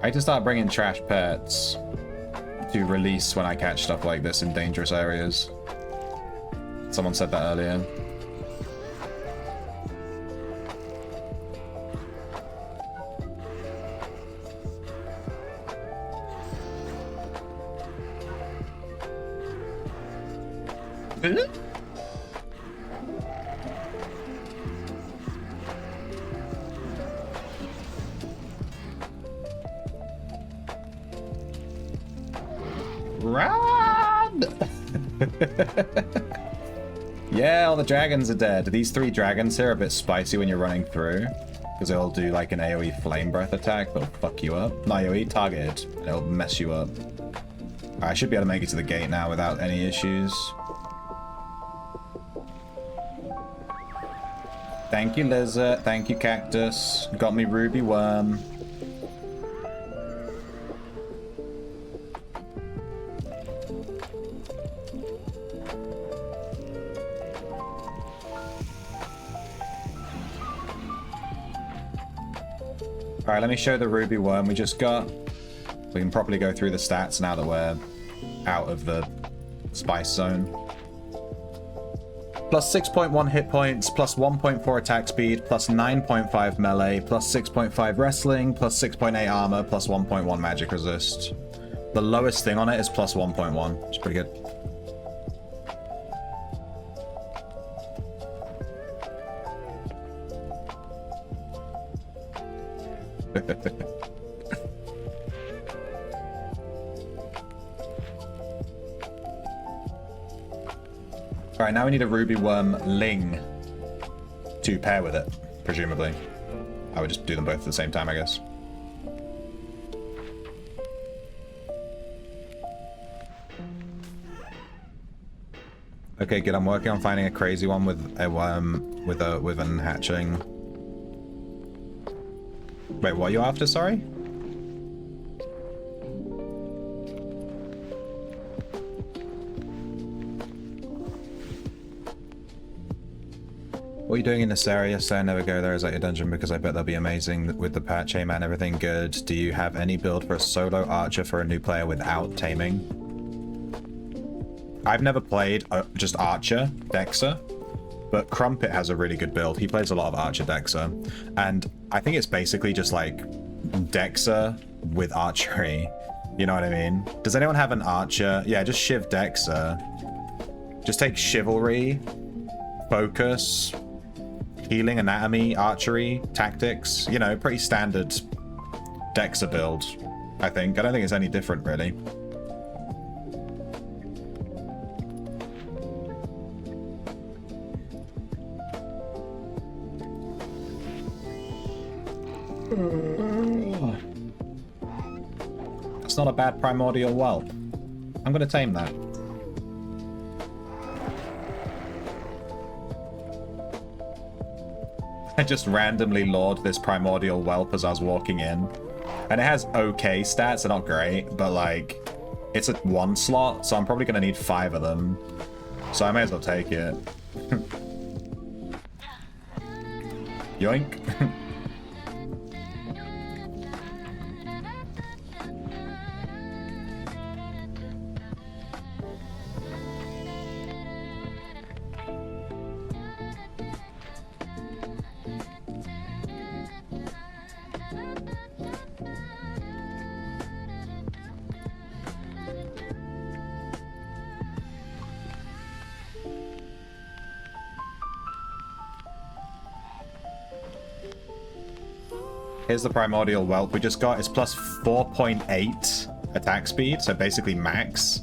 [SPEAKER 1] I need to start bringing trash pets to release when I catch stuff like this in dangerous areas. Someone said that earlier. Run! Yeah, all the dragons are dead. These 3 dragons here are a bit spicy when you're running through, because they'll do like an AoE flame breath attack that'll fuck you up. Not AoE, targeted. It'll mess you up. I should be able to make it to the gate now without any issues. Thank you, lizard. Thank you, cactus. Got me ruby worm. Alright, let me show the ruby worm we just got. We can properly go through the stats now that we're out of the spice zone. Plus 6.1 hit points, plus 1.4 attack speed, plus 9.5 melee, plus 6.5 wrestling, plus 6.8 armor, plus 1.1 magic resist. The lowest thing on it is plus 1.1. It's pretty good. Alright, now we need a ruby worm ling to pair with it, presumably. I would just do them both at the same time, I guess. Okay, good. I'm working on finding a crazy one with a worm with an hatching. Wait, what are you after? Sorry. What are you doing in this area? Say I never go there as like a dungeon because I bet they'll be amazing with the patch. Hey man, everything good. Do you have any build for a solo archer for a new player without taming? I've never played just archer, Dexter, but Crumpet has a really good build. He plays a lot of archer Dexter, and I think it's basically just like Dexter with archery. You know what I mean? Does anyone have an archer? Yeah, just Shiv Dexter. Just take chivalry, focus, healing, anatomy, archery, tactics. You know, pretty standard Dexter build, I think. I don't think it's any different, really. That's not a bad primordial whelp. I'm gonna tame that. I just randomly lured this primordial whelp as I was walking in. And it has okay stats, they're not great, but like, it's a 1 slot, so I'm probably going to need 5 of them. So I may as well take it. Yoink. Here's the primordial whelp we just got. It's plus 4.8 attack speed, so basically max.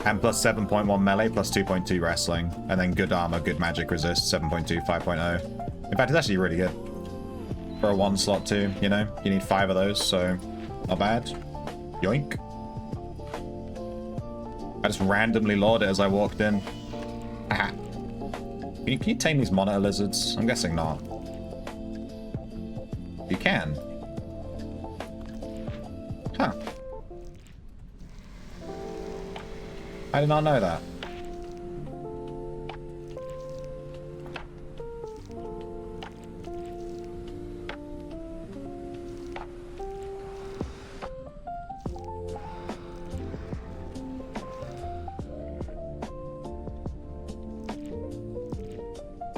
[SPEAKER 1] And plus 7.1 melee, plus 2.2 wrestling. And then good armor, good magic resist, 7.2, 5.0. In fact, it's actually really good. For a 1 slot too, you know? You need 5 of those, so not bad. Yoink. I just randomly lured it as I walked in. Aha. Can you tame these monitor lizards? I'm guessing not. You can. Huh. I did not know that.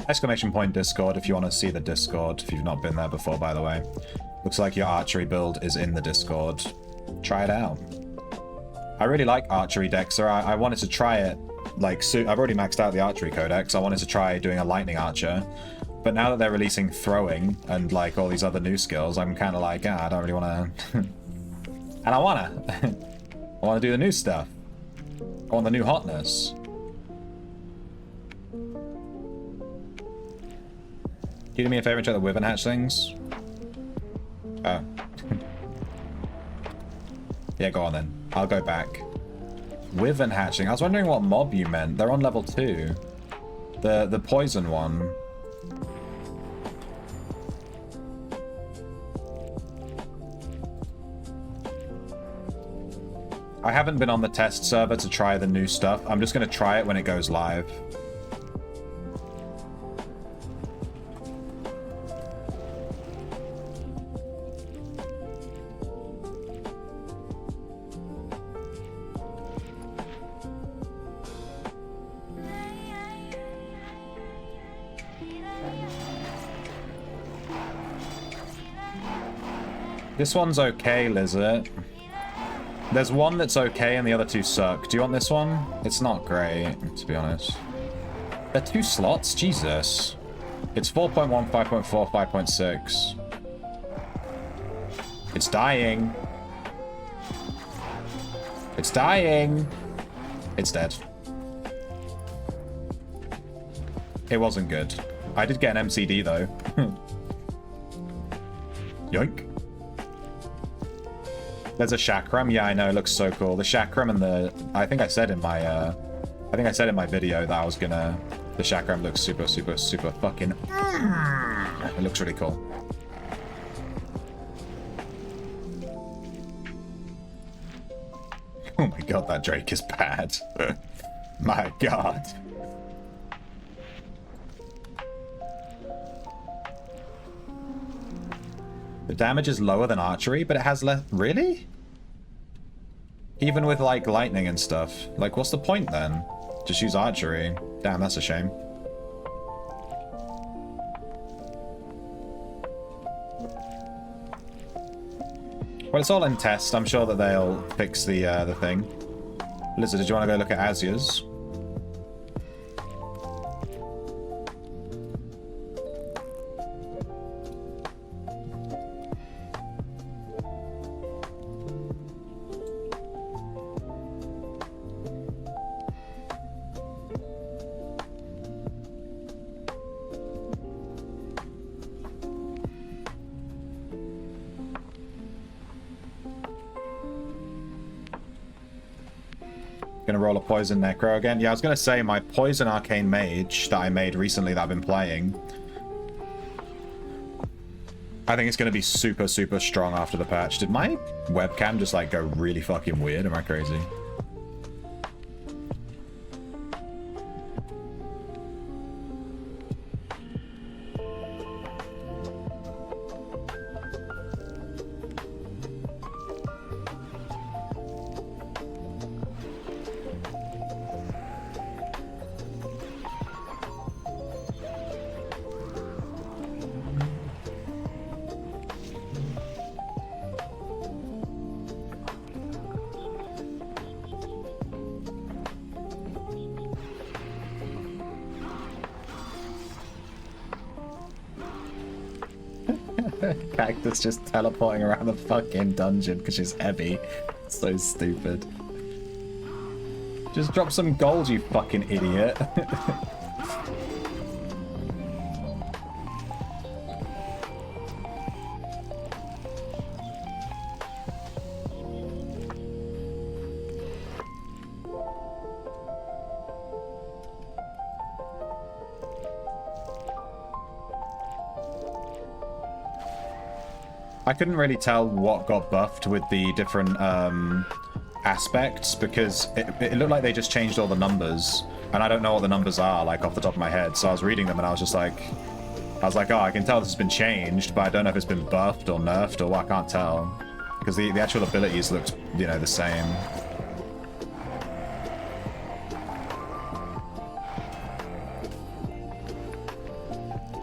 [SPEAKER 1] Exclamation point Discord if you want to see the Discord, if you've not been there before, by the way. Looks like your archery build is in the Discord. Try it out. I really like archery decks, so I wanted to try it, like, I've already maxed out the archery codex, I wanted to try doing a lightning archer. But now that they're releasing throwing and, like, all these other new skills, I'm kind of like, I don't really want to... And I want to. I want to do the new stuff. I want the new hotness. Can you do me a favor and check the Wyvern hatchlings? Oh. Yeah, go on then. I'll go back. Wyvern hatchling. I was wondering what mob you meant. They're on level 2. The poison one. I haven't been on the test server to try the new stuff. I'm just going to try it when it goes live. This one's okay, Lizard. There's one that's okay and the other 2 suck. Do you want this one? It's not great, to be honest. They're 2 slots? Jesus. It's 4.1, 5.4, 5.6. It's dying. It's dying. It's dead. It wasn't good. I did get an MCD though. Yoink. There's a chakram. Yeah, I know. It looks so cool. The chakram and the... I think I said in my video that I was gonna... The chakram looks super, super, super fucking... It looks really cool. Oh my god, that Drake is bad. My god. The damage is lower than archery, but it has less... Really? Even with, like, lightning and stuff. Like, what's the point, then? Just use archery. Damn, that's a shame. Well, it's all in test. I'm sure that they'll fix the thing. Lizard, did you want to go look at Asia's? Gonna roll a poison necro again. Yeah, I was gonna say my poison arcane mage that I made recently that I've been playing. I think it's going to be super, super strong after the patch. Did my webcam just like go really fucking weird? Am I crazy? Cactus just teleporting around the fucking dungeon because she's heavy. So stupid. Just drop some gold, you fucking idiot. I couldn't really tell what got buffed with the different aspects because it looked like they just changed all the numbers, and I don't know what the numbers are like off the top of my head. So I was reading them and I was just like, oh, I can tell this has been changed, but I don't know if it's been buffed or nerfed or what. I can't tell because the actual abilities looked, you know, the same.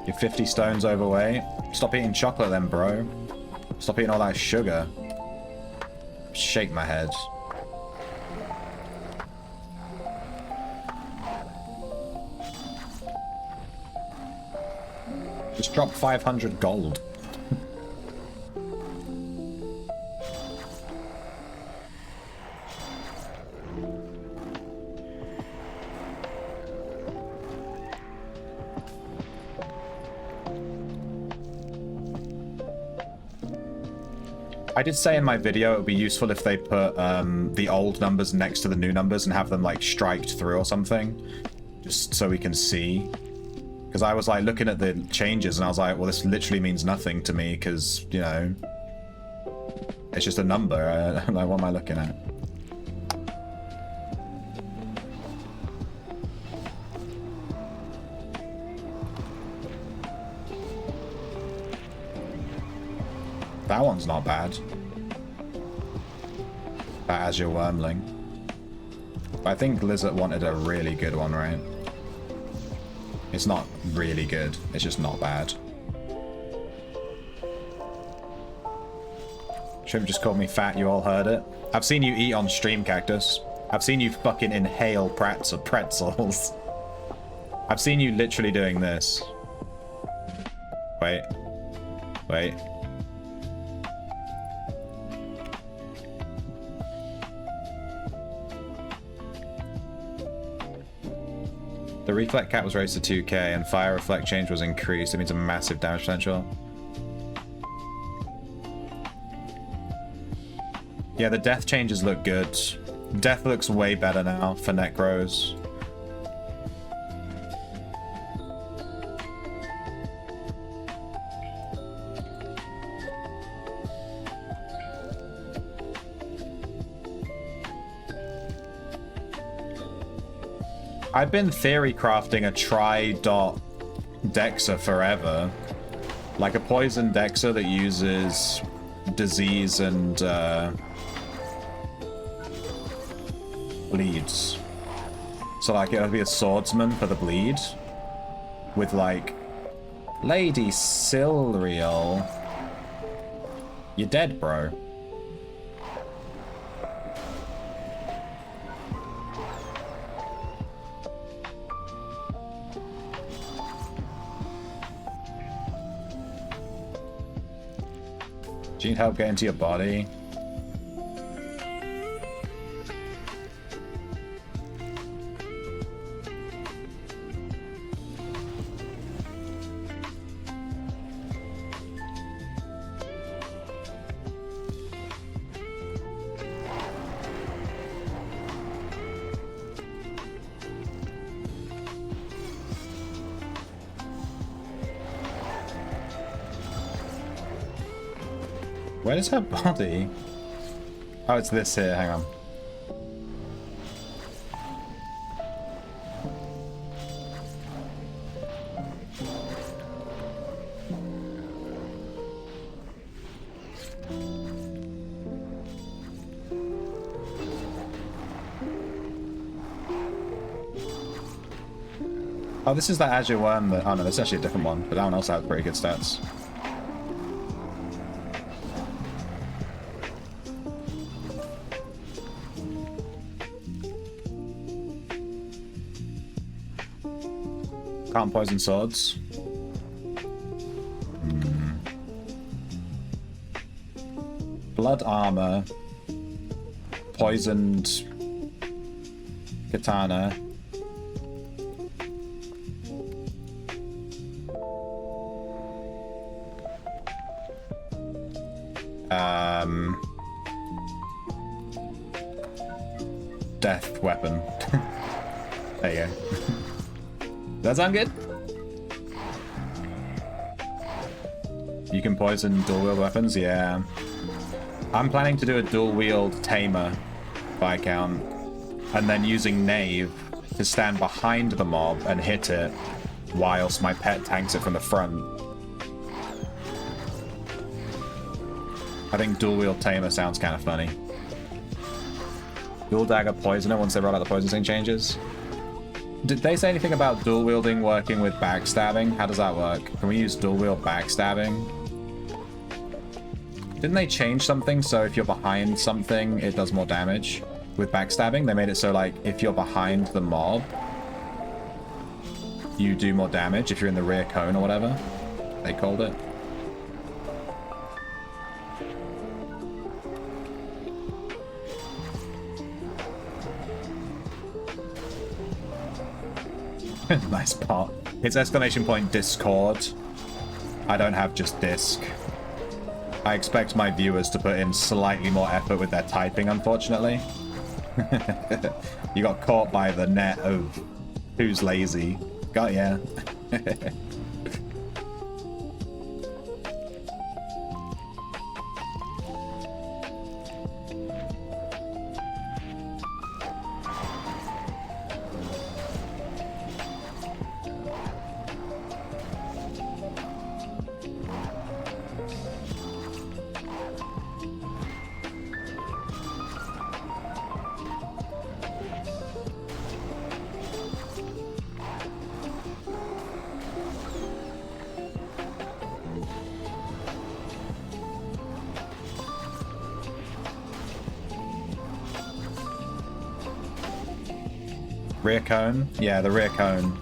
[SPEAKER 1] You're 50 stones overweight. Stop eating chocolate then, bro. Stop eating all that sugar. Shake my head. Just drop 500 gold. I did say in my video it would be useful if they put the old numbers next to the new numbers and have them like striked through or something, just so we can see. Because I was like looking at the changes and I was like, well, this literally means nothing to me because, you know, it's just a number. Like, what am I looking at? That one's not bad. That Azure Wormling. But I think Lizard wanted a really good one, right? It's not really good. It's just not bad. Shrimp just called me fat. You all heard it. I've seen you eat on stream, Cactus. I've seen you fucking inhale pretzels. I've seen you literally doing this. Wait. Wait. The Reflect Cap was raised to 2k and Fire Reflect change was increased. It means a massive damage potential. Yeah, the death changes look good. Death looks way better now for Necros. I've been theory crafting a tri-dot Dexa forever. Like a poison Dexa that uses disease and bleeds. So like it'll be a swordsman for the bleed. With like, Lady Silreal. You're dead, bro. Do you need help getting to your body? Where's her body? Oh, it's this here. Hang on. Oh, this is that Azure worm that... Oh, no, that's actually a different one. But that one also has pretty good stats. Can't poison swords. Blood armor. Poisoned katana. Death weapon. There you go. Does that sound good? You can poison dual wield weapons? Yeah. I'm planning to do a dual wield tamer by count, and then using Knave to stand behind the mob and hit it whilst my pet tanks it from the front. I think dual wield tamer sounds kind of funny. Dual dagger poisoner once they roll out the poison thing changes. Did they say anything about dual wielding working with backstabbing? How does that work? Can we use dual wield backstabbing? Didn't they change something so if you're behind something, it does more damage? With backstabbing, they made it so like if you're behind the mob, you do more damage if you're in the rear cone or whatever they called it. Nice pot. It's exclamation point Discord. I don't have just disc. I expect my viewers to put in slightly more effort with their typing, unfortunately. You got caught by the net of who's lazy. Got ya. Rear cone? Yeah, the rear cone.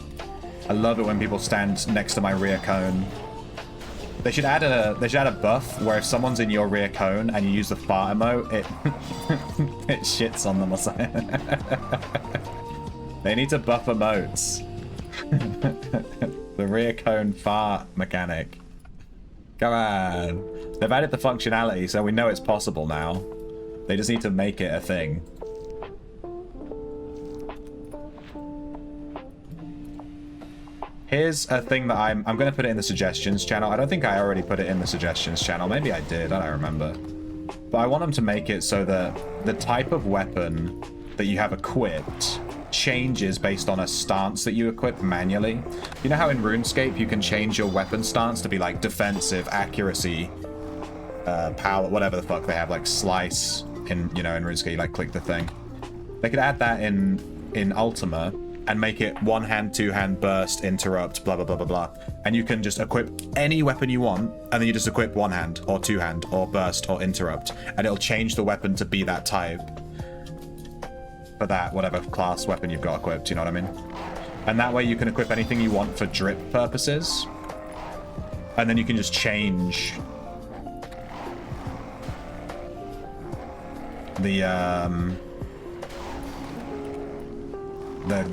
[SPEAKER 1] I love it when people stand next to my rear cone. They should add a buff where if someone's in your rear cone and you use the fart emote, it it shits on them or something. They need to buff emotes. The rear cone fart mechanic. Come on. They've added the functionality, so we know it's possible now. They just need to make it a thing. Here's a thing that I'm going to put it in the suggestions channel. I don't think I already put it in the suggestions channel. Maybe I did. I don't remember. But I want them to make it so that the type of weapon that you have equipped changes based on a stance that you equip manually. You know how in RuneScape you can change your weapon stance to be like defensive, accuracy, power, whatever the fuck they have, like slice in, you know, in RuneScape, you like click the thing. They could add that in Ultima and make it one hand, two hand, burst, interrupt, blah, blah, blah, blah, blah. And you can just equip any weapon you want, and then you just equip one hand, or two hand, or burst, or interrupt. And it'll change the weapon to be that type. For that, whatever class weapon you've got equipped, you know what I mean? And that way you can equip anything you want for drip purposes. And then you can just change the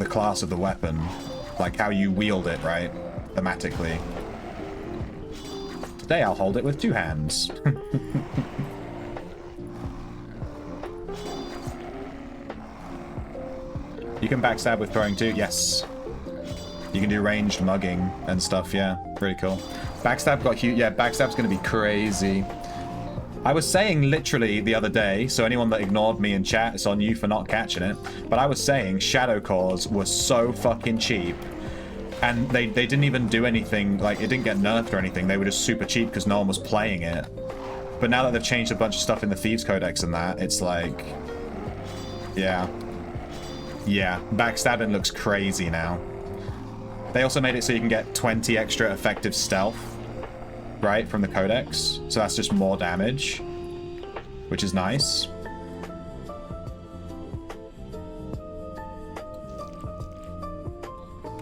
[SPEAKER 1] class of the weapon, like how you wield it, right? Thematically. Today I'll hold it with two hands. You can backstab with throwing too? Yes. You can do ranged mugging and stuff, yeah. Pretty cool. Backstab got huge. Yeah, backstab's gonna be crazy. I was saying literally the other day, so anyone that ignored me in chat, it's on you for not catching it, but I was saying shadow cores were so fucking cheap, and they didn't even do anything, like, it didn't get nerfed or anything, they were just super cheap because no one was playing it. But now that they've changed a bunch of stuff in the Thieves Codex and that, it's like... Yeah. Yeah, backstabbing looks crazy now. They also made it so you can get 20 extra effective stealth, right, from the Codex. So that's just more damage, which is nice.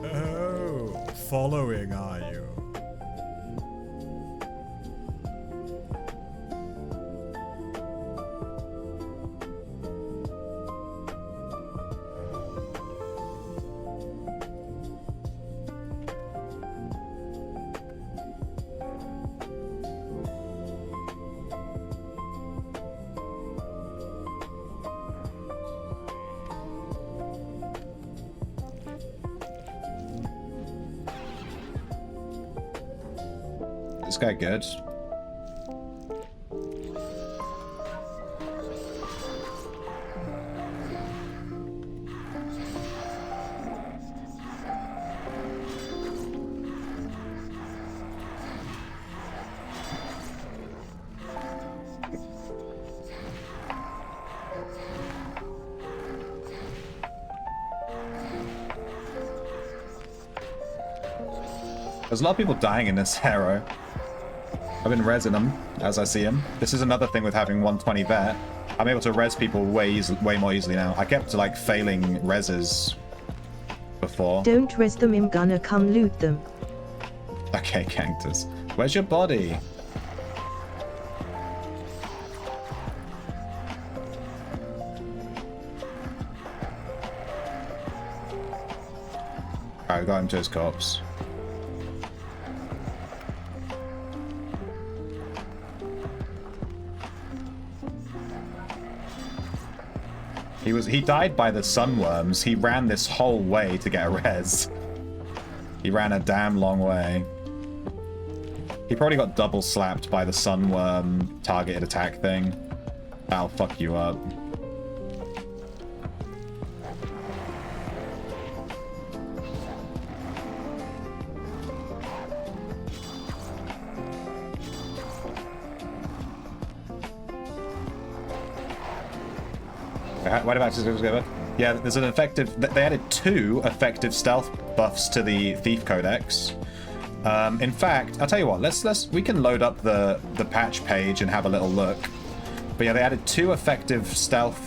[SPEAKER 9] Oh, following, are you?
[SPEAKER 1] This guy good. There's a lot of people dying in this arrow. I've been rezzing them as I see them. This is another thing with having 120 vet. I'm able to res people way more easily now. I kept like failing reses before.
[SPEAKER 5] Don't res them, I'm gonna come loot them.
[SPEAKER 1] Okay, Cactus. Where's your body? Alright, we got him to his corpse. He died by the sunworms. He ran this whole way to get a res. He ran a damn long way. He probably got double slapped by the sunworm targeted attack thing. That'll fuck you up. Why did I go together? Yeah, there's an effective... They added 2 effective stealth buffs to the Thief Codex. In fact, I'll tell you what. We can load up the patch page and have a little look. But yeah, they added 2 effective stealth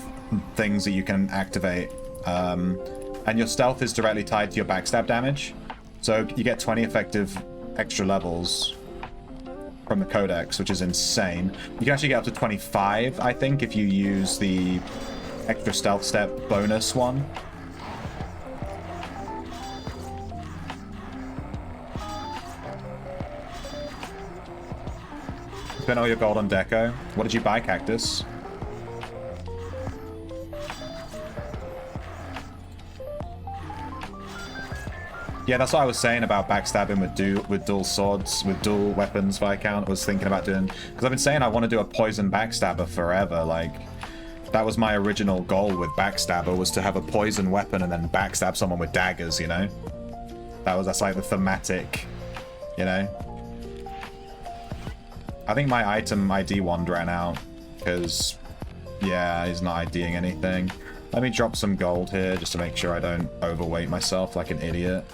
[SPEAKER 1] things that you can activate. And your stealth is directly tied to your backstab damage. So you get 20 effective extra levels from the Codex, which is insane. You can actually get up to 25, I think, if you use the extra stealth step bonus one. Spend all your gold on deco. What did you buy, Cactus? Yeah, that's what I was saying about backstabbing with dual swords, with dual weapons Viscount. I was thinking about doing, because I've been saying I want to do a poison backstabber forever. Like, that was my original goal with backstabber, was to have a poison weapon and then backstab someone with daggers, you know? That's like the thematic, you know? I think my item ID wand ran out, because, yeah, he's not IDing anything. Let me drop some gold here, just to make sure I don't overweight myself like an idiot.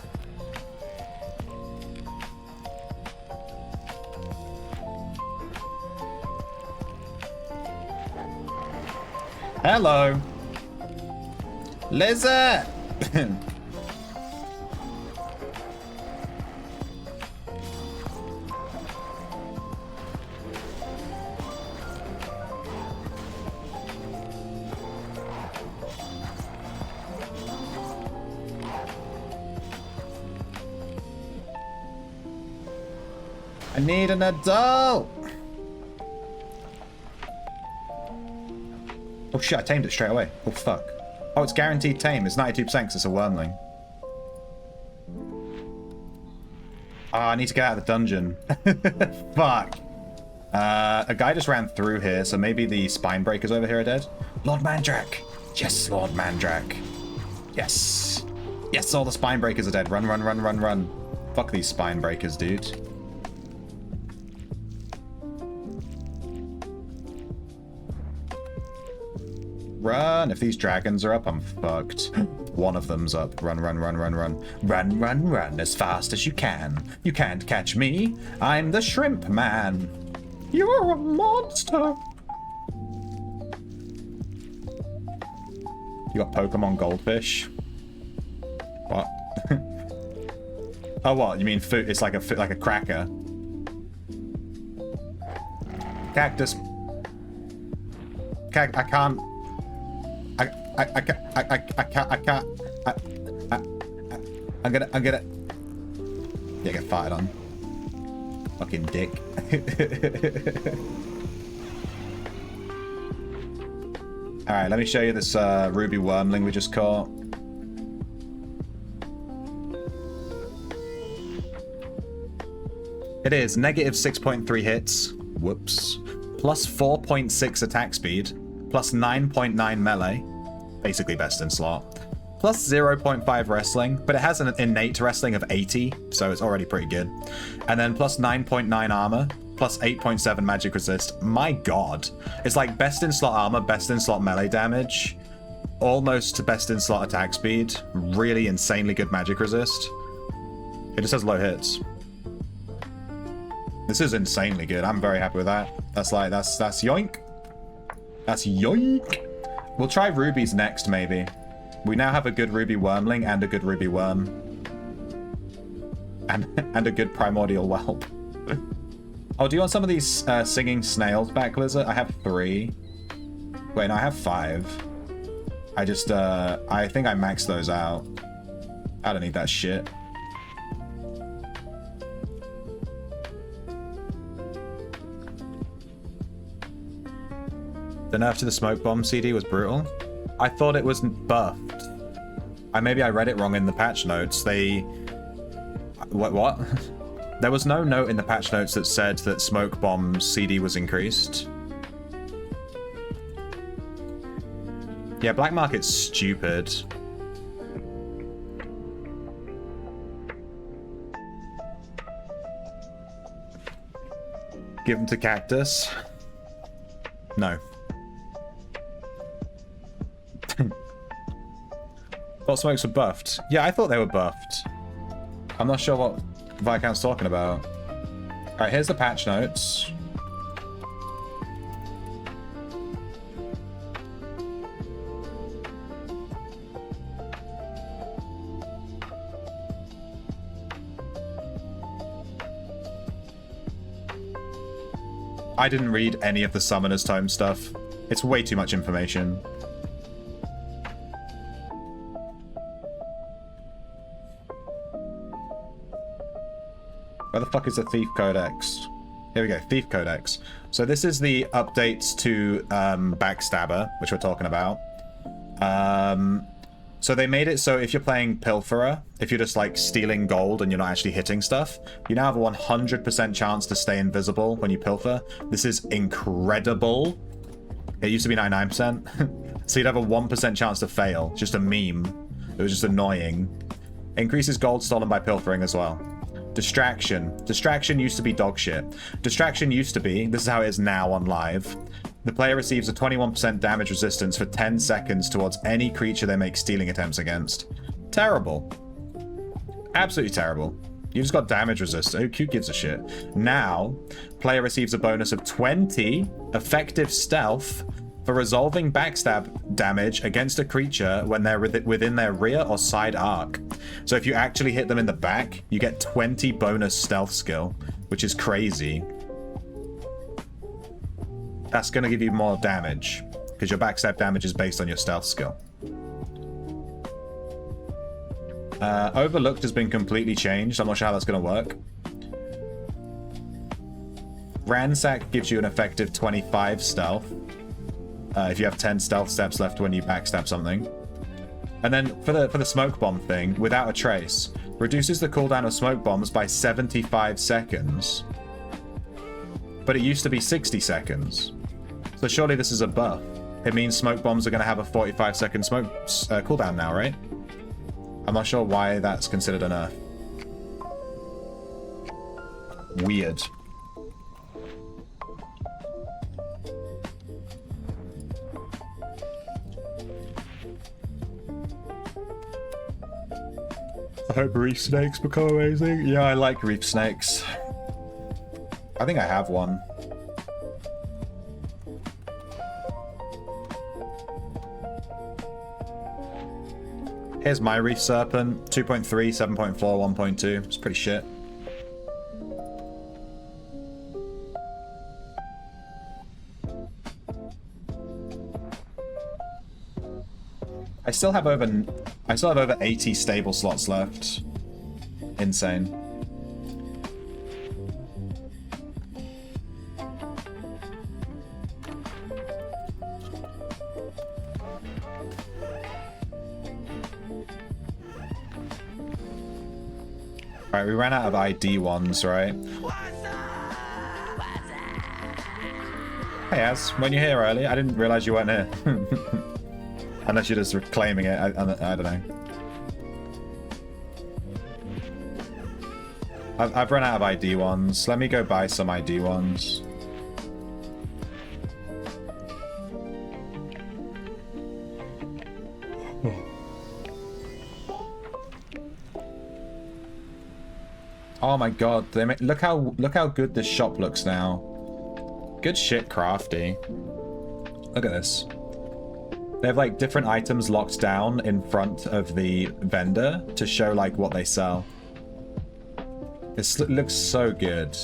[SPEAKER 1] Hello! Lizard! I need an adult! Oh shit, I tamed it straight away. Oh fuck. Oh, it's guaranteed tame. It's 92% because it's a wormling. Ah, I need to get out of the dungeon. Fuck. A guy just ran through here, so maybe the spine breakers over here are dead. Lord Mandrak! Yes, Lord Mandrak. Yes. Yes, all the spine breakers are dead. Run, run, run, run, run. Fuck these spine breakers, dude. Run! If these dragons are up, I'm fucked. One of them's up. Run, run, run, run, run. Run, run, run as fast as you can. You can't catch me. I'm the shrimp man. You're a monster. You got Pokemon Goldfish? What? Oh, what? You mean food? It's like a cracker. Cactus. I can't. I can't. I'm gonna. Yeah, get fired on. Fucking dick. Alright, let me show you this ruby wormling we just caught. It is negative 6.3 hits. Whoops. Plus 4.6 attack speed. Plus 9.9 melee. Basically best in slot. Plus 0.5 wrestling, but it has an innate wrestling of 80, so it's already pretty good. And then plus 9.9 armor, plus 8.7 magic resist. My god. It's like best in slot armor, best in slot melee damage, almost best in slot attack speed, really insanely good magic resist. It just has low hits. This is insanely good. I'm very happy with that. That's yoink. That's yoink. We'll try rubies next, maybe. We now have a good ruby wormling and a good ruby worm. And a good primordial whelp. Oh, do you want some of these singing snails back, Lizard? I have 3. Wait, no, I have 5. I just, I think I maxed those out. I don't need that shit. The nerf to the smoke bomb CD was brutal. I thought it was buffed. Maybe I read it wrong in the patch notes. What? There was no note in the patch notes that said that smoke bomb CD was increased. Yeah, black market's stupid. Give them to Cactus. No. Thought smokes were buffed. Yeah, I thought they were buffed. I'm not sure what Viscount's talking about. Alright, here's the patch notes. I didn't read any of the Summoner's Tome stuff. It's way too much information. Where the fuck is the Thief Codex? Here we go, Thief Codex. So this is the updates to Backstabber, which we're talking about. So they made it so if you're playing Pilferer, if you're just like stealing gold and you're not actually hitting stuff, you now have a 100% chance to stay invisible when you pilfer. This is incredible. It used to be 99%. So you'd have a 1% chance to fail. Just a meme. It was just annoying. Increases gold stolen by pilfering as well. Distraction. Distraction used to be dog shit. Distraction used to be, this is how it is now on live. The player receives a 21% damage resistance for 10 seconds towards any creature they make stealing attempts against. Terrible. Absolutely terrible. You just got damage resistance. Who gives a shit? Now, player receives a bonus of 20 effective stealth for resolving backstab damage against a creature when they're within their rear or side arc. So if you actually hit them in the back, you get 20 bonus stealth skill, which is crazy. That's going to give you more damage, because your backstab damage is based on your stealth skill. Overlooked has been completely changed. I'm not sure how that's going to work. Ransack gives you an effective 25 stealth. If you have 10 stealth steps left when you backstab something. And then for the smoke bomb thing, without a trace, reduces the cooldown of smoke bombs by 75 seconds. but it used to be 60 seconds. So surely this is a buff. It means smoke bombs are going to have a 45-second smoke cooldown now, right? I'm not sure why that's considered a nerf. Weird. I hope reef snakes become amazing. Yeah, I like reef snakes. I think I have one. Here's my reef serpent. 2.3, 7.4, 1.2. It's pretty shit. I still have over 80 stable slots left. Insane. Alright, we ran out of ID ones, right? Hey Az, when you're here early, I didn't realize you weren't here. Unless you're just reclaiming it, I don't know. I've run out of ID ones. Let me go buy some ID ones. Oh my god, look how good this shop looks now. Good shit, Crafty. Look at this. They have like different items locked down in front of the vendor to show like what they sell. This looks so good.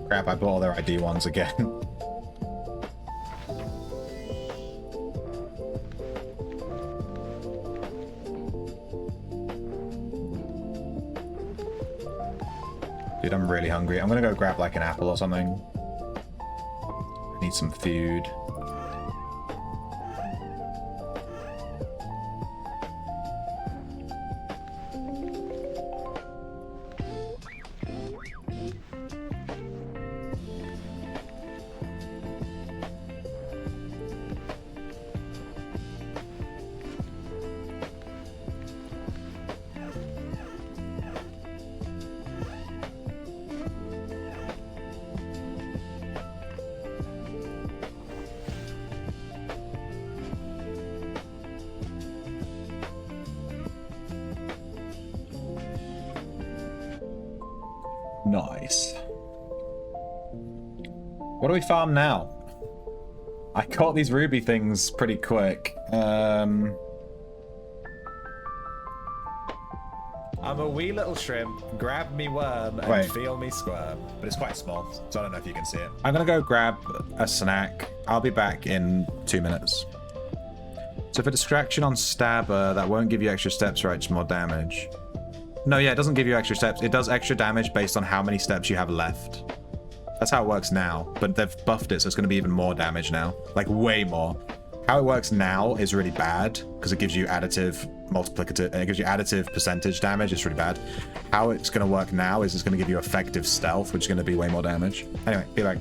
[SPEAKER 1] Crap, I bought all their ID ones again. Dude, I'm really hungry. I'm gonna go grab like an apple or something. I need some food. Nice. What do we farm now? I caught these ruby things pretty quick. I'm a wee little shrimp. Grab me worm and feel me squirm. But it's quite small, so I don't know if you can see it. I'm gonna go grab a snack. I'll be back in 2 minutes. So for distraction on stabber, that won't give you extra steps, right? Just more damage. No, yeah, it doesn't give you extra steps. It does extra damage based on how many steps you have left. That's how it works now, but they've buffed it, so it's going to be even more damage now. Like, way more. How it works now is really bad, because it gives you additive multiplicative, it gives you additive percentage damage. It's really bad. How it's going to work now is it's going to give you effective stealth, which is going to be way more damage. Anyway, be back.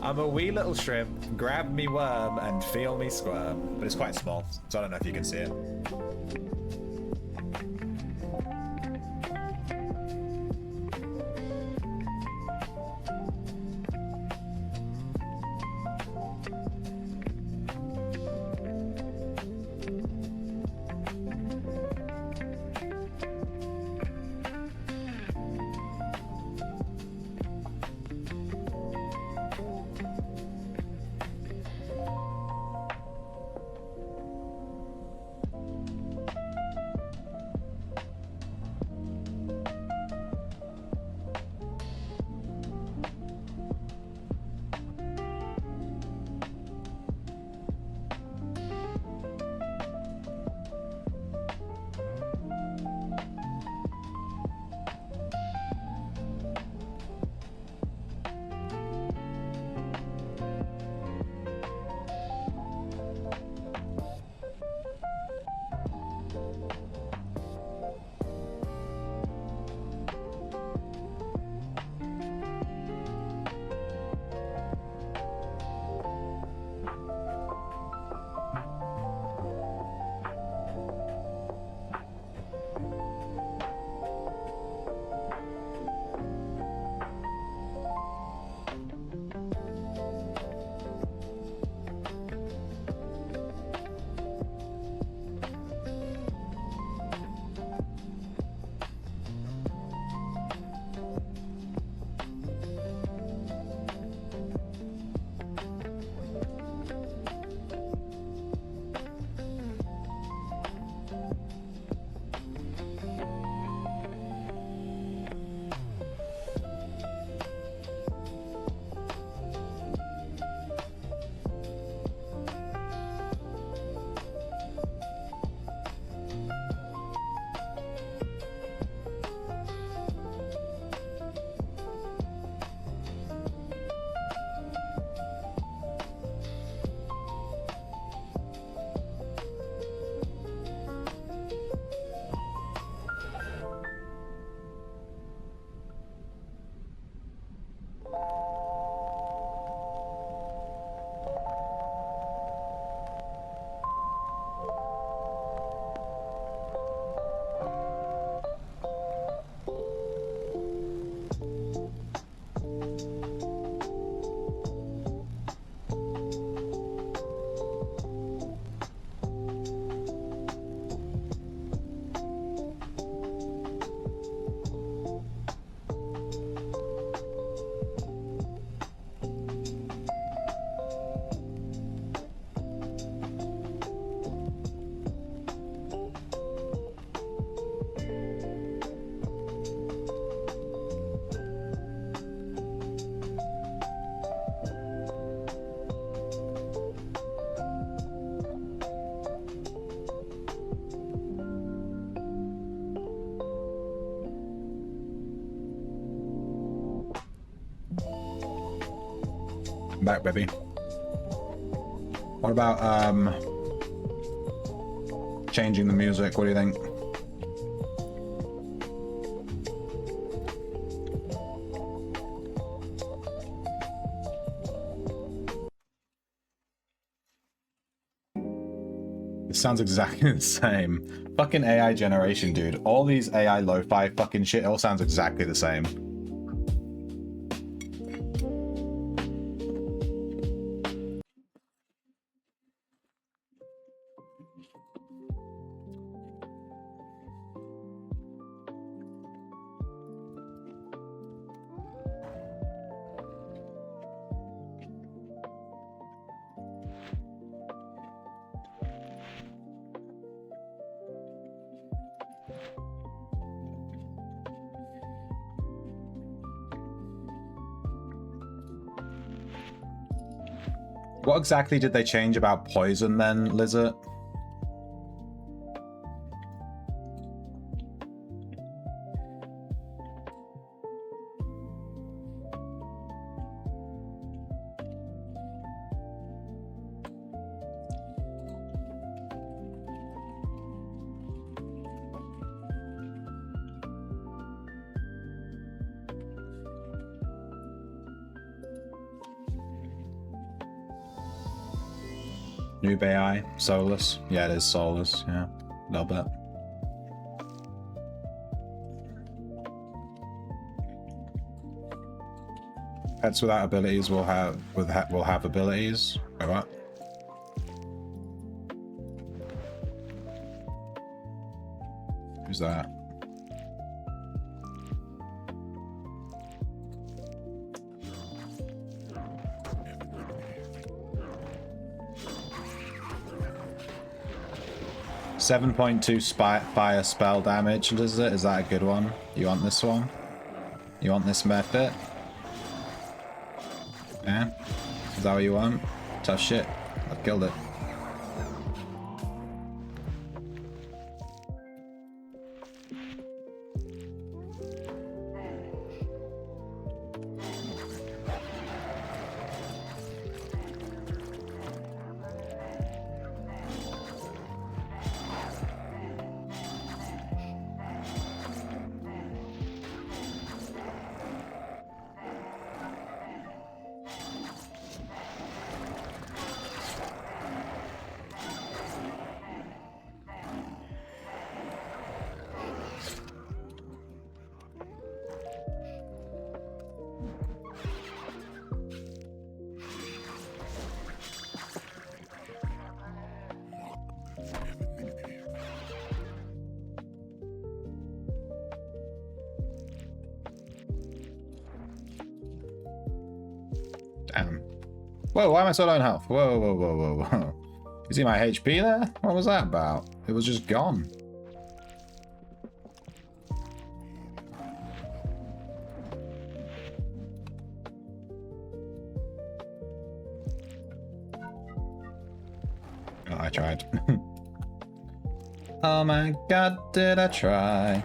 [SPEAKER 9] I'm a wee little shrimp. Grab me worm and feel me squirm. But it's quite small, so I don't know if you can see it.
[SPEAKER 1] Back, baby. What about changing the music? What do you think? It sounds exactly the same. Fucking AI generation, dude. All these AI lo-fi fucking shit, it all sounds exactly the same. What exactly did they change about poison then, Lizard? Noob AI, soulless. Yeah, it is soulless. Yeah, a little bit. Pets without abilities will have abilities. Wait, what? Who's that? .2 fire spell damage, does it? Is that a good one? You want this one? You want this method? Yeah? Is that what you want? Tough shit. I've killed it. Damn. Whoa, why am I so low in health? Whoa, whoa, whoa, whoa, whoa. You see my HP there? What was that about? It was just gone. Oh, I tried. Oh my god, did I try?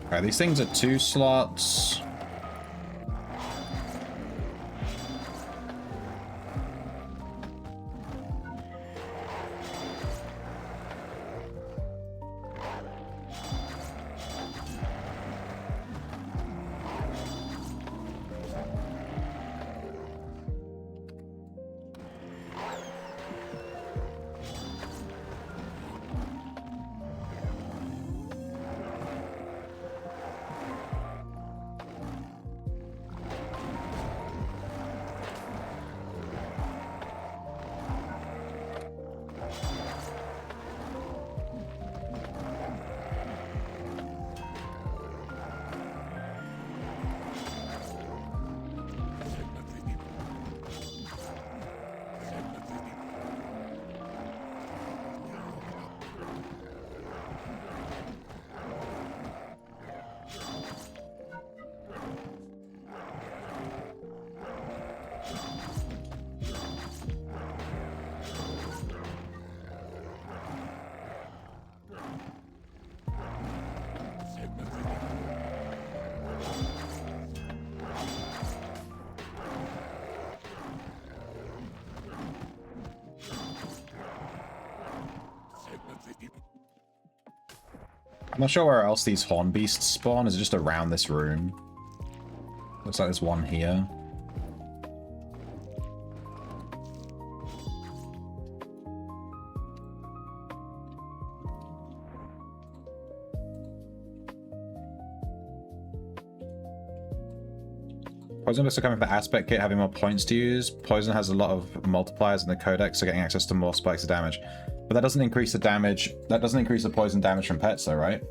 [SPEAKER 1] Alright, these things are 2 slots. I'm not sure where else these horn beasts spawn. Is it just around this room? Looks like there's one here. Poison books are coming for the aspect kit, having more points to use. Poison has a lot of multipliers in the codex, so getting access to more spikes of damage. But that doesn't increase the damage. That doesn't increase the poison damage from pets, though, right?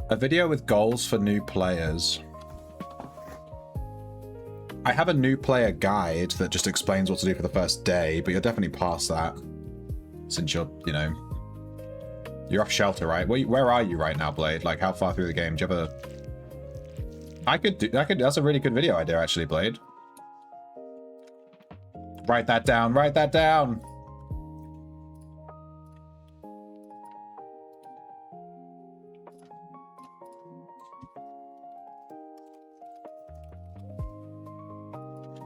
[SPEAKER 1] A video with goals for new players. I have a new player guide that just explains what to do for the first day, but you're definitely past that. Since you're, you know... You're off shelter, right? Where are you right now, Blade? Like, how far through the game? Do you have a... That's a really good video idea, actually, Blade. Write that down, write that down!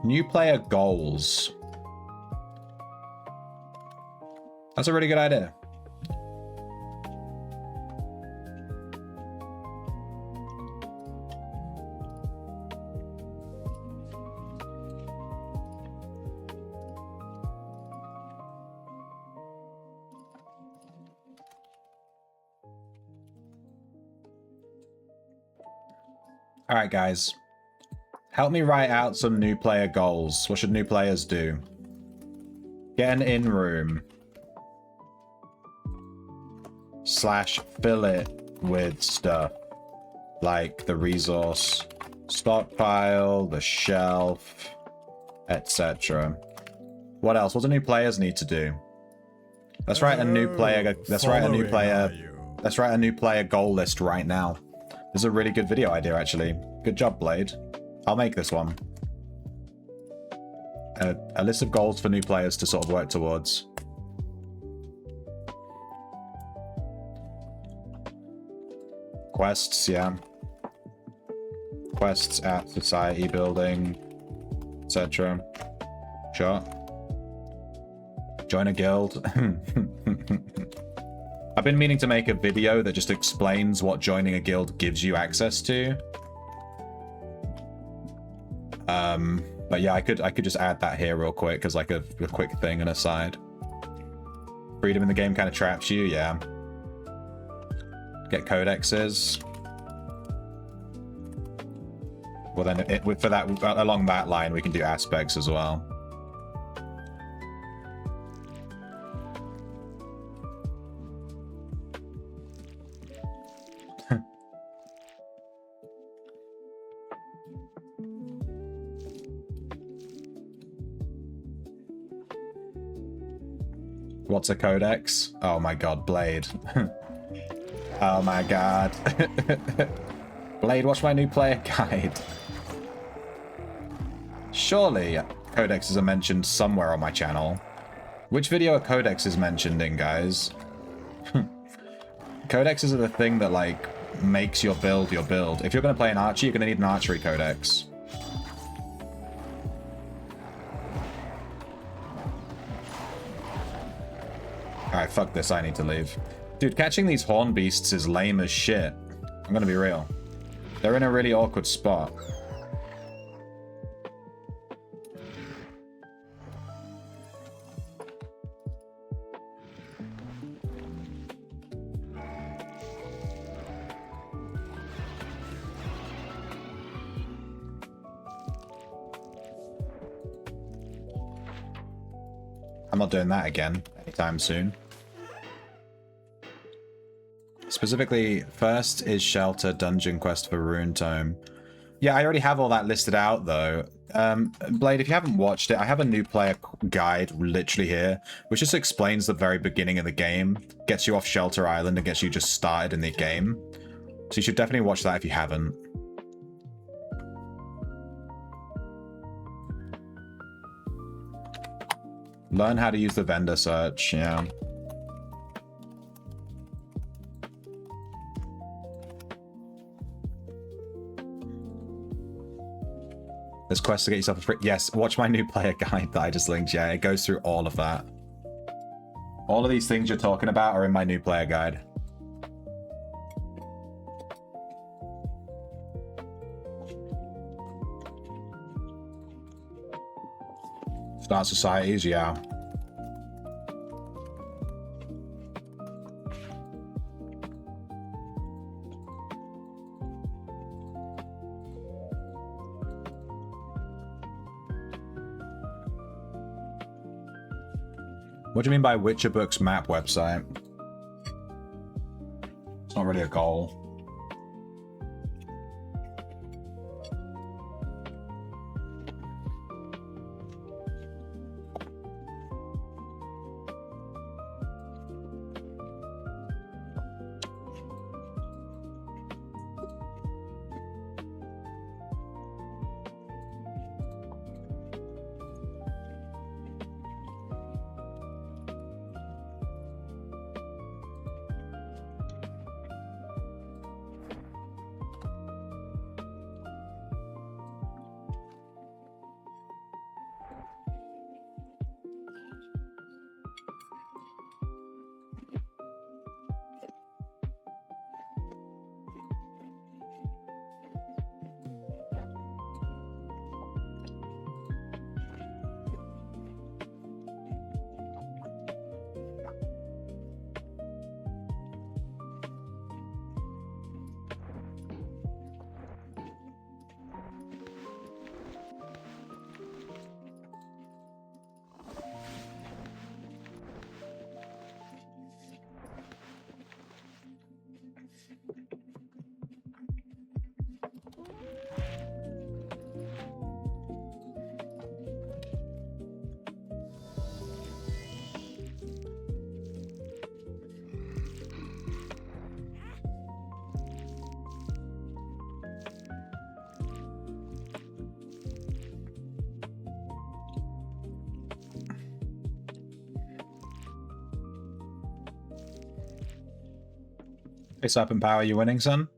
[SPEAKER 1] New player goals. That's a really good idea. All right, guys. Help me write out some new player goals. What should new players do? Get an in-room. / fill it with stuff. Like the resource stockpile, the shelf, etc. What else? What do new players need to do? Let's write a new player. Let's write a new player. Let's write a new player goal list right now. This is a really good video idea, actually. Good job, Blade. I'll make this one. A list of goals for new players to sort of work towards. Quests, yeah. Quests at society building, etc. Sure. Join a guild. I've been meaning to make a video that just explains what joining a guild gives you access to. But yeah, I could just add that here real quick as like a quick thing, an aside. Freedom in the game kind of traps you, yeah. Get codexes. Well then, for that, along that line, we can do aspects as well. What's a codex? Oh my god, Blade. Oh my god. Blade, watch my new player guide. Surely codexes are mentioned somewhere on my channel. Which video are codexes mentioned in, guys? Codexes are the thing that, like, makes your build your build. If you're going to play an archer, you're going to need an archery codex. Alright, fuck this, I need to leave. Dude, catching these horn beasts is lame as shit. I'm gonna be real. They're in a really awkward spot. I'm not doing that again anytime soon. Specifically, first is Shelter Dungeon Quest for Rune Tome. Yeah, I already have all that listed out, though. Blade, if you haven't watched it, I have a new player guide literally here, which just explains the very beginning of the game, gets you off Shelter Island, and gets you just started in the game. So you should definitely watch that if you haven't. Learn how to use the vendor search, yeah. There's quests to get yourself a free... Yes, watch my new player guide that I just linked. Yeah, it goes through all of that. All of these things you're talking about are in my new player guide. Start societies, yeah. What do you mean by Witcher Books map website? It's not really a goal.
[SPEAKER 9] It's up in power, you winning, son?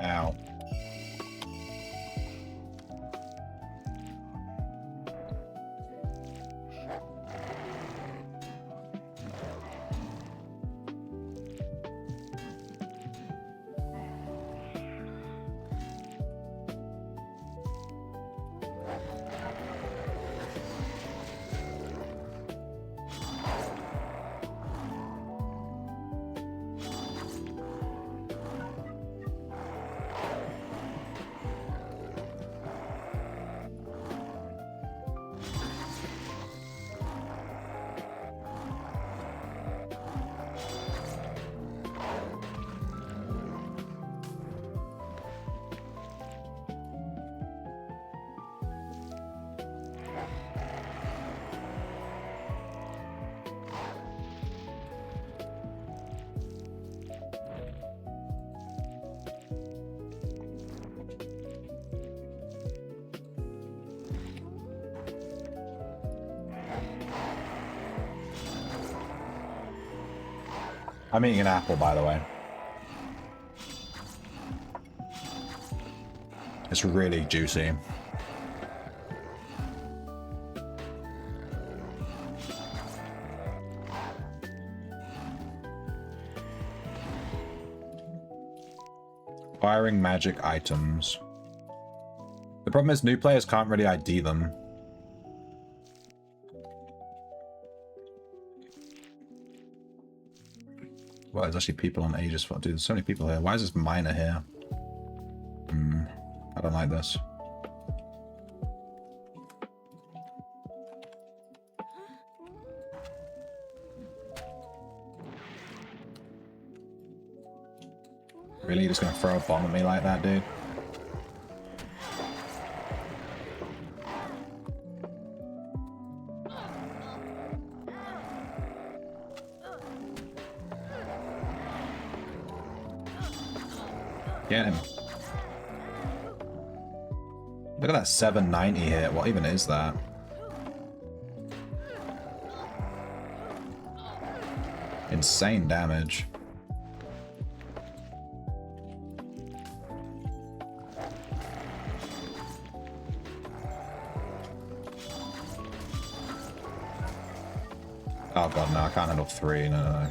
[SPEAKER 9] Ow. I'm eating an apple, by the way. It's really juicy. Acquiring magic items. The problem is new players can't really ID them. Well, there's actually people on Aegis. Dude, there's so many people here. Why is this miner here? I don't like this. Really? You're just gonna throw a bomb at me like that, dude? Get him. Look at that 790 hit. What even is that? Insane damage. Oh god, no, I can't handle 3. No.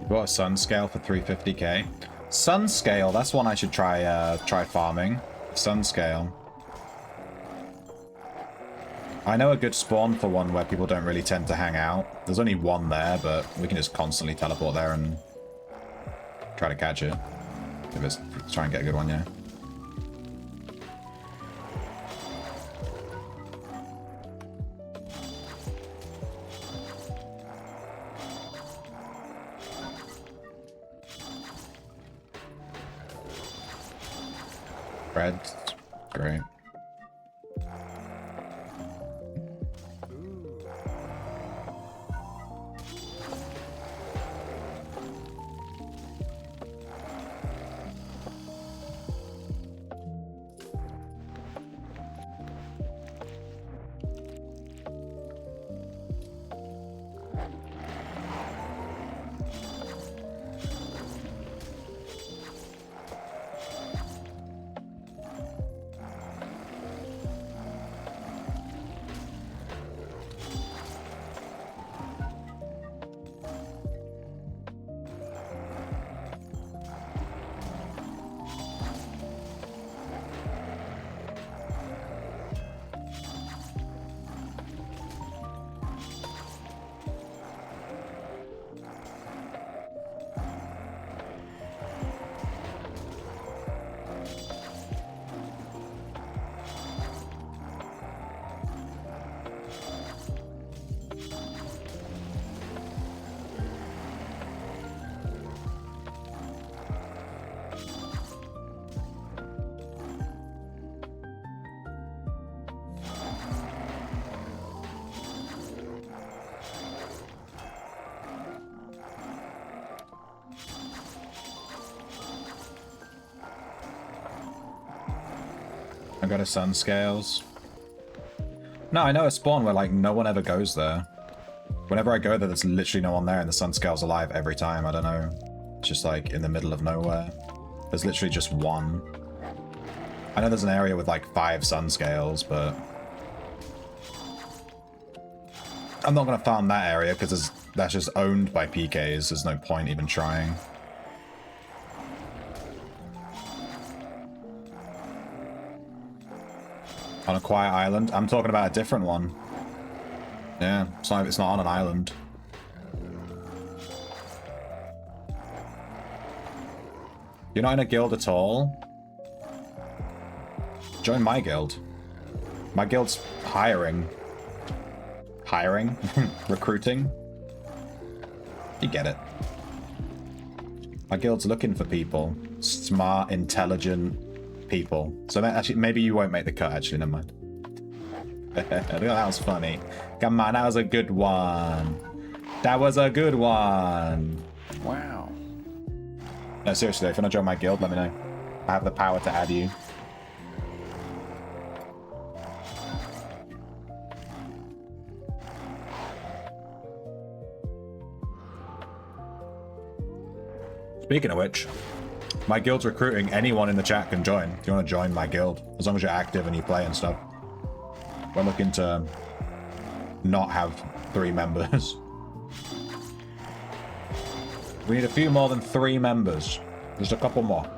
[SPEAKER 9] Got a sun scale for 350k. Sun scale, that's one I should try farming. Sun scale. I know a good spawn for one where people don't really tend to hang out. There's only one there, but we can just constantly teleport there and try to catch it. If it's try and get a good one, yeah. Red, great. I got a sun scales. No, I know a spawn where like no one ever goes there. Whenever I go there, there's literally no one there, and the sun scale's alive every time. I don't know. It's just like in the middle of nowhere. There's literally just one. I know there's an area with like 5 sun scales, but I'm not gonna farm that area because that's just owned by PKs. There's no point even trying. On a quiet island? I'm talking about a different one. Yeah, it's not on an island. You're not in a guild at all? Join my guild. My guild's hiring. Hiring? Recruiting? You get it. My guild's looking for people. Smart, intelligent people. So actually, maybe you won't make the cut, actually, never mind. That was funny. Come on, that was a good one. That was a good one.
[SPEAKER 3] Wow.
[SPEAKER 9] No, seriously, if you want to join my guild, let me know. I have the power to add you. Speaking of which, my guild's recruiting. Anyone in the chat can join. If you want to join my guild, as long as you're active and you play and stuff. We're looking to not have 3 members. We need a few more than 3 members. Just a couple more.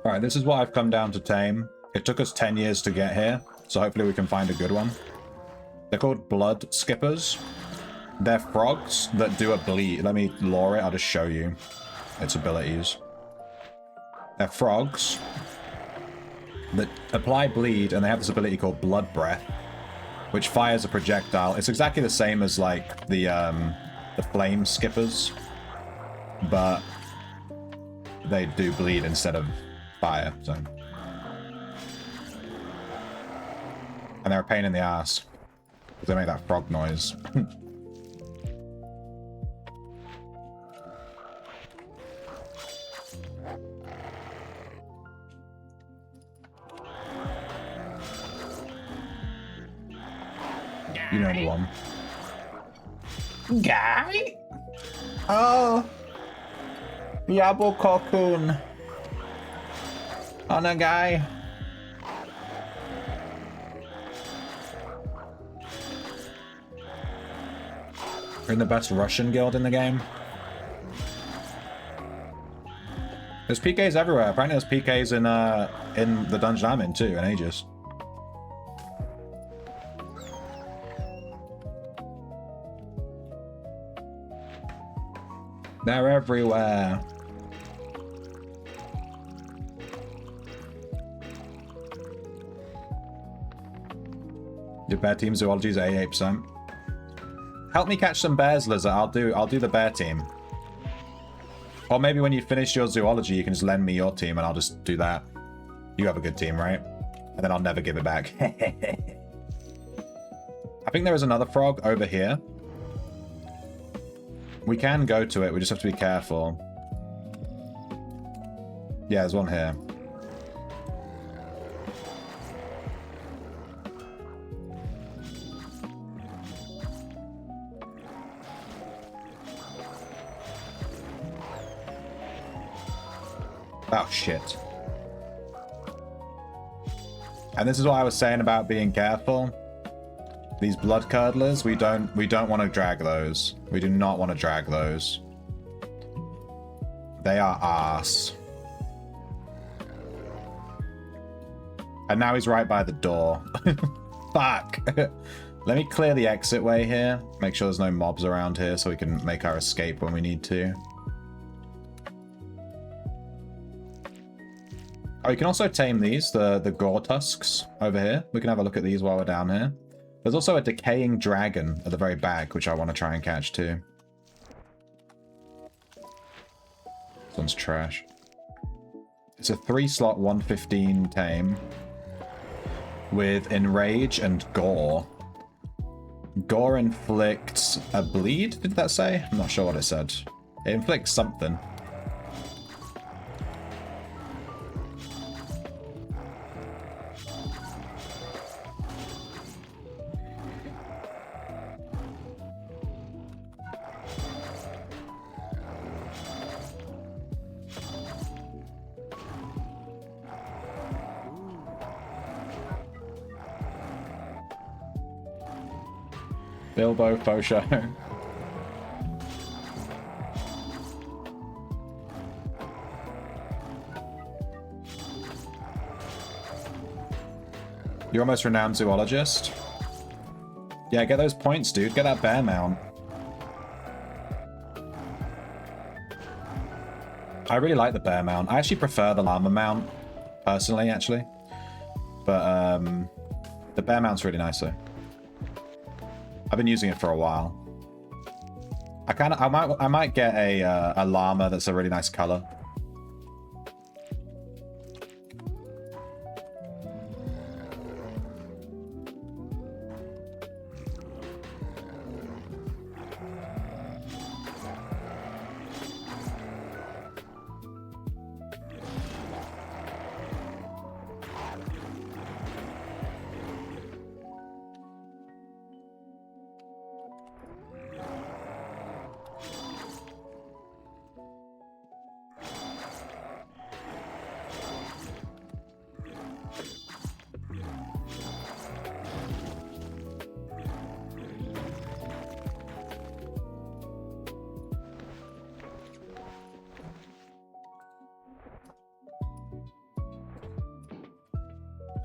[SPEAKER 9] Alright, this is what I've come down to tame. It took us 10 years to get here, so hopefully we can find a good one. They're called blood skippers. They're frogs that do a bleed. Let me lure it, I'll just show you its abilities. They're frogs that apply bleed, and they have this ability called blood breath, which fires a projectile. It's exactly the same as like the flame skippers, but they do bleed instead of fire, so. And they're a pain in the ass because they make that frog noise. You know the one. Guy? Oh. Yabo Cocoon. On a guy. We're in the best Russian guild in the game. There's PKs everywhere. Apparently there's PKs in the dungeon I'm in too, in Aegis. They're everywhere. Your bear team zoology is 88%. Help me catch some bears, Lizard. I'll do the bear team. Or maybe when you finish your zoology, you can just lend me your team and I'll just do that. You have a good team, right? And then I'll never give it back. I think there is another frog over here. We can go to it, we just have to be careful. Yeah, there's one here. Oh, shit. And this is what I was saying about being careful. These blood curdlers, we don't want to drag those. We do not want to drag those. They are arse. And now he's right by the door. Fuck. Let me clear the exit way here. Make sure there's no mobs around here so we can make our escape when we need to. Oh, you can also tame these, the gore tusks over here. We can have a look at these while we're down here. There's also a decaying dragon at the very back, which I want to try and catch too. This one's trash. It's a 3-slot 115 tame with enrage and gore. Gore inflicts a bleed, did that say? I'm not sure what it said. It inflicts something. Bilbo faux show. You're almost renowned zoologist. Yeah, get those points, dude. Get that bear mount. I really like the bear mount. I actually prefer the llama mount, personally, actually. But the bear mount's really nice, though. I've been using it for a while. I might get a llama that's a really nice color.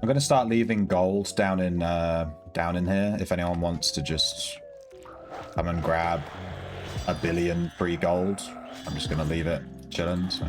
[SPEAKER 9] I'm gonna start leaving gold down in here if anyone wants to just come and grab a billion free gold. I'm just gonna leave it chilling. So.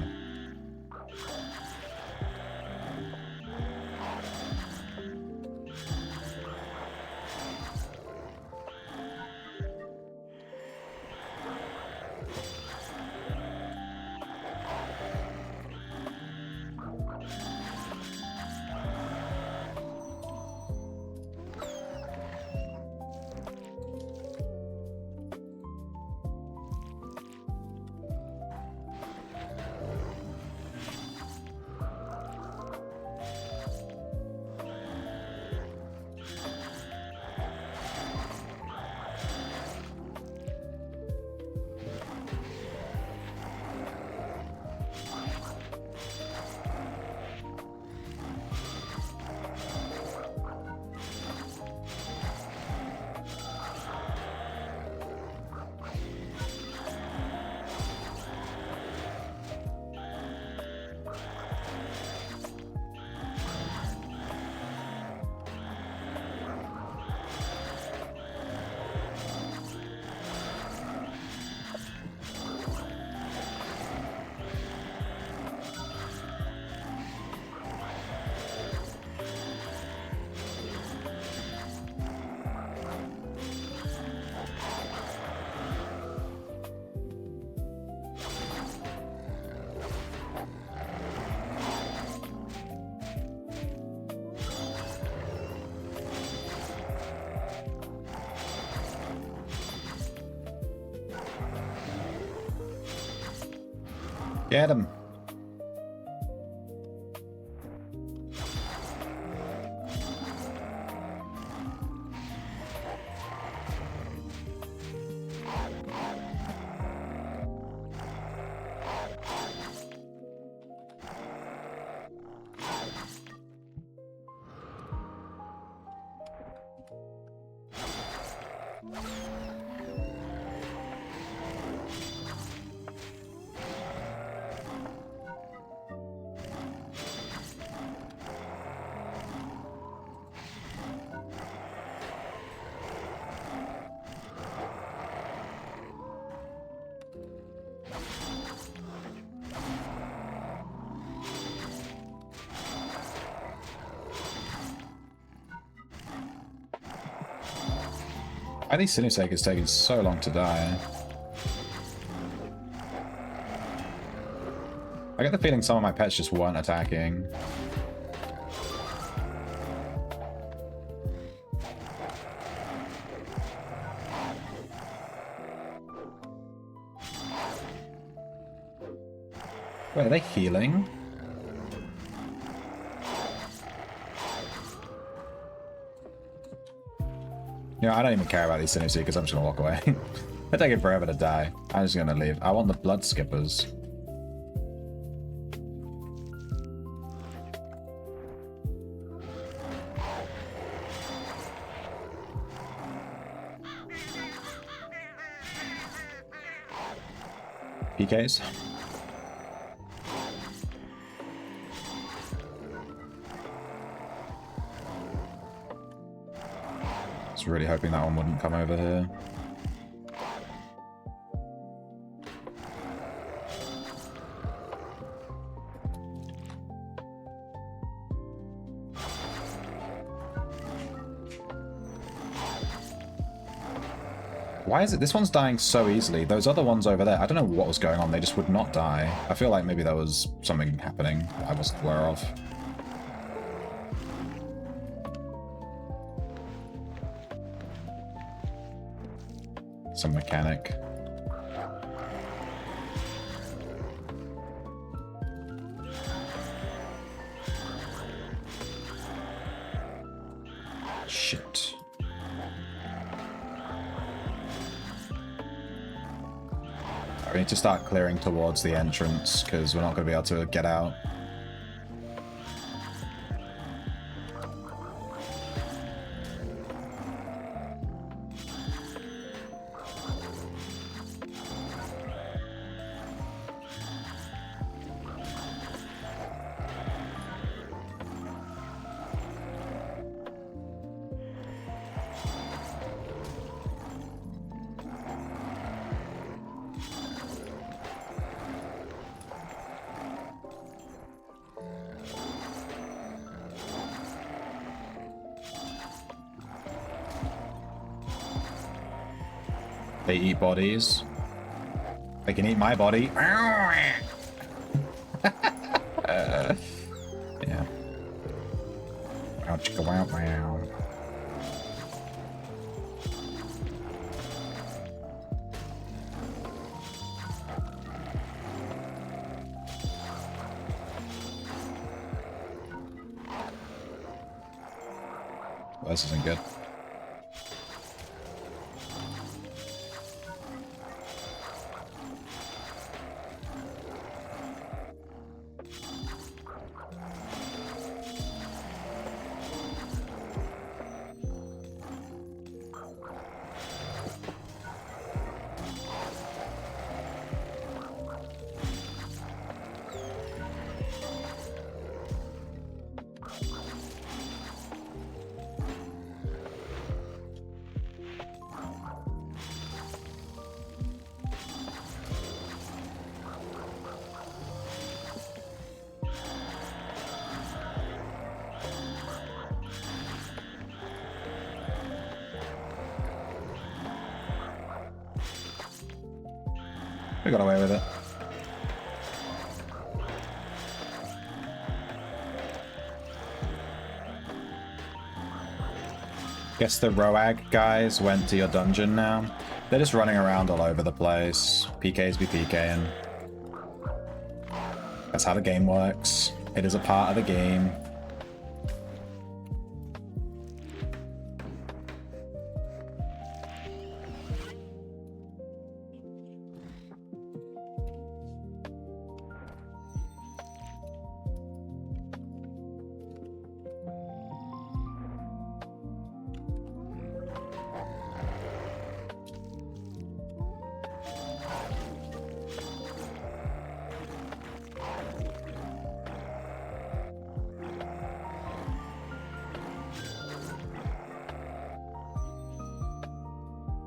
[SPEAKER 9] Get him. I think Sinusake is taking so long to die. I get the feeling some of my pets just weren't attacking. Wait, are they healing? You know, I don't even care about these Sinnoh Seekers, I'm just gonna walk away. They're taking forever to die. I'm just gonna leave. I want the blood skippers. PKs. I was really hoping that one wouldn't come over here. Why is it this one's dying so easily? Those other ones over there, I don't know what was going on. They just would not die. I feel like maybe there was something happening that I wasn't aware of. Some mechanic. Shit. We need to start clearing towards the entrance, because we're not going to be able to get out. They eat bodies. They can eat my body. Yeah. Wow, chicka wow wow. Well, this isn't good. We got away with it. Guess the Roag guys went to your dungeon now. They're just running around all over the place. PKs be PKing. That's how the game works. It is a part of the game.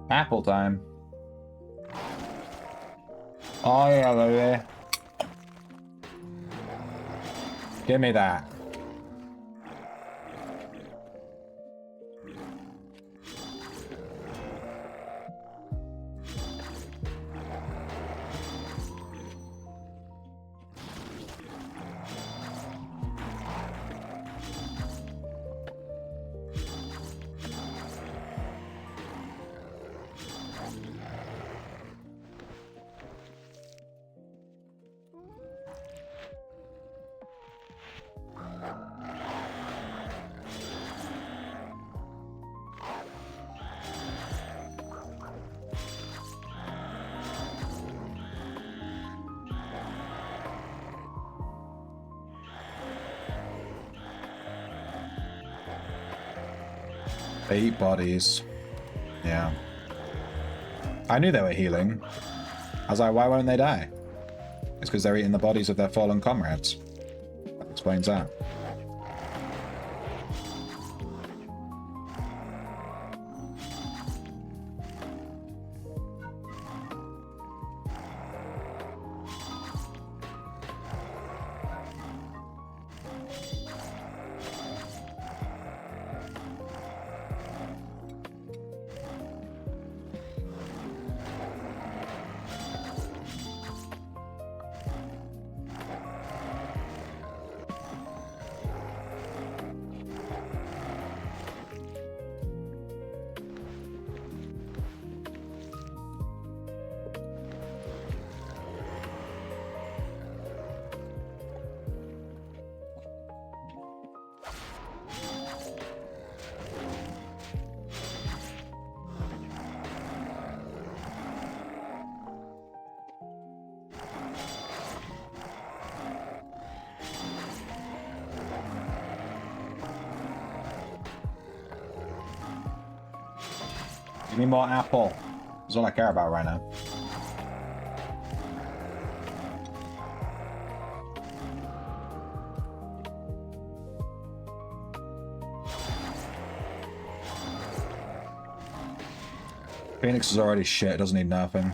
[SPEAKER 9] Apple time. Oh yeah, baby. Give me that. Eat bodies. Yeah. I knew they were healing. I was like, why won't they die? It's because they're eating the bodies of their fallen comrades. That explains that. Give me more apple. That's all I care about right now. Phoenix is already shit. It doesn't need nothing.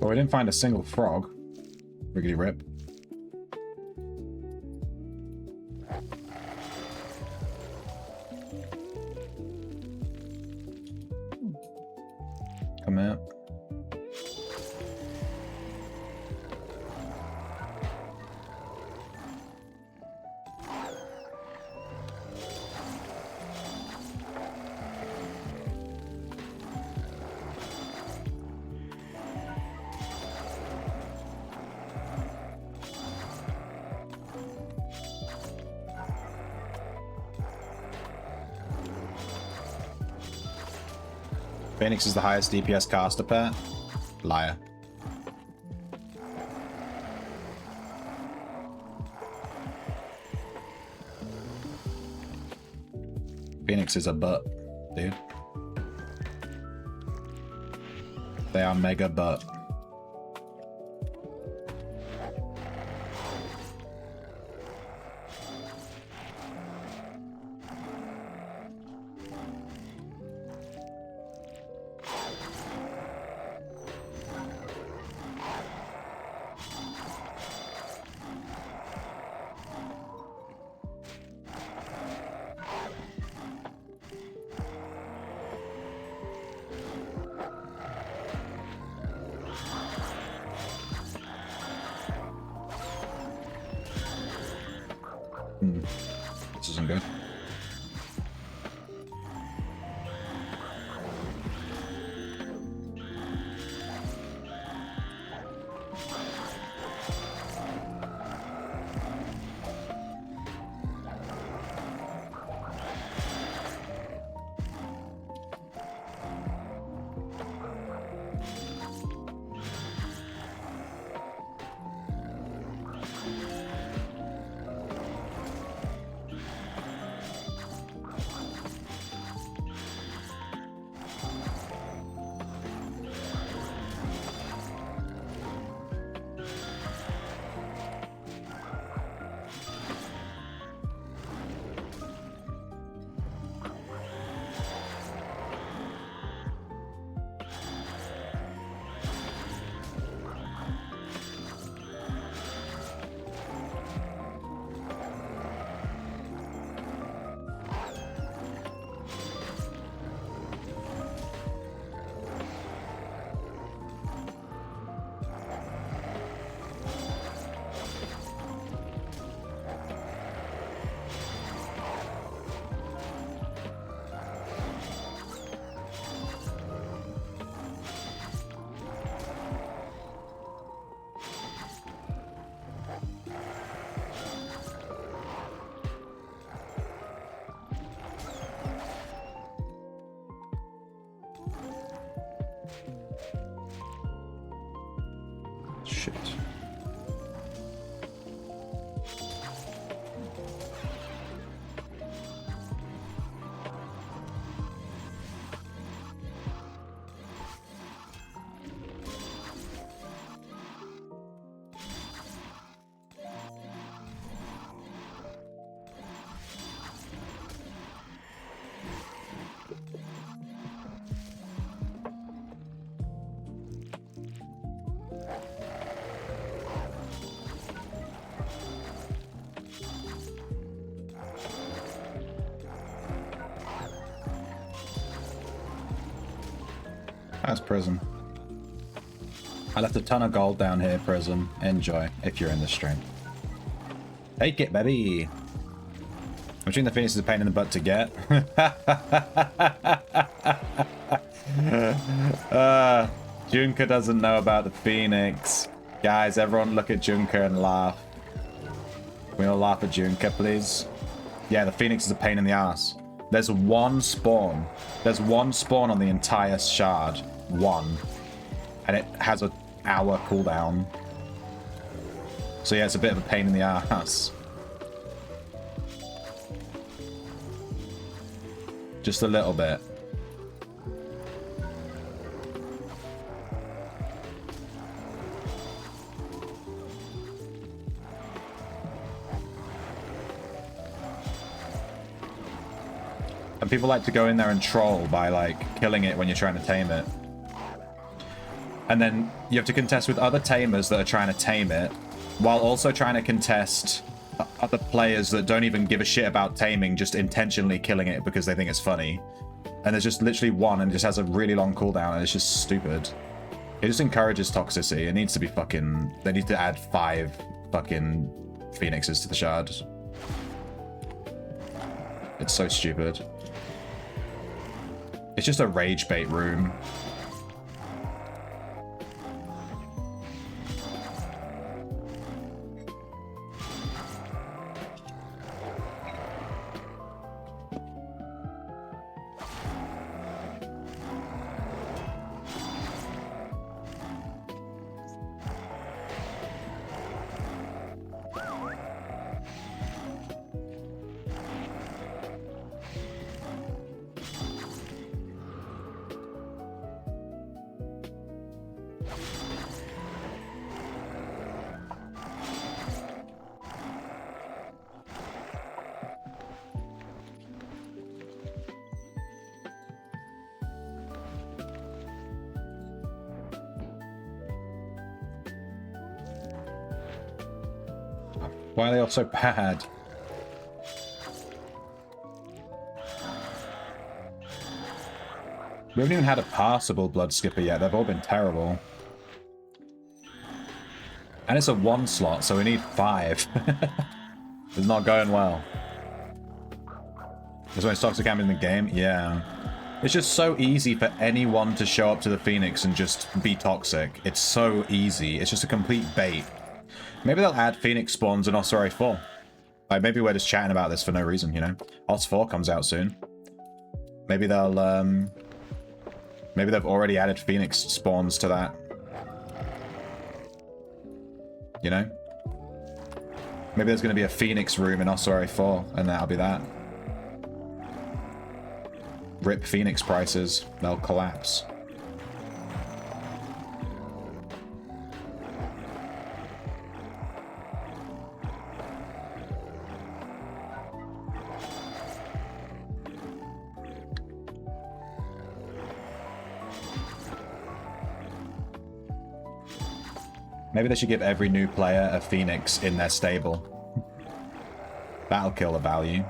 [SPEAKER 9] Well, we didn't find a single frog. Riggedy rip. Come out. Phoenix is the highest DPS caster pet. Liar. Phoenix is a butt, dude. They are mega butt. This isn't good. shit. That's Prism. I left a ton of gold down here, Prism. Enjoy, if you're in the stream. Take it, baby! Between the Phoenix is a pain in the butt to get. Junker doesn't know about the Phoenix. Guys, everyone look at Junker and laugh. Can we all laugh at Junker, please? Yeah, the Phoenix is a pain in the ass. There's one spawn. There's one spawn on the entire shard. One. And it has an hour cooldown. So yeah, it's a bit of a pain in the ass. Just a little bit. And people like to go in there and troll by, like, killing it when you're trying to tame it. And then you have to contest with other tamers that are trying to tame it, while also trying to contest other players that don't even give a shit about taming, just intentionally killing it because they think it's funny. And there's just literally one, and it just has a really long cooldown, and it's just stupid. It just encourages toxicity. It needs to be fucking... They need to add 5 fucking Phoenixes to the shard. It's so stupid. It's just a rage bait room. Why are they all so bad? We haven't even had a passable blood skipper yet. They've all been terrible. And it's a 1 slot, so we need 5. It's not going well. There's only toxic ammo in the game? Yeah. It's just so easy for anyone to show up to the Phoenix and just be toxic. It's so easy. It's just a complete bait. Maybe they'll add Phoenix spawns in Ossuary 4. Like, maybe we're just chatting about this for no reason, you know? Os 4 comes out soon. Maybe they'll, maybe they've already added Phoenix spawns to that. You know? Maybe there's going to be a Phoenix room in Ossuary 4, and that'll be that. Rip Phoenix prices. They'll collapse. Maybe they should give every new player a Phoenix in their stable. That'll kill the value.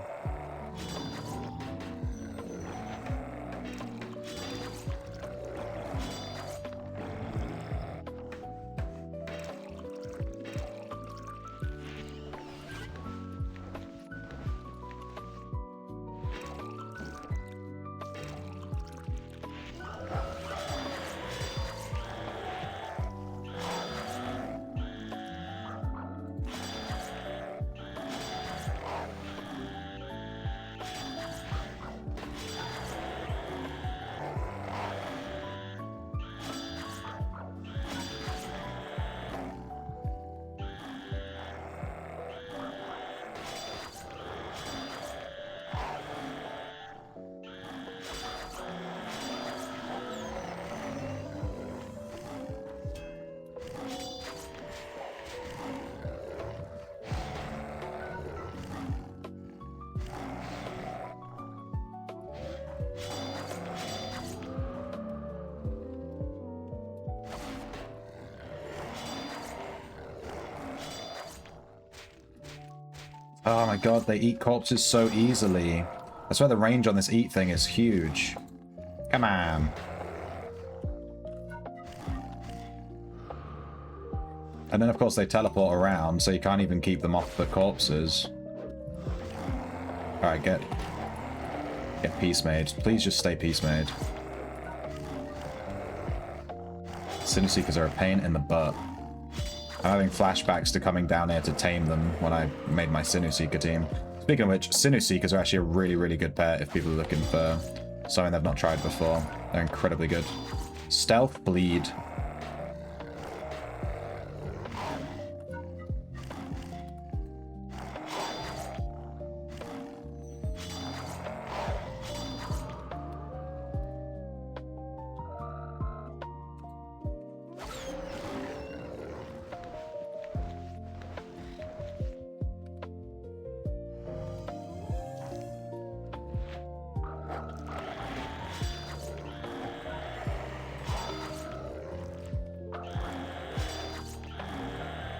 [SPEAKER 9] Oh my god, they eat corpses so easily. That's why the range on this eat thing is huge. Come on. And then of course they teleport around, so you can't even keep them off the corpses. Alright, get peace made. Please just stay peace made. Sinner Seekers are a pain in the butt. I'm having flashbacks to coming down here to tame them when I made my Sinner Seeker team. Speaking of which, Sinner Seekers are actually a really, really good pet if people are looking for something they've not tried before. They're incredibly good. Stealth Bleed.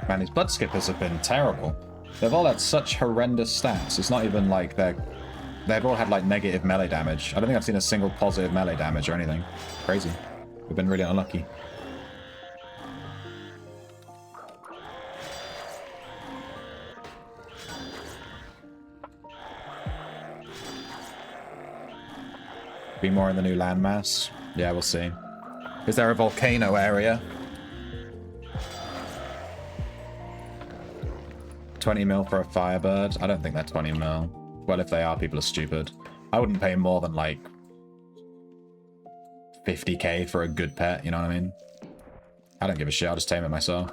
[SPEAKER 9] Man, these blood skippers have been terrible. They've all had such horrendous stats. It's not even like they've all had like negative melee damage. I don't think I've seen a single positive melee damage or anything. Crazy. We've been really unlucky. Be more in the new landmass. Yeah, we'll see. Is there a volcano area? 20 mil for a Firebird? I don't think they're 20 mil. Well, if they are, people are stupid. I wouldn't pay more than like 50k for a good pet, you know what I mean? I don't give a shit, I'll just tame it myself.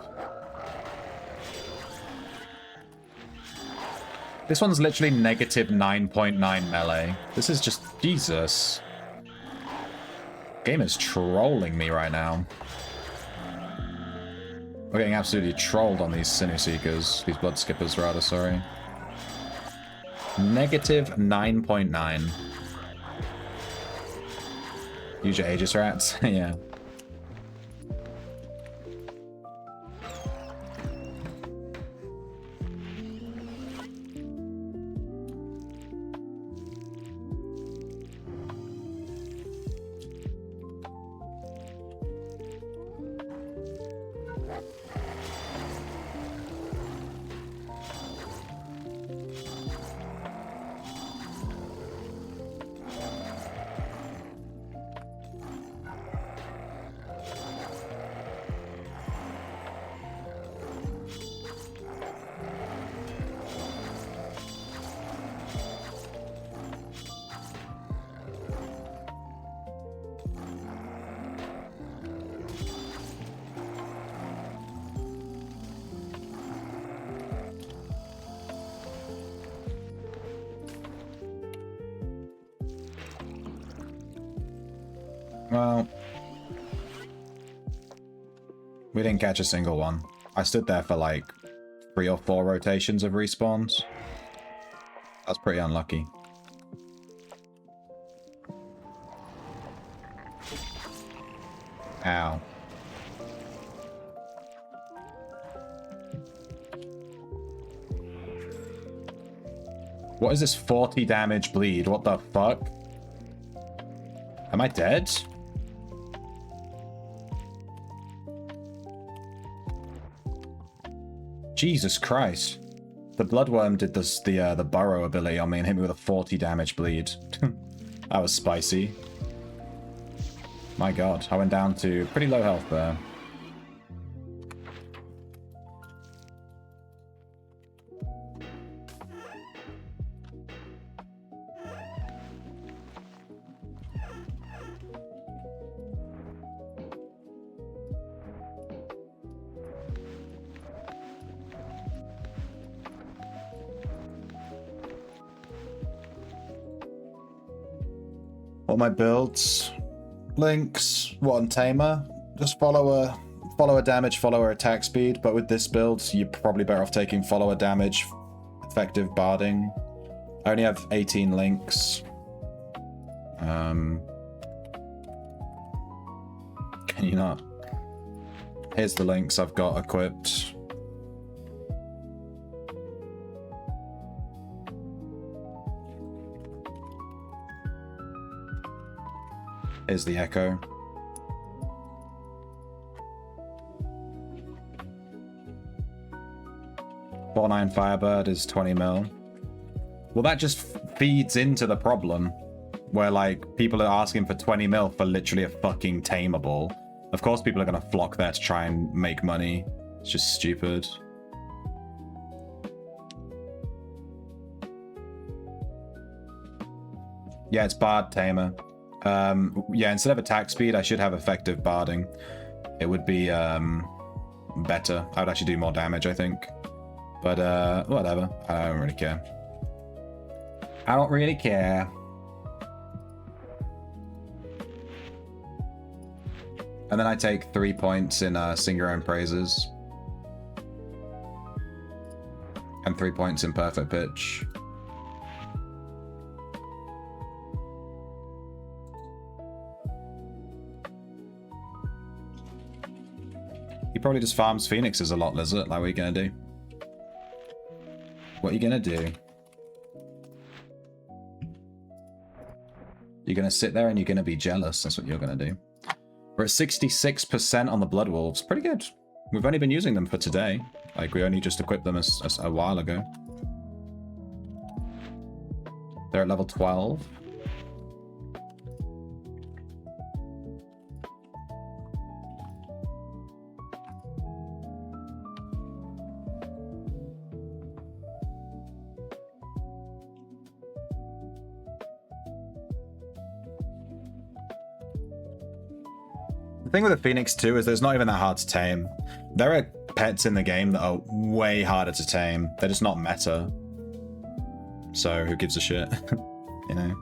[SPEAKER 9] This one's literally negative 9.9 melee. This is just... Jesus. Game is trolling me right now. We're getting absolutely trolled on these Sinner Seekers. These Blood Skippers, rather, sorry. Negative 9.9. Use your Aegis Rats? Yeah. Well, we didn't catch a single one. I stood there for like 3 or 4 rotations of respawns. That's pretty unlucky. Ow. What is this 40 damage bleed? What the fuck? Am I dead? Jesus Christ. The Bloodworm did this, the burrow ability on me and hit me with a 40 damage bleed. That was spicy. My god, I went down to pretty low health there. What my builds? Links, one tamer. Just follow a damage, follow a attack speed, but with this build, you're probably better off taking follow a damage, effective barding. I only have 18 links. Can you not? Here's the links I've got equipped. is the Echo. $4.9 Firebird is 20 mil. Well, that just feeds into the problem where, like, people are asking for 20 mil for literally a fucking tameable. Of course people are going to flock there to try and make money. It's just stupid. Yeah, it's Bard Tamer. Yeah, instead of attack speed, I should have effective barding. It would be better. I would actually do more damage, I think. But whatever. I don't really care. I don't really care. And then I take 3 points in Sing Your Own Praises. And 3 points in Perfect Pitch. He probably just farms Phoenixes a lot, Lizard. Like, what are you gonna do? What are you gonna do? You're gonna sit there and you're gonna be jealous. That's what you're gonna do. We're at 66% on the Blood Wolves. Pretty good. We've only been using them for today. Like, we only just equipped them as a while ago. They're at level 12. The thing with the Phoenix too is there's not even that hard to tame. There are pets in the game that are way harder to tame. They're just not meta. So who gives a shit? You know?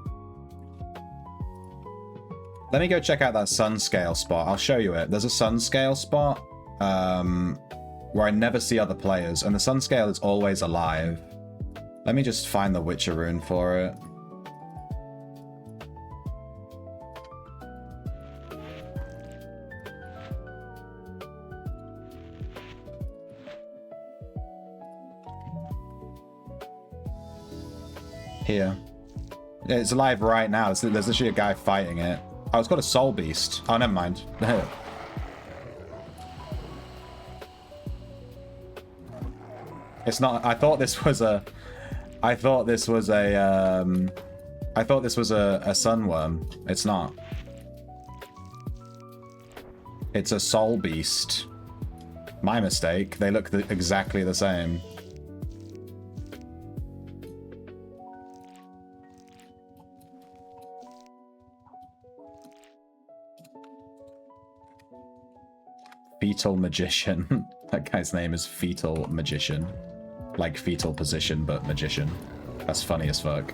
[SPEAKER 9] Let me go check out that sun scale spot. I'll show you it. There's a sun scale spot where I never see other players, and the sun scale is always alive. Let me just find the Witcher rune for it. Here. Yeah, it's alive right now. There's literally a guy fighting it. Oh, it's got a soul beast. Oh, never mind. It's not. I thought this was a sunworm. It's not. It's a soul beast. My mistake. They look exactly the same. Fetal Magician. That guy's name is Fetal Magician. Like fetal position, but magician. That's funny as fuck.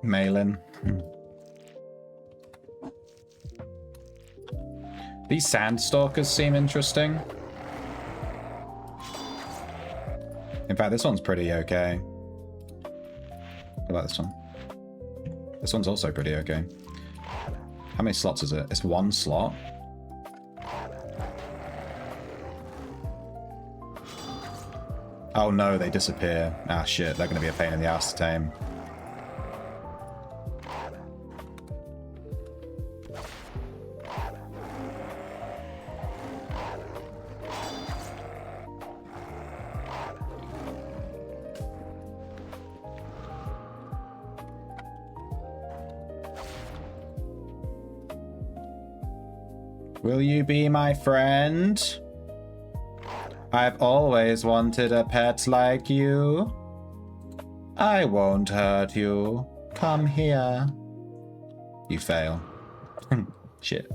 [SPEAKER 9] Malin. These Sandstalkers seem interesting. In fact, this one's pretty okay. What about this one? This one's also pretty okay. How many slots is it? It's one slot. Oh no, they disappear. Ah shit, they're gonna be a pain in the ass to tame. Will you be my friend? I've always wanted a pet like you. I won't hurt you. Come here. You fail. Shit.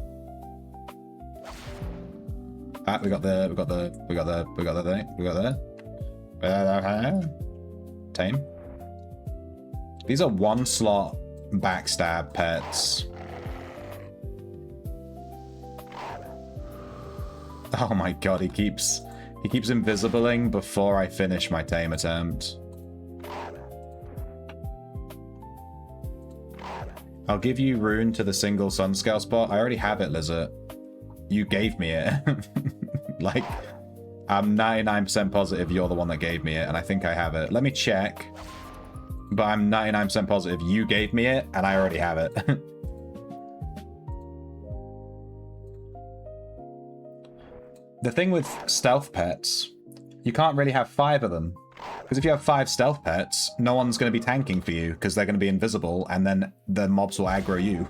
[SPEAKER 9] Ah, we got the tame. These are one slot backstab pets. Oh my god, he keeps invisibling before I finish my tame attempt. I'll give you rune to the single sun scale spot. I already have it, Lizard. You gave me it. Like, I'm 99% positive you're the one that gave me it, and I think I have it. Let me check. But I'm 99% positive you gave me it, and I already have it. The thing with stealth pets, you can't really have 5 of them. Because if you have 5 stealth pets, no one's going to be tanking for you, because they're going to be invisible, and then the mobs will aggro you.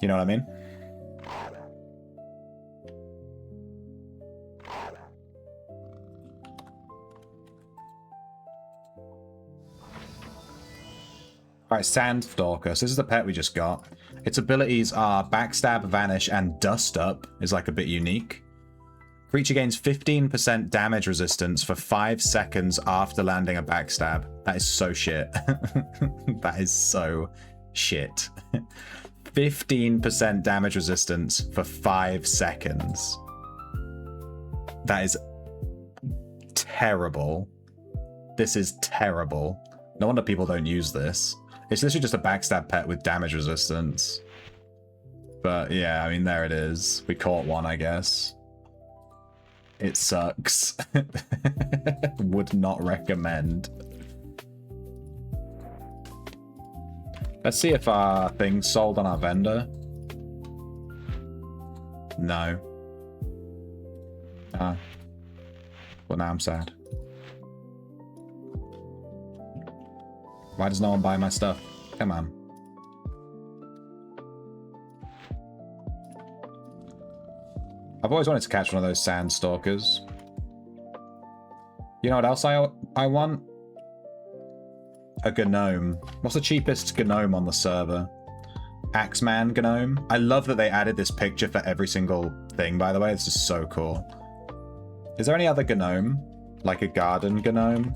[SPEAKER 9] You know what I mean? Alright, Sand Stalker. So this is the pet we just got. Its abilities are Backstab, Vanish, and Dust Up is like a bit unique. Creature gains 15% damage resistance for 5 seconds after landing a backstab. That is so shit. That is so shit. 15% damage resistance for 5 seconds. That is terrible. This is terrible. No wonder people don't use this. It's literally just a backstab pet with damage resistance. But yeah, I mean, there it is. We caught one, I guess. It sucks. Would not recommend. Let's see if our thing's sold on our vendor. No. Well, now I'm sad. Why does no one buy my stuff? Come on. I've always wanted to catch one of those sand stalkers. You know what else I want? A gnome. What's the cheapest gnome on the server? Axeman gnome. I love that they added this picture for every single thing, by the way. It's just so cool. Is there any other gnome? Like a garden gnome?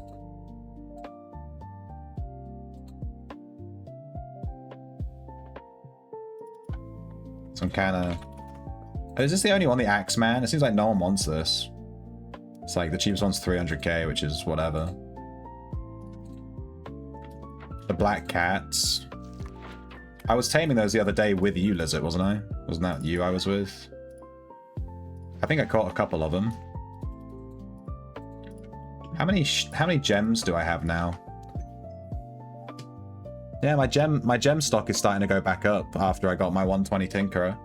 [SPEAKER 9] Some kind of... Is this the only one, the Axeman? It seems like no one wants this. It's like the cheapest one's 300k, which is whatever. The black cats. I was taming those the other day with you, Lizard, wasn't I? Wasn't that you I was with? I think I caught a couple of them. How many gems do I have now? Yeah, my gem stock is starting to go back up after I got my 120 Tinkerer.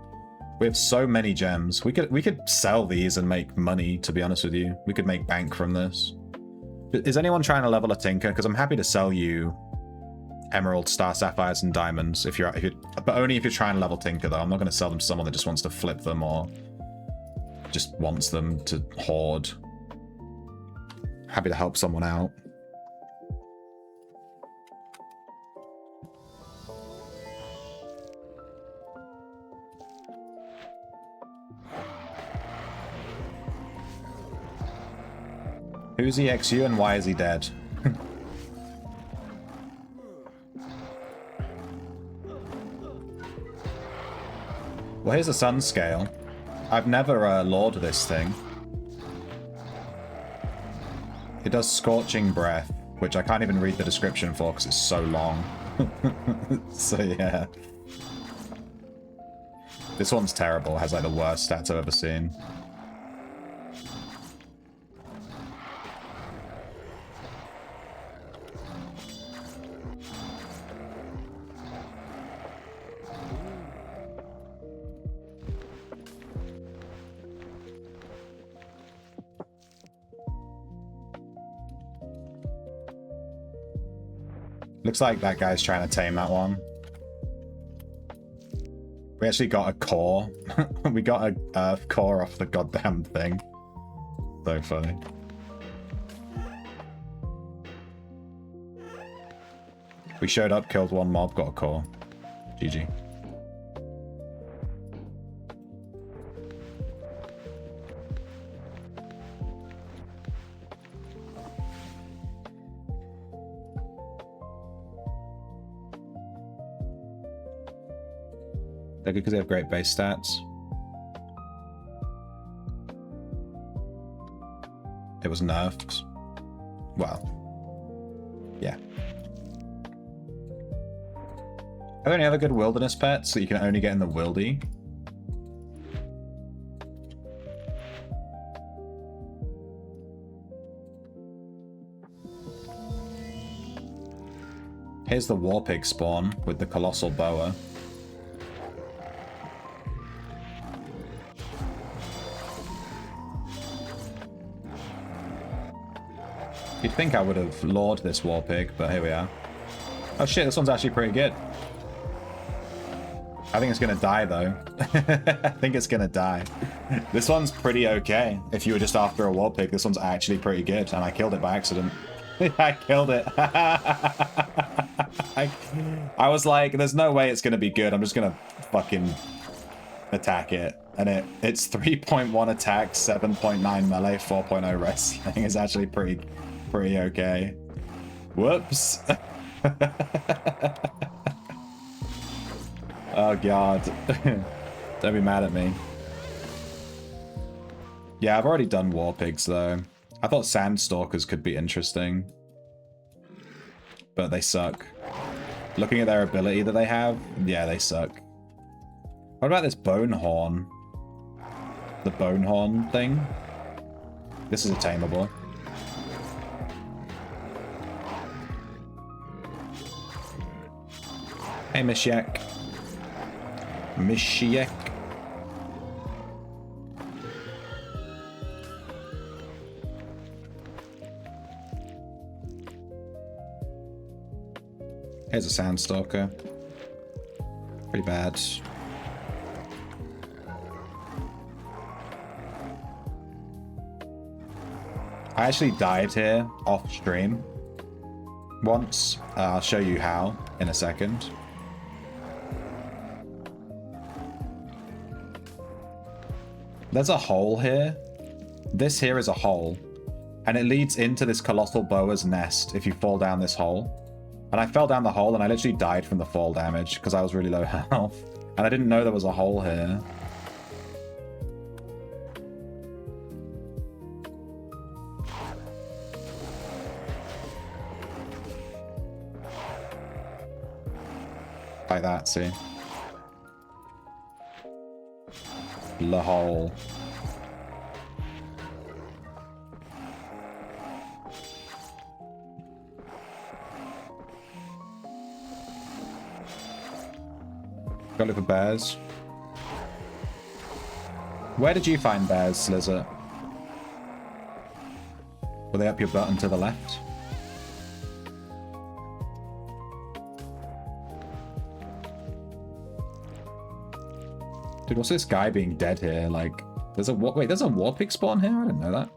[SPEAKER 9] We have so many gems. We could sell these and make money, to be honest with you. We could make bank from this. Is anyone trying to level a Tinker? Because I'm happy to sell you Emerald, Star Sapphires, and Diamonds but only if you're trying to level Tinker, though. I'm not going to sell them to someone that just wants to flip them or just wants them to hoard. Happy to help someone out. Who's EXU and why is he dead? Well, here's the sun scale. I've never lored this thing. It does Scorching Breath, which I can't even read the description for because it's so long. So yeah. This one's terrible. It has like the worst stats I've ever seen. Looks like that guy's trying to tame that one. We actually got a core. We got a earth core off the goddamn thing. So funny. We showed up, killed one mob, got a core. GG. They're good because they have great base stats. It was nerfed. Well, yeah. Are there any other good wilderness pets that you can only get in the wildy? Here's the war pig spawn with the colossal boa. You'd think I would have lured this war pig, but here we are. Oh shit, this one's actually pretty good. I think it's gonna die though. I think it's gonna die. This one's pretty okay. If you were just after a war pig, this one's actually pretty good, and I killed it by accident. I killed it. I was like, there's no way it's gonna be good. I'm just gonna fucking attack it. And it's 3.1 attack, 7.9 melee, 4.0 wrestling. It's actually pretty okay. Whoops. Oh god. Don't be mad at me. Yeah, I've already done war pigs though. I thought sandstalkers could be interesting, but they suck. Looking at their ability that they have, yeah, they suck. What about this bone horn? The bone horn thing? This is attainable. Hey, Mishiek. Mishiek. Here's a sandstalker. Pretty bad. I actually died here off stream once. I'll show you how in a second. There's a hole here. This here is a hole. And it leads into this colossal boa's nest if you fall down this hole. And I fell down the hole and I literally died from the fall damage because I was really low health. And I didn't know there was a hole here. Like that, see? The hole. Gotta look for bears. Where did you find bears, Slizzard? Were they up your butt and to the left? Dude, what's this guy being dead here? Like, there's a wait, there's a war pig spawn here? I didn't know that.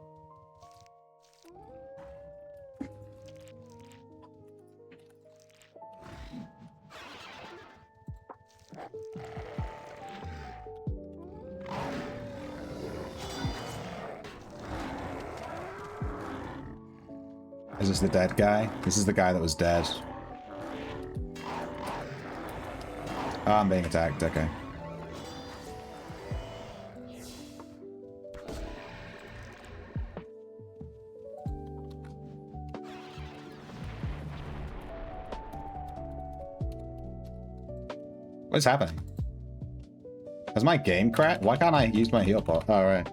[SPEAKER 9] Is this the dead guy? This is the guy that was dead. Oh, I'm being attacked, okay. What's happening? Has my game cracked? Why can't I use my heal pot? Oh, right.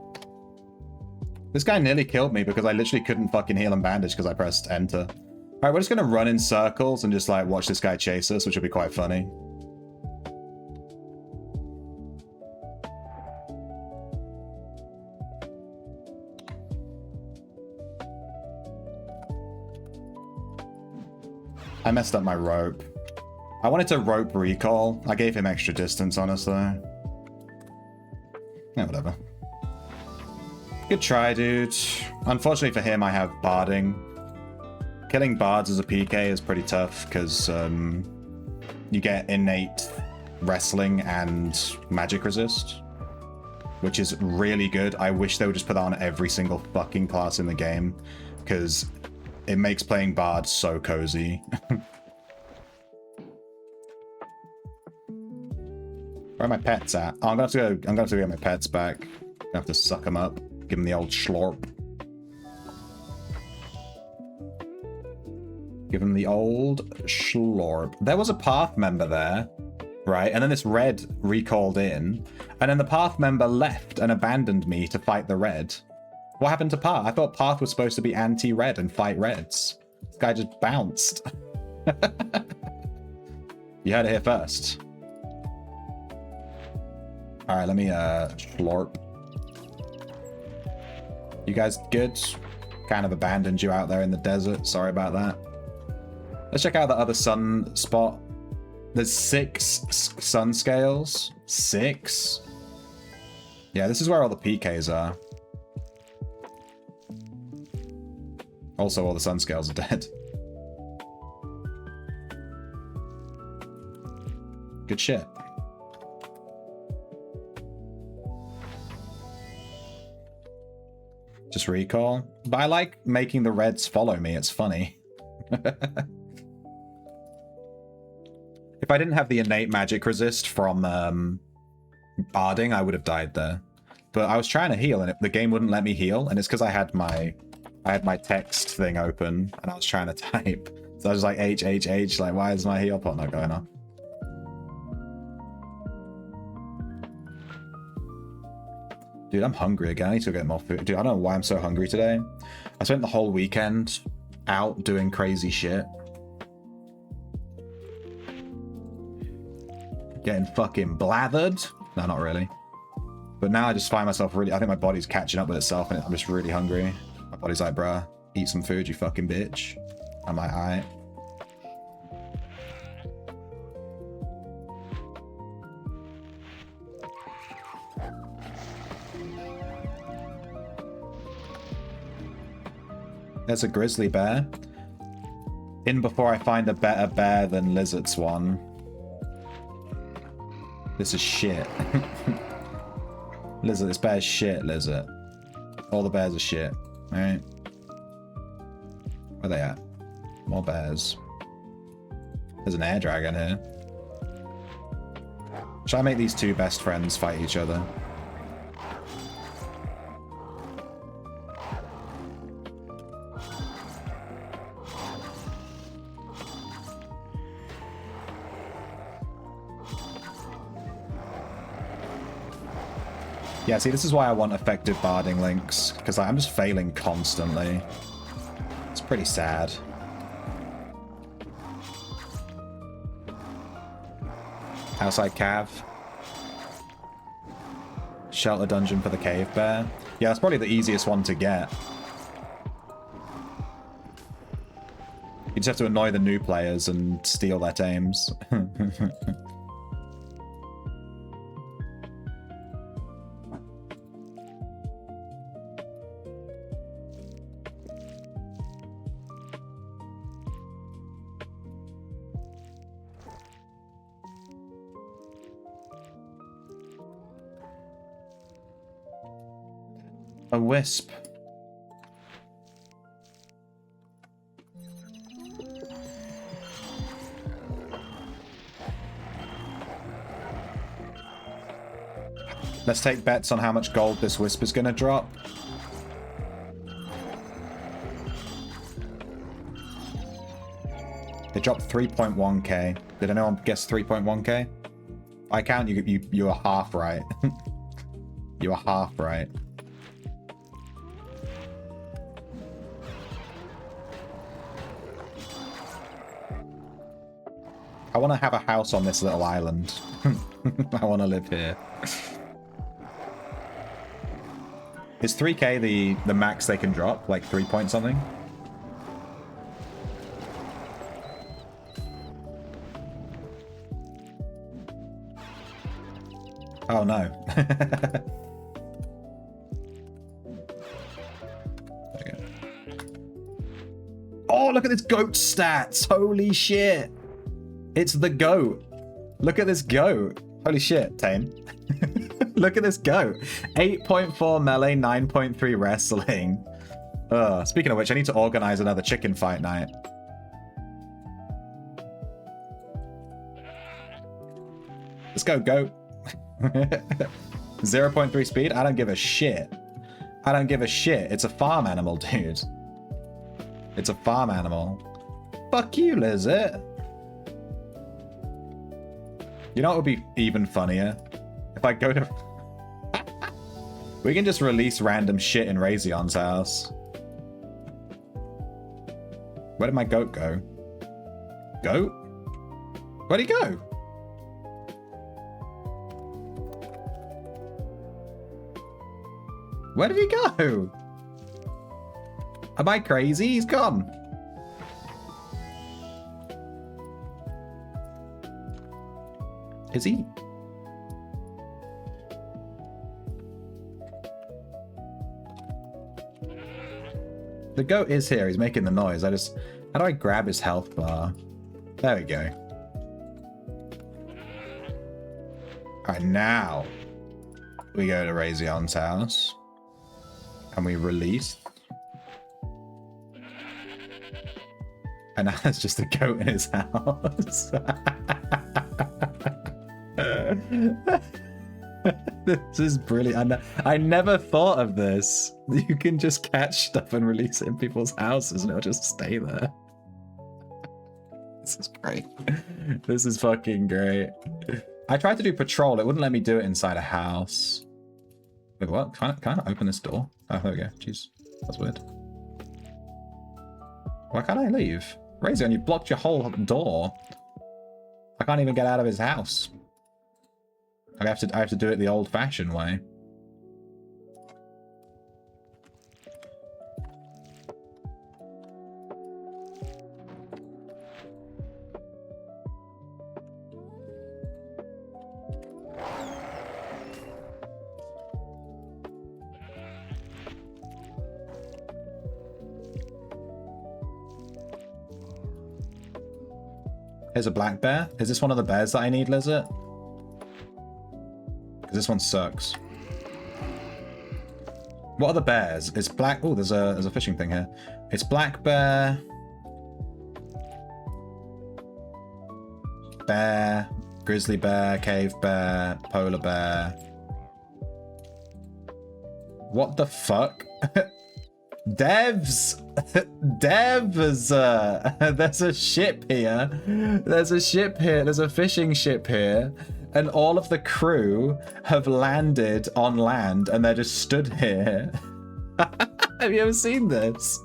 [SPEAKER 9] This guy nearly killed me because I literally couldn't fucking heal and bandage because I pressed enter. Alright, we're just gonna run in circles and just like watch this guy chase us, which will be quite funny. I messed up my rope. I wanted to rope recall. I gave him extra distance, honestly. Yeah, whatever. Good try, dude. Unfortunately for him, I have barding. Killing bards as a PK is pretty tough because you get innate wrestling and magic resist, which is really good. I wish they would just put that on every single fucking class in the game because it makes playing bard so cozy. Where are my pets at? Oh, I'm gonna have to go. I'm gonna have to get my pets back. I'm gonna have to suck them up. Give them the old schlorp. Give them the old schlorp. There was a path member there, right? And then this red recalled in, and then the path member left and abandoned me to fight the red. What happened to Path? I thought Path was supposed to be anti-red and fight reds. This guy just bounced. You heard it here first. All right, let me schlorp. You guys good? Kind of abandoned you out there in the desert. Sorry about that. Let's check out the other sun spot. There's 6 sun scales. 6? Yeah, this is where all the PKs are. Also, all the sun scales are dead. Good shit. Just recall. But I like making the reds follow me. It's funny. If I didn't have the innate magic resist from barding, I would have died there. But I was trying to heal, and the game wouldn't let me heal, and it's because I had my text thing open, and I was trying to type. So I was like, H, like, why is my heal pot not going on? Dude, I'm hungry again. I need to go get more food. Dude, I don't know why I'm so hungry today. I spent the whole weekend out doing crazy shit. Getting fucking blathered. No, not really. But now I just find myself really... I think my body's catching up with itself, and I'm just really hungry. My body's like, bruh, eat some food, you fucking bitch. I'm like, alright. There's a grizzly bear. In before I find a better bear than Lizard Swan. This is shit. Lizard, this bear's shit, Lizard. All the bears are shit. Alright. Where are they at? More bears. There's an air dragon here. Should I make these two best friends fight each other? Yeah, see, this is why I want effective barding links, because I'm just failing constantly. It's pretty sad. Outside cav. Shelter dungeon for the cave bear. Yeah, that's probably the easiest one to get. You just have to annoy the new players and steal their tames. A wisp. Let's take bets on how much gold this wisp is going to drop. It dropped 3.1k. Did anyone guess 3.1k? I count you are half right. You are half right. I want to have a house on this little island. I want to live here. Is 3k the max they can drop? Like 3 point something? Oh no. Okay. Oh, look at this goat stats. Holy shit. It's the goat. Look at this goat. Holy shit, Tame. Look at this goat. 8.4 melee, 9.3 wrestling. Speaking of which, I need to organize another chicken fight night. Let's go, goat. 0.3 speed? I don't give a shit. I don't give a shit. It's a farm animal, dude. It's a farm animal. Fuck you, Lizard. You know what would be even funnier? If I go to... We can just release random shit in Raytheon's house. Where did my goat go? Goat? Where'd he go? Where did he go? Am I crazy? He's gone. Is he? The goat is here. He's making the noise. How do I grab his health bar? There we go. Alright, now we go to Raytheon's house. And we release. And now there's just a goat in his house. This is brilliant. I never thought of this. You can just catch stuff and release it in people's houses and it'll just stay there. This is great. This is fucking great. I tried to do patrol. It wouldn't let me do it inside a house. Wait, what? Can I open this door? Oh, there we go. Jeez. That's weird. Why can't I leave? Raytheon, you blocked your whole door. I can't even get out of his house. I have to do it the old-fashioned way. Here's a black bear. Is this one of the bears that I need, Lizard? Because this one sucks. What are the bears? It's black. Oh, there's a fishing thing here. It's black bear, bear, grizzly bear, cave bear, polar bear. What the fuck? Devs! Devs! There's a ship here. There's a ship here. There's a fishing ship here. And all of the crew have landed on land and they're just stood here. Have you ever seen this?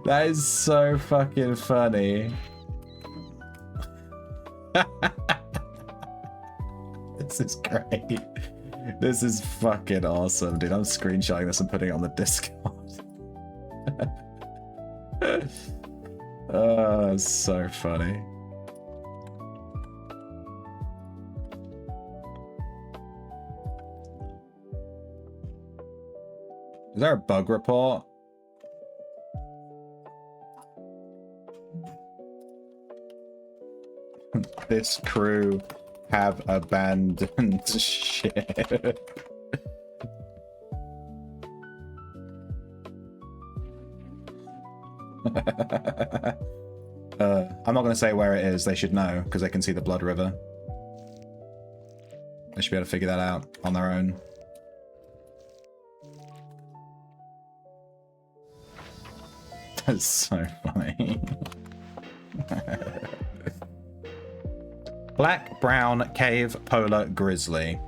[SPEAKER 9] That is so fucking funny. This is great. This is fucking awesome, dude. I'm screenshotting this and putting it on the Discord. Oh, that's so funny. Is there a bug report? This crew have abandoned ship. I'm not going to say where it is. They should know because they can see the blood river. They should be able to figure that out on their own. That's so funny. Black, brown, cave, polar, grizzly.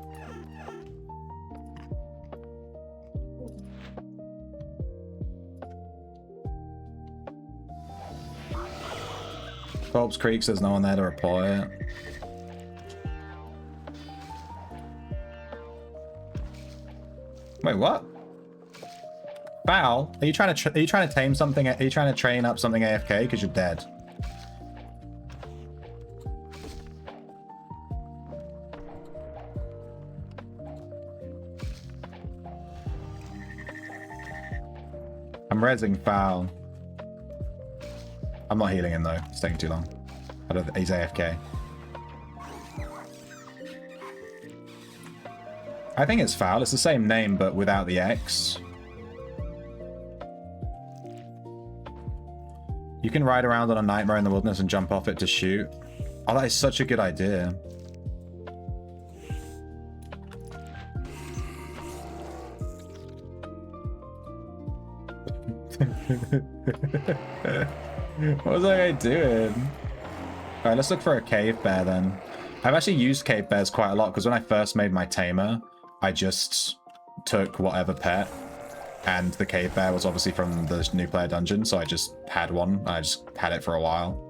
[SPEAKER 9] Phelps Creek says no one there to report it. Wait, what? Foul? Are you trying to tame something? Are you trying to train up something AFK because you're dead? I'm rezzing Foul. I'm not healing him though. It's taking too long. I don't think he's AFK. I think it's Foul. It's the same name but without the X. You can ride around on a nightmare in the wilderness and jump off it to shoot. Oh, that is such a good idea. What was that guy doing? Alright, let's look for a cave bear then. I've actually used cave bears quite a lot because when I first made my tamer, I just took whatever pet, and the cave bear was obviously from the new player dungeon, so I just had one. I just had it for a while.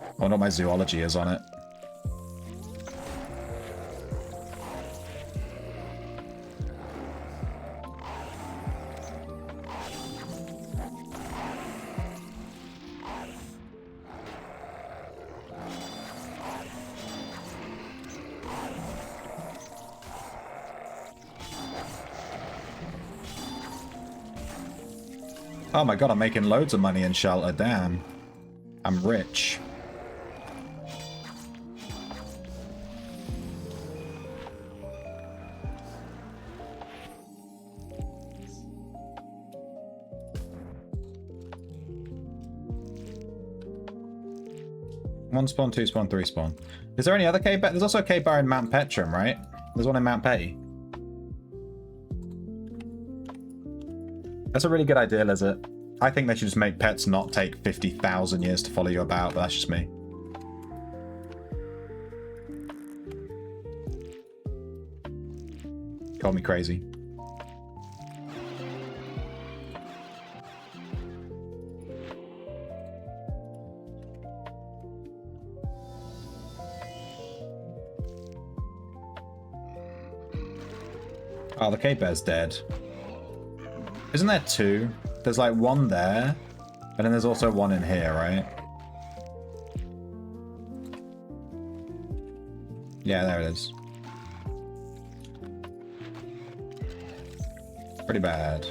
[SPEAKER 9] I wonder what my zoology is on it. Oh my god, I'm making loads of money in shelter, damn. I'm rich. One spawn, two spawn, three spawn. Is there any other cave bear? There's also a cave bear in Mount Petrum, right? There's one in Mount Petty. That's a really good idea, Lizard. I think they should just make pets not take 50,000 years to follow you about, but that's just me. Call me crazy. Oh, the cave bear's dead. Isn't there two? There's like one there, and then there's also one in here, right? Yeah, there it is. Pretty bad.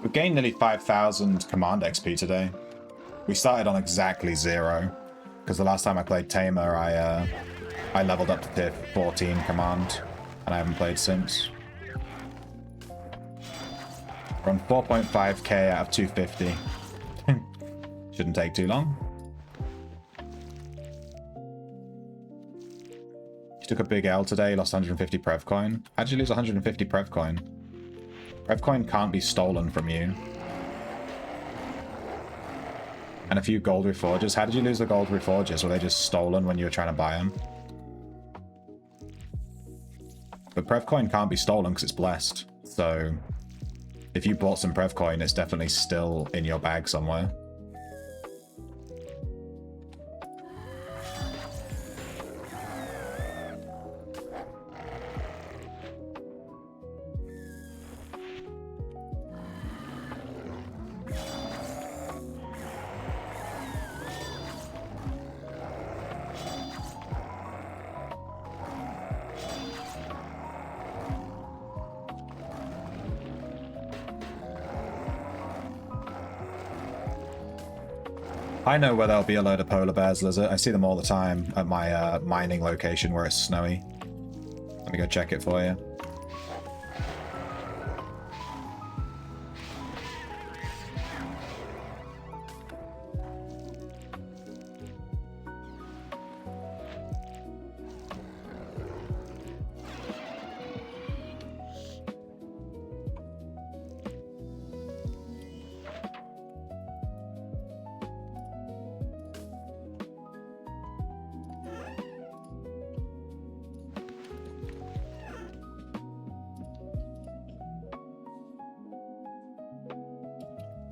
[SPEAKER 9] We gained nearly 5,000 command XP today. We started on exactly 0, because the last time I played Tamer, I leveled up to tier 14 command, and I haven't played since. We're on 4.5k out of 250. Shouldn't take too long. You took a big L today, lost 150 Prev coin. How'd you lose 150 Prev coin? Prev coin can't be stolen from you. And a few gold reforges. How did you lose the gold reforges? Were they just stolen when you were trying to buy them? But Prev coin can't be stolen because it's blessed. So if you bought some Prev coin, it's definitely still in your bag somewhere. I know where there'll be a load of polar bears, Lizard. I see them all the time at my mining location where it's snowy. Let me go check it for you.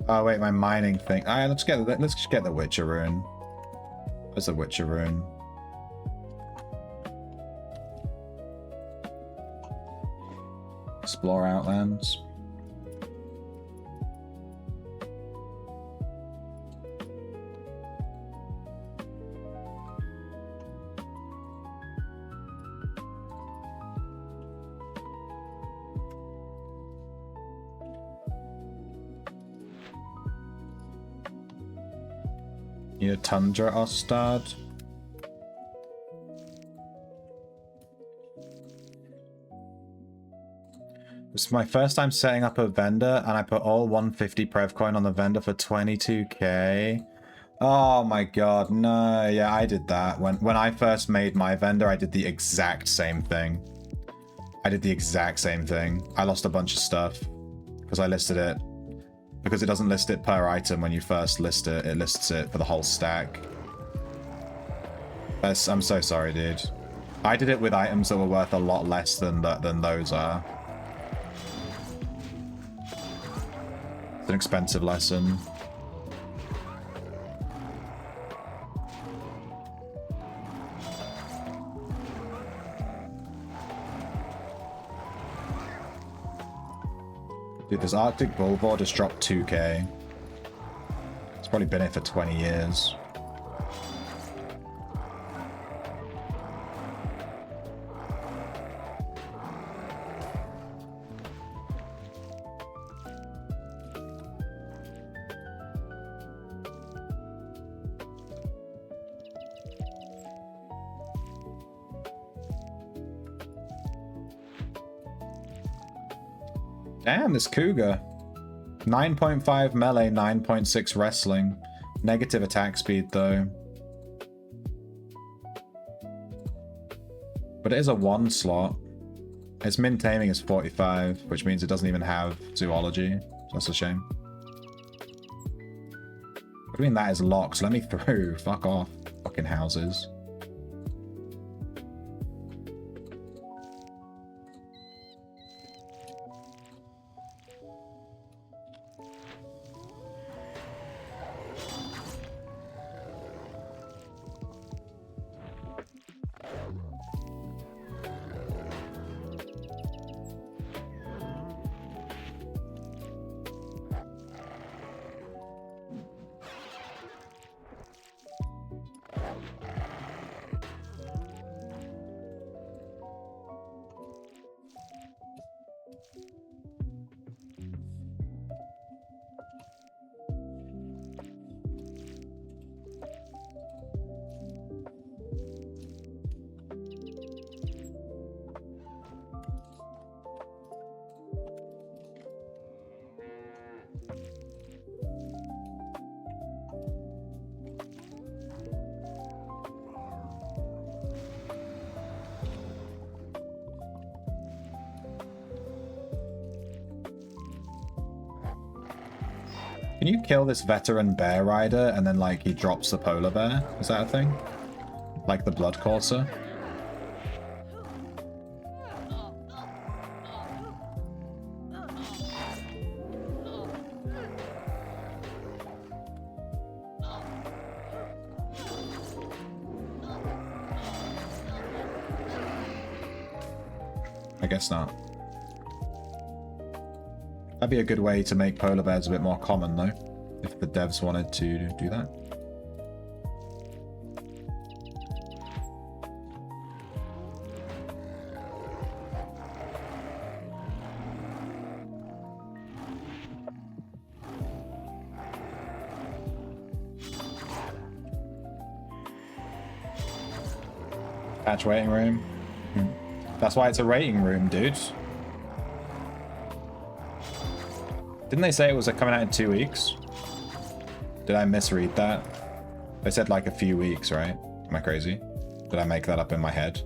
[SPEAKER 9] Oh wait, my mining thing. Alright, let's just get the Witcher rune. Where's the Witcher rune? Explore Outlands. Need a Tundra Ostad. It's my first time setting up a vendor, and I put all 150 Prev coin on the vendor for 22k. Oh my god, no. Yeah, I did that. When I first made my vendor, I did the exact same thing. I lost a bunch of stuff because I listed it. Because it doesn't list it per item when you first list it. It lists it for the whole stack. I'm so sorry, dude. I did it with items that were worth a lot less than those are. It's an expensive lesson. Dude, this Arctic Bulvor just dropped 2k. It's probably been here for 20 years. Damn, this cougar. 9.5 melee, 9.6 wrestling. Negative attack speed, though. But it is a 1 slot. Its min taming is 45, which means it doesn't even have zoology. So that's a shame. What do you mean that is locked? Let me through. Fuck off. Fucking houses. Can you kill this veteran bear rider and then, like, he drops the polar bear? Is that a thing? Like the blood courser? I guess not. That'd be a good way to make polar bears a bit more common, though, if the devs wanted to do that. Patch waiting room. That's why it's a rating room, dude. Didn't they say it was coming out in 2 weeks? Did I misread that? They said like a few weeks, right? Am I crazy? Did I make that up in my head?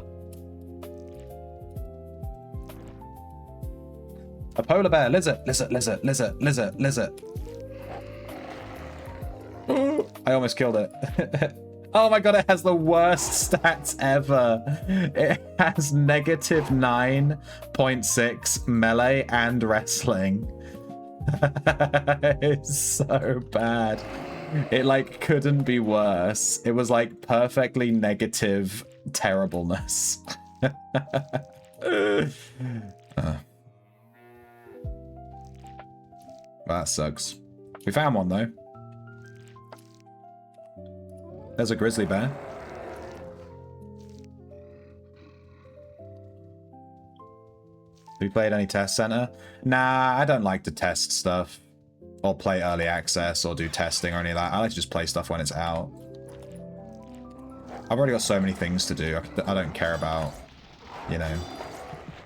[SPEAKER 9] A polar bear, lizard, lizard, lizard, lizard, lizard, lizard. I almost killed it. Oh my god, it has the worst stats ever. It has negative 9.6 melee and wrestling. It's so bad. It like couldn't be worse. It was like perfectly negative terribleness. That sucks. We found one though. There's a grizzly bear. Have you played any test center? Nah, I don't like to test stuff. Or play early access or do testing or any of that. I like to just play stuff when it's out. I've already got so many things to do. I don't care about, you know,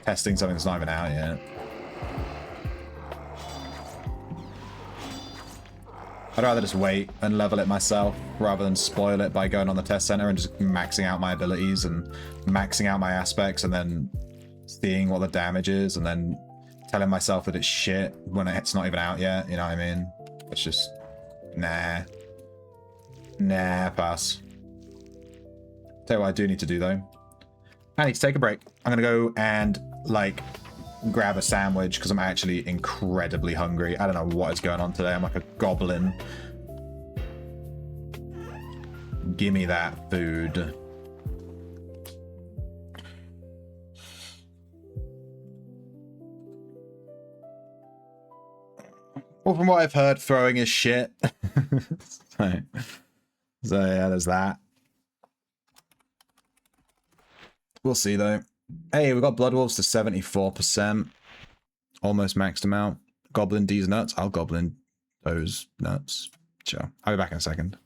[SPEAKER 9] testing something that's not even out yet. I'd rather just wait and level it myself rather than spoil it by going on the test center and just maxing out my abilities and maxing out my aspects and then seeing what the damage is and then telling myself that it's shit when it's not even out yet. You know what I mean? It's just, nah. Nah, pass. Tell you what I do need to do though. I need to take a break. I'm gonna go and like grab a sandwich because I'm actually incredibly hungry. I don't know what is going on today. I'm like a goblin. Give me that food. Well, from what I've heard, throwing is shit. so yeah, there's that. We'll see though. Hey, we got Blood Wolves to 74%. Almost maxed them out. Goblin D's nuts. I'll goblin those nuts. Sure. I'll be back in a second.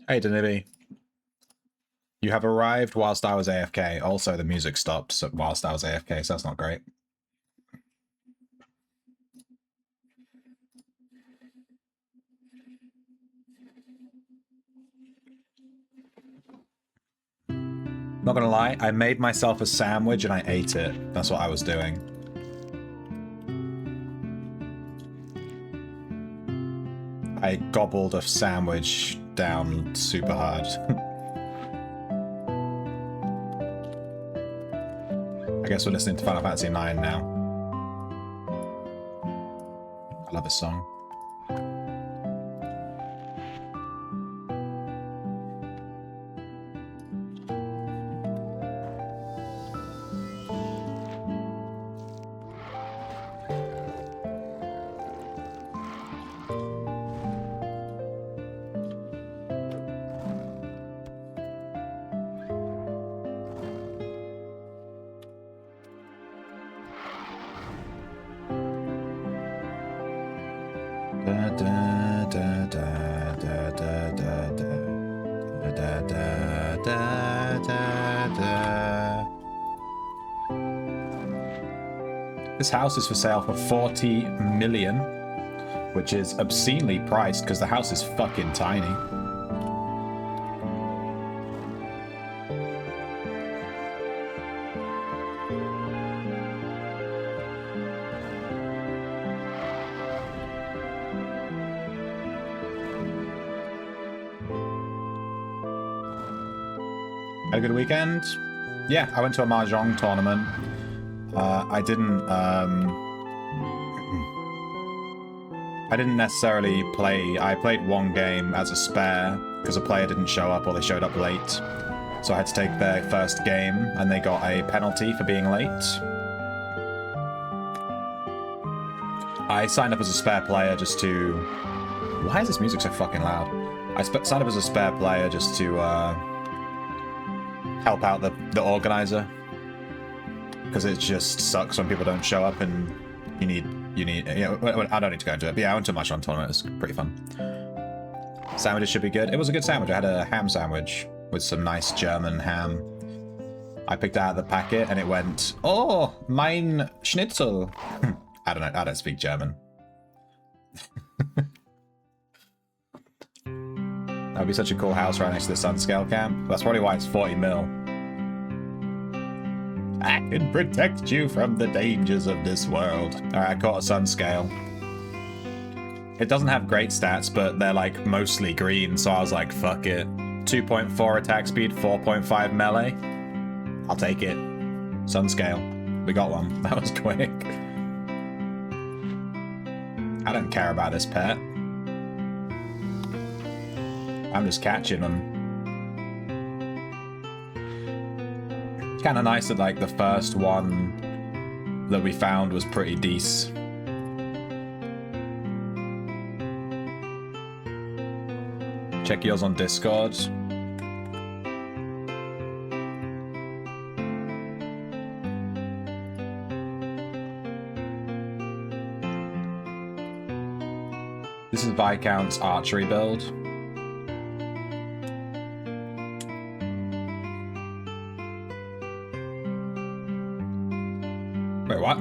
[SPEAKER 9] Hey, Danibi. You have arrived whilst I was AFK. Also, the music stopped whilst I was AFK, so that's not great. Not gonna lie, I made myself a sandwich and I ate it. That's what I was doing. I gobbled a sandwich down super hard. I guess we're listening to Final Fantasy IX now. I love this song. This house is for sale for 40 million, which is obscenely priced because the house is fucking tiny. Had a good weekend? Yeah, I went to a Mahjong tournament. I didn't necessarily play. I played one game as a spare because a player didn't show up or they showed up late. So I had to take their first game and they got a penalty for being late. I signed up as a spare player just to... Why is this music so fucking loud? I signed up as a spare player just to help out the organizer. Because it just sucks when people don't show up and you need, I don't need to go into it, but yeah, I went to a Mahjong tournament, it was pretty fun. Sandwiches should be good. It was a good sandwich. I had a ham sandwich with some nice German ham. I picked out the packet and it went, oh, mein Schnitzel. I don't know, I don't speak German. That would be such a cool house right next to the Sunscale camp. That's probably why it's 40 mil. I can protect you from the dangers of this world. Alright, I caught a Sunscale. It doesn't have great stats, but they're like mostly green, so I was like, fuck it. 2.4 attack speed, 4.5 melee. I'll take it. Sunscale. We got one. That was quick. I don't care about this pet. I'm just catching them. It's kind of nice that like the first one that we found was pretty decent. Check yours on Discord. This is Viscount's archery build. Wait, what?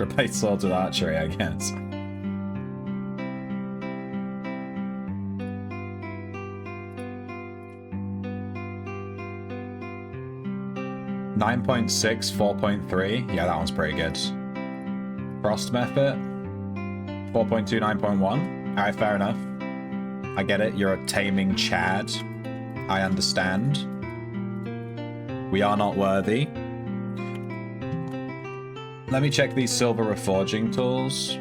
[SPEAKER 9] Replace swords with archery, I guess. .6, 4.3. Yeah, that one's pretty good. Frost method. 4.2, 9.1. Alright, fair enough. I get it. You're a taming Chad. I understand. We are not worthy. Let me check these silver reforging tools.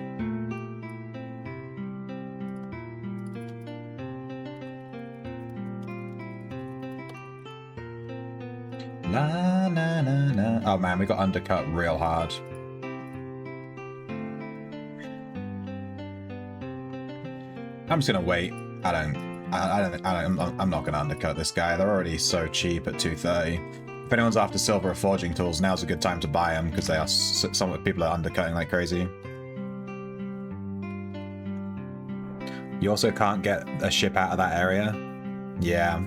[SPEAKER 9] La na na na. Oh man, we got undercut real hard. I'm just gonna wait. I'm not gonna undercut this guy. They're already so cheap at 230. If anyone's after silver forging tools, now's a good time to buy them because they are some people are undercutting like crazy. You also can't get a ship out of that area. Yeah.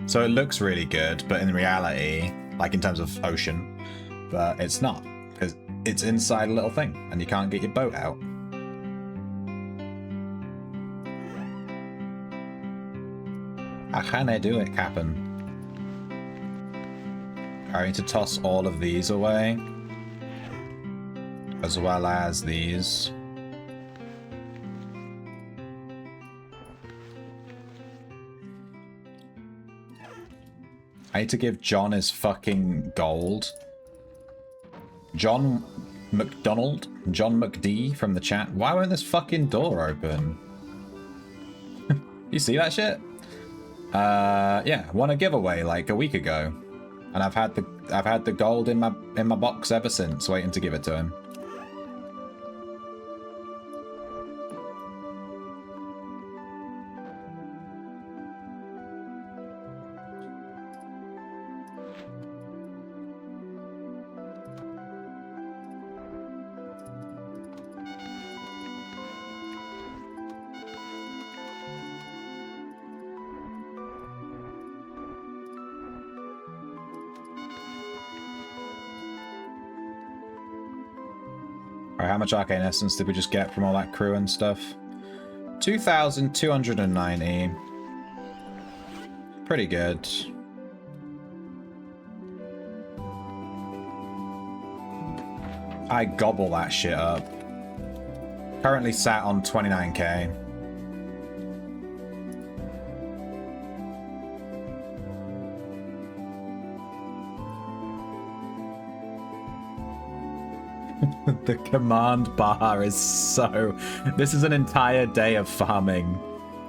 [SPEAKER 9] So it looks really good, but in reality, like in terms of ocean, but it's not. Because it's inside a little thing, and you can't get your boat out. How can I do it, Captain? I need to toss all of these away. As well as these. I need to give John his fucking gold. John McDonald? John McD from the chat. Why won't this fucking door open? You see that shit? Yeah, won a giveaway like a week ago. And I've had the gold in my box ever since, waiting to give it to him. Alright, how much arcane essence did we just get from all that crew and stuff? 2,290. Pretty good. I gobble that shit up. Currently sat on 29k. The command bar is so... This is an entire day of farming.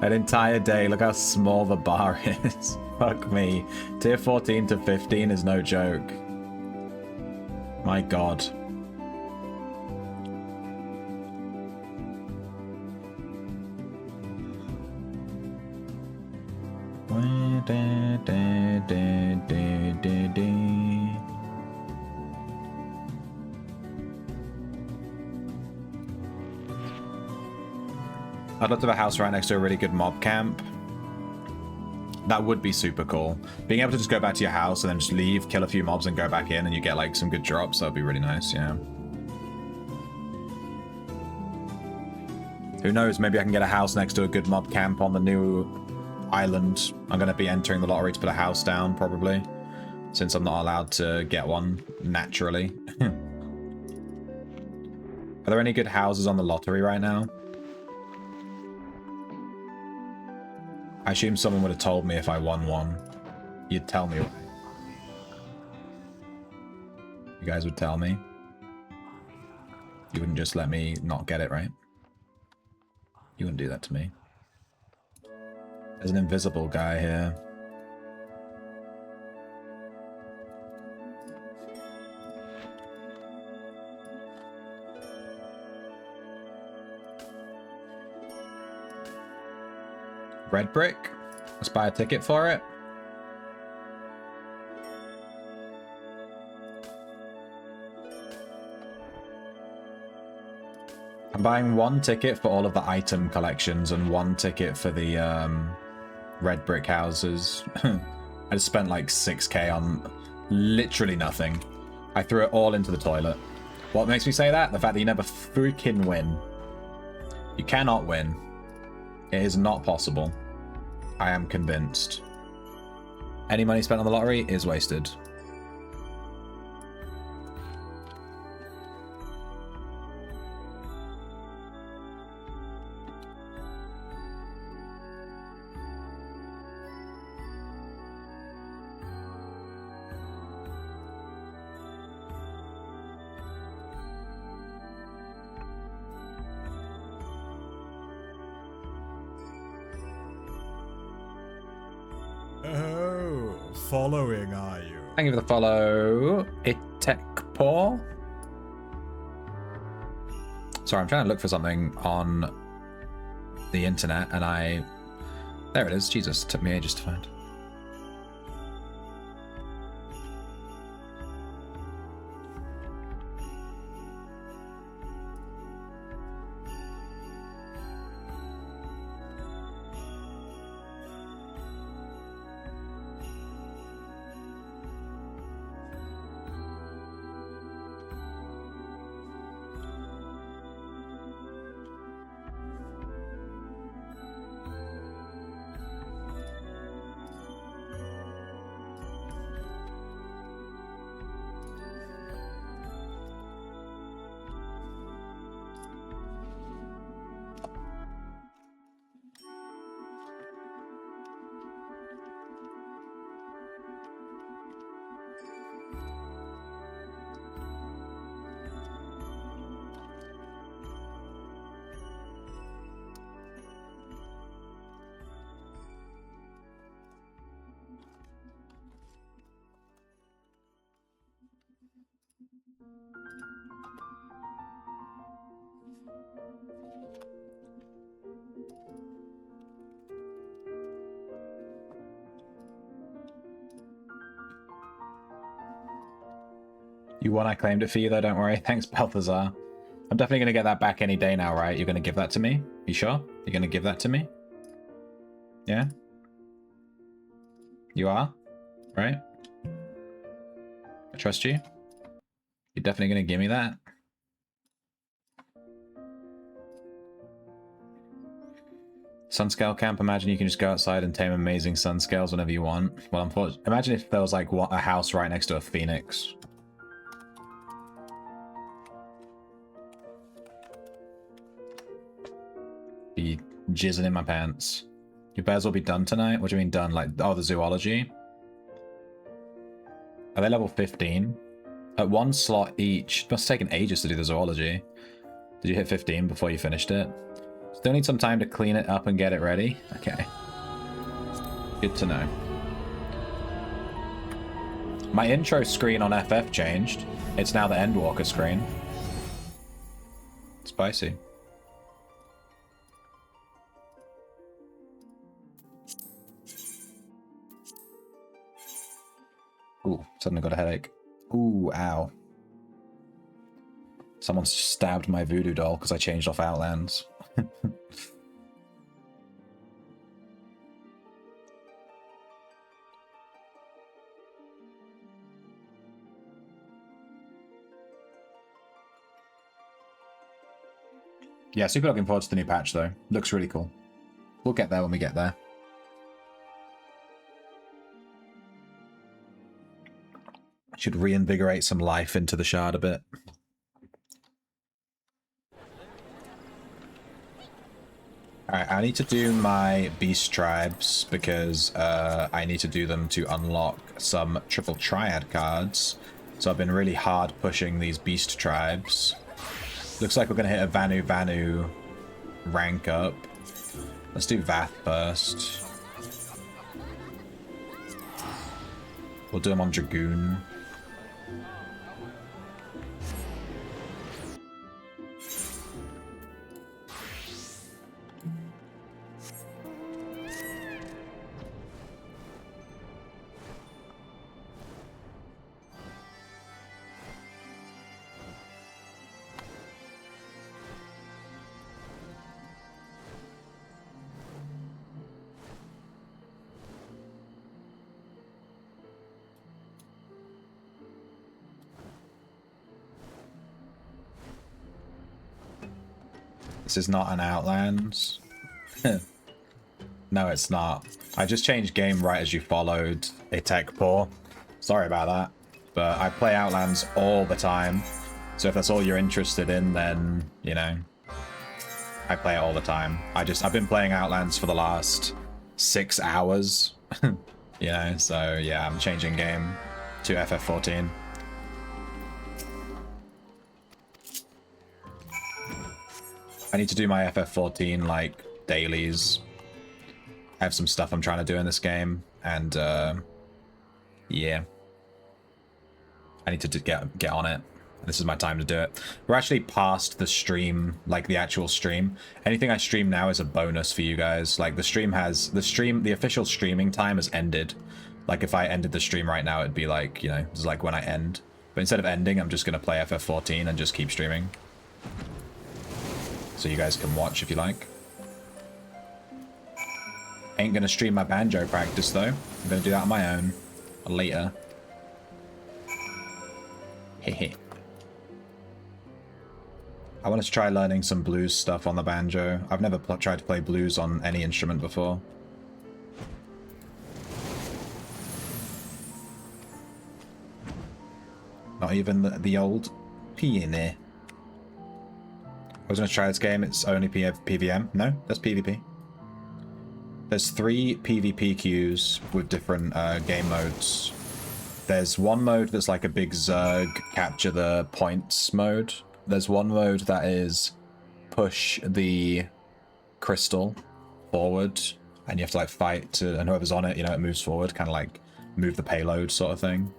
[SPEAKER 9] An entire day. Look how small the bar is. Fuck me. Tier 14 to 15 is no joke. My god. I'd love to have a house right next to a really good mob camp. That would be super cool. Being able to just go back to your house and then just leave, kill a few mobs and go back in and you get like some good drops, that would be really nice, yeah. Who knows, maybe I can get a house next to a good mob camp on the new island. I'm going to be entering the lottery to put a house down, probably. Since I'm not allowed to get one, naturally. Are there any good houses on the lottery right now? I assume someone would have told me if I won one. You'd tell me, right? You guys would tell me. You wouldn't just let me not get it, right? You wouldn't do that to me. There's an invisible guy here. Red brick. Let's buy a ticket for it. I'm buying one ticket for all of the item collections and one ticket for the red brick houses. I just spent like 6k on literally nothing. I threw it all into the toilet. What makes me say that? The fact that you never freaking win. You cannot win. It is not possible. I am convinced. Any money spent on the lottery is wasted.
[SPEAKER 10] Oh, following, are you?
[SPEAKER 9] Thank you for the follow, Itekpo. Sorry, I'm trying to look for something on the internet, and there it is. Jesus, it took me ages to find. You won, I claimed it for you though, don't worry. Thanks, Balthazar. I'm definitely going to get that back any day now, right? You're going to give that to me? You sure? You're going to give that to me? Yeah? You are? Right? I trust you. You're definitely going to give me that? Sunscale camp, imagine you can just go outside and tame amazing sunscales whenever you want. Well, unfortunately, imagine if there was like a house right next to a phoenix. Be jizzing in my pants. Your bears will be done tonight? What do you mean done? Like, oh, the zoology? Are they level 15? At one slot each. It must have taken ages to do the zoology. Did you hit 15 before you finished it? Still need some time to clean it up and get it ready? Okay. Good to know. My intro screen on FF changed. It's now the Endwalker screen. Spicy. Ooh, suddenly got a headache. Ooh, ow. Someone stabbed my voodoo doll because I changed off Outlands. Yeah, super looking forward to the new patch though. Looks really cool. We'll get there when we get there. Should reinvigorate some life into the shard a bit. Alright, I need to do my beast tribes because I need to do them to unlock some triple triad cards. So I've been really hard pushing these beast tribes. Looks like we're going to hit a Vanu rank up. Let's do Vath first. We'll do them on Dragoon. This is not an Outlands. No, it's not. I just changed game right as you followed a tech pour. Sorry about that. But I play Outlands all the time. So if that's all you're interested in, then, you know, I play it all the time. I've been playing Outlands for the last 6 hours. You know, so yeah, I'm changing game to FF14. I need to do my FF14, like, dailies. I have some stuff I'm trying to do in this game, and, yeah. I need to get on it. This is my time to do it. We're actually past the stream, like, the actual stream. Anything I stream now is a bonus for you guys. Like, the official streaming time has ended. Like, if I ended the stream right now, it'd be like, you know, it's like when I end. But instead of ending, I'm just gonna play FF14 and just keep streaming. So you guys can watch if you like. Ain't gonna stream my banjo practice though. I'm gonna do that on my own later. Hehe. I wanted to try learning some blues stuff on the banjo. I've never tried to play blues on any instrument before. Not even the old peony. I was going to try this game, it's only PVM. No, that's PvP. There's 3 PvP queues with different game modes. There's one mode that's like a big Zerg capture the points mode. There's one mode that is push the crystal forward, and you have to like fight to, and whoever's on it, you know, it moves forward, kind of like move the payload sort of thing.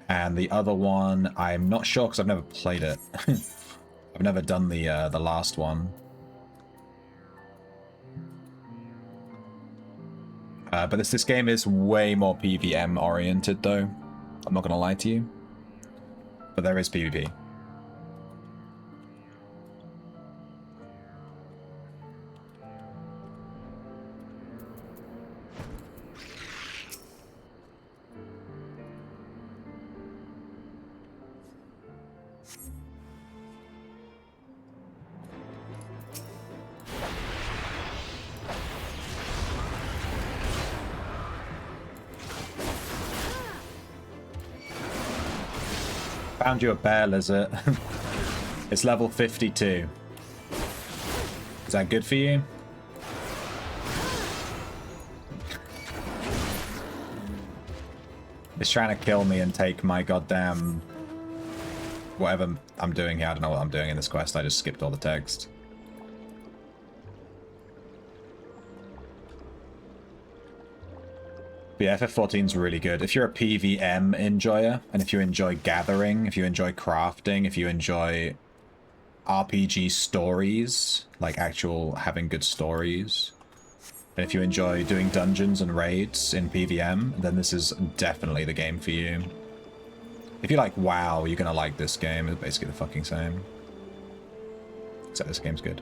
[SPEAKER 9] And the other one, I'm not sure because I've never played it. I've never done the last one. But this game is way more PVM oriented though. I'm not gonna lie to you. but there is PvP. Found you a bear lizard. It's level 52. Is that good for you? It's trying to kill me and take my goddamn... whatever I'm doing here. I don't know what I'm doing in this quest. I just skipped all the text. But yeah, FF14 is really good. If you're a PVM enjoyer, and if you enjoy gathering, if you enjoy crafting, if you enjoy RPG stories, like actual having good stories, and if you enjoy doing dungeons and raids in PVM, then this is definitely the game for you. If you like WoW, you're gonna like this game. It's basically the fucking same. Except this game's good.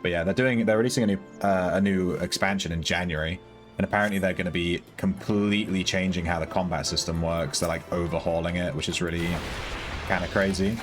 [SPEAKER 9] But yeah, they're releasing a new expansion in January, and apparently they're going to be completely changing how the combat system works. They're like overhauling it, which is really kind of crazy.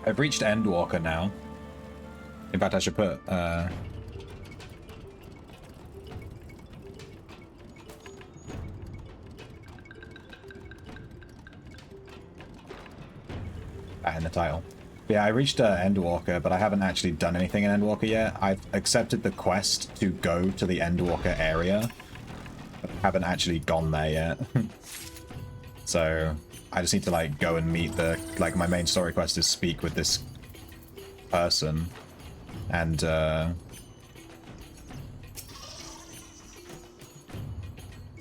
[SPEAKER 9] I've reached Endwalker now. In fact, I should put... that in the title. But yeah, I reached Endwalker, but I haven't actually done anything in Endwalker yet. I've accepted the quest to go to the Endwalker area, but I haven't actually gone there yet. So I just need to like go and meet the... like my main story quest is speak with this person, and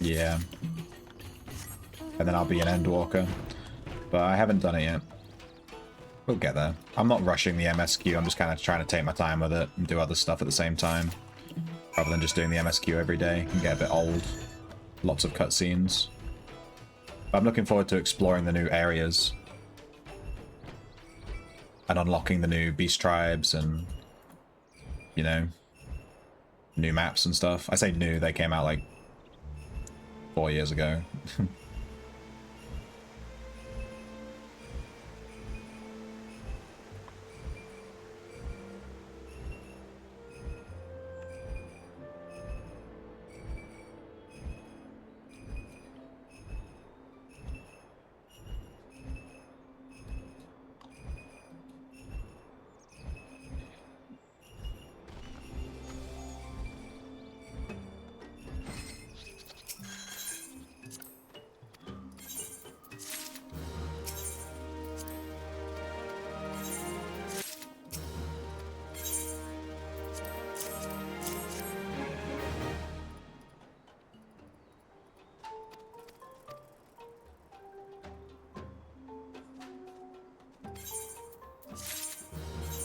[SPEAKER 9] yeah, and then I'll be an Endwalker, but I haven't done it yet. We'll get there. I'm not rushing the MSQ, I'm just kind of trying to take my time with it and do other stuff at the same time, rather than just doing the MSQ every day. It can get a bit old. Lots of cutscenes. But I'm looking forward to exploring the new areas and unlocking the new beast tribes and, you know, new maps and stuff. I say new, they came out like 4 years ago.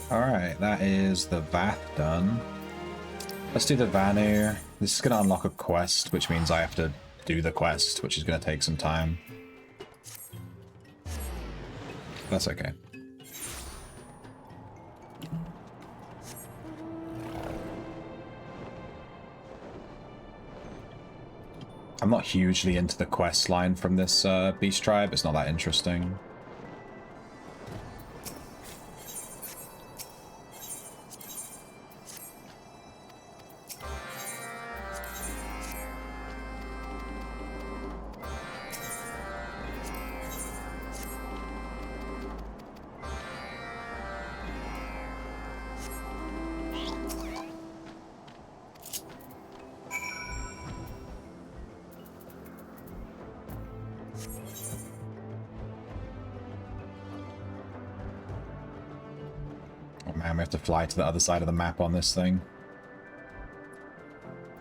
[SPEAKER 9] Alright, that is the Vath done. Let's do the Vanu. This is going to unlock a quest, which means I have to do the quest, which is going to take some time. That's okay. I'm not hugely into the quest line from this beast tribe. It's not that interesting. Man, we have to fly to the other side of the map on this thing.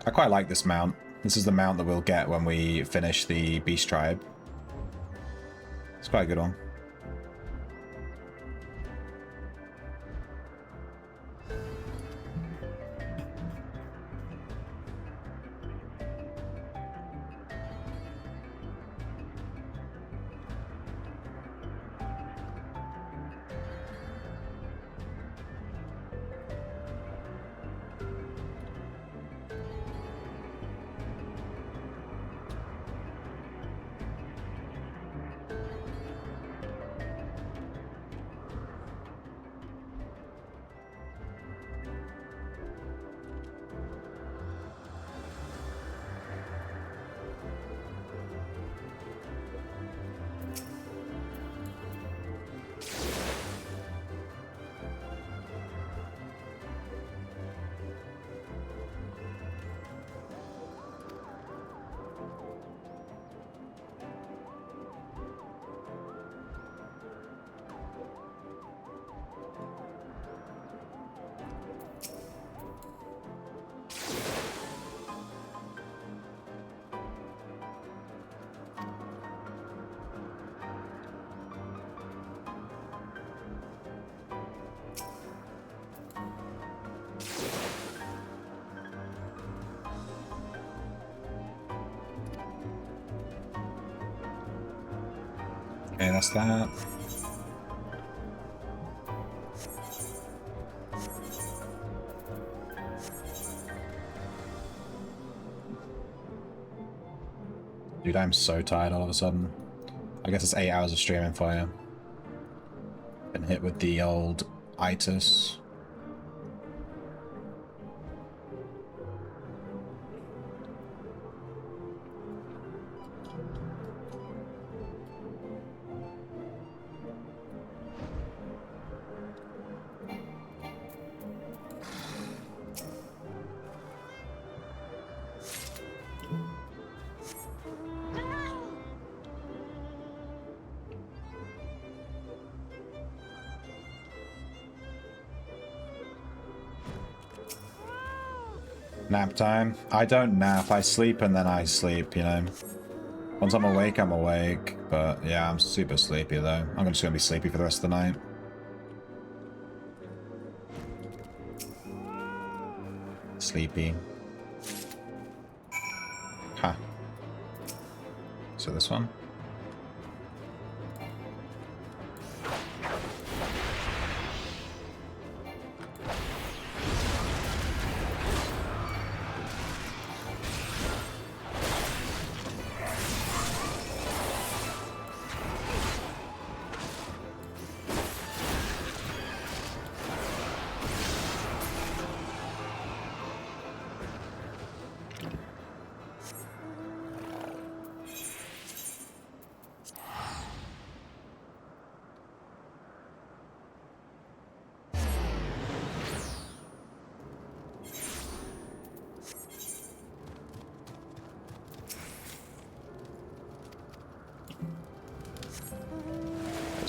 [SPEAKER 9] I quite like this mount. This is the mount that we'll get when we finish the Beast Tribe. It's quite a good one. Okay, that's that. Dude, I'm so tired all of a sudden. I guess it's 8 hours of streaming for you. Been hit with the old itis. Nap time? I don't nap, I sleep and then I sleep, you know. Once I'm awake, I'm awake. But yeah, I'm super sleepy though. I'm just gonna be sleepy for the rest of the night. Sleepy. Huh. So this one?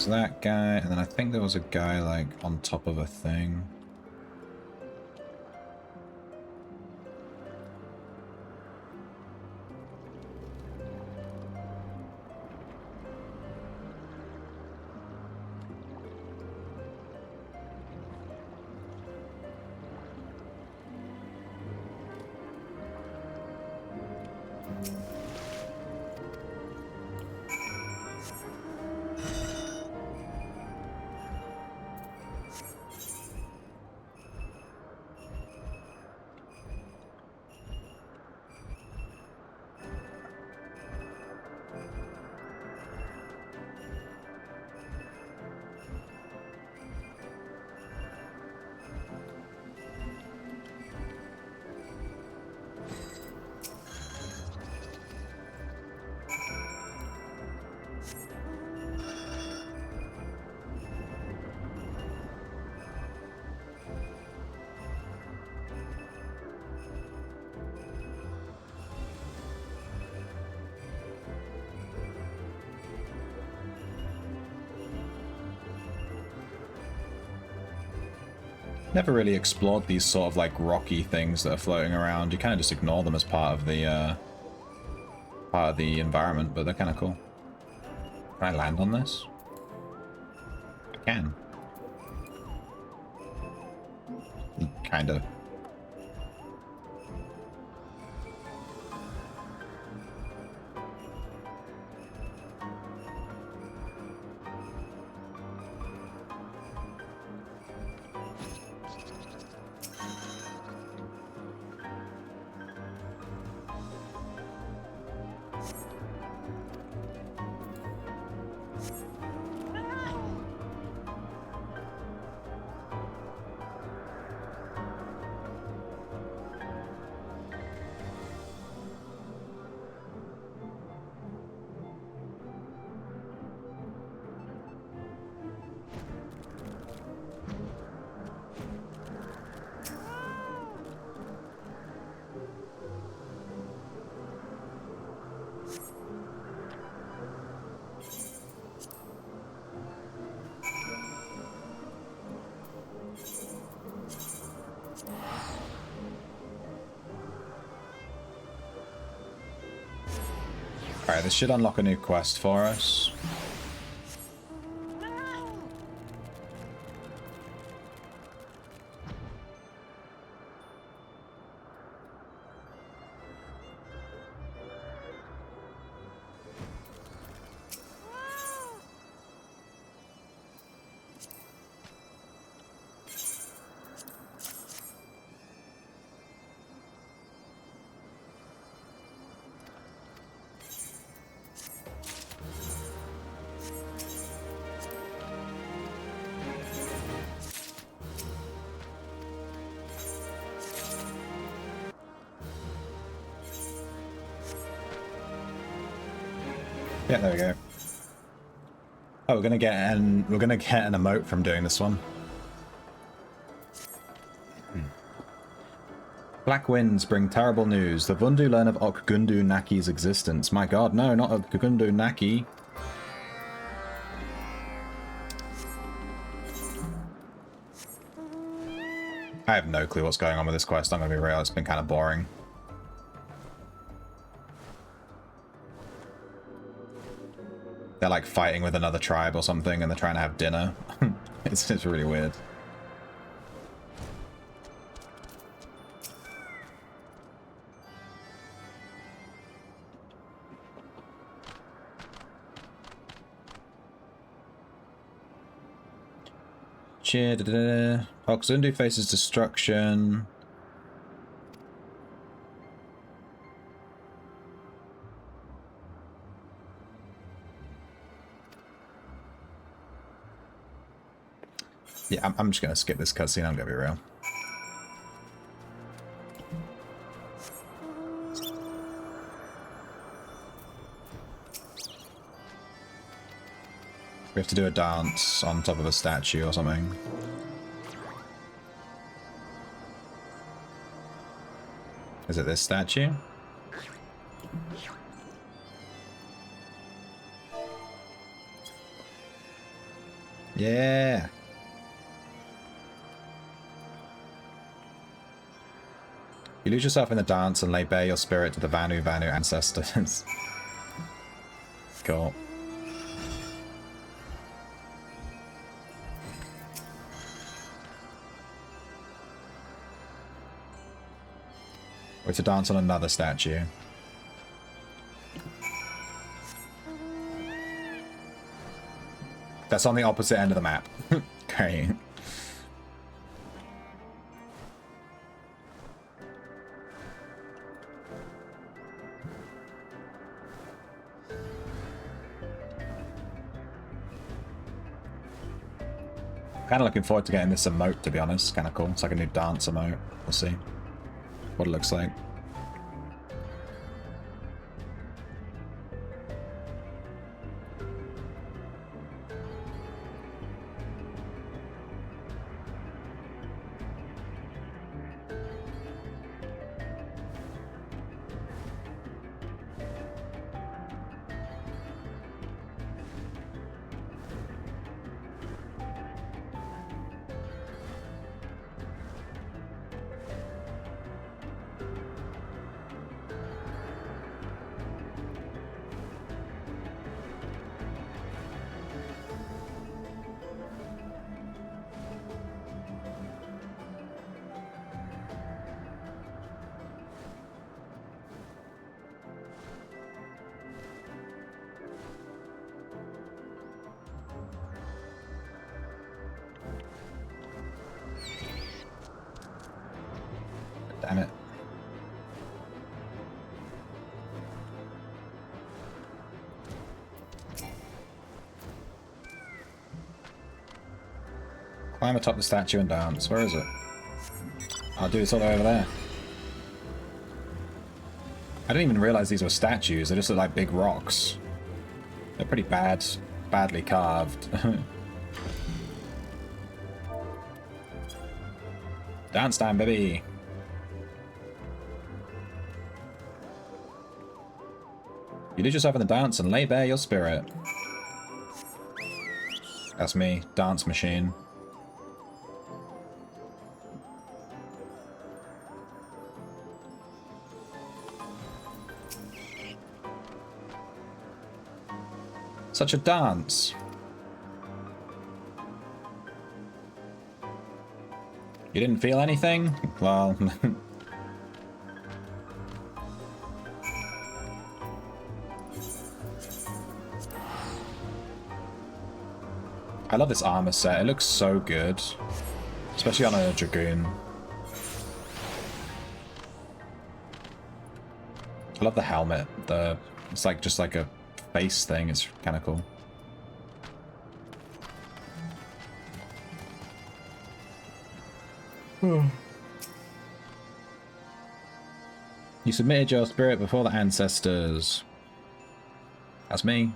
[SPEAKER 9] That guy, and then I think there was a guy like on top of a thing. Never really explored these sort of like rocky things that are floating around. You kind of just ignore them as part of the environment, but they're kind of cool. Can I land on this? I can. Kind of. Alright, this should unlock a new quest for us. Yeah, there we go. Oh, we're gonna get an emote from doing this one. Black winds bring terrible news. The Vundu learn of Okgundu Naki's existence. My god, no, not Okgundu Naki. I have no clue what's going on with this quest, I'm gonna be real, it's been kind of boring. They're like fighting with another tribe or something and they're trying to have dinner. It's really weird. Okzundu faces destruction. Yeah, I'm just gonna skip this cutscene, I'm gonna be real. We have to do a dance on top of a statue or something. Is it this statue? Yeah! You lose yourself in the dance and lay bare your spirit to the Vanu ancestors. Cool. We have to dance on another statue. That's on the opposite end of the map. Great. Kind of looking forward to getting this emote, to be honest. Kind of cool. It's like a new dance emote. We'll see what it looks like. Damn it. Climb atop the statue and dance. Where is it? I'll do this all the way over there. I didn't even realize these were statues. They just look like big rocks. They're pretty badly carved. Dance time, baby! You lose yourself in the dance and lay bare your spirit. That's me, dance machine. Such a dance. You didn't feel anything? Well... I love this armor set. It looks so good. Especially on a Dragoon. I love the helmet. It's like just like a face thing. It's kind of cool. You submitted your spirit before the ancestors. That's me.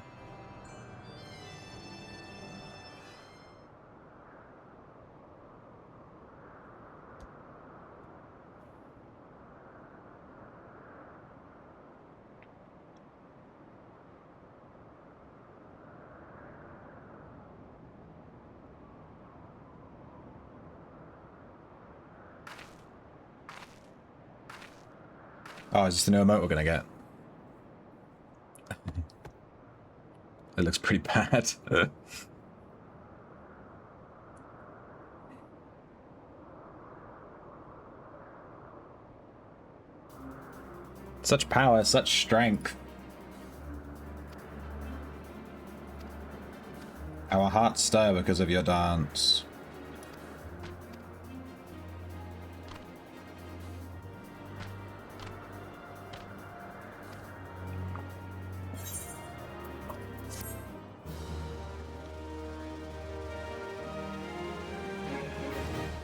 [SPEAKER 9] Oh, is this the new emote we're gonna get? It looks pretty bad. Such power, such strength. Our hearts stir because of your dance.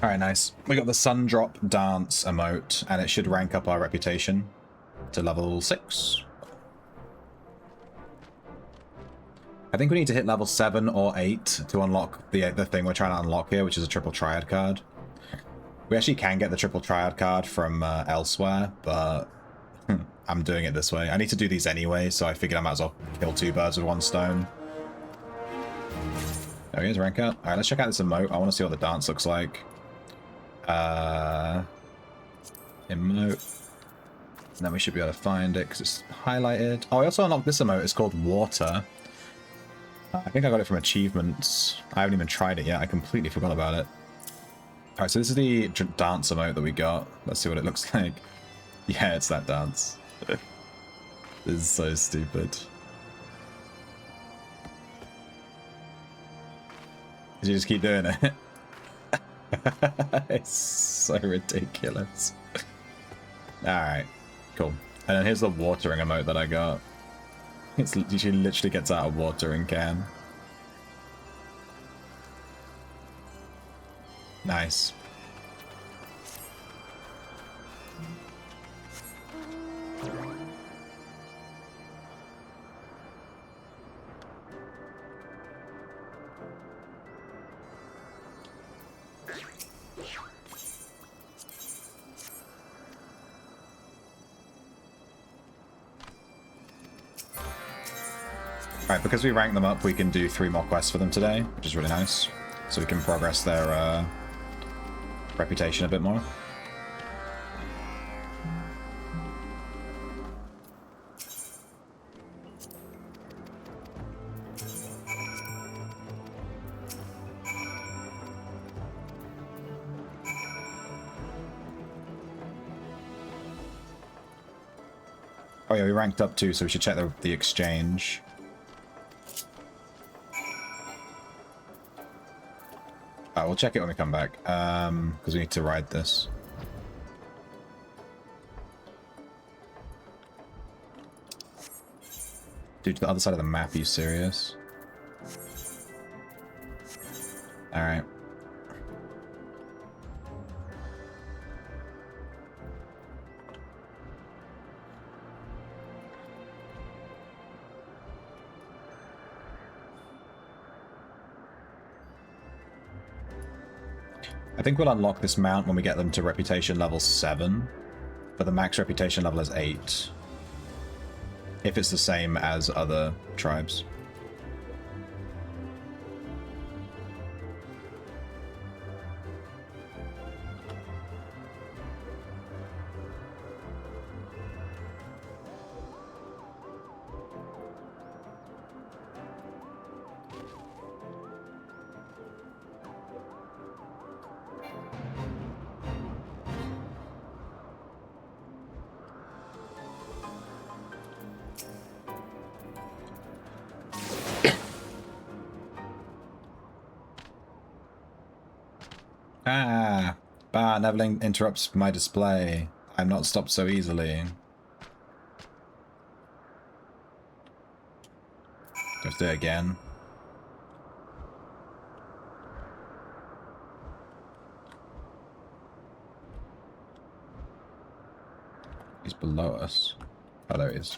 [SPEAKER 9] Alright, nice. We got the Sun Drop Dance emote, and it should rank up our reputation to level 6. I think we need to hit level 7 or 8 to unlock the thing we're trying to unlock here, which is a triple triad card. We actually can get the triple triad card from elsewhere, but I'm doing it this way. I need to do these anyway, so I figured I might as well kill 2 birds with 1 stone. There he is, rank up. Alright, let's check out this emote. I want to see what the dance looks like. Emote. And then we should be able to find it because it's highlighted. Oh, I also unlocked this emote. It's called Water. I think I got it from achievements. I haven't even tried it yet. I completely forgot about it. Alright, so this is the dance emote that we got. Let's see what it looks like. Yeah, it's that dance. This is so stupid. Did you just keep doing it? It's so ridiculous. Alright, cool. And then here's the watering emote that I got. She literally gets out a watering can. Nice. Alright, because we rank them up, we can do 3 more quests for them today, which is really nice. So we can progress their reputation a bit more. Oh yeah, we ranked up too, so we should check the exchange. We'll check it when we come back, because we need to ride this. Dude, to the other side of the map, are you serious? Alright. I think we'll unlock this mount when we get them to reputation level 7, but the max reputation level is 8. If it's the same as other tribes. Never interrupts my display. I'm not stopped so easily. Just do it again. He's below us. Oh, there he is.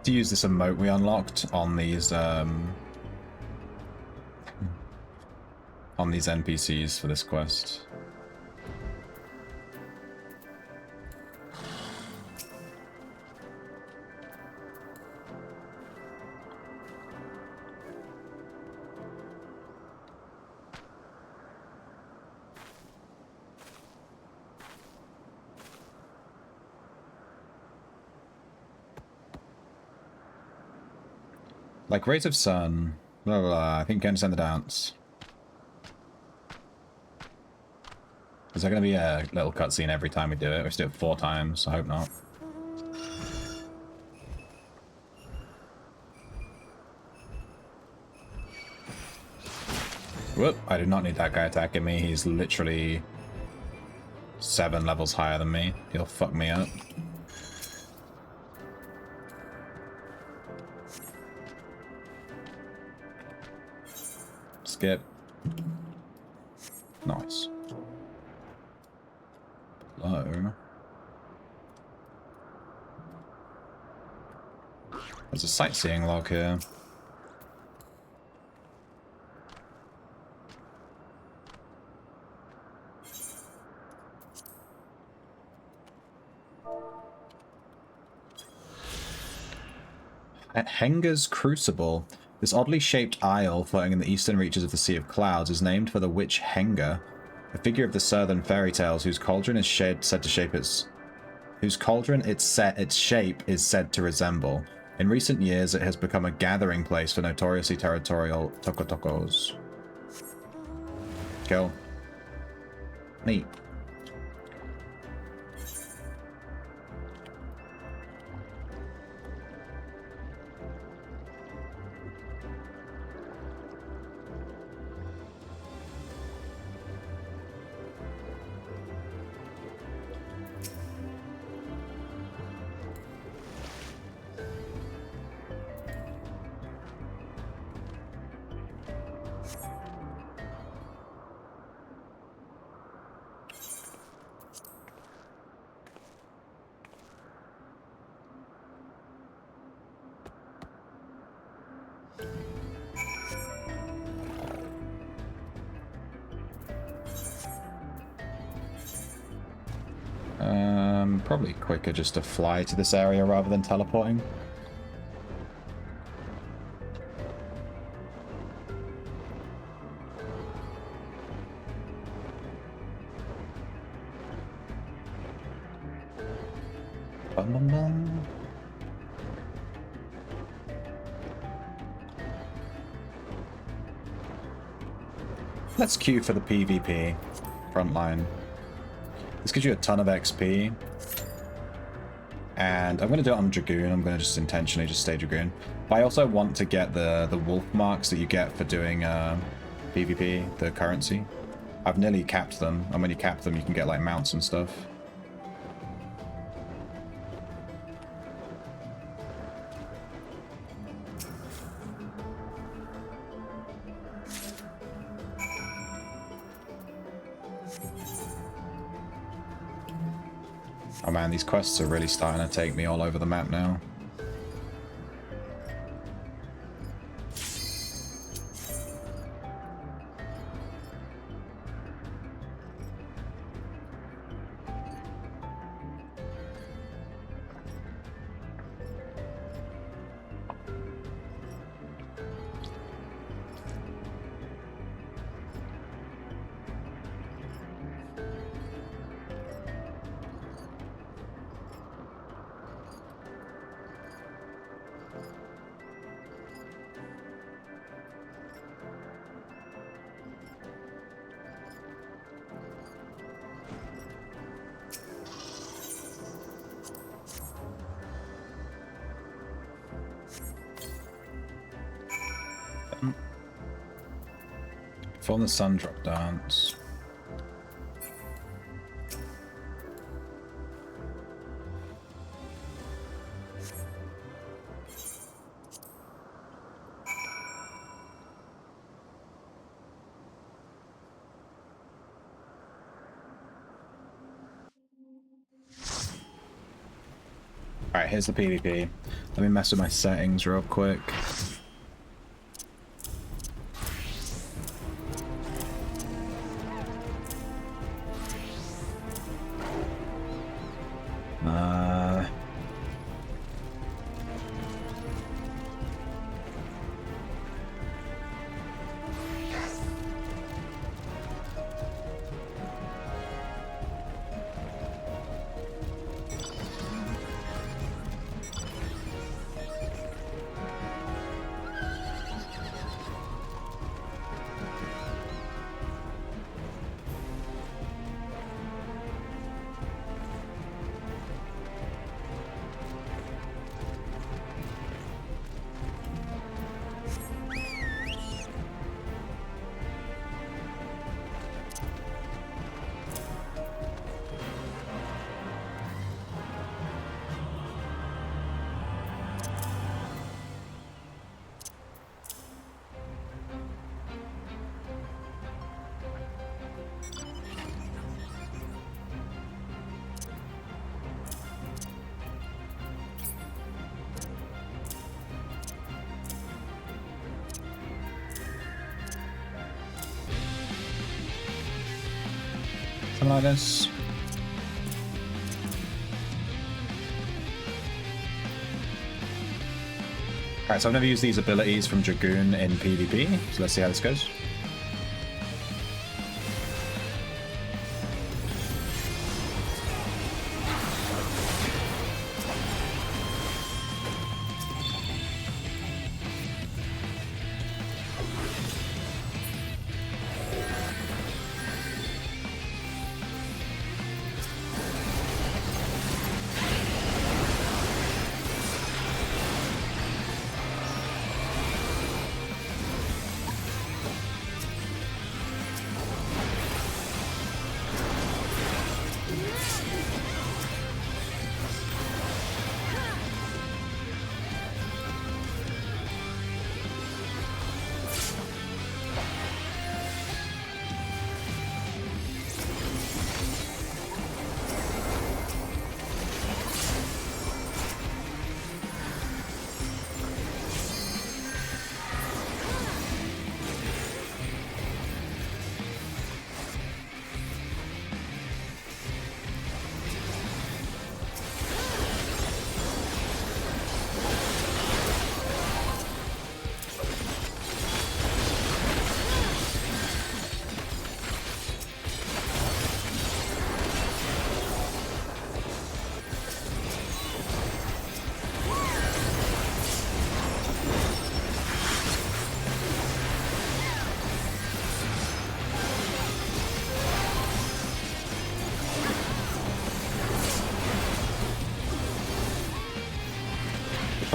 [SPEAKER 9] To use this emote we unlocked on these NPCs for this quest. Like Rays of Sun. Blah, blah, blah. I think you understand the dance. Is there going to be a little cutscene every time we do it? We should do it 4 times. I hope not. Whoop. I did not need that guy attacking me. He's literally 7 levels higher than me. He'll fuck me up. Skip. Nice. Hello. There's a sightseeing log here. At Henger's Crucible, this oddly shaped isle floating in the eastern reaches of the Sea of Clouds is named for the witch Henger, a figure of the southern fairy tales whose cauldron is shape is said to resemble. In recent years, it has become a gathering place for notoriously territorial tokotokos. Kill. Neat. Probably quicker just to fly to this area rather than teleporting. Bum, bum, bum. Let's queue for the PvP frontline. This gives you a ton of XP. And I'm going to do it on Dragoon. I'm going to just intentionally just stay Dragoon. But I also want to get the wolf marks that you get for doing PvP, the currency. I've nearly capped them. And when you cap them, you can get like mounts and stuff. Oh man, these quests are really starting to take me all over the map now. Perform the sun drop dance. Alright, here's the PvP. Let me mess with my settings real quick. Something like this. Alright, so I've never used these abilities from Dragoon in PvP, so let's see how this goes.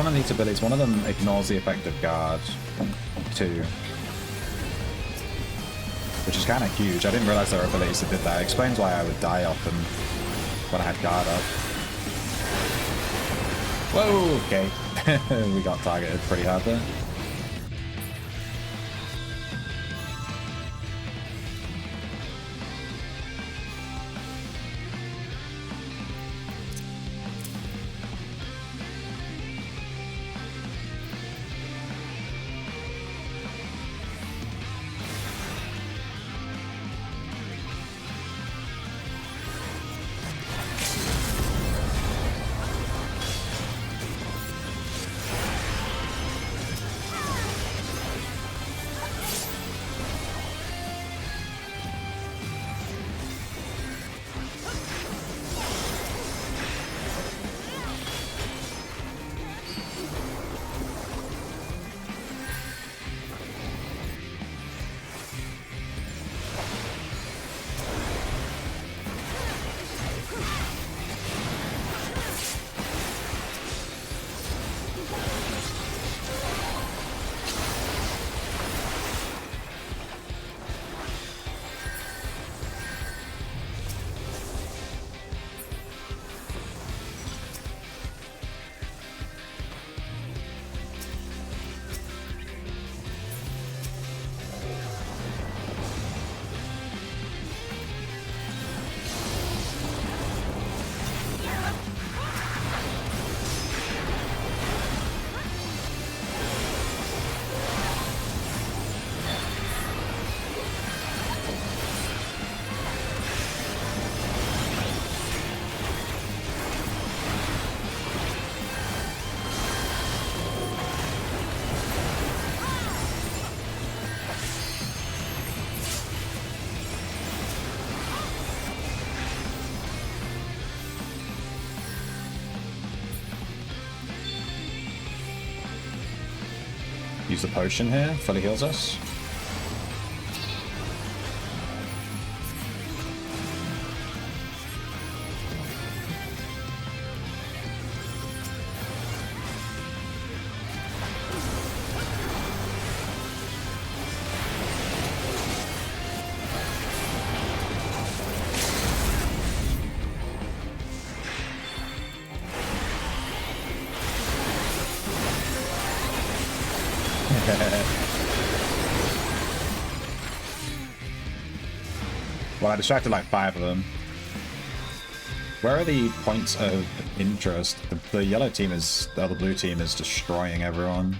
[SPEAKER 9] one of these abilities, one of them ignores the effect of guard, too. Which is kind of huge. I didn't realize there were abilities that did that. It explains why I would die often when I had guard up. Whoa, okay. We got targeted pretty hard there. Use the potion here, fully heals us. Well, I distracted like 5 of them. Where are the points of interest? The yellow team is, the blue team is destroying everyone.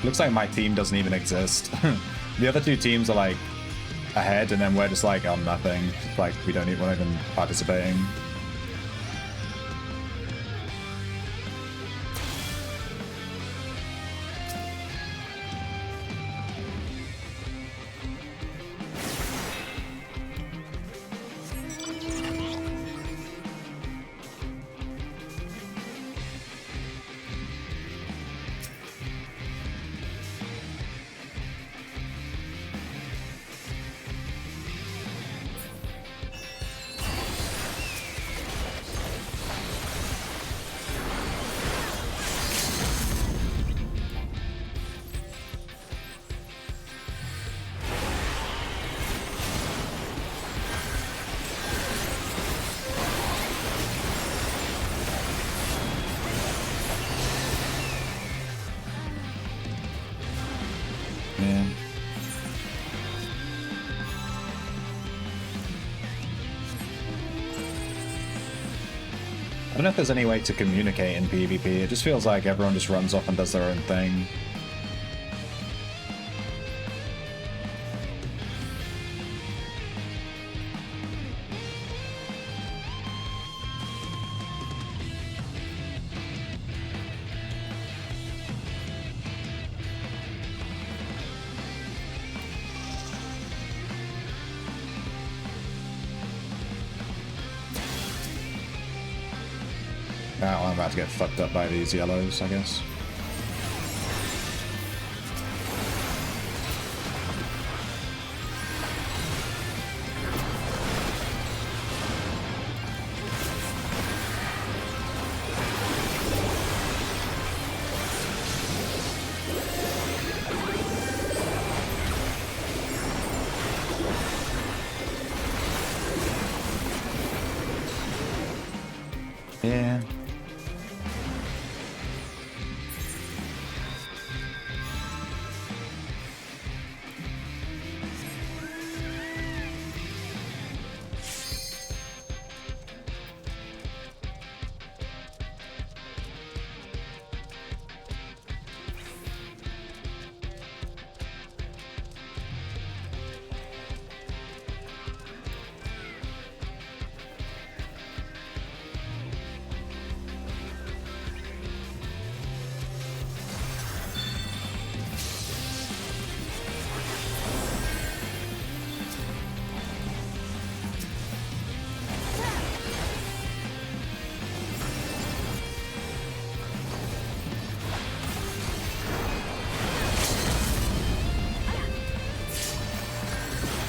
[SPEAKER 9] Looks like my team doesn't even exist. The other two teams are like ahead, and then we're just like, oh, nothing. Like we're not even participating. Yeah. I don't know if there's any way to communicate in PvP. It just feels like everyone just runs off and does their own thing. Oh, I'm about to get fucked up by these yellows, I guess. Yeah.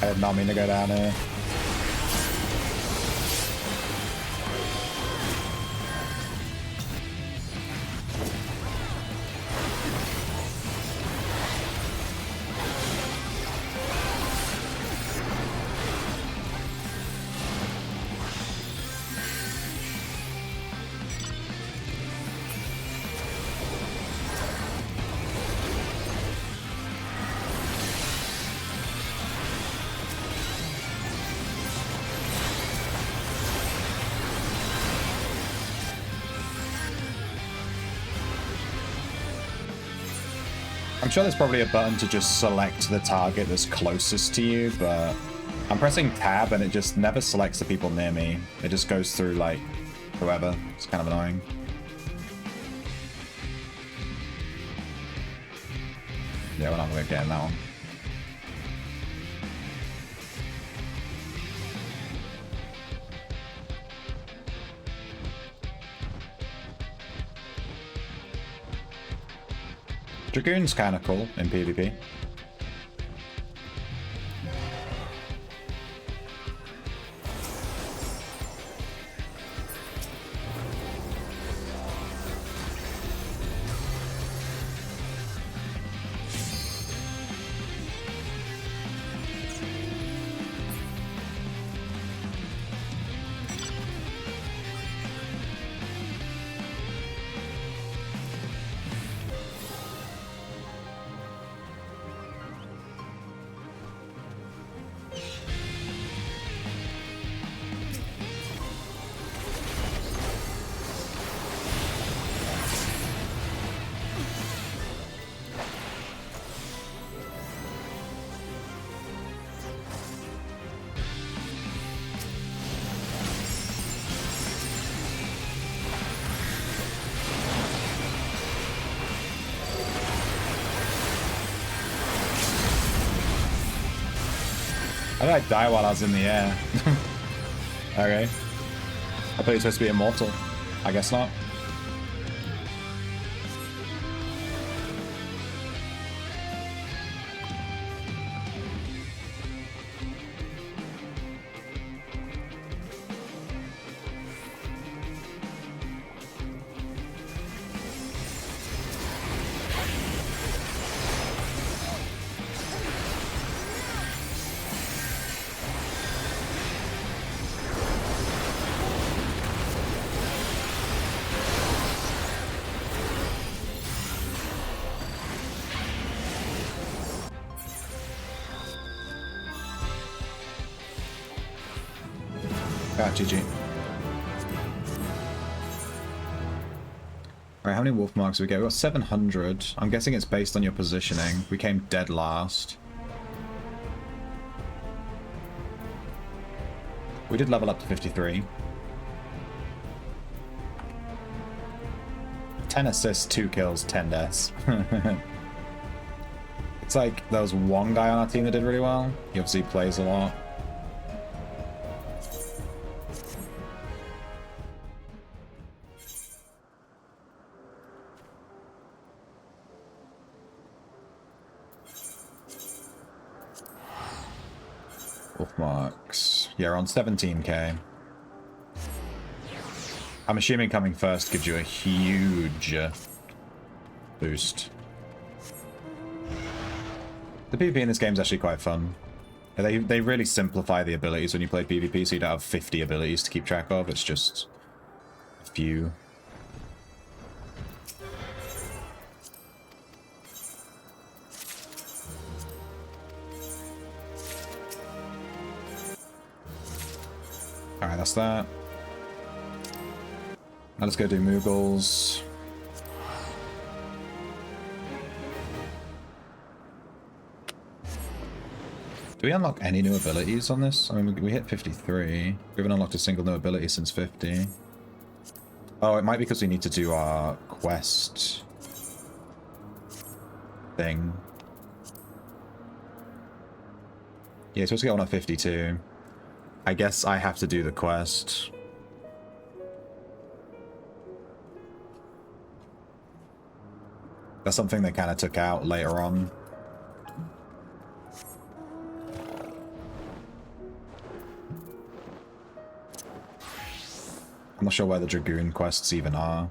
[SPEAKER 9] I did not mean to go down here. I'm sure there's probably a button to just select the target that's closest to you, but I'm pressing tab and it just never selects the people near me. It just goes through, like, whoever. It's kind of annoying. Yeah, we're not going to get in that one. Dragoon's kind of cool in PvP. How did I die while I was in the air? Okay. I thought you were supposed to be immortal. I guess not. Ah, GG. Alright, how many wolf marks do we get? We got 700. I'm guessing it's based on your positioning. We came dead last. We did level up to 53. 10 assists, 2 kills, 10 deaths. It's like there was one guy on our team that did really well. He obviously plays a lot. Wolf marks. Yeah, we're on 17k. I'm assuming coming first gives you a huge boost. The PvP in this game is actually quite fun. They really simplify the abilities when you play PvP, so you don't have 50 abilities to keep track of. It's just a few. Alright, that's that. Now let's go do Moogles. Do we unlock any new abilities on this? I mean, we hit 53. We haven't unlocked a single new ability since 50. Oh, it might be because we need to do our quest thing. Yeah, it's supposed to get on a 52. I guess I have to do the quest. That's something they kind of took out later on. I'm not sure where the Dragoon quests even are.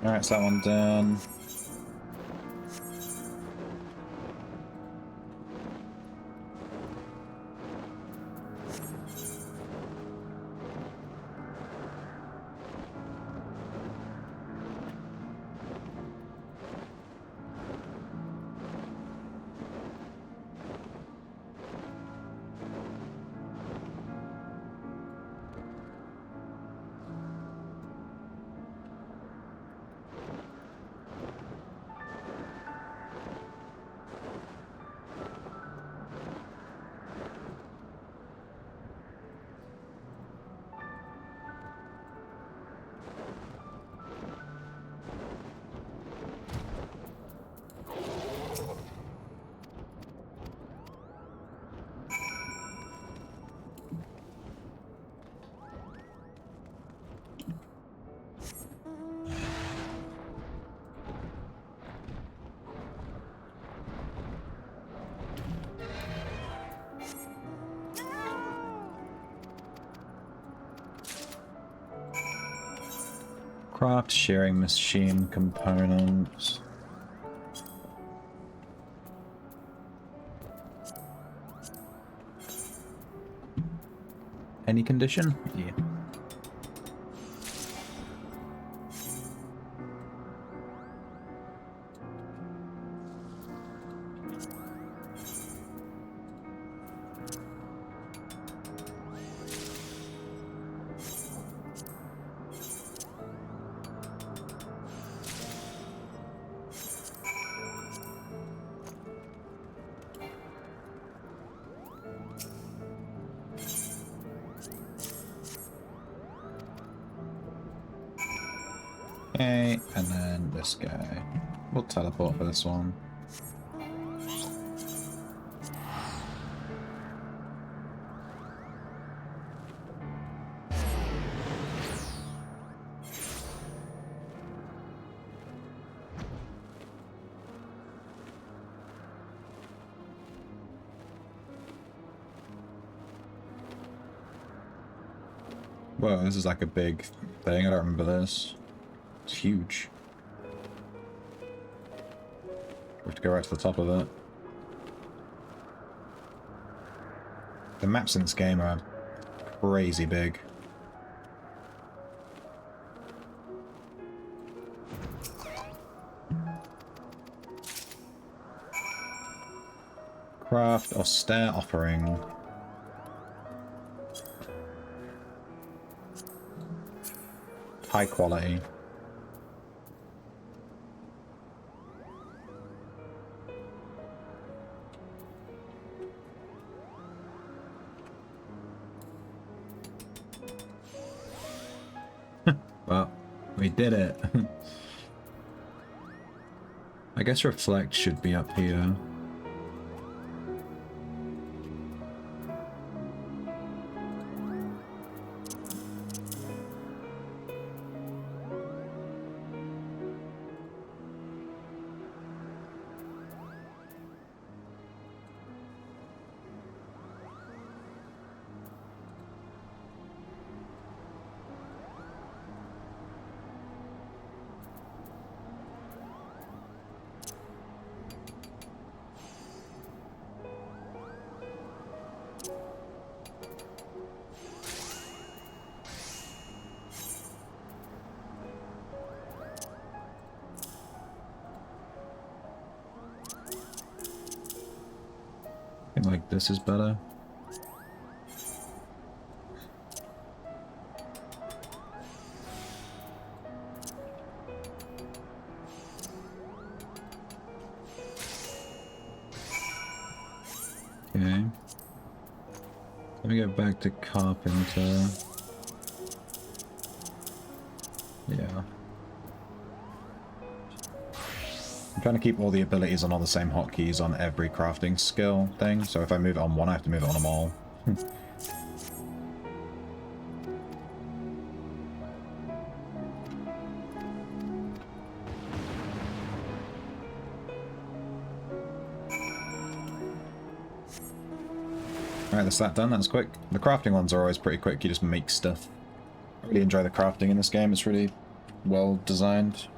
[SPEAKER 9] Alright, so that one done. Craft sharing machine components. Any condition? Yeah. Okay, and then this guy. We'll teleport for this one. Whoa, this is like a big thing. I don't remember this. It's huge. We have to go right to the top of it. The maps in this game are crazy big. Craft austere offering. High quality. Well, we did it. I guess reflect should be up here. I think like this is better. Okay. Let me go back to carpenter. Yeah. I'm trying to keep all the abilities on all the same hotkeys on every crafting skill thing, so if I move it on one, I have to move it on them all. Alright, that's that done. That's quick. The crafting ones are always pretty quick. You just make stuff. I really enjoy the crafting in this game. It's really well designed.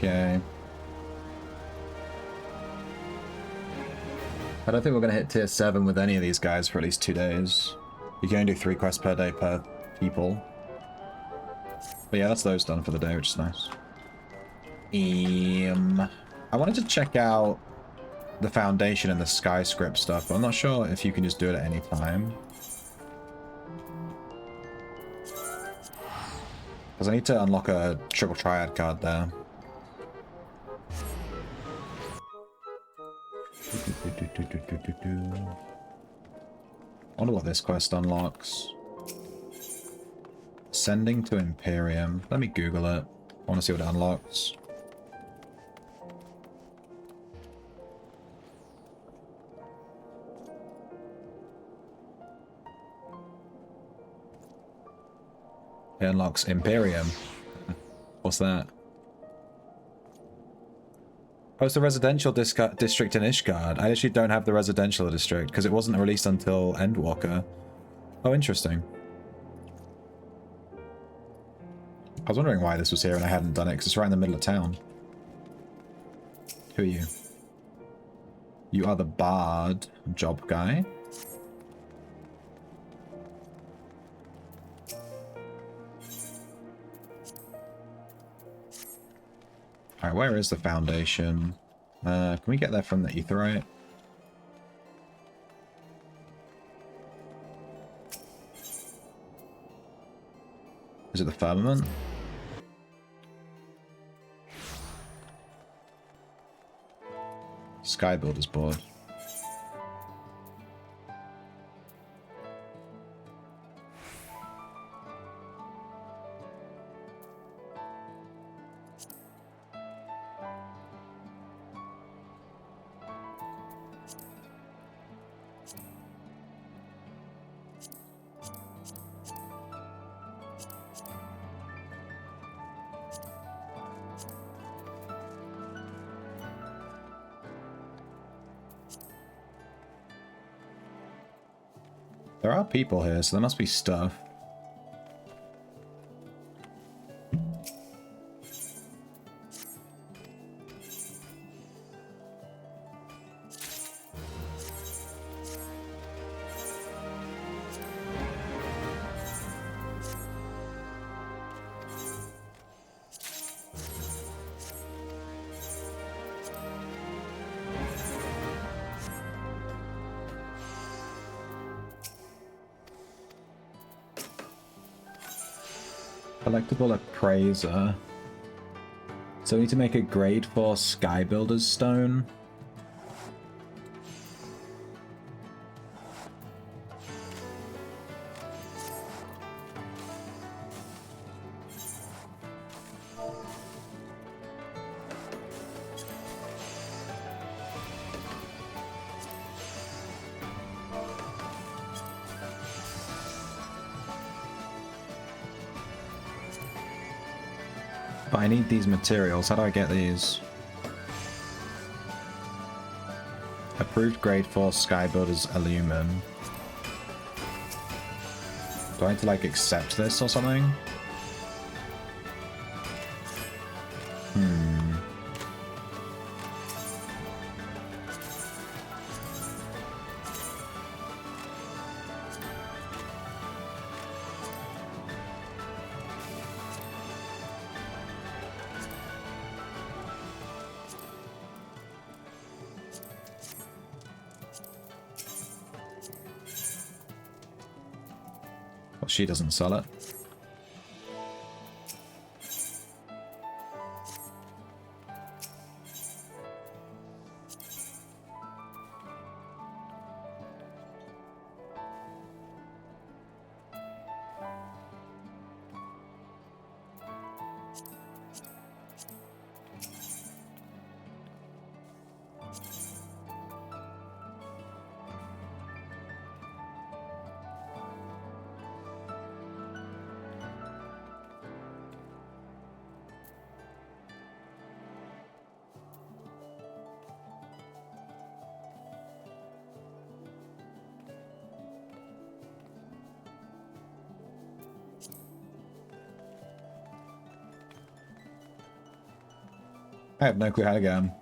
[SPEAKER 1] Okay. I don't think we're going to hit tier 7 with any of these guys for at least 2 days. You can only do 3 quests per day per people. But yeah, that's those done for the day, which is nice. I wanted to check out the Foundation and the Skyscript stuff, but I'm not sure if you can just do it at any time. Because I need to unlock a triple triad card there. I wonder what this quest unlocks. Sending to Imperium. Let me Google it. I want to see what it unlocks. It unlocks Imperium. What's that? Oh, it's the residential district in Ishgard. I actually don't have the residential district because it wasn't released until Endwalker. Oh, interesting. I was wondering why this was here and I hadn't done it because it's right in the middle of town. Who are you? You are the Bard job guy. Alright, where is the Foundation? Can we get there from the Aetheryte? Is it the Firmament? Sky Builder's board. There are people here, so there must be stuff. Collectible Appraiser. So we need to make a grade 4 Sky Builder's Stone. But I need these materials. How do I get these? Approved grade 4 Sky Builder's Illumin. Do I need to, like, accept this or something? Well, she doesn't sell it.
[SPEAKER 9] I have no clue how to get him.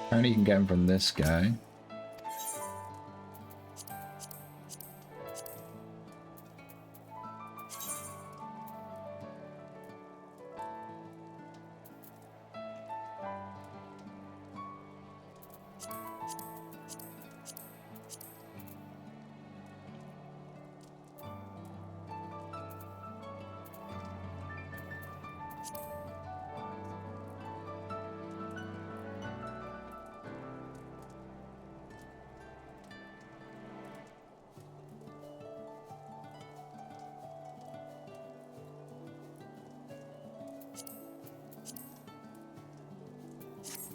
[SPEAKER 9] Apparently you can get him from this guy.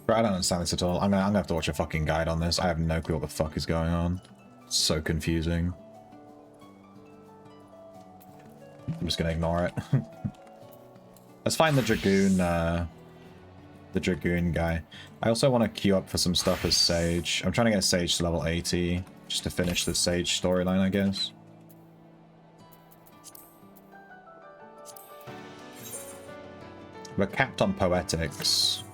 [SPEAKER 9] Bro, I don't understand this at all. I'm gonna have to watch a fucking guide on this. I have no clue what the fuck is going on. It's so confusing. I'm just gonna ignore it. Let's find the Dragoon guy. I also want to queue up for some stuff as Sage. I'm trying to get Sage to level 80, just to finish the Sage storyline, I guess. We're capped on Poetics.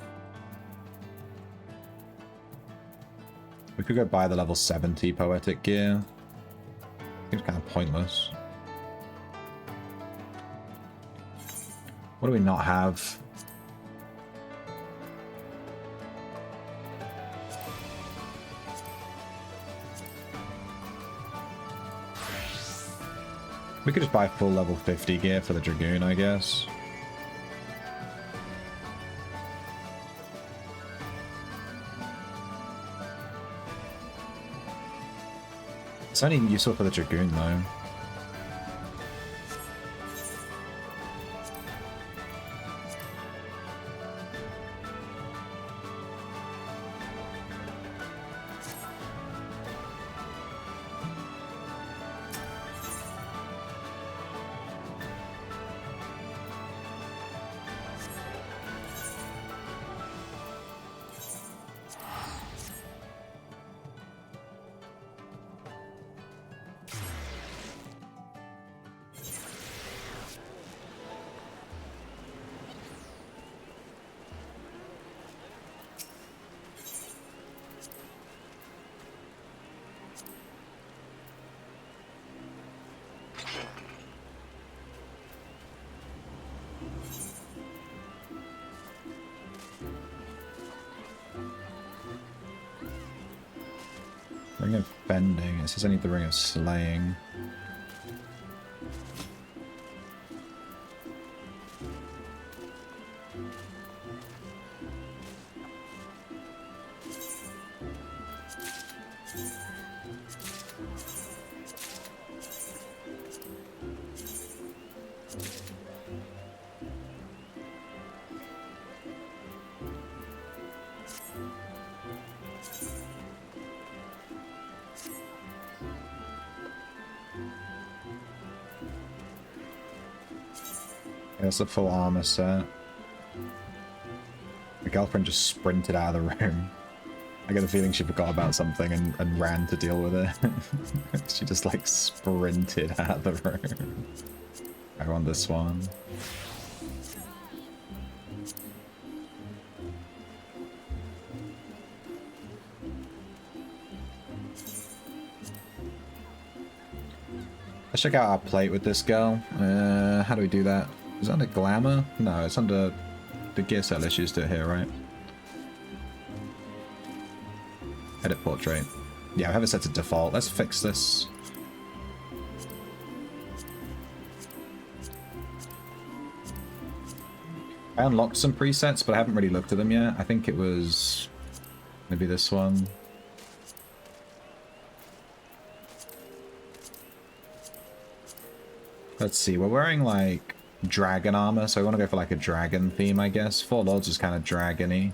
[SPEAKER 9] We could go buy the level 70 Poetic gear. Seems kind of pointless. What do we not have? We could just buy full level 50 gear for the Dragoon, I guess. It's only useful for the Dragoon, though. Ring of Bending. It says I need the Ring of Slaying. It's a full armor set. My girlfriend just sprinted out of the room. I get the feeling she forgot about something and ran to deal with it. She just like sprinted out of the room. I want this one. Let's check out our plate with this girl. How do we do that? Is it under glamour? No, it's under the gear set. Let's use it here, right? Edit portrait. Yeah, I have it set to default. Let's fix this. I unlocked some presets, but I haven't really looked at them yet. I think it was maybe this one. Let's see, we're wearing like dragon armor, so I want to go for like a dragon theme, I guess. Four Lords is kind of dragon-y.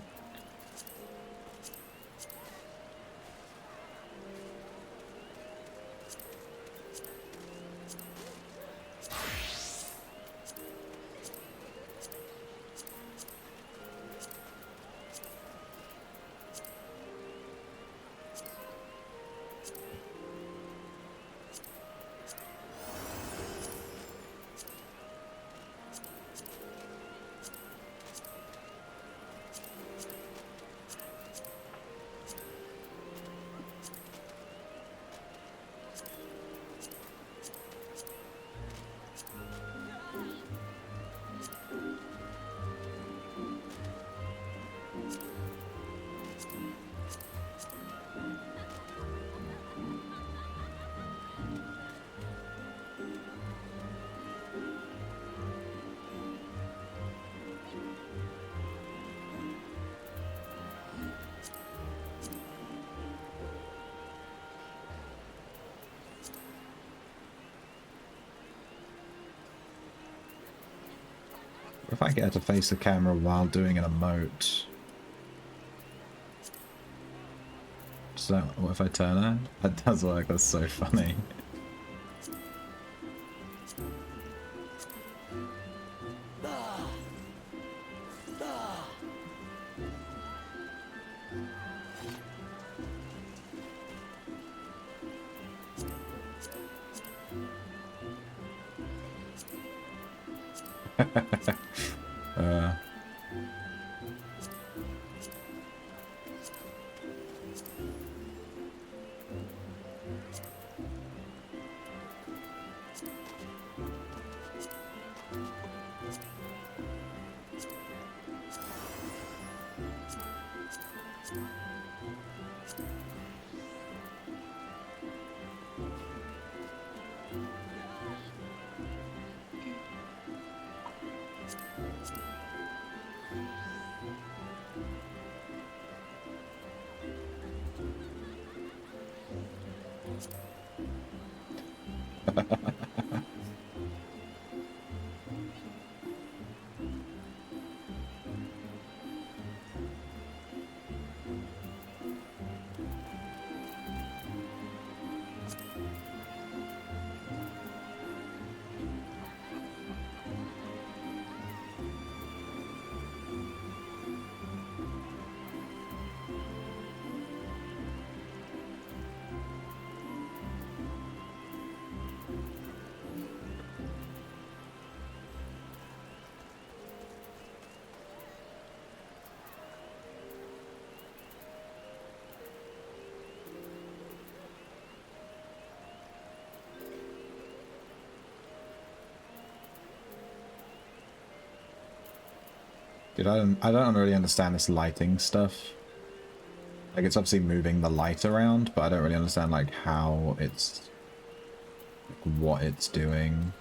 [SPEAKER 9] If I get her to face the camera while doing an emote. So, what if I turn her? That does work, that's so funny. Dude, I don't really understand this lighting stuff. Like, it's obviously moving the light around, but I don't really understand, like, how it's... like, what it's doing.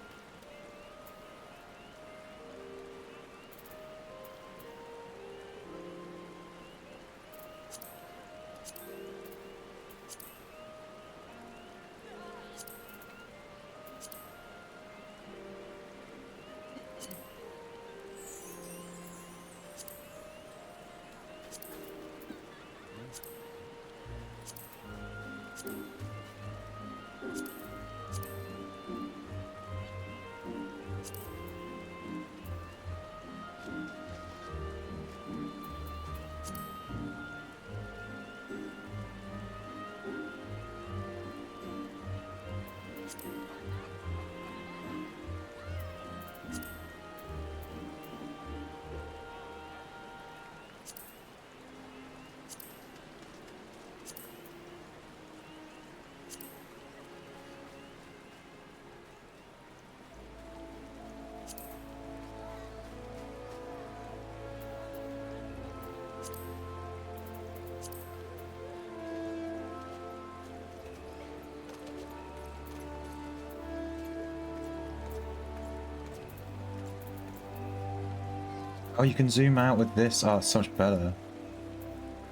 [SPEAKER 9] Oh, you can zoom out with this. Oh, it's so much better.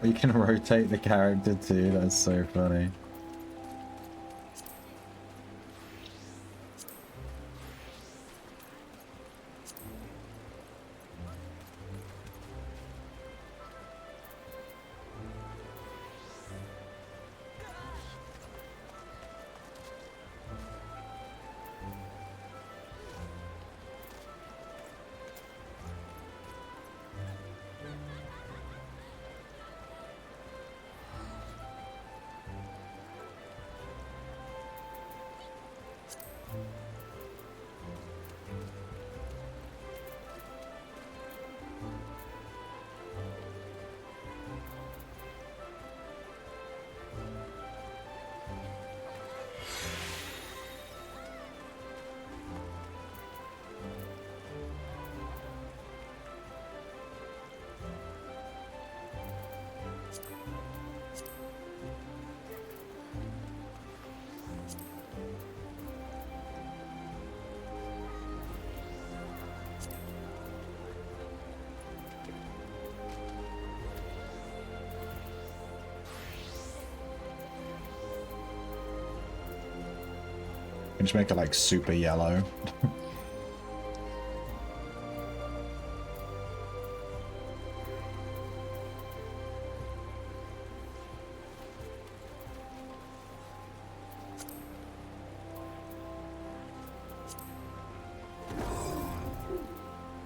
[SPEAKER 9] You can rotate the character too. That's so funny. Just make it like super yellow.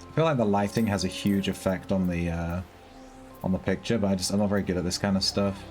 [SPEAKER 9] I feel like the lighting has a huge effect on the picture, but I'm not very good at this kind of stuff.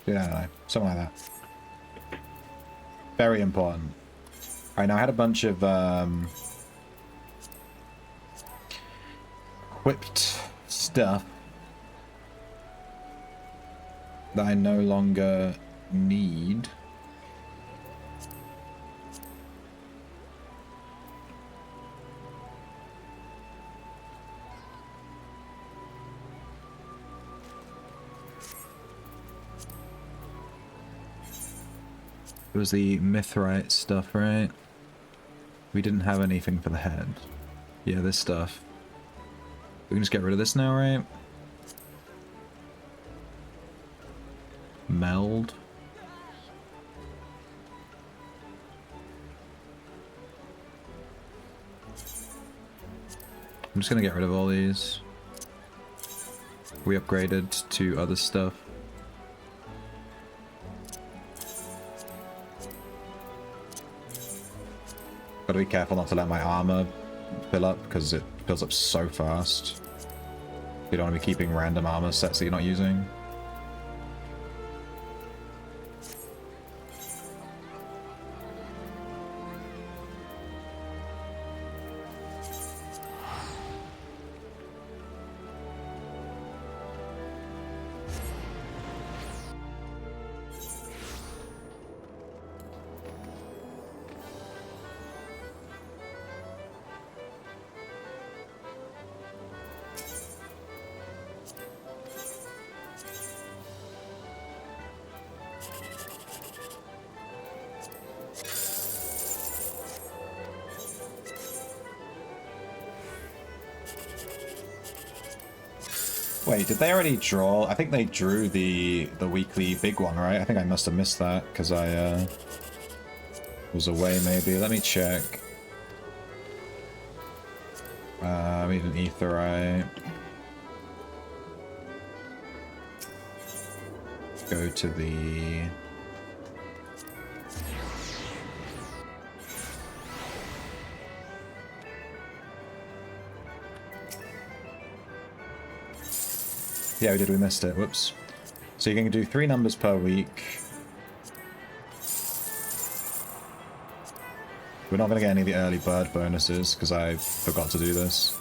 [SPEAKER 9] Yeah, I don't know. Something like that. Very important. Alright, now I had a bunch of equipped stuff that I no longer need. It was the mithrite stuff, right? We didn't have anything for the head. Yeah, this stuff. We can just get rid of this now, right? Meld. I'm just gonna get rid of all these. We upgraded to other stuff. Gotta be careful not to let my armor fill up, because it fills up so fast. You don't want to be keeping random armor sets that you're not using. Wait, did they already draw? I think they drew the weekly big one, right? I think I must have missed that because I was away maybe. Let me check. We need an etherite. Go to the... Yeah, we did. We missed it. Whoops. So you can do 3 numbers per week. We're not going to get any of the early bird bonuses because I forgot to do this.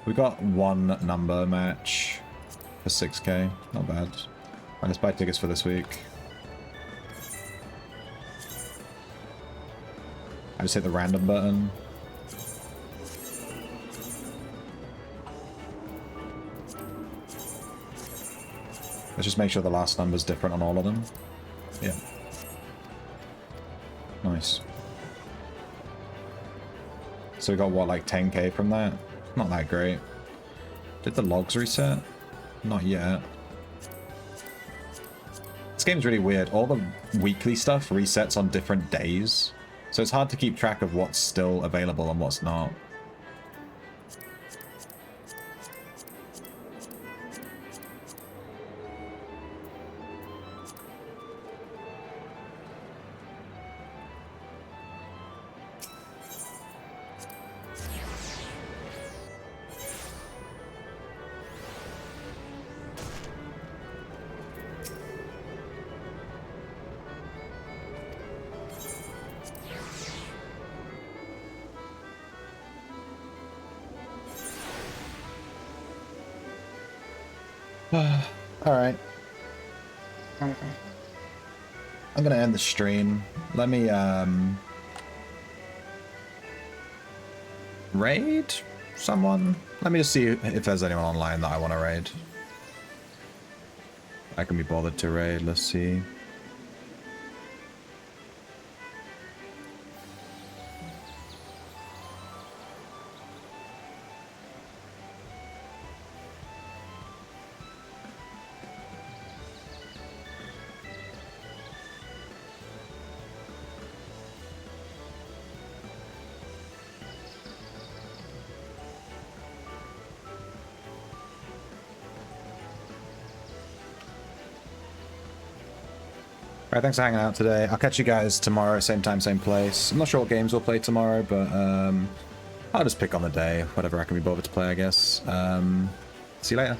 [SPEAKER 9] We got 1 number match for 6k. Not bad. Alright, let's buy tickets for this week. I just hit the random button. Let's just make sure the last number's different on all of them. Yeah. Nice. So we got, what, like 10k from that? Not that great. Did the logs reset? Not yet. This game's really weird. All the weekly stuff resets on different days. So it's hard to keep track of what's still available and what's not. Alright. I'm gonna end the stream. Let me, raid someone? Let me just see if there's anyone online that I want to raid. I can be bothered to raid, let's see. Alright, thanks for hanging out today. I'll catch you guys tomorrow, same time, same place. I'm not sure what games we'll play tomorrow, but I'll just pick on the day, whatever I can be bothered to play, I guess. See you later.